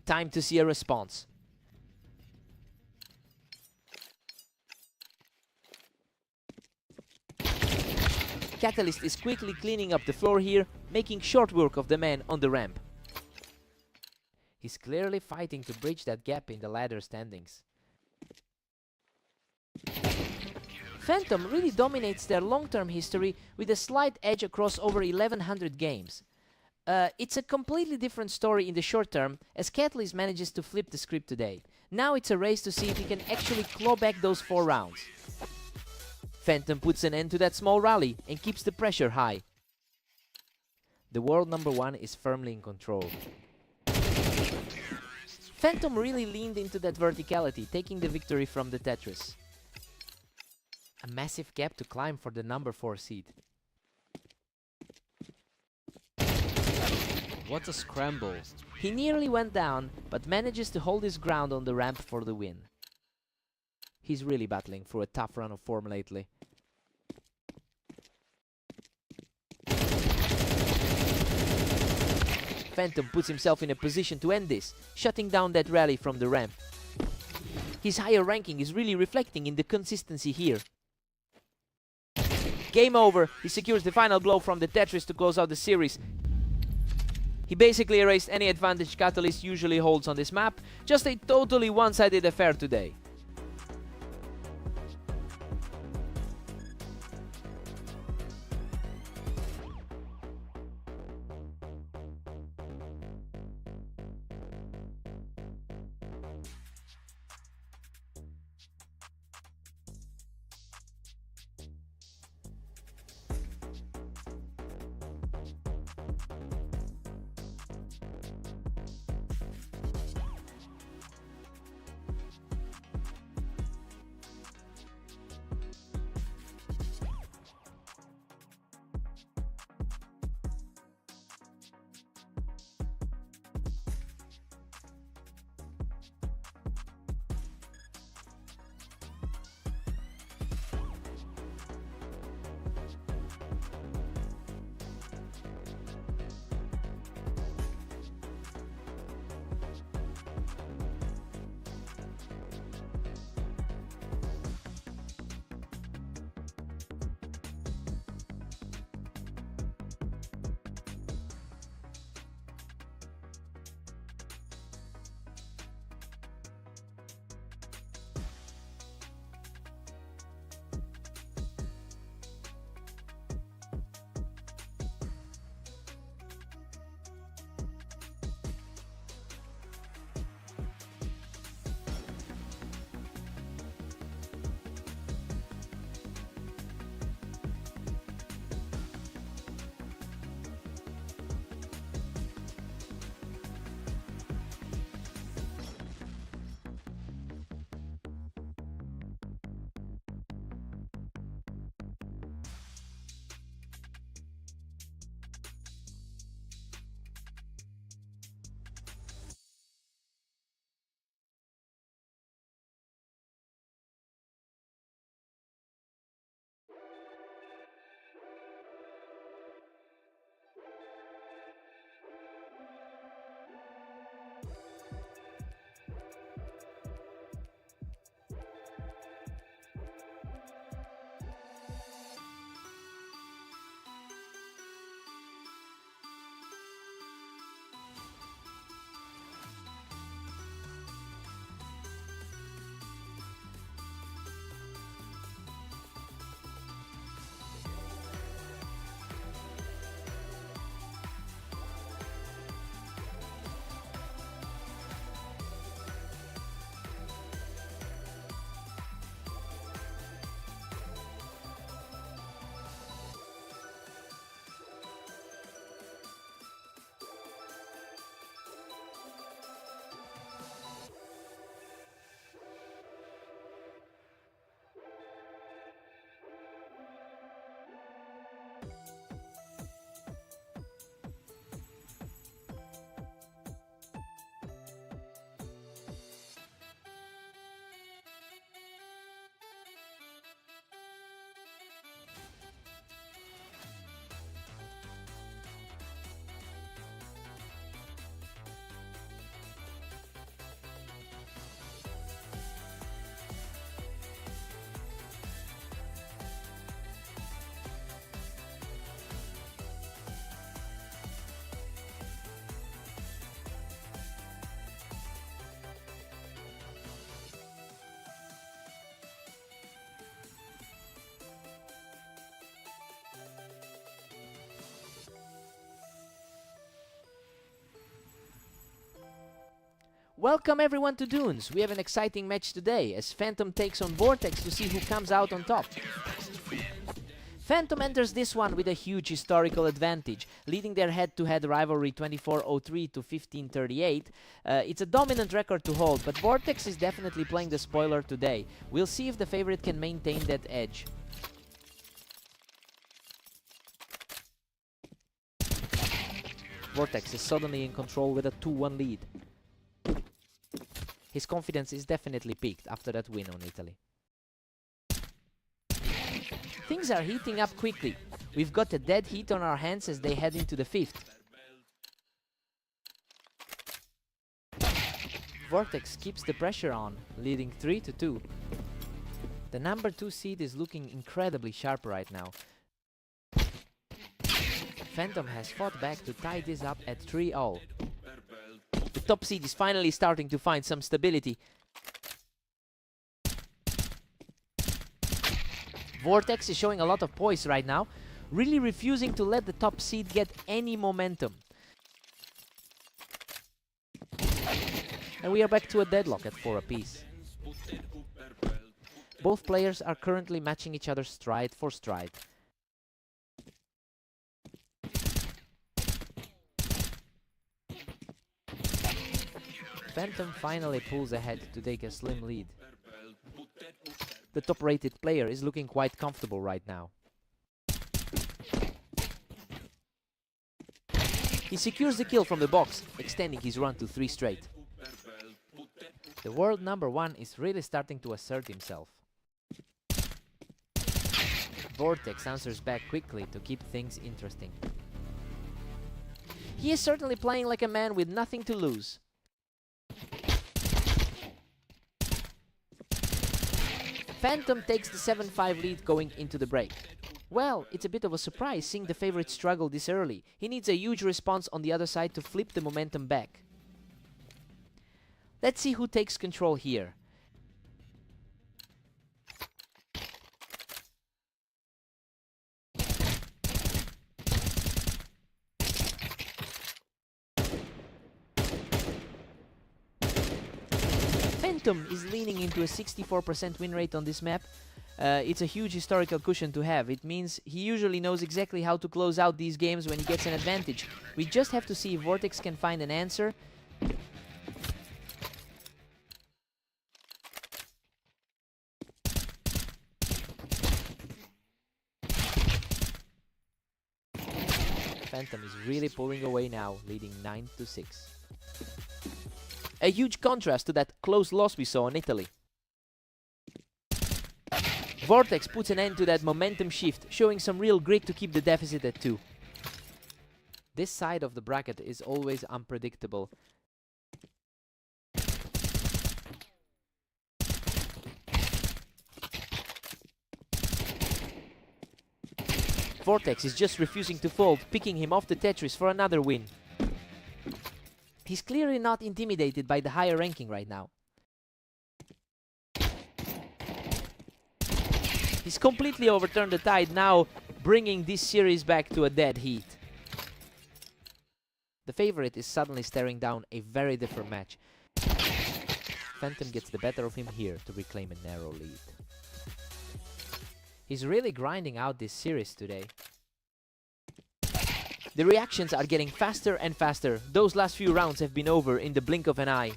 Time to see a response. Catalyst is quickly cleaning up the floor here, making short work of the man on the ramp. He's clearly fighting to bridge that gap in the ladder standings. Phantom really dominates their long-term history with a slight edge across over 1100 games. It's a completely different story in the short term, as Catalyst manages to flip the script today. Now it's a race to see if he can actually claw back those 4 rounds. Phantom puts an end to that small rally and keeps the pressure high. The world #1 is firmly in control. Phantom really leaned into that verticality, taking the victory from the Tetris. A massive gap to climb for the #4 seed. What a scramble. He nearly went down, but manages to hold his ground on the ramp for the win. He's really battling through a tough run of form lately. Phantom puts himself in a position to end this, shutting down that rally from the ramp. His higher ranking is really reflecting in the consistency here. Game over. He secures the final blow from the Tetris to close out the series. He basically erased any advantage Catalyst usually holds on this map. Just a totally one-sided affair today. Welcome everyone to Dunes. We have an exciting match today as Phantom takes on Vortex to see who comes out on top. Phantom enters this one with a huge historical advantage, leading their head-to-head rivalry 24-03 to 15-38. It's a dominant record to hold, but Vortex is definitely playing the spoiler today. We'll see if the favorite can maintain that edge. Vortex is suddenly in control with a 2-1 lead. His confidence is definitely peaked after that win on Italy. Things are heating up quickly. We've got a dead heat on our hands as they head into the 5th. Vortex keeps the pressure on, leading 3-2. The number 2 seed is looking incredibly sharp right now. Phantom has fought back to tie this up at 3-all. The top seed is finally starting to find some stability. Vortex is showing a lot of poise right now, really refusing to let the top seed get any momentum. And we are back to a deadlock at 4 apiece. Both players are currently matching each other stride for stride. Phantom finally pulls ahead to take a slim lead. The top-rated player is looking quite comfortable right now. He secures the kill from the box, extending his run to 3 straight. The world number 1 is really starting to assert himself. Vortex answers back quickly to keep things interesting. He is certainly playing like a man with nothing to lose. Phantom takes the 7-5 lead going into the break. Well, it's a bit of a surprise seeing the favorite struggle this early. He needs a huge response on the other side to flip the momentum back. Let's see who takes control here. Phantom is leaning into a 64% win rate on this map. It's a huge historical cushion to have. It means he usually knows exactly how to close out these games when he gets an advantage. We just have to see if Vortex can find an answer. Phantom is really pulling away now, leading 9-6. A huge contrast to that close loss we saw in Italy. Vortex puts an end to that momentum shift, showing some real grit to keep the deficit at 2. This side of the bracket is always unpredictable. Vortex is just refusing to fold, picking him off the Tetris for another win. He's clearly not intimidated by the higher ranking right now. He's completely overturned the tide now, bringing this series back to a dead heat. The favorite is suddenly staring down a very different match. Phantom gets the better of him here to reclaim a narrow lead. He's really grinding out this series today. The reactions are getting faster and faster. Those last few rounds have been over in the blink of an eye.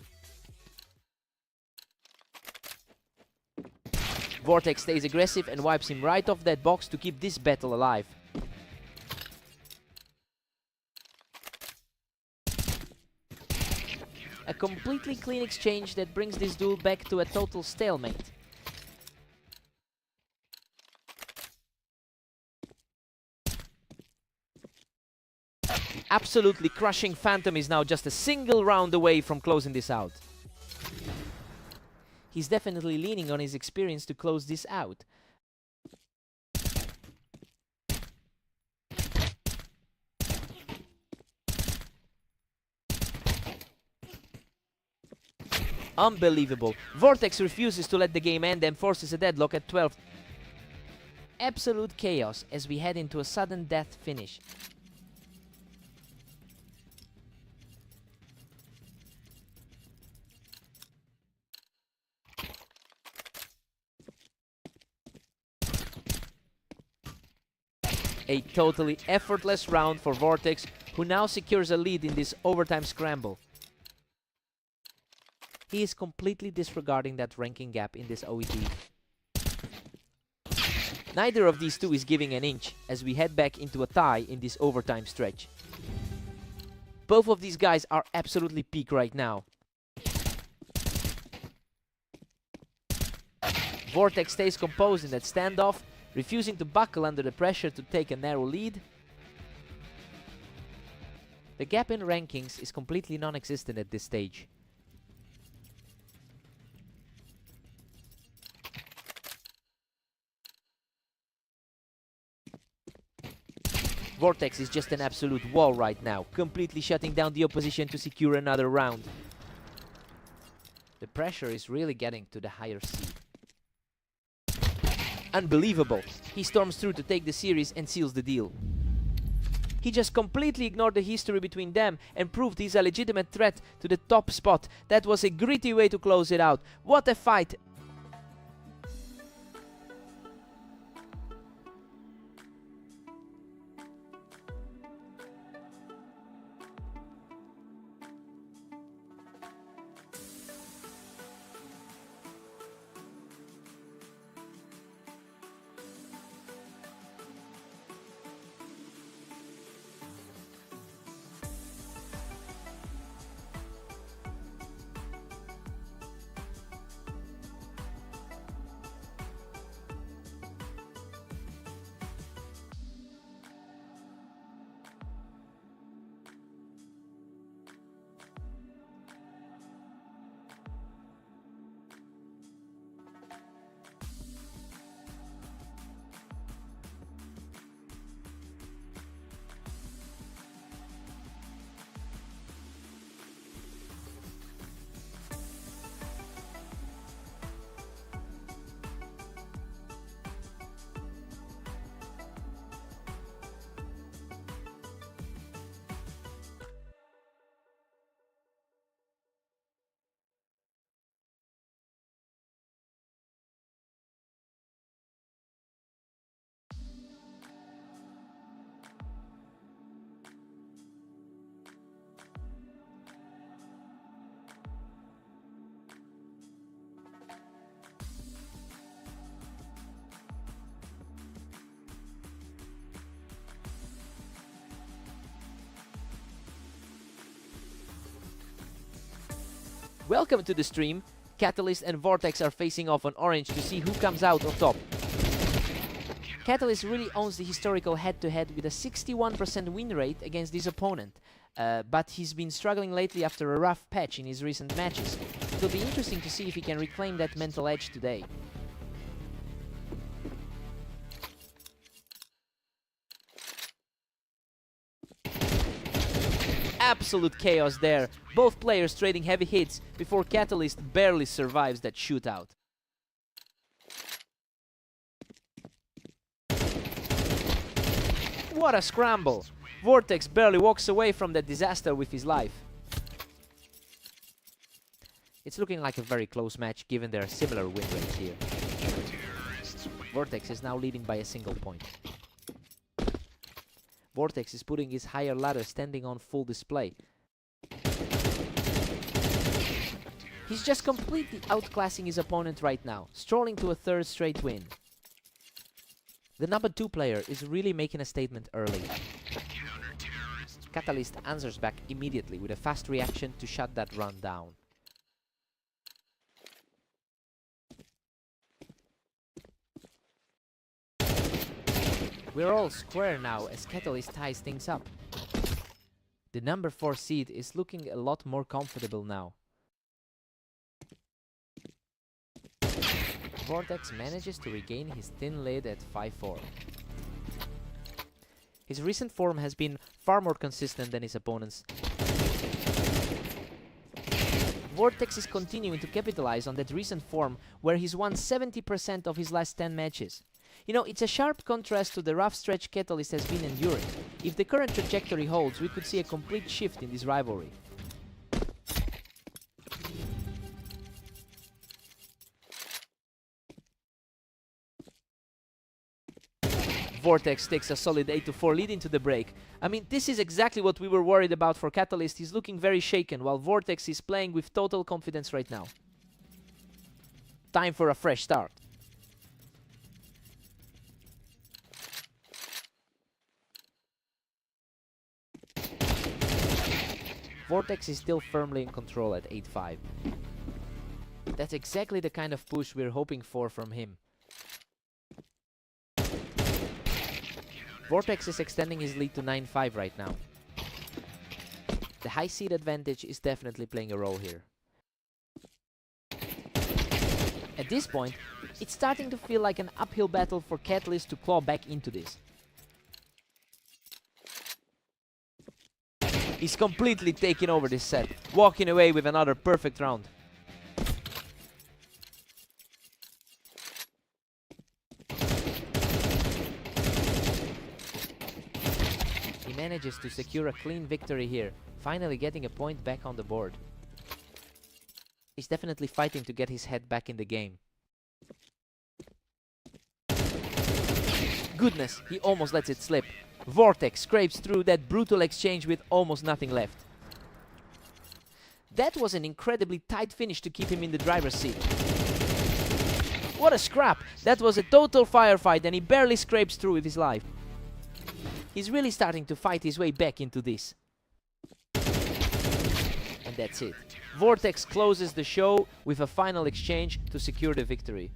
Vortex stays aggressive and wipes him right off that box to keep this battle alive. A completely clean exchange that brings this duel back to a total stalemate. Absolutely crushing Phantom is now just a single round away from closing this out. He's definitely leaning on his experience to close this out. Unbelievable. Vortex refuses to let the game end and forces a deadlock at 12. Absolute chaos as we head into a sudden death finish. A totally effortless round for Vortex, who now secures a lead in this overtime scramble. He is completely disregarding that ranking gap in this OET. Neither of these two is giving an inch as we head back into a tie in this overtime stretch. Both of these guys are absolutely peak right now. Vortex stays composed in that standoff, refusing to buckle under the pressure to take a narrow lead. The gap in rankings is completely non-existent at this stage. Vortex is just an absolute wall right now, completely shutting down the opposition to secure another round. The pressure is really getting to the higher seed. Unbelievable! He storms through to take the series and seals the deal. He just completely ignored the history between them and proved he's a legitimate threat to the top spot. That was a gritty way to close it out. What a fight! Welcome to the stream. Catalyst and Vortex are facing off on orange to see who comes out on top. Catalyst really owns the historical head-to-head with a 61% win rate against his opponent. But he's been struggling lately after a rough patch in his recent matches. It'll be interesting to see if he can reclaim that mental edge today. Absolute chaos there. Both players trading heavy hits before Catalyst barely survives that shootout. What a scramble! Vortex barely walks away from that disaster with his life. It's looking like a very close match given their similar win rates here. Vortex is now leading by a single point. Vortex is putting his higher ladder standing on full display. He's just completely outclassing his opponent right now, strolling to a third straight win. The number 2 player is really making a statement early. Catalyst answers back immediately with a fast reaction to shut that run down. We're all square now as Catalyst ties things up. The number 4 seed is looking a lot more comfortable now. Vortex manages to regain his thin lead at 5-4. His recent form has been far more consistent than his opponent's. Vortex is continuing to capitalize on that recent form where he's won 70% of his last 10 matches. You know, it's a sharp contrast to the rough stretch Catalyst has been enduring. If the current trajectory holds, we could see a complete shift in this rivalry. Vortex takes a solid 8-4 lead into the break. I mean, this is exactly what we were worried about for Catalyst. He's looking very shaken, while Vortex is playing with total confidence right now. Time for a fresh start. Vortex is still firmly in control at 8-5. That's exactly the kind of push we're hoping for from him. Vortex is extending his lead to 9-5 right now. The high seed advantage is definitely playing a role here. At this point, it's starting to feel like an uphill battle for Catalyst to claw back into this. He's completely taking over this set, walking away with another perfect round. He manages to secure a clean victory here, finally getting a point back on the board. He's definitely fighting to get his head back in the game. Goodness, he almost lets it slip. Vortex scrapes through that brutal exchange with almost nothing left. That was an incredibly tight finish to keep him in the driver's seat. What a scrap! That was a total firefight and he barely scrapes through with his life. He's really starting to fight his way back into this. And that's it. Vortex closes the show with a final exchange to secure the victory.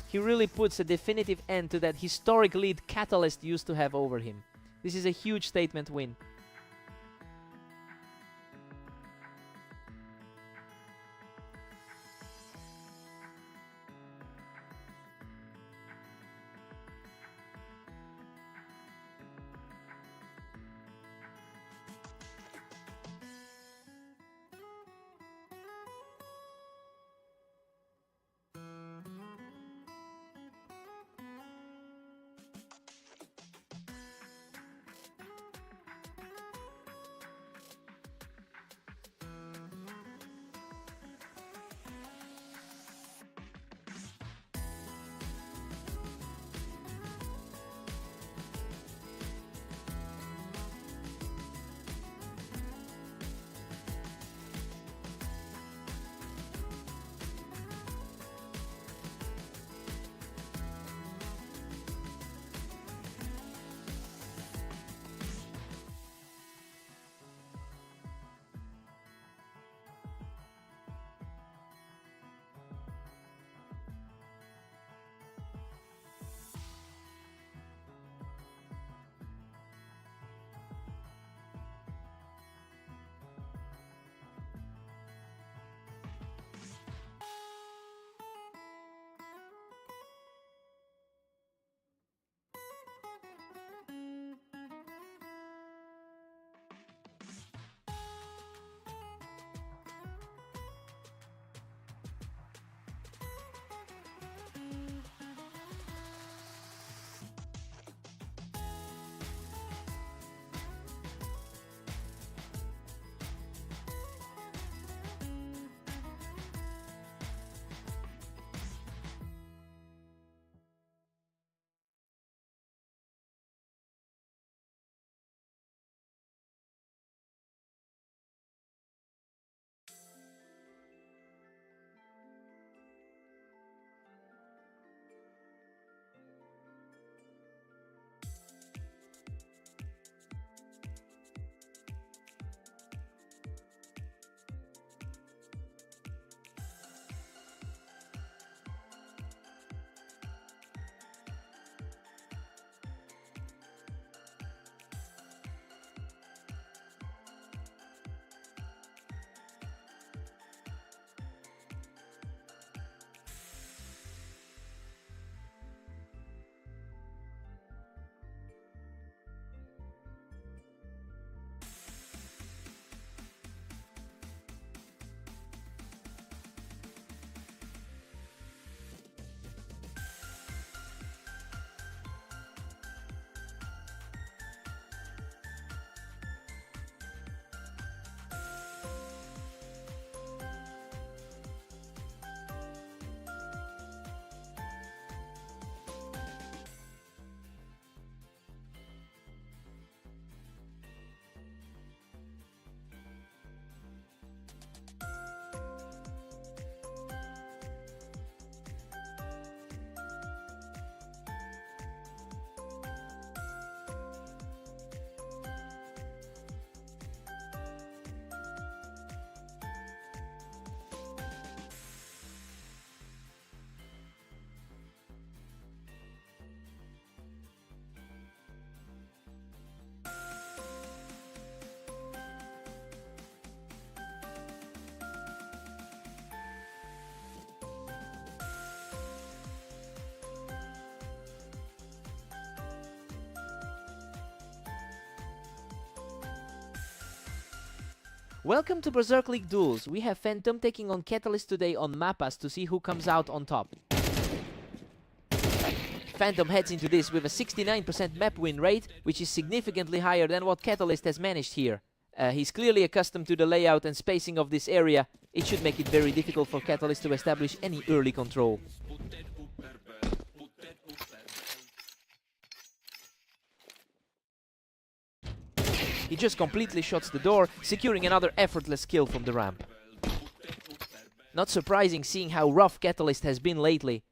He really puts a definitive end to that historic lead Catalyst used to have over him. This is a huge statement win. Welcome to Berserk League duels. We have Phantom taking on Catalyst today on Mappas to see who comes out on top. Phantom heads into this with a 69% map win rate, which is significantly higher than what Catalyst has managed here. He's clearly accustomed to the layout and spacing of this area. It should make it very difficult for Catalyst to establish any early control. He just completely shuts the door, securing another effortless kill from the ramp. Not surprising seeing how rough Catalyst has been lately.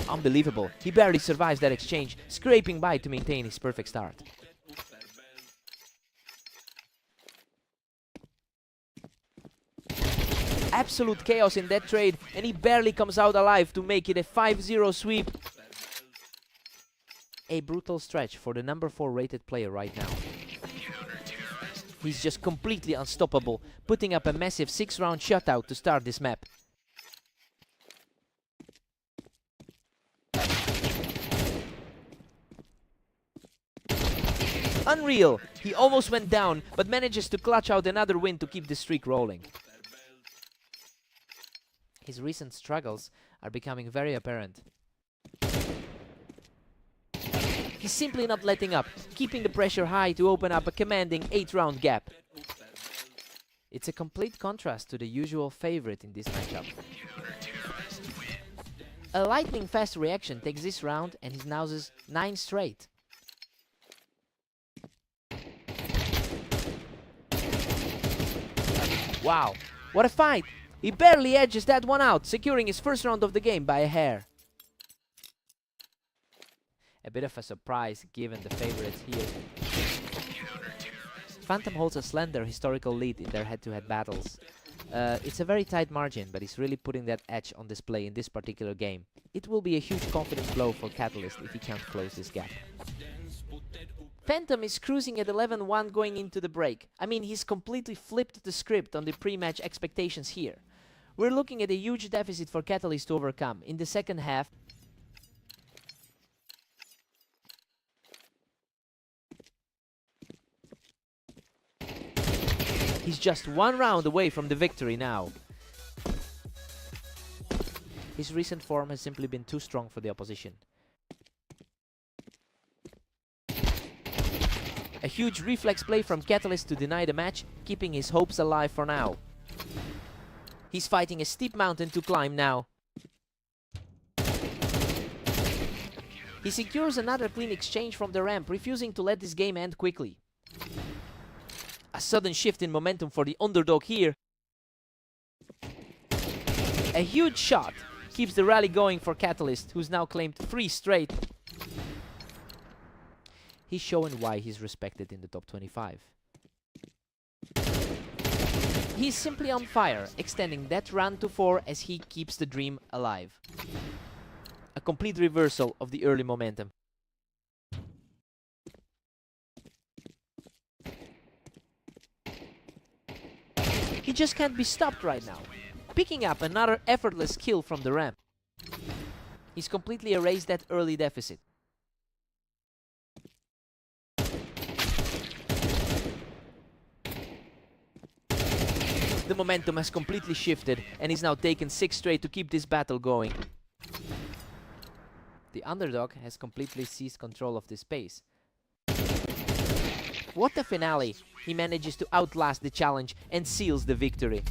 Unbelievable, he barely survives that exchange, scraping by to maintain his perfect start. Absolute chaos in that trade, and he barely comes out alive to make it a 5-0 sweep. A brutal stretch for the number 4 rated player right now. He's just completely unstoppable, putting up a massive 6-round shutout to start this map. Unreal! He almost went down, but manages to clutch out another win to keep the streak rolling. His recent struggles are becoming very apparent. He's simply not letting up, keeping the pressure high to open up a commanding 8-round gap. It's a complete contrast to the usual favorite in this matchup. A lightning fast reaction takes this round and he nowses 9 straight. Wow, what a fight! He barely edges that one out, securing his first round of the game by a hair. A bit of a surprise given the favorites here. Phantom holds a slender historical lead in their head-to-head battles. It's a very tight margin, but he's really putting that edge on display in this particular game. It will be a huge confidence blow for Catalyst if he can't close this gap. Phantom is cruising at 11-1 going into the break. I mean, he's completely flipped the script on the pre-match expectations here. We're looking at a huge deficit for Catalyst to overcome. In the second half, he's just 1 round away from the victory now. His recent form has simply been too strong for the opposition. A huge reflex play from Catalyst to deny the match, keeping his hopes alive for now. He's fighting a steep mountain to climb now. He secures another clean exchange from the ramp, refusing to let this game end quickly. A sudden shift in momentum for the underdog here. A huge shot keeps the rally going for Catalyst, who's now claimed 3 straight. He's showing why he's respected in the top 25. He's simply on fire, extending that run to 4 as he keeps the dream alive. A complete reversal of the early momentum. He just can't be stopped right now, picking up another effortless kill from the ramp. He's completely erased that early deficit. The momentum has completely shifted and he's now taken 6 straight to keep this battle going. The underdog has completely seized control of this space. What a finale! He manages to outlast the challenge and seals the victory.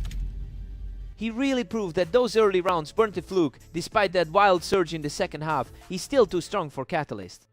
He really proved that those early rounds weren't a fluke. Despite that wild surge in the second half, he's still too strong for Catalyst.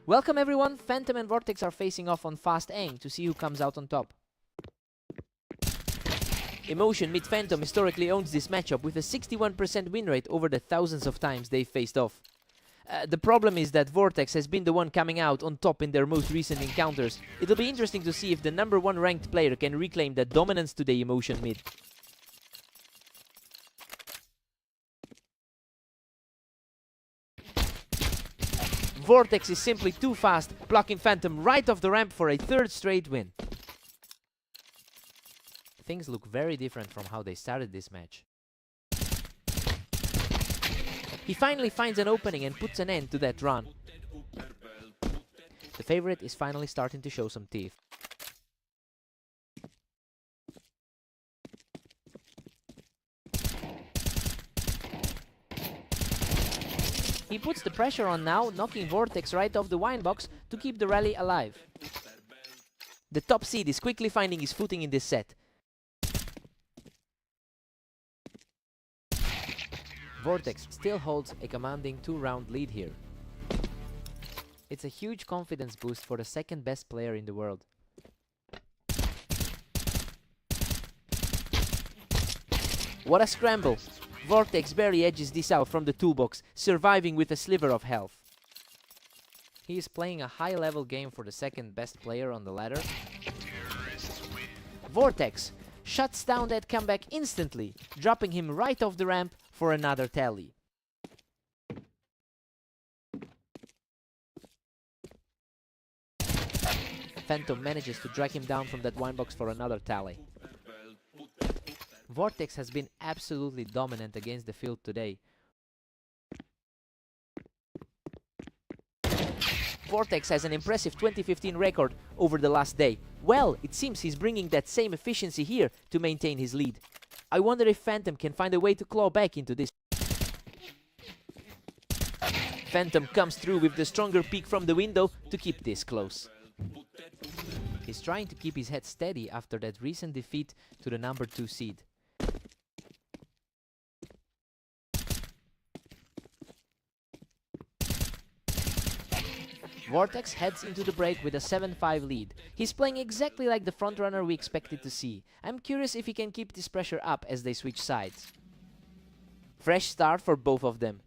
Welcome everyone, Phantom and Vortex are facing off on Fast Aang to see who comes out on top. Emotion mid Phantom historically owns this matchup with a 61% win rate over the thousands of times they've faced off. The problem is that Vortex has been the one coming out on top in their most recent encounters. It'll be interesting to see if the #1 ranked player can reclaim that dominance today Emotion mid. Vortex is simply too fast, blocking Phantom right off the ramp for a 3rd straight win. Things look very different from how they started this match. He finally finds an opening and puts an end to that run. The favorite is finally starting to show some teeth. He puts the pressure on now, knocking Vortex right off the wine box to keep the rally alive. The top seed is quickly finding his footing in this set. Vortex still holds a commanding 2-round lead here. It's a huge confidence boost for the 2nd best player in the world. What a scramble! Vortex barely edges this out from the toolbox, surviving with a sliver of health. He is playing a high-level game for the 2nd best player on the ladder. Vortex shuts down that comeback instantly, dropping him right off the ramp for another tally. Phantom manages to drag him down from that wine box for another tally. Vortex has been absolutely dominant against the field today. Vortex has an impressive 2015 record over the last day. Well, it seems he's bringing that same efficiency here to maintain his lead. I wonder if Phantom can find a way to claw back into this. Phantom comes through with the stronger peek from the window to keep this close. He's trying to keep his head steady after that recent defeat to the #2 seed. Vortex heads into the break with a 7-5 lead. He's playing exactly like the frontrunner we expected to see. I'm curious if he can keep this pressure up as they switch sides. Fresh start for both of them.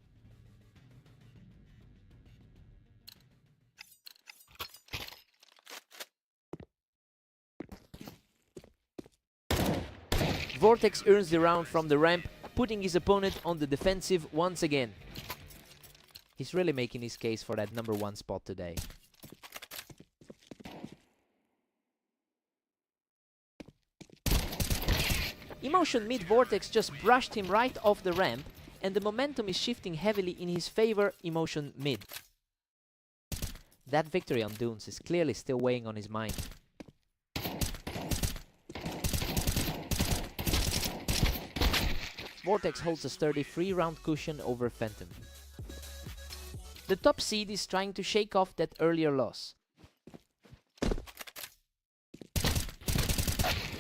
Vortex earns the round from the ramp, putting his opponent on the defensive once again. He's really making his case for that #1 spot today. Emotion mid Vortex just brushed him right off the ramp, and the momentum is shifting heavily in his favor Emotion mid. That victory on Dunes is clearly still weighing on his mind. Vortex holds a sturdy 3-round cushion over Phantom. The top seed is trying to shake off that earlier loss.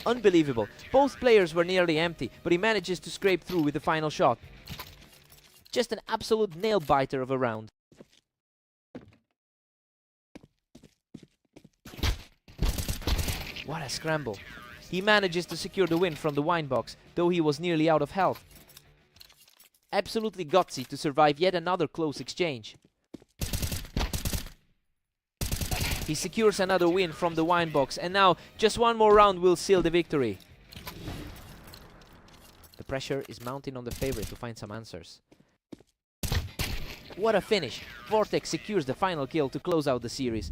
Unbelievable. Both players were nearly empty, but he manages to scrape through with the final shot. Just an absolute nail-biter of a round. What a scramble. He manages to secure the win from the wine box, though he was nearly out of health. Absolutely gutsy to survive yet another close exchange. He secures another win from the wine box, and now just one more round will seal the victory. The pressure is mounting on the favorite to find some answers. What a finish! Vortex secures the final kill to close out the series.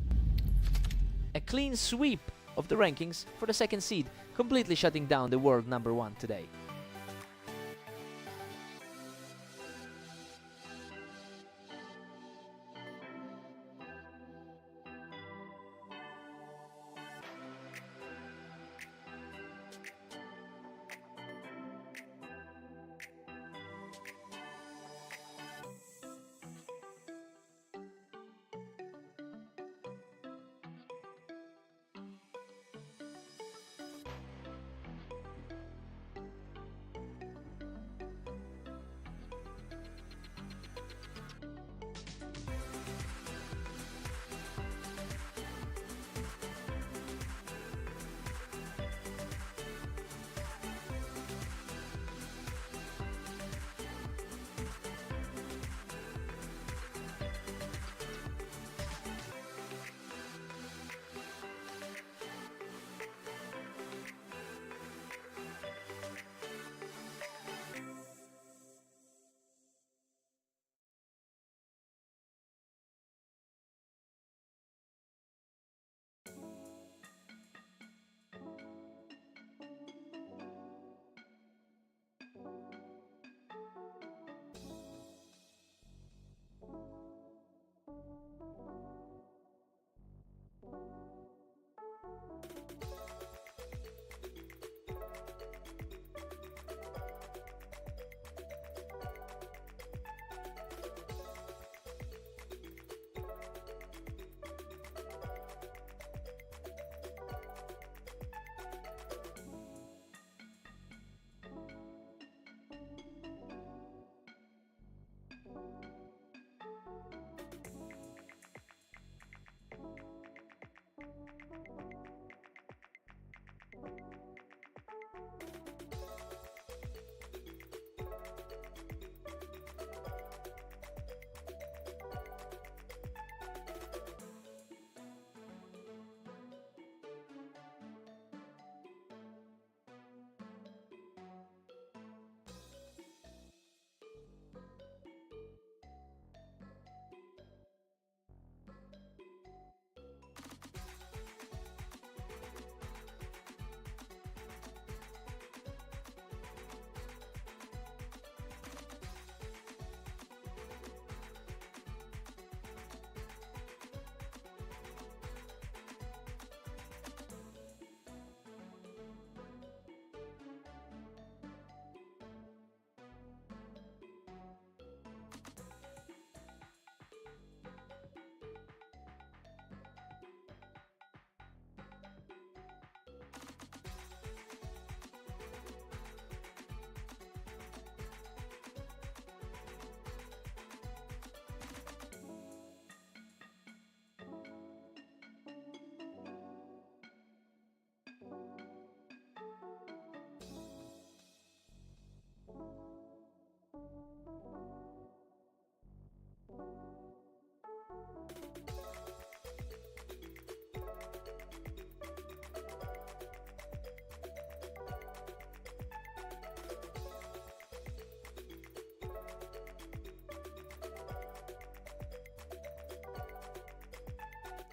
A clean sweep of the rankings for the 2nd seed, completely shutting down the world #1 today.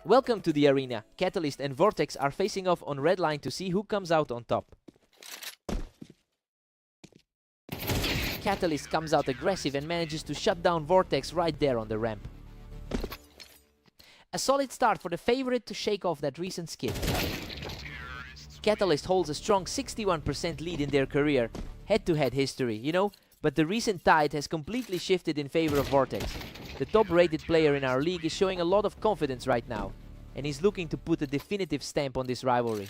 Welcome to the arena. Catalyst and Vortex are facing off on red line to see who comes out on top. Catalyst comes out aggressive and manages to shut down Vortex right there on the ramp. A solid start for the favorite to shake off that recent skid. Catalyst holds a strong 61% lead in their career. Head-to-head history, you know, but the recent tide has completely shifted in favor of Vortex. The top-rated player in our league is showing a lot of confidence right now, and he's looking to put a definitive stamp on this rivalry.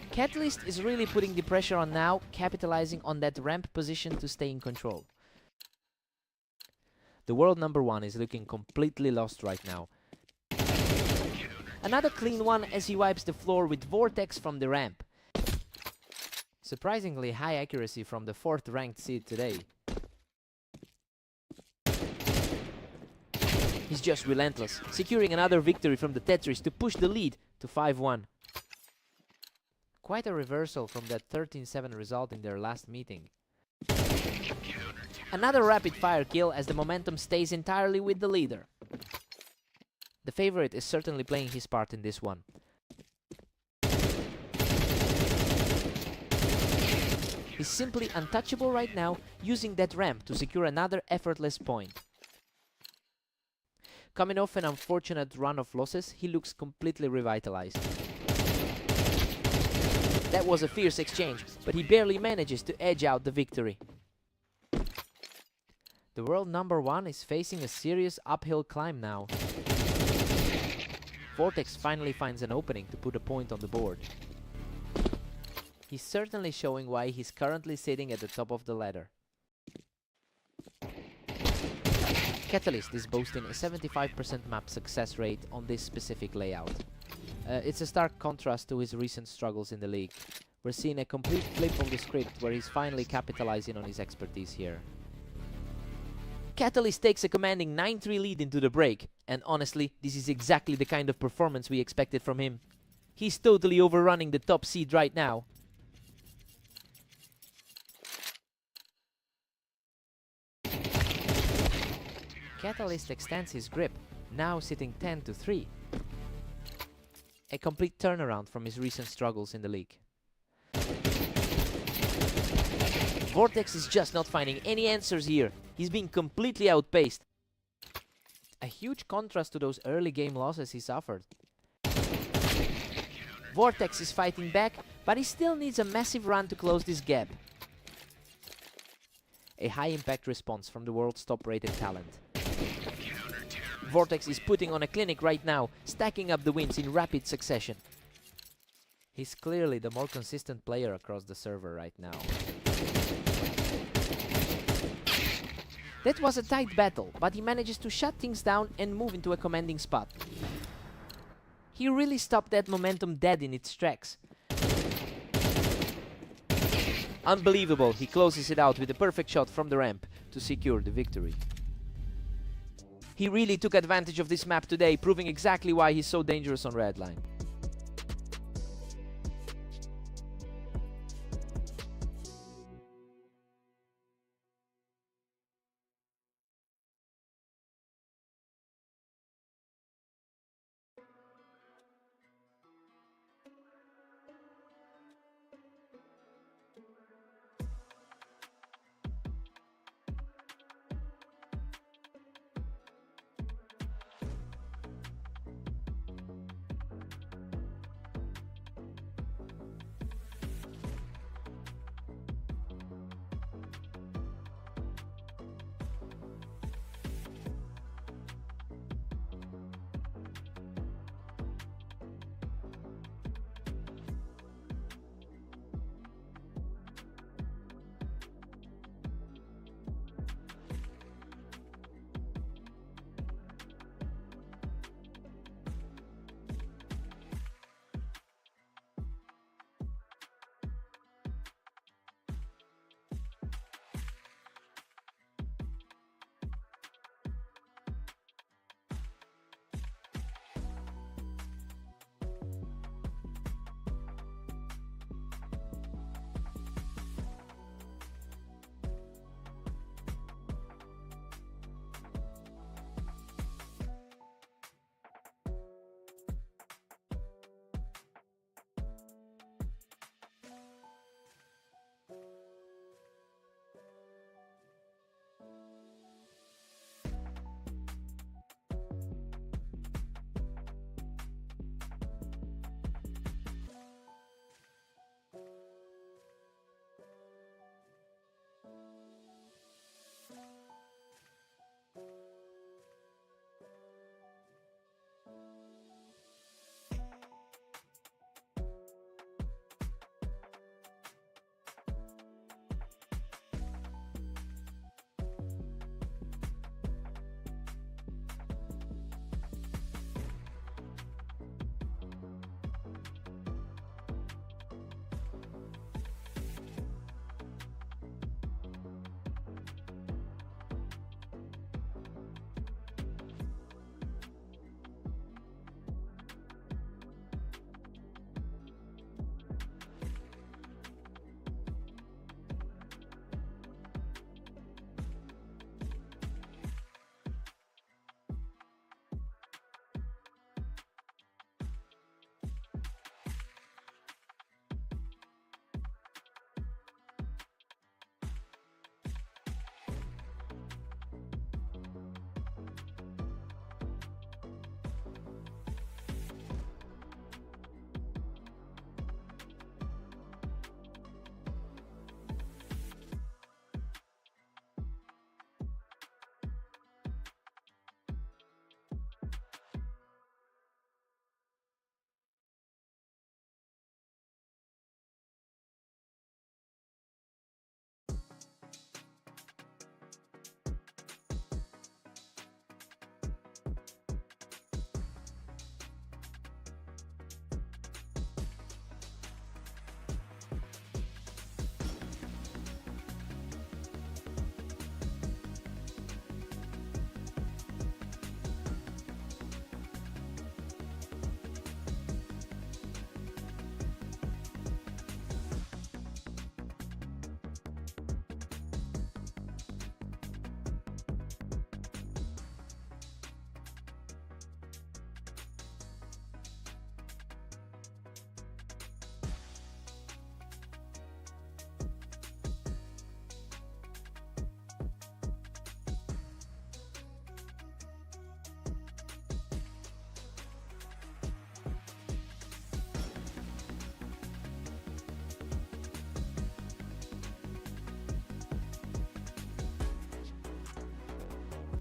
Catalyst is really putting the pressure on now, capitalizing on that ramp position to stay in control. The world number 1 is looking completely lost right now. Another clean one as he wipes the floor with Vortex from the ramp. Surprisingly high accuracy from the 4th ranked seed today. He's just relentless, securing another victory from the Tetris to push the lead to 5-1. Quite a reversal from that 13-7 result in their last meeting. Another rapid fire kill as the momentum stays entirely with the leader. The favorite is certainly playing his part in this one. He's simply untouchable right now, using that ramp to secure another effortless point. Coming off an unfortunate run of losses, he looks completely revitalized. That was a fierce exchange, but he barely manages to edge out the victory. The world number 1 is facing a serious uphill climb now. Vortex finally finds an opening to put a point on the board. He's certainly showing why he's currently sitting at the top of the ladder. Catalyst is boasting a 75% map success rate on this specific layout. It's a stark contrast to his recent struggles in the league. We're seeing a complete flip of the script where he's finally capitalizing on his expertise here. Catalyst takes a commanding 9-3 lead into the break, and honestly, this is exactly the kind of performance we expected from him. He's totally overrunning the top seed right now. Catalyst extends his grip, now sitting 10-3. A complete turnaround from his recent struggles in the league. Vortex is just not finding any answers here. He's being completely outpaced. A huge contrast to those early game losses he suffered. Vortex is fighting back, but he still needs a massive run to close this gap. A high impact response from the world's top rated talent. Vortex is putting on a clinic right now, stacking up the wins in rapid succession. He's clearly the more consistent player across the server right now. That was a tight battle, but he manages to shut things down and move into a commanding spot. He really stopped that momentum dead in its tracks. Unbelievable, he closes it out with a perfect shot from the ramp to secure the victory. He really took advantage of this map today, proving exactly why he's so dangerous on red line.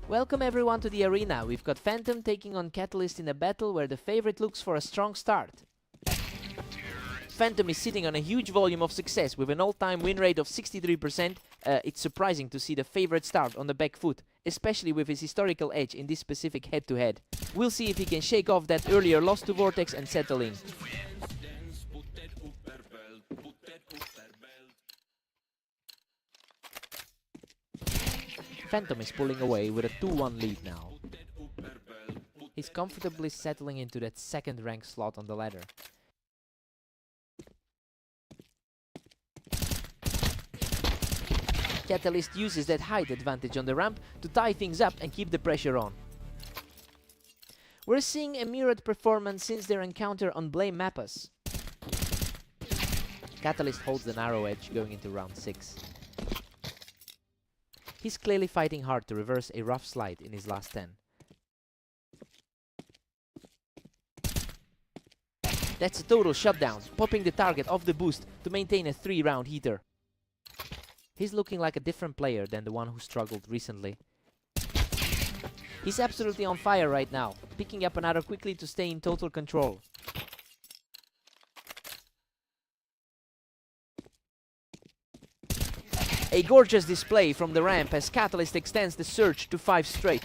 Welcome everyone to the arena. We've got Phantom taking on Catalyst in a battle where the favorite looks for a strong start. Phantom is sitting on a huge volume of success with an all-time win rate of 63%. It's surprising to see the favorite start on the back foot, especially with his historical edge in this specific head-to-head. We'll see if he can shake off that earlier loss to Vortex and settle in. Phantom is pulling away with a 2-1 lead now. He's comfortably settling into that second rank slot on the ladder. Catalyst uses that height advantage on the ramp to tie things up and keep the pressure on. We're seeing a mirrored performance since their encounter on Blame Mappas. Catalyst holds the narrow edge going into round 6. He's clearly fighting hard to reverse a rough slide in his last 10. That's a total shutdown, popping the target off the boost to maintain a 3-round heater. He's looking like a different player than the one who struggled recently. He's absolutely on fire right now, picking up another quickly to stay in total control. A gorgeous display from the ramp as Catalyst extends the surge to 5 straight.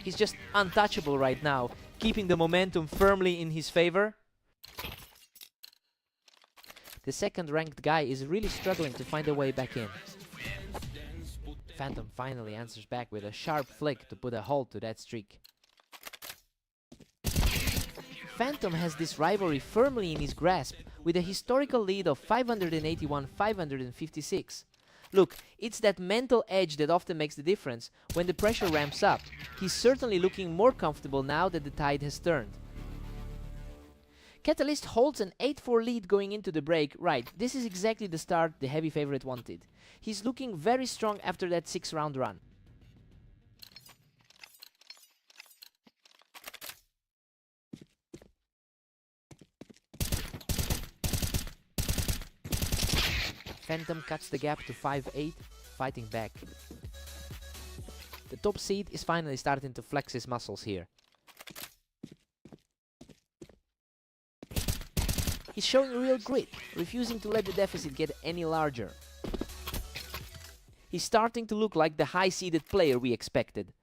He's just untouchable right now, keeping the momentum firmly in his favor. The second ranked guy is really struggling to find a way back in. Phantom finally answers back with a sharp flick to put a halt to that streak. Phantom has this rivalry firmly in his grasp with a historical lead of 581-556. Look, it's that mental edge that often makes the difference when the pressure ramps up. He's certainly looking more comfortable now that the tide has turned. Catalyst holds an 8-4 lead going into the break. Right, this is exactly the start the heavy favorite wanted. He's looking very strong after that 6-round run. Phantom cuts the gap to 5-8, fighting back. The top seed is finally starting to flex his muscles here. He's showing real grit, refusing to let the deficit get any larger. He's starting to look like the high-seeded player we expected.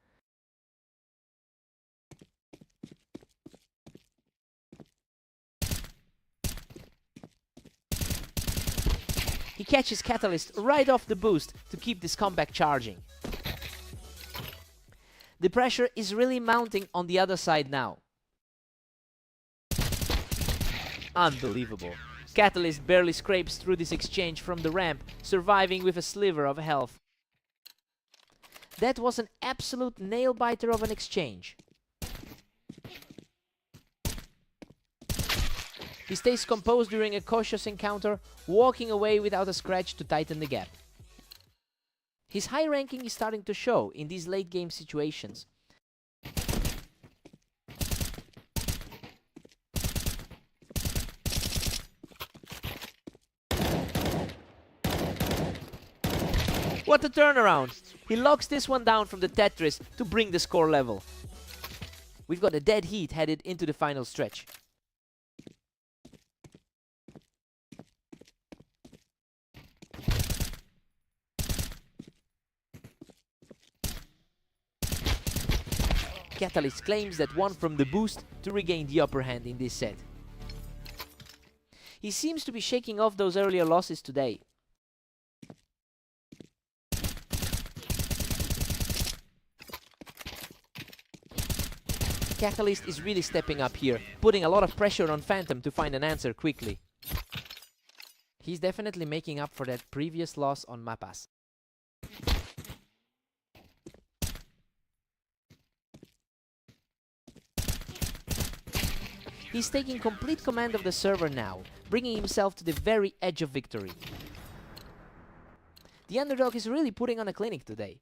He catches Catalyst right off the boost to keep this comeback charging. The pressure is really mounting on the other side now. Unbelievable. Catalyst barely scrapes through this exchange from the ramp, surviving with a sliver of health. That was an absolute nail-biter of an exchange. He stays composed during a cautious encounter, walking away without a scratch to tighten the gap. His high ranking is starting to show in these late game situations. What a turnaround! He locks this one down from the Tetris to bring the score level. We've got a dead heat headed into the final stretch. Catalyst claims that one from the boost to regain the upper hand in this set. He seems to be shaking off those earlier losses today. Catalyst is really stepping up here, putting a lot of pressure on Phantom to find an answer quickly. He's definitely making up for that previous loss on Mappas. He's taking complete command of the server now, bringing himself to the very edge of victory. The underdog is really putting on a clinic today.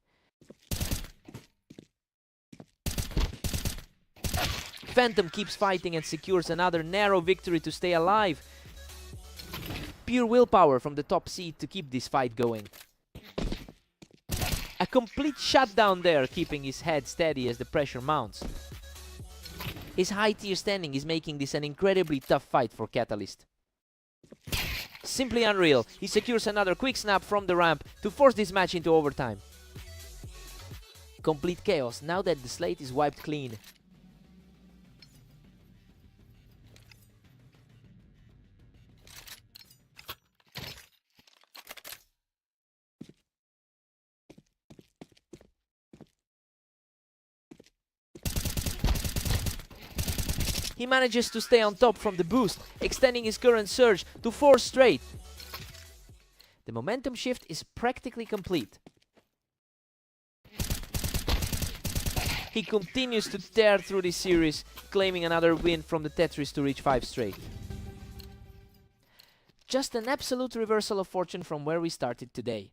Phantom keeps fighting and secures another narrow victory to stay alive. Pure willpower from the top seed to keep this fight going. A complete shutdown there, keeping his head steady as the pressure mounts. His high tier standing is making this an incredibly tough fight for Catalyst. Simply unreal. He secures another quick snap from the ramp to force this match into overtime. Complete chaos now that the slate is wiped clean. He manages to stay on top from the boost, extending his current surge to 4 straight. The momentum shift is practically complete. He continues to tear through this series, claiming another win from the Tetris to reach 5 straight. Just an absolute reversal of fortune from where we started today.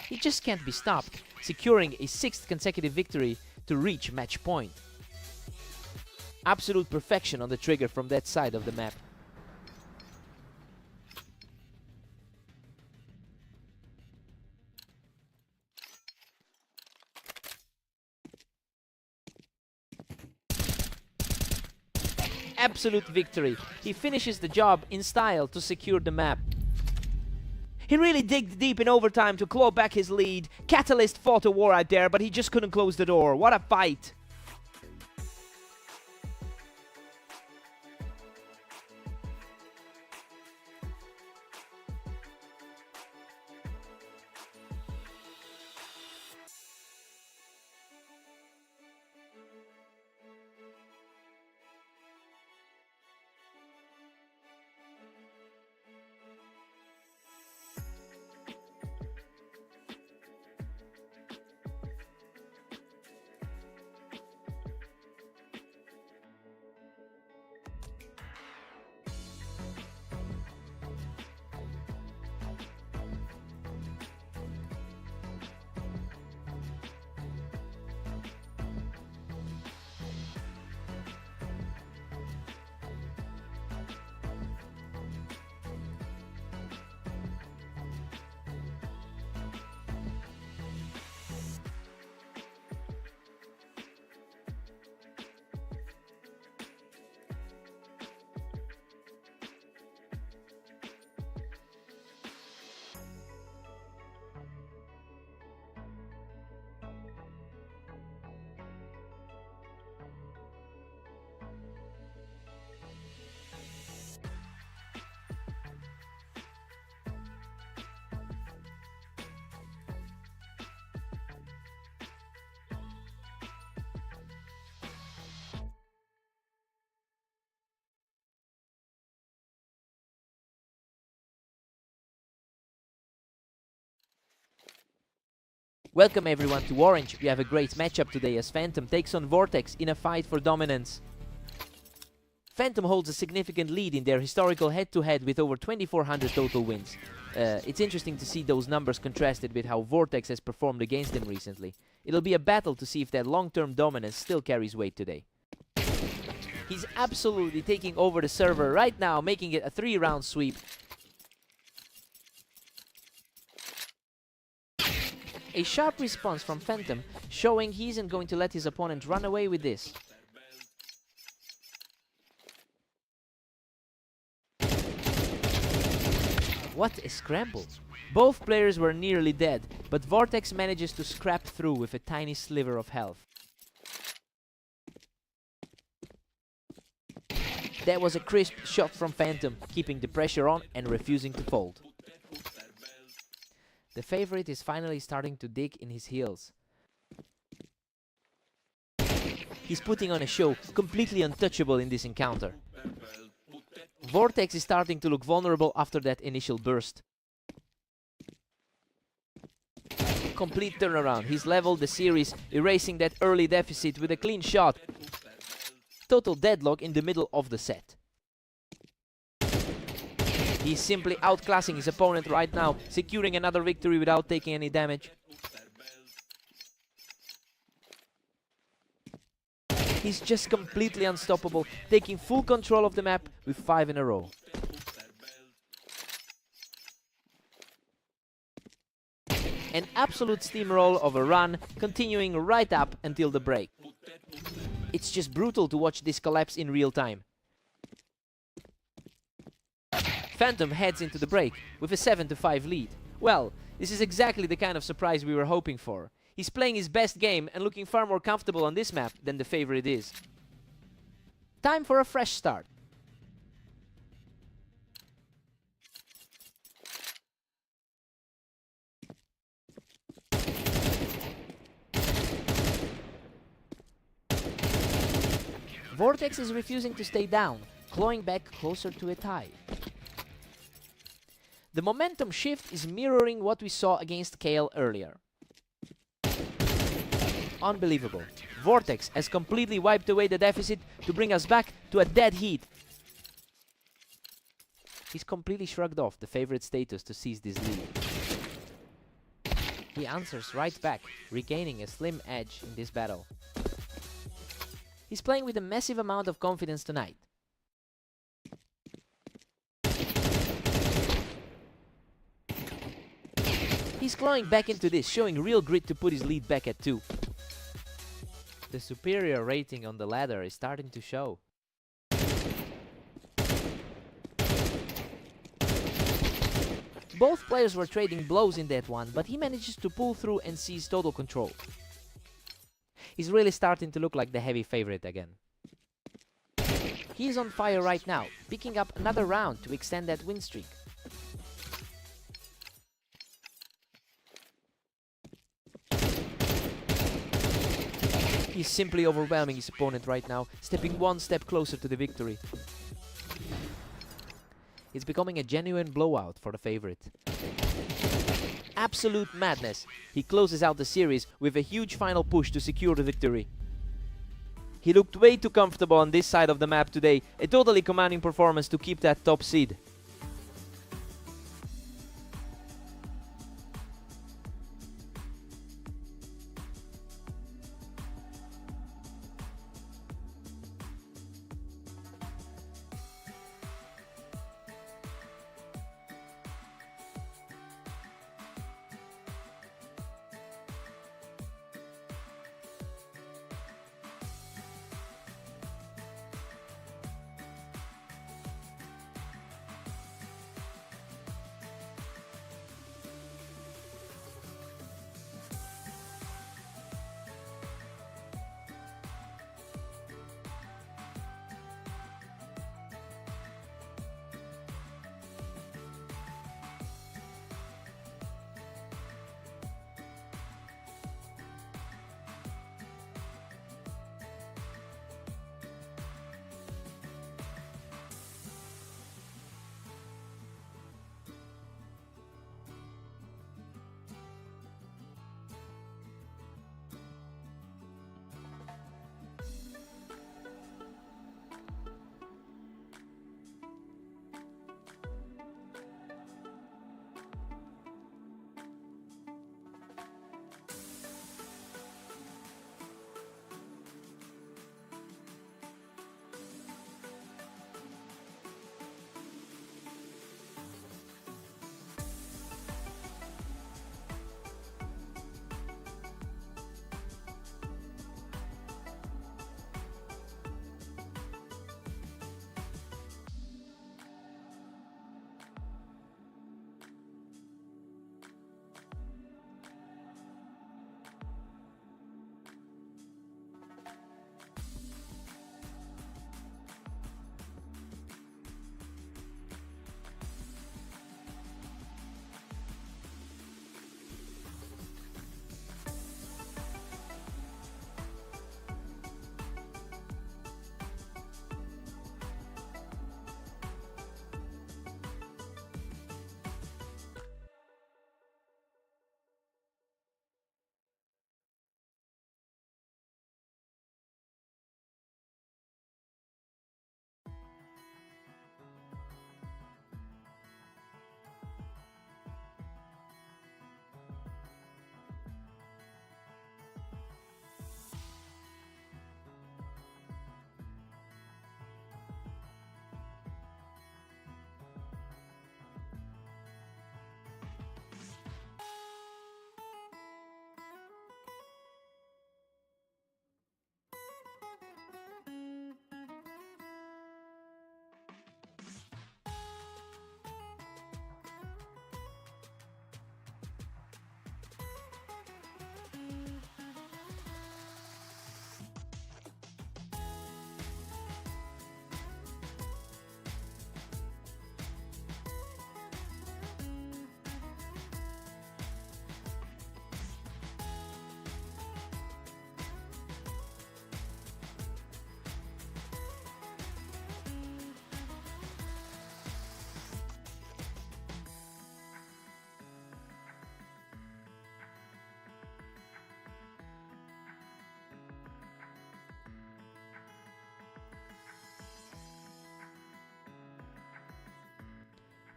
He just can't be stopped, securing a 6th consecutive victory to reach match point. Absolute perfection on the trigger from that side of the map. Absolute victory. He finishes the job in style to secure the map. He really digged deep in overtime to claw back his lead. Catalyst fought a war out there, but he just couldn't close the door. What a fight! Welcome everyone to Orange. We have a great matchup today as Phantom takes on Vortex in a fight for dominance. Phantom holds a significant lead in their historical head-to-head with over 2,400 total wins. It's interesting to see those numbers contrasted with how Vortex has performed against them recently. It'll be a battle to see if that long-term dominance still carries weight today. He's absolutely taking over the server right now, making it a 3-round sweep. A sharp response from Phantom, showing he isn't going to let his opponent run away with this. What a scramble! Both players were nearly dead, but Vortex manages to scrap through with a tiny sliver of health. That was a crisp shot from Phantom, keeping the pressure on and refusing to fold. The favorite is finally starting to dig in his heels. He's putting on a show, completely untouchable in this encounter. Vortex is starting to look vulnerable after that initial burst. Complete turnaround. He's leveled the series, erasing that early deficit with a clean shot. Total deadlock in the middle of the set. He's simply outclassing his opponent right now, securing another victory without taking any damage. He's just completely unstoppable, taking full control of the map with 5 in a row. An absolute steamroll of a run, continuing right up until the break. It's just brutal to watch this collapse in real time. Phantom heads into the break with a 7-5 lead. Well, this is exactly the kind of surprise we were hoping for. He's playing his best game and looking far more comfortable on this map than the favorite is. Time for a fresh start. Vortex is refusing to stay down, clawing back closer to a tie. The momentum shift is mirroring what we saw against Kale earlier. Unbelievable. Vortex has completely wiped away the deficit to bring us back to a dead heat. He's completely shrugged off the favorite status to seize this lead. He answers right back, regaining a slim edge in this battle. He's playing with a massive amount of confidence tonight. He's clawing back into this, showing real grit to put his lead back at 2. The superior rating on the ladder is starting to show. Both players were trading blows in that one, but he manages to pull through and seize total control. He's really starting to look like the heavy favorite again. He is on fire right now, picking up another round to extend that win streak. He's simply overwhelming his opponent right now, stepping one step closer to the victory. It's becoming a genuine blowout for the favorite. Absolute madness. He closes out the series with a huge final push to secure the victory. He looked way too comfortable on this side of the map today, a totally commanding performance to keep that top seed.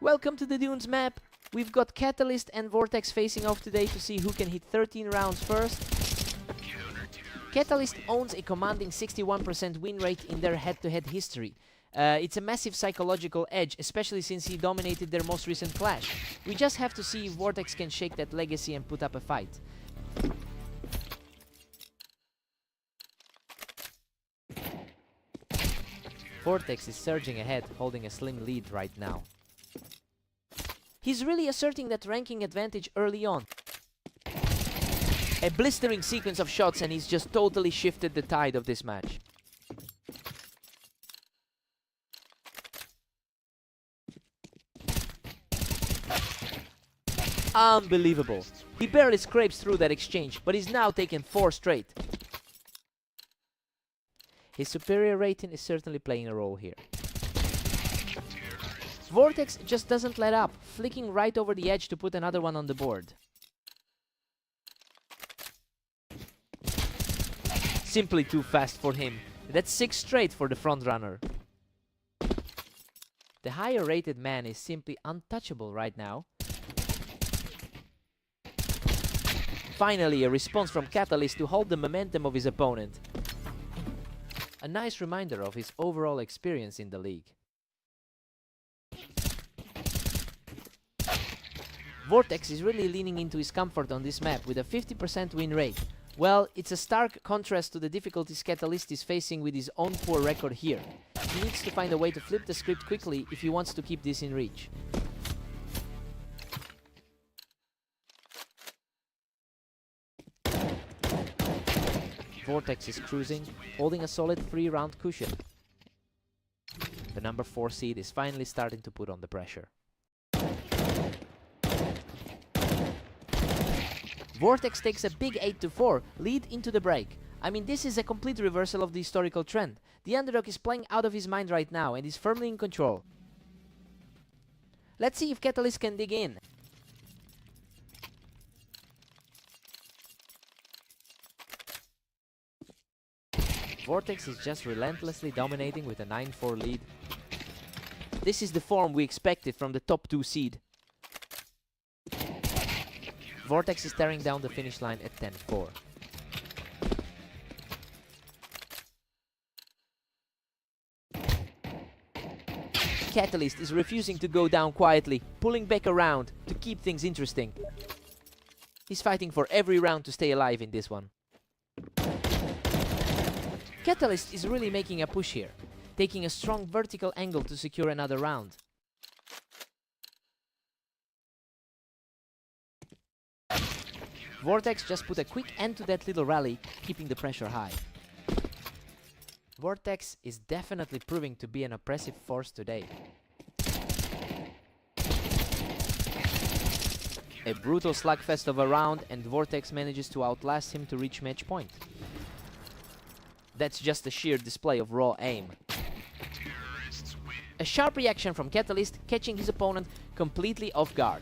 Welcome to the Dunes map. We've got Catalyst and Vortex facing off today to see who can hit 13 rounds first. Catalyst owns a commanding 61% win rate in their head-to-head history. It's a massive psychological edge, especially since he dominated their most recent clash. We just have to see if Vortex can shake that legacy and put up a fight. Vortex is surging ahead, holding a slim lead right now. He's really asserting that ranking advantage early on. A blistering sequence of shots and he's just totally shifted the tide of this match. Unbelievable. He barely scrapes through that exchange, but he's now taken 4 straight. His superior rating is certainly playing a role here. Vortex just doesn't let up, flicking right over the edge to put another one on the board. Simply too fast for him. That's 6 straight for the frontrunner. The higher rated man is simply untouchable right now. Finally, a response from Catalyst to hold the momentum of his opponent. A nice reminder of his overall experience in the league. Vortex is really leaning into his comfort on this map with a 50% win rate. Well, it's a stark contrast to the difficulties Catalyst is facing with his own poor record here. He needs to find a way to flip the script quickly if he wants to keep this in reach. Vortex is cruising, holding a solid 3-round cushion. The number 4 seed is finally starting to put on the pressure. Vortex takes a big 8-4 lead into the break. I mean, this is a complete reversal of the historical trend. The underdog is playing out of his mind right now and is firmly in control. Let's see if Catalyst can dig in. Vortex is just relentlessly dominating with a 9-4 lead. This is the form we expected from the top 2 seed. Vortex is staring down the finish line at 10-4. Catalyst is refusing to go down quietly, pulling back around to keep things interesting. He's fighting for every round to stay alive in this one. Catalyst is really making a push here, taking a strong vertical angle to secure another round. Vortex just put a quick end to that little rally, keeping the pressure high. Vortex is definitely proving to be an oppressive force today. A brutal slugfest of a round and Vortex manages to outlast him to reach match point. That's just a sheer display of raw aim. A sharp reaction from Catalyst, catching his opponent completely off guard.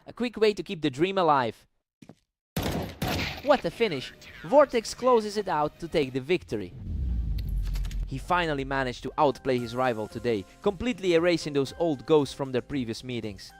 A quick way to keep the dream alive. What a finish! Vortex closes it out to take the victory. He finally managed to outplay his rival today, completely erasing those old ghosts from their previous meetings.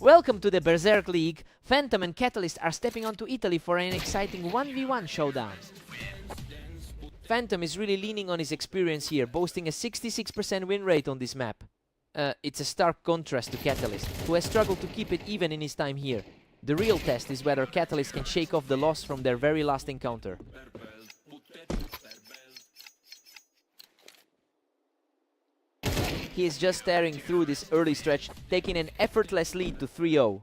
Welcome to the Berserk League. Phantom and Catalyst are stepping onto Italy for an exciting 1v1 showdown. Phantom is really leaning on his experience here, boasting a 66% win rate on this map. It's a stark contrast to Catalyst, who has struggled to keep it even in his time here. The real test is whether Catalyst can shake off the loss from their very last encounter. He is just staring through this early stretch, taking an effortless lead to 3-0.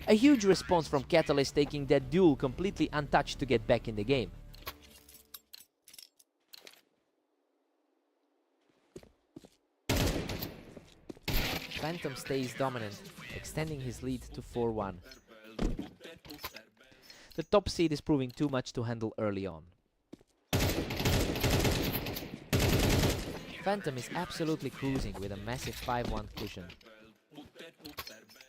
A huge response from Catalyst, taking that duel completely untouched to get back in the game. Phantom stays dominant, extending his lead to 4-1. The top seed is proving too much to handle early on. Phantom is absolutely cruising with a massive 5-1 cushion.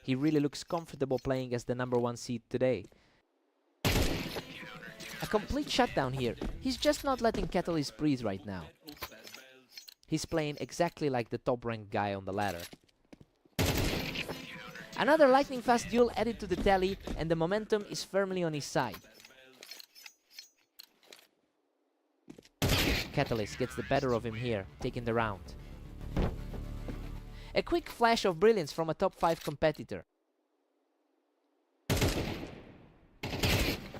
He really looks comfortable playing as the #1 seed today. A complete shutdown here. He's just not letting Catalyst breathe right now. He's playing exactly like the top-ranked guy on the ladder. Another lightning-fast duel added to the tally, and the momentum is firmly on his side. Catalyst gets the better of him here, taking the round. A quick flash of brilliance from a top 5 competitor.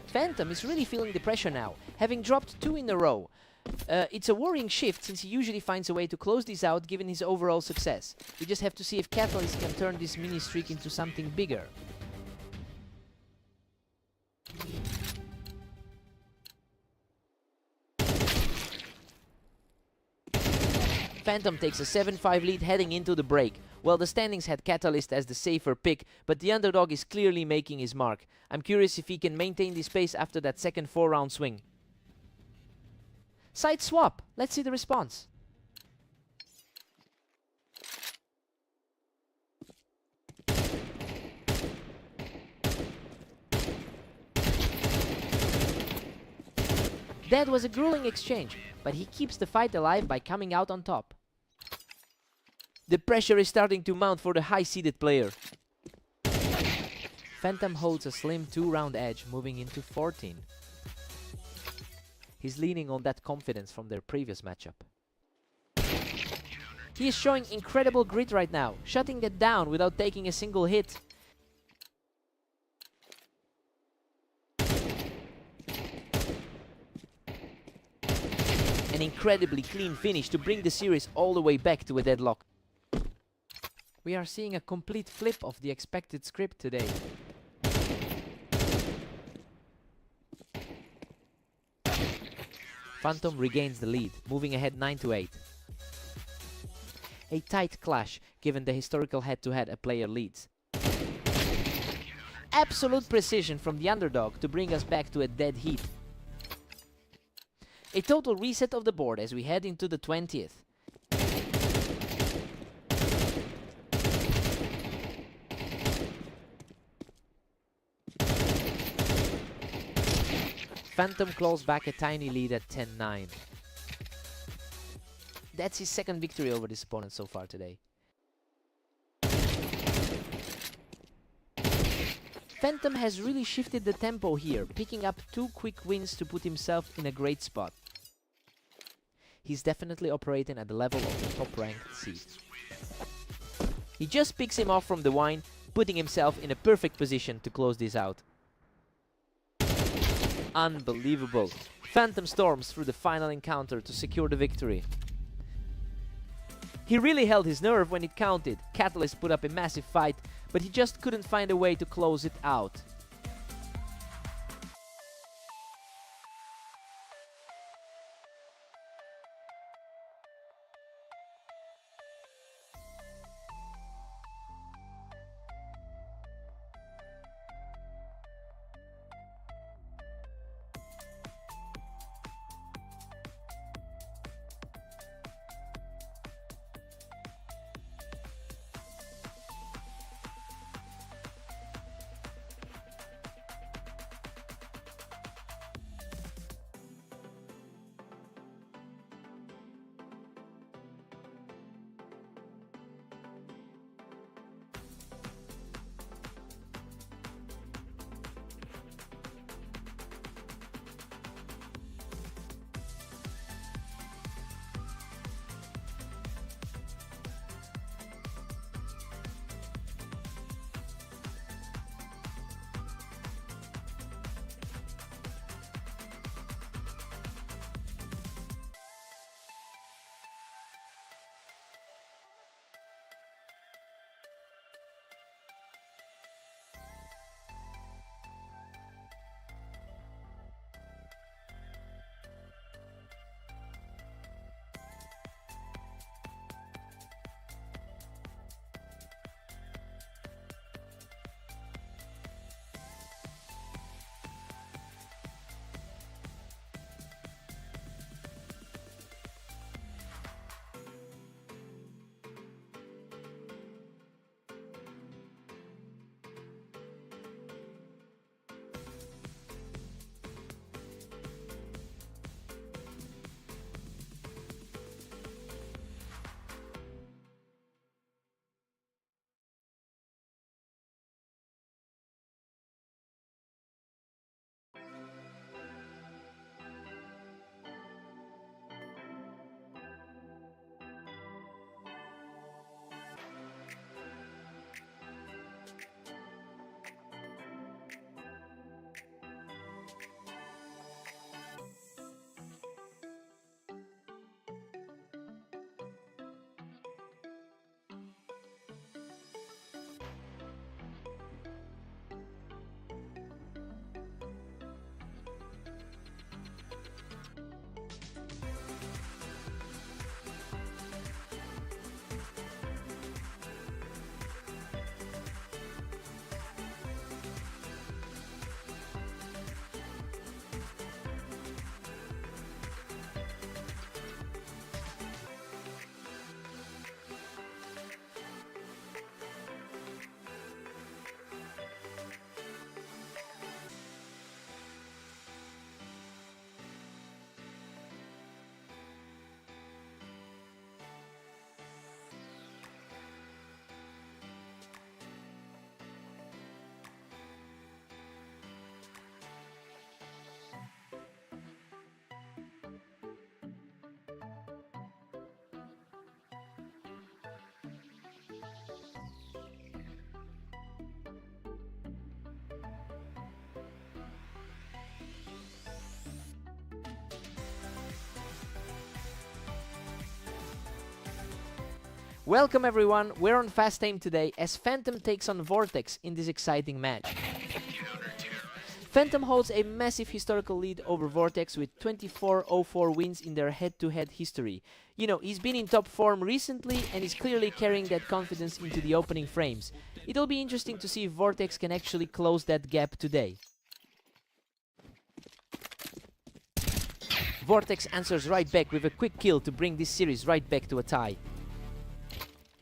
Phantom is really feeling the pressure now, having dropped 2 in a row. It's a worrying shift, since he usually finds a way to close this out given his overall success. We just have to see if Catalyst can turn this mini streak into something bigger. Phantom takes a 7-5 lead heading into the break. Well, the standings had Catalyst as the safer pick, but the underdog is clearly making his mark. I'm curious if he can maintain this pace after that second 4-round swing. Side swap. Let's see the response. That was a grueling exchange, but he keeps the fight alive by coming out on top. The pressure is starting to mount for the high-seeded player. Phantom holds a slim 2-round edge, moving into 14. He's leaning on that confidence from their previous matchup. He is showing incredible grit right now, shutting that down without taking a single hit. An incredibly clean finish to bring the series all the way back to a deadlock. We are seeing a complete flip of the expected script today. Phantom regains the lead, moving ahead 9-8. A tight clash, given the historical head-to-head a player leads. Absolute precision from the underdog to bring us back to a dead heat. A total reset of the board as we head into the 20th. Phantom claws back a tiny lead at 10-9. That's his second victory over this opponent so far today. Phantom has really shifted the tempo here, picking up 2 quick wins to put himself in a great spot. He's definitely operating at the level of the top-ranked seed. He just picks him off from the wine, putting himself in a perfect position to close this out. Unbelievable. Phantom storms through the final encounter to secure the victory. He really held his nerve when it counted. Catalyst put up a massive fight, but he just couldn't find a way to close it out. Welcome everyone, we're on Fast Aim today as Phantom takes on Vortex in this exciting match. Phantom holds a massive historical lead over Vortex with 24-0-4 wins in their head-to-head history. You know, he's been in top form recently and is clearly carrying that confidence into the opening frames. It'll be interesting to see if Vortex can actually close that gap today. Vortex answers right back with a quick kill to bring this series right back to a tie.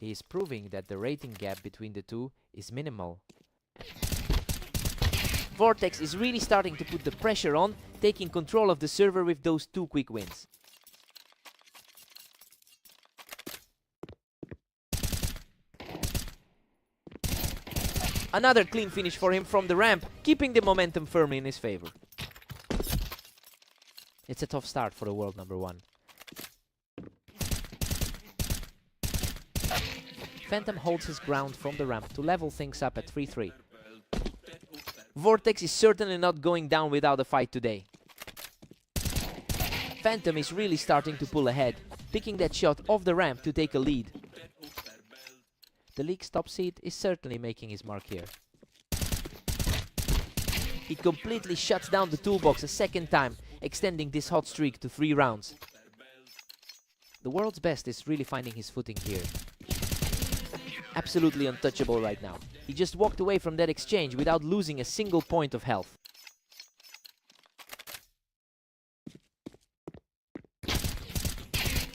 He is proving that the rating gap between the two is minimal. Vortex is really starting to put the pressure on, taking control of the server with those 2 quick wins. Another clean finish for him from the ramp, keeping the momentum firmly in his favor. It's a tough start for the world number 1. Phantom holds his ground from the ramp to level things up at 3-3. Vortex is certainly not going down without a fight today. Phantom is really starting to pull ahead, picking that shot off the ramp to take a lead. The league's top seed is certainly making his mark here. He completely shuts down the toolbox a second time, extending this hot streak to 3 rounds. The world's best is really finding his footing here. Absolutely untouchable right now. He just walked away from that exchange without losing a single point of health.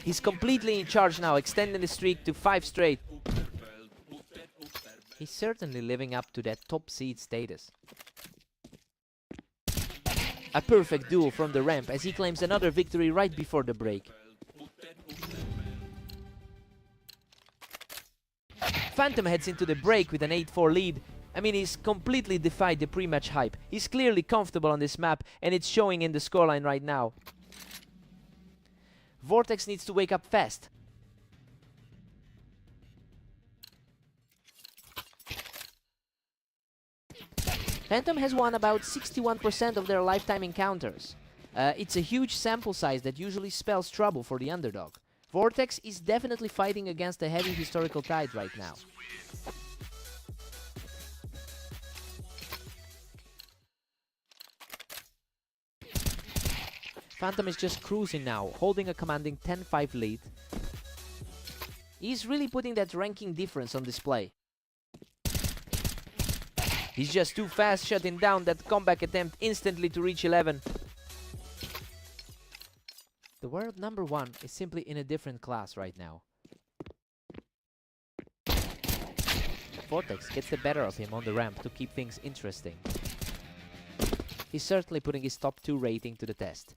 He's completely in charge now, extending the streak to 5 straight. He's certainly living up to that top seed status. A perfect duel from the ramp as he claims another victory right before the break. Phantom heads into the break with an 8-4 lead. I mean, he's completely defied the pre-match hype. He's clearly comfortable on this map and it's showing in the scoreline right now. Vortex needs to wake up fast. Phantom has won about 61% of their lifetime encounters. It's a huge sample size that usually spells trouble for the underdog. Vortex is definitely fighting against a heavy historical tide right now. Phantom is just cruising now, holding a commanding 10-5 lead. He's really putting that ranking difference on display. He's just too fast, shutting down that comeback attempt instantly to reach 11. The world number 1 is simply in a different class right now. Vortex gets the better of him on the ramp to keep things interesting. He's certainly putting his top 2 rating to the test.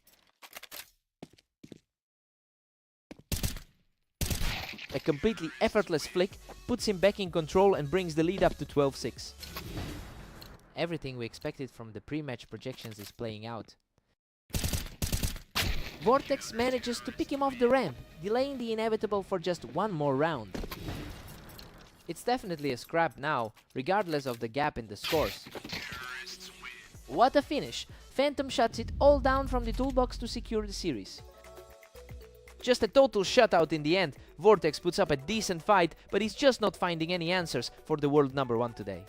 A completely effortless flick puts him back in control and brings the lead up to 12-6. Everything we expected from the pre-match projections is playing out. Vortex manages to pick him off the ramp, delaying the inevitable for just 1 more round. It's definitely a scrap now, regardless of the gap in the scores. What a finish! Phantom shuts it all down from the toolbox to secure the series. Just a total shutout in the end. Vortex puts up a decent fight, but he's just not finding any answers for the world number 1 today.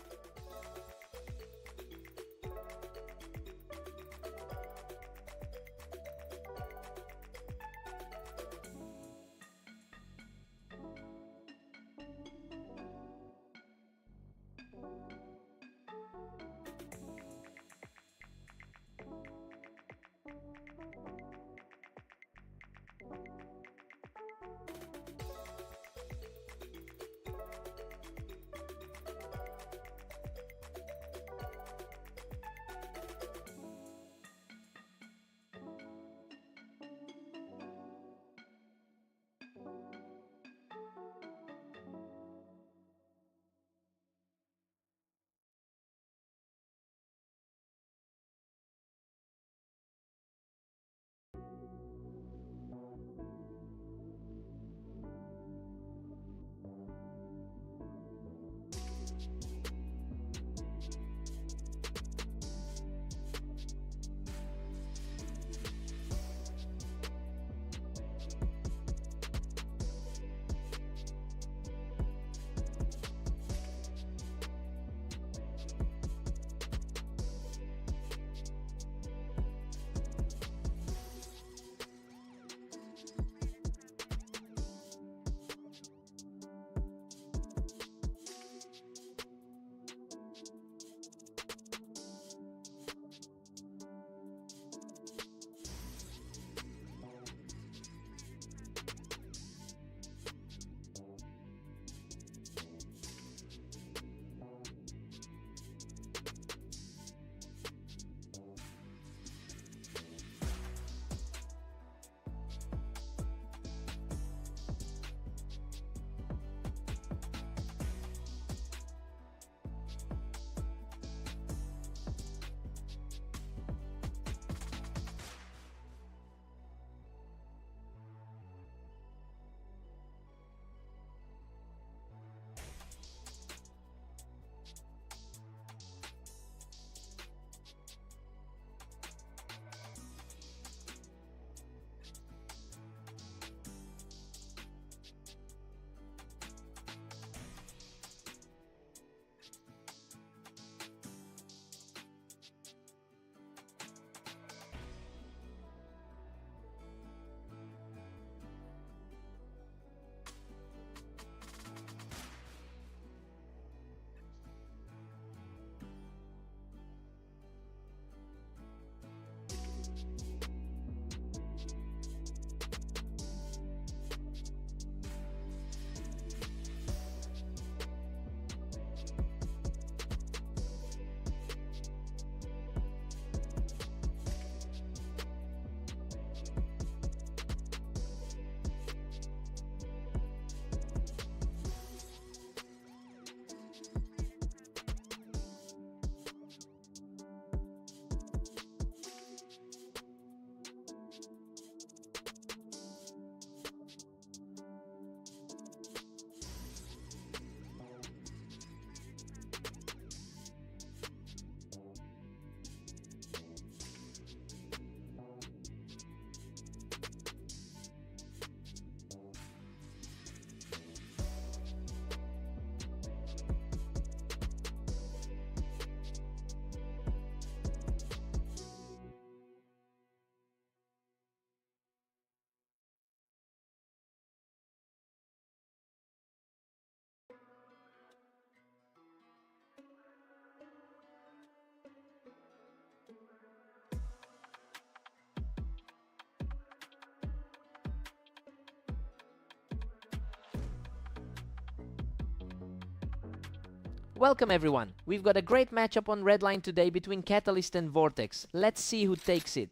Welcome everyone. We've got a great matchup on red line today between Catalyst and Vortex. Let's see who takes it.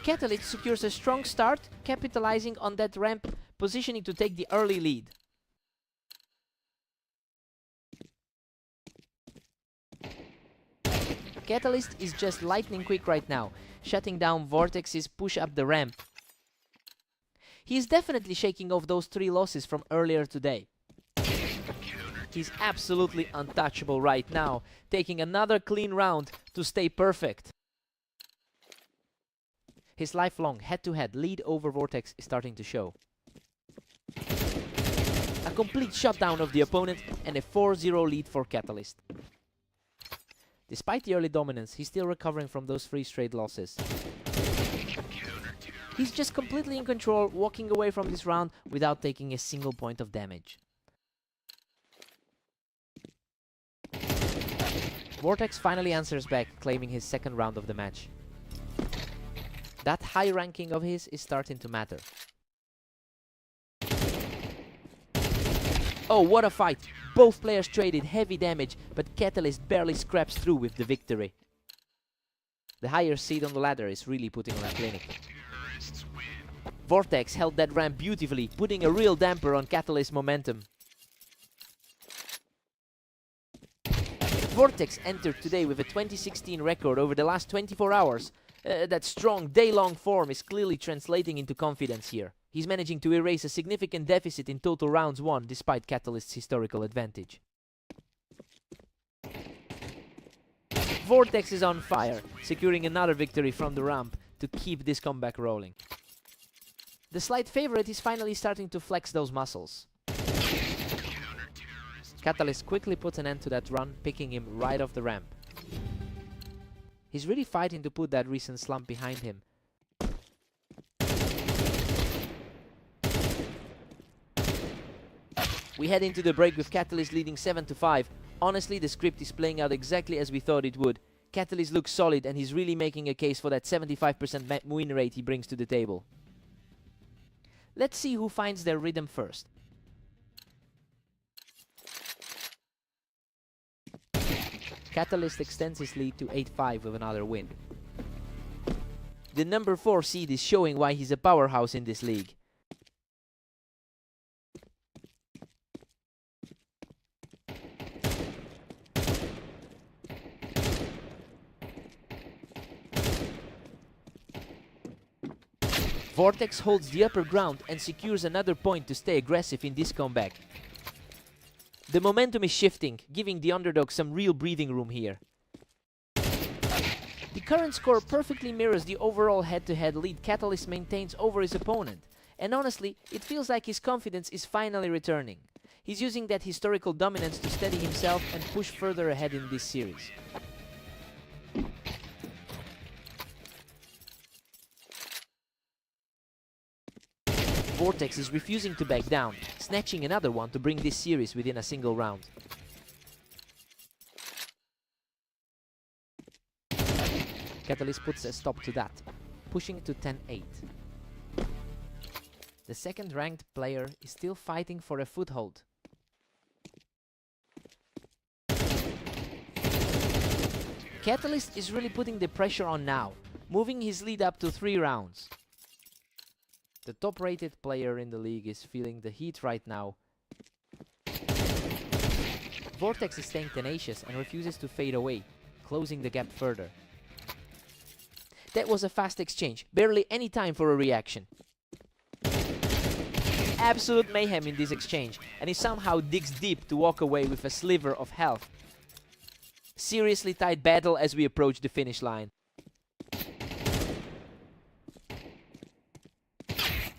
Catalyst secures a strong start, capitalizing on that ramp, positioning to take the early lead. Catalyst is just lightning quick right now, shutting down Vortex's push up the ramp. He is definitely shaking off those 3 losses from earlier today. He's absolutely untouchable right now, taking another clean round to stay perfect. His lifelong head-to-head lead over Vortex is starting to show. A complete shutdown of the opponent and a 4-0 lead for Catalyst. Despite the early dominance, he's still recovering from those 3 straight losses. He's just completely in control, walking away from this round without taking a single point of damage. Vortex finally answers back, claiming his 2nd round of the match. That high ranking of his is starting to matter. Oh, what a fight! Both players traded heavy damage, but Catalyst barely scraps through with the victory. The higher seed on the ladder is really putting on a clinic. Vortex held that ramp beautifully, putting a real damper on Catalyst's momentum. Vortex entered today with a 2016 record over the last 24 hours. That strong, day-long form is clearly translating into confidence here. He's managing to erase a significant deficit in total rounds won, despite Catalyst's historical advantage. Vortex is on fire, securing another victory from the ramp to keep this comeback rolling. The slight favorite is finally starting to flex those muscles. Catalyst quickly puts an end to that run, picking him right off the ramp. He's really fighting to put that recent slump behind him. We head into the break with Catalyst leading 7-5. Honestly, the script is playing out exactly as we thought it would. Catalyst looks solid and he's really making a case for that 75% win rate he brings to the table. Let's see who finds their rhythm first. Catalyst extends his lead to 8-5 with another win. The number 4 seed is showing why he's a powerhouse in this league. Vortex holds the upper ground and secures another point to stay aggressive in this comeback. The momentum is shifting, giving the underdog some real breathing room here. The current score perfectly mirrors the overall head-to-head lead Catalyst maintains over his opponent. And honestly, it feels like his confidence is finally returning. He's using that historical dominance to steady himself and push further ahead in this series. Vortex is refusing to back down, snatching another one to bring this series within a single round. Catalyst puts a stop to that, pushing to 10-8. The second ranked player is still fighting for a foothold. Catalyst is really putting the pressure on now, moving his lead up to 3 rounds. The top-rated player in the league is feeling the heat right now. Vortex is staying tenacious and refuses to fade away, closing the gap further. That was a fast exchange, barely any time for a reaction. Absolute mayhem in this exchange, and he somehow digs deep to walk away with a sliver of health. Seriously tight battle as we approach the finish line.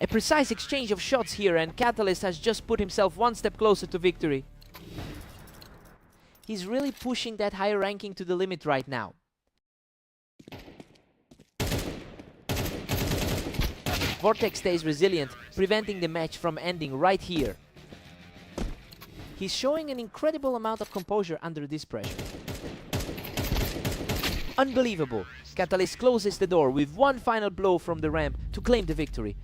A precise exchange of shots here, and Catalyst has just put himself one step closer to victory. He's really pushing that high ranking to the limit right now. Vortex stays resilient, preventing the match from ending right here. He's showing an incredible amount of composure under this pressure. Unbelievable! Catalyst closes the door with one final blow from the ramp to claim the victory.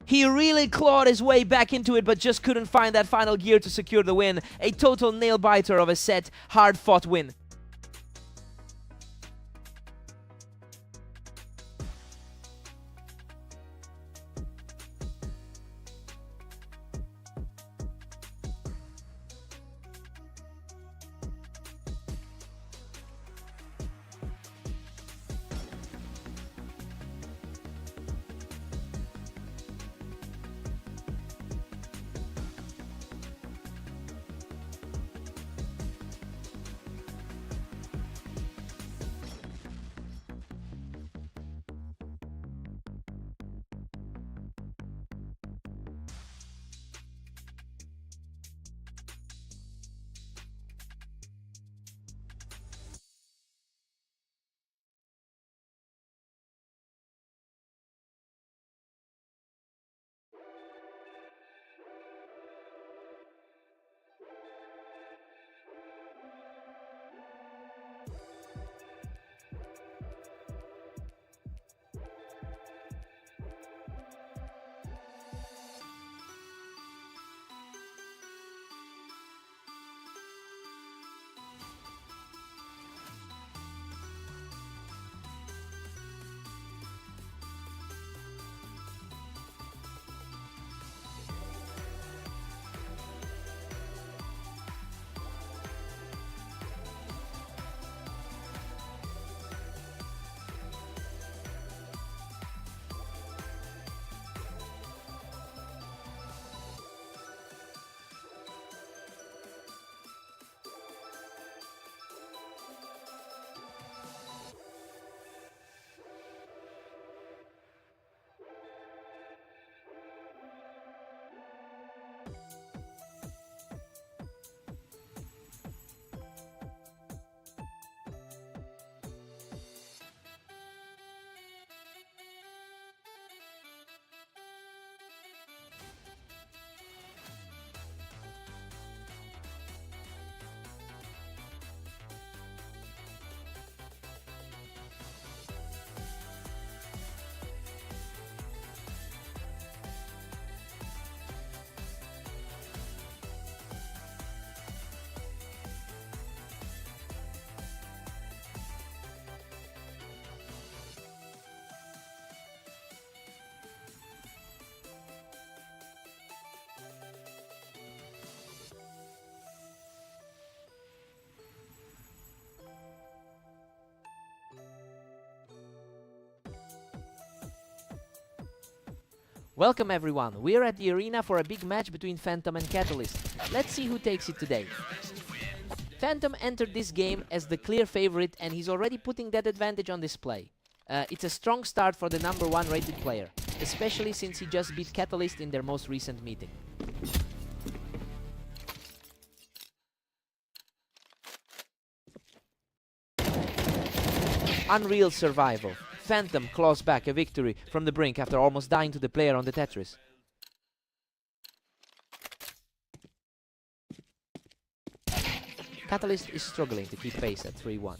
He really clawed his way back into it, but just couldn't find that final gear to secure the win. A total nail-biter of a set, hard-fought win. Welcome everyone, we're at the arena for a big match between Phantom and Catalyst. Let's see who takes it today. Phantom entered this game as the clear favorite and he's already putting that advantage on display. It's a strong start for the #1 rated player, especially since he just beat Catalyst in their most recent meeting. Unreal survival. Phantom claws back a victory from the brink after almost dying to the player on the Tetris. Catalyst is struggling to keep pace at 3-1.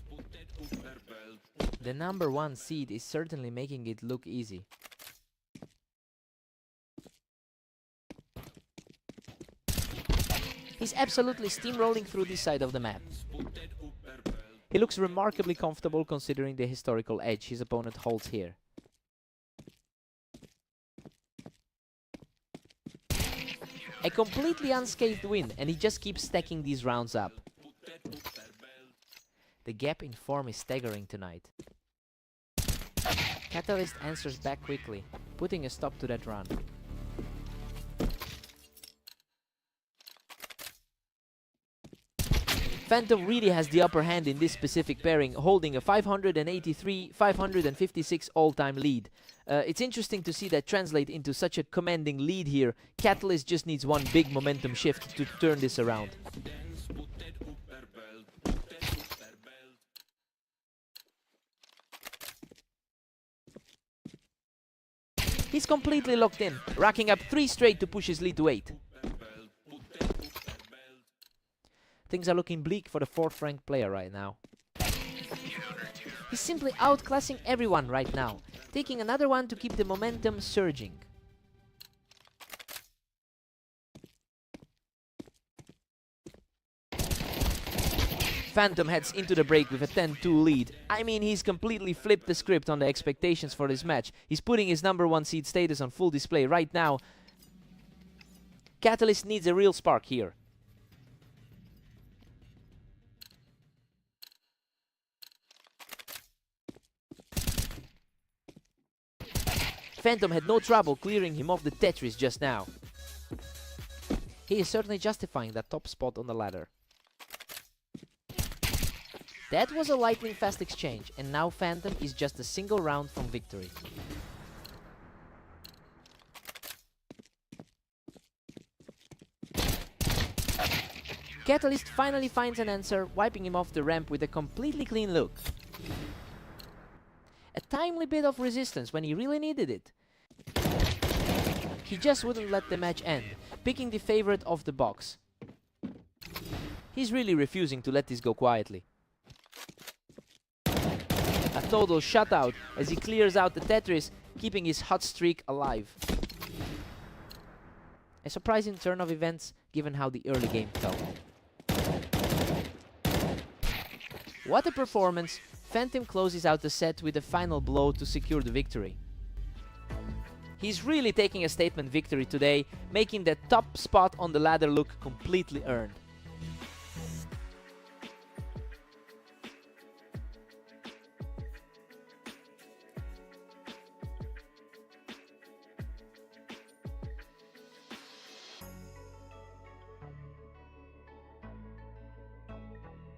The #1 seed is certainly making it look easy. He's absolutely steamrolling through this side of the map. He looks remarkably comfortable considering the historical edge his opponent holds here. A completely unscathed win, and he just keeps stacking these rounds up. The gap in form is staggering tonight. Catalyst answers back quickly, putting a stop to that run. Phantom really has the upper hand in this specific pairing, holding a 583-556 all-time lead. It's interesting to see that translate into such a commanding lead here. Catalyst just needs one big momentum shift to turn this around. He's completely locked in, racking up 3 straight to push his lead to 8. Things are looking bleak for the 4th ranked player right now. He's simply outclassing everyone right now, taking another one to keep the momentum surging. Phantom heads into the break with a 10-2 lead. I mean, he's completely flipped the script on the expectations for this match. He's putting his #1 seed status on full display right now. Catalyst needs a real spark here. Phantom had no trouble clearing him off the Tetris just now. He is certainly justifying that top spot on the ladder. That was a lightning fast exchange, and now Phantom is just a single round from victory. Catalyst finally finds an answer, wiping him off the ramp with a completely clean look. A timely bit of resistance when he really needed it. He just wouldn't let the match end, picking the favorite off the box. He's really refusing to let this go quietly. A total shutout as he clears out the Tetris, keeping his hot streak alive. A surprising turn of events given how the early game felt. What a performance! Phantom closes out the set with a final blow to secure the victory. He's really taking a statement victory today, making the top spot on the ladder look completely earned.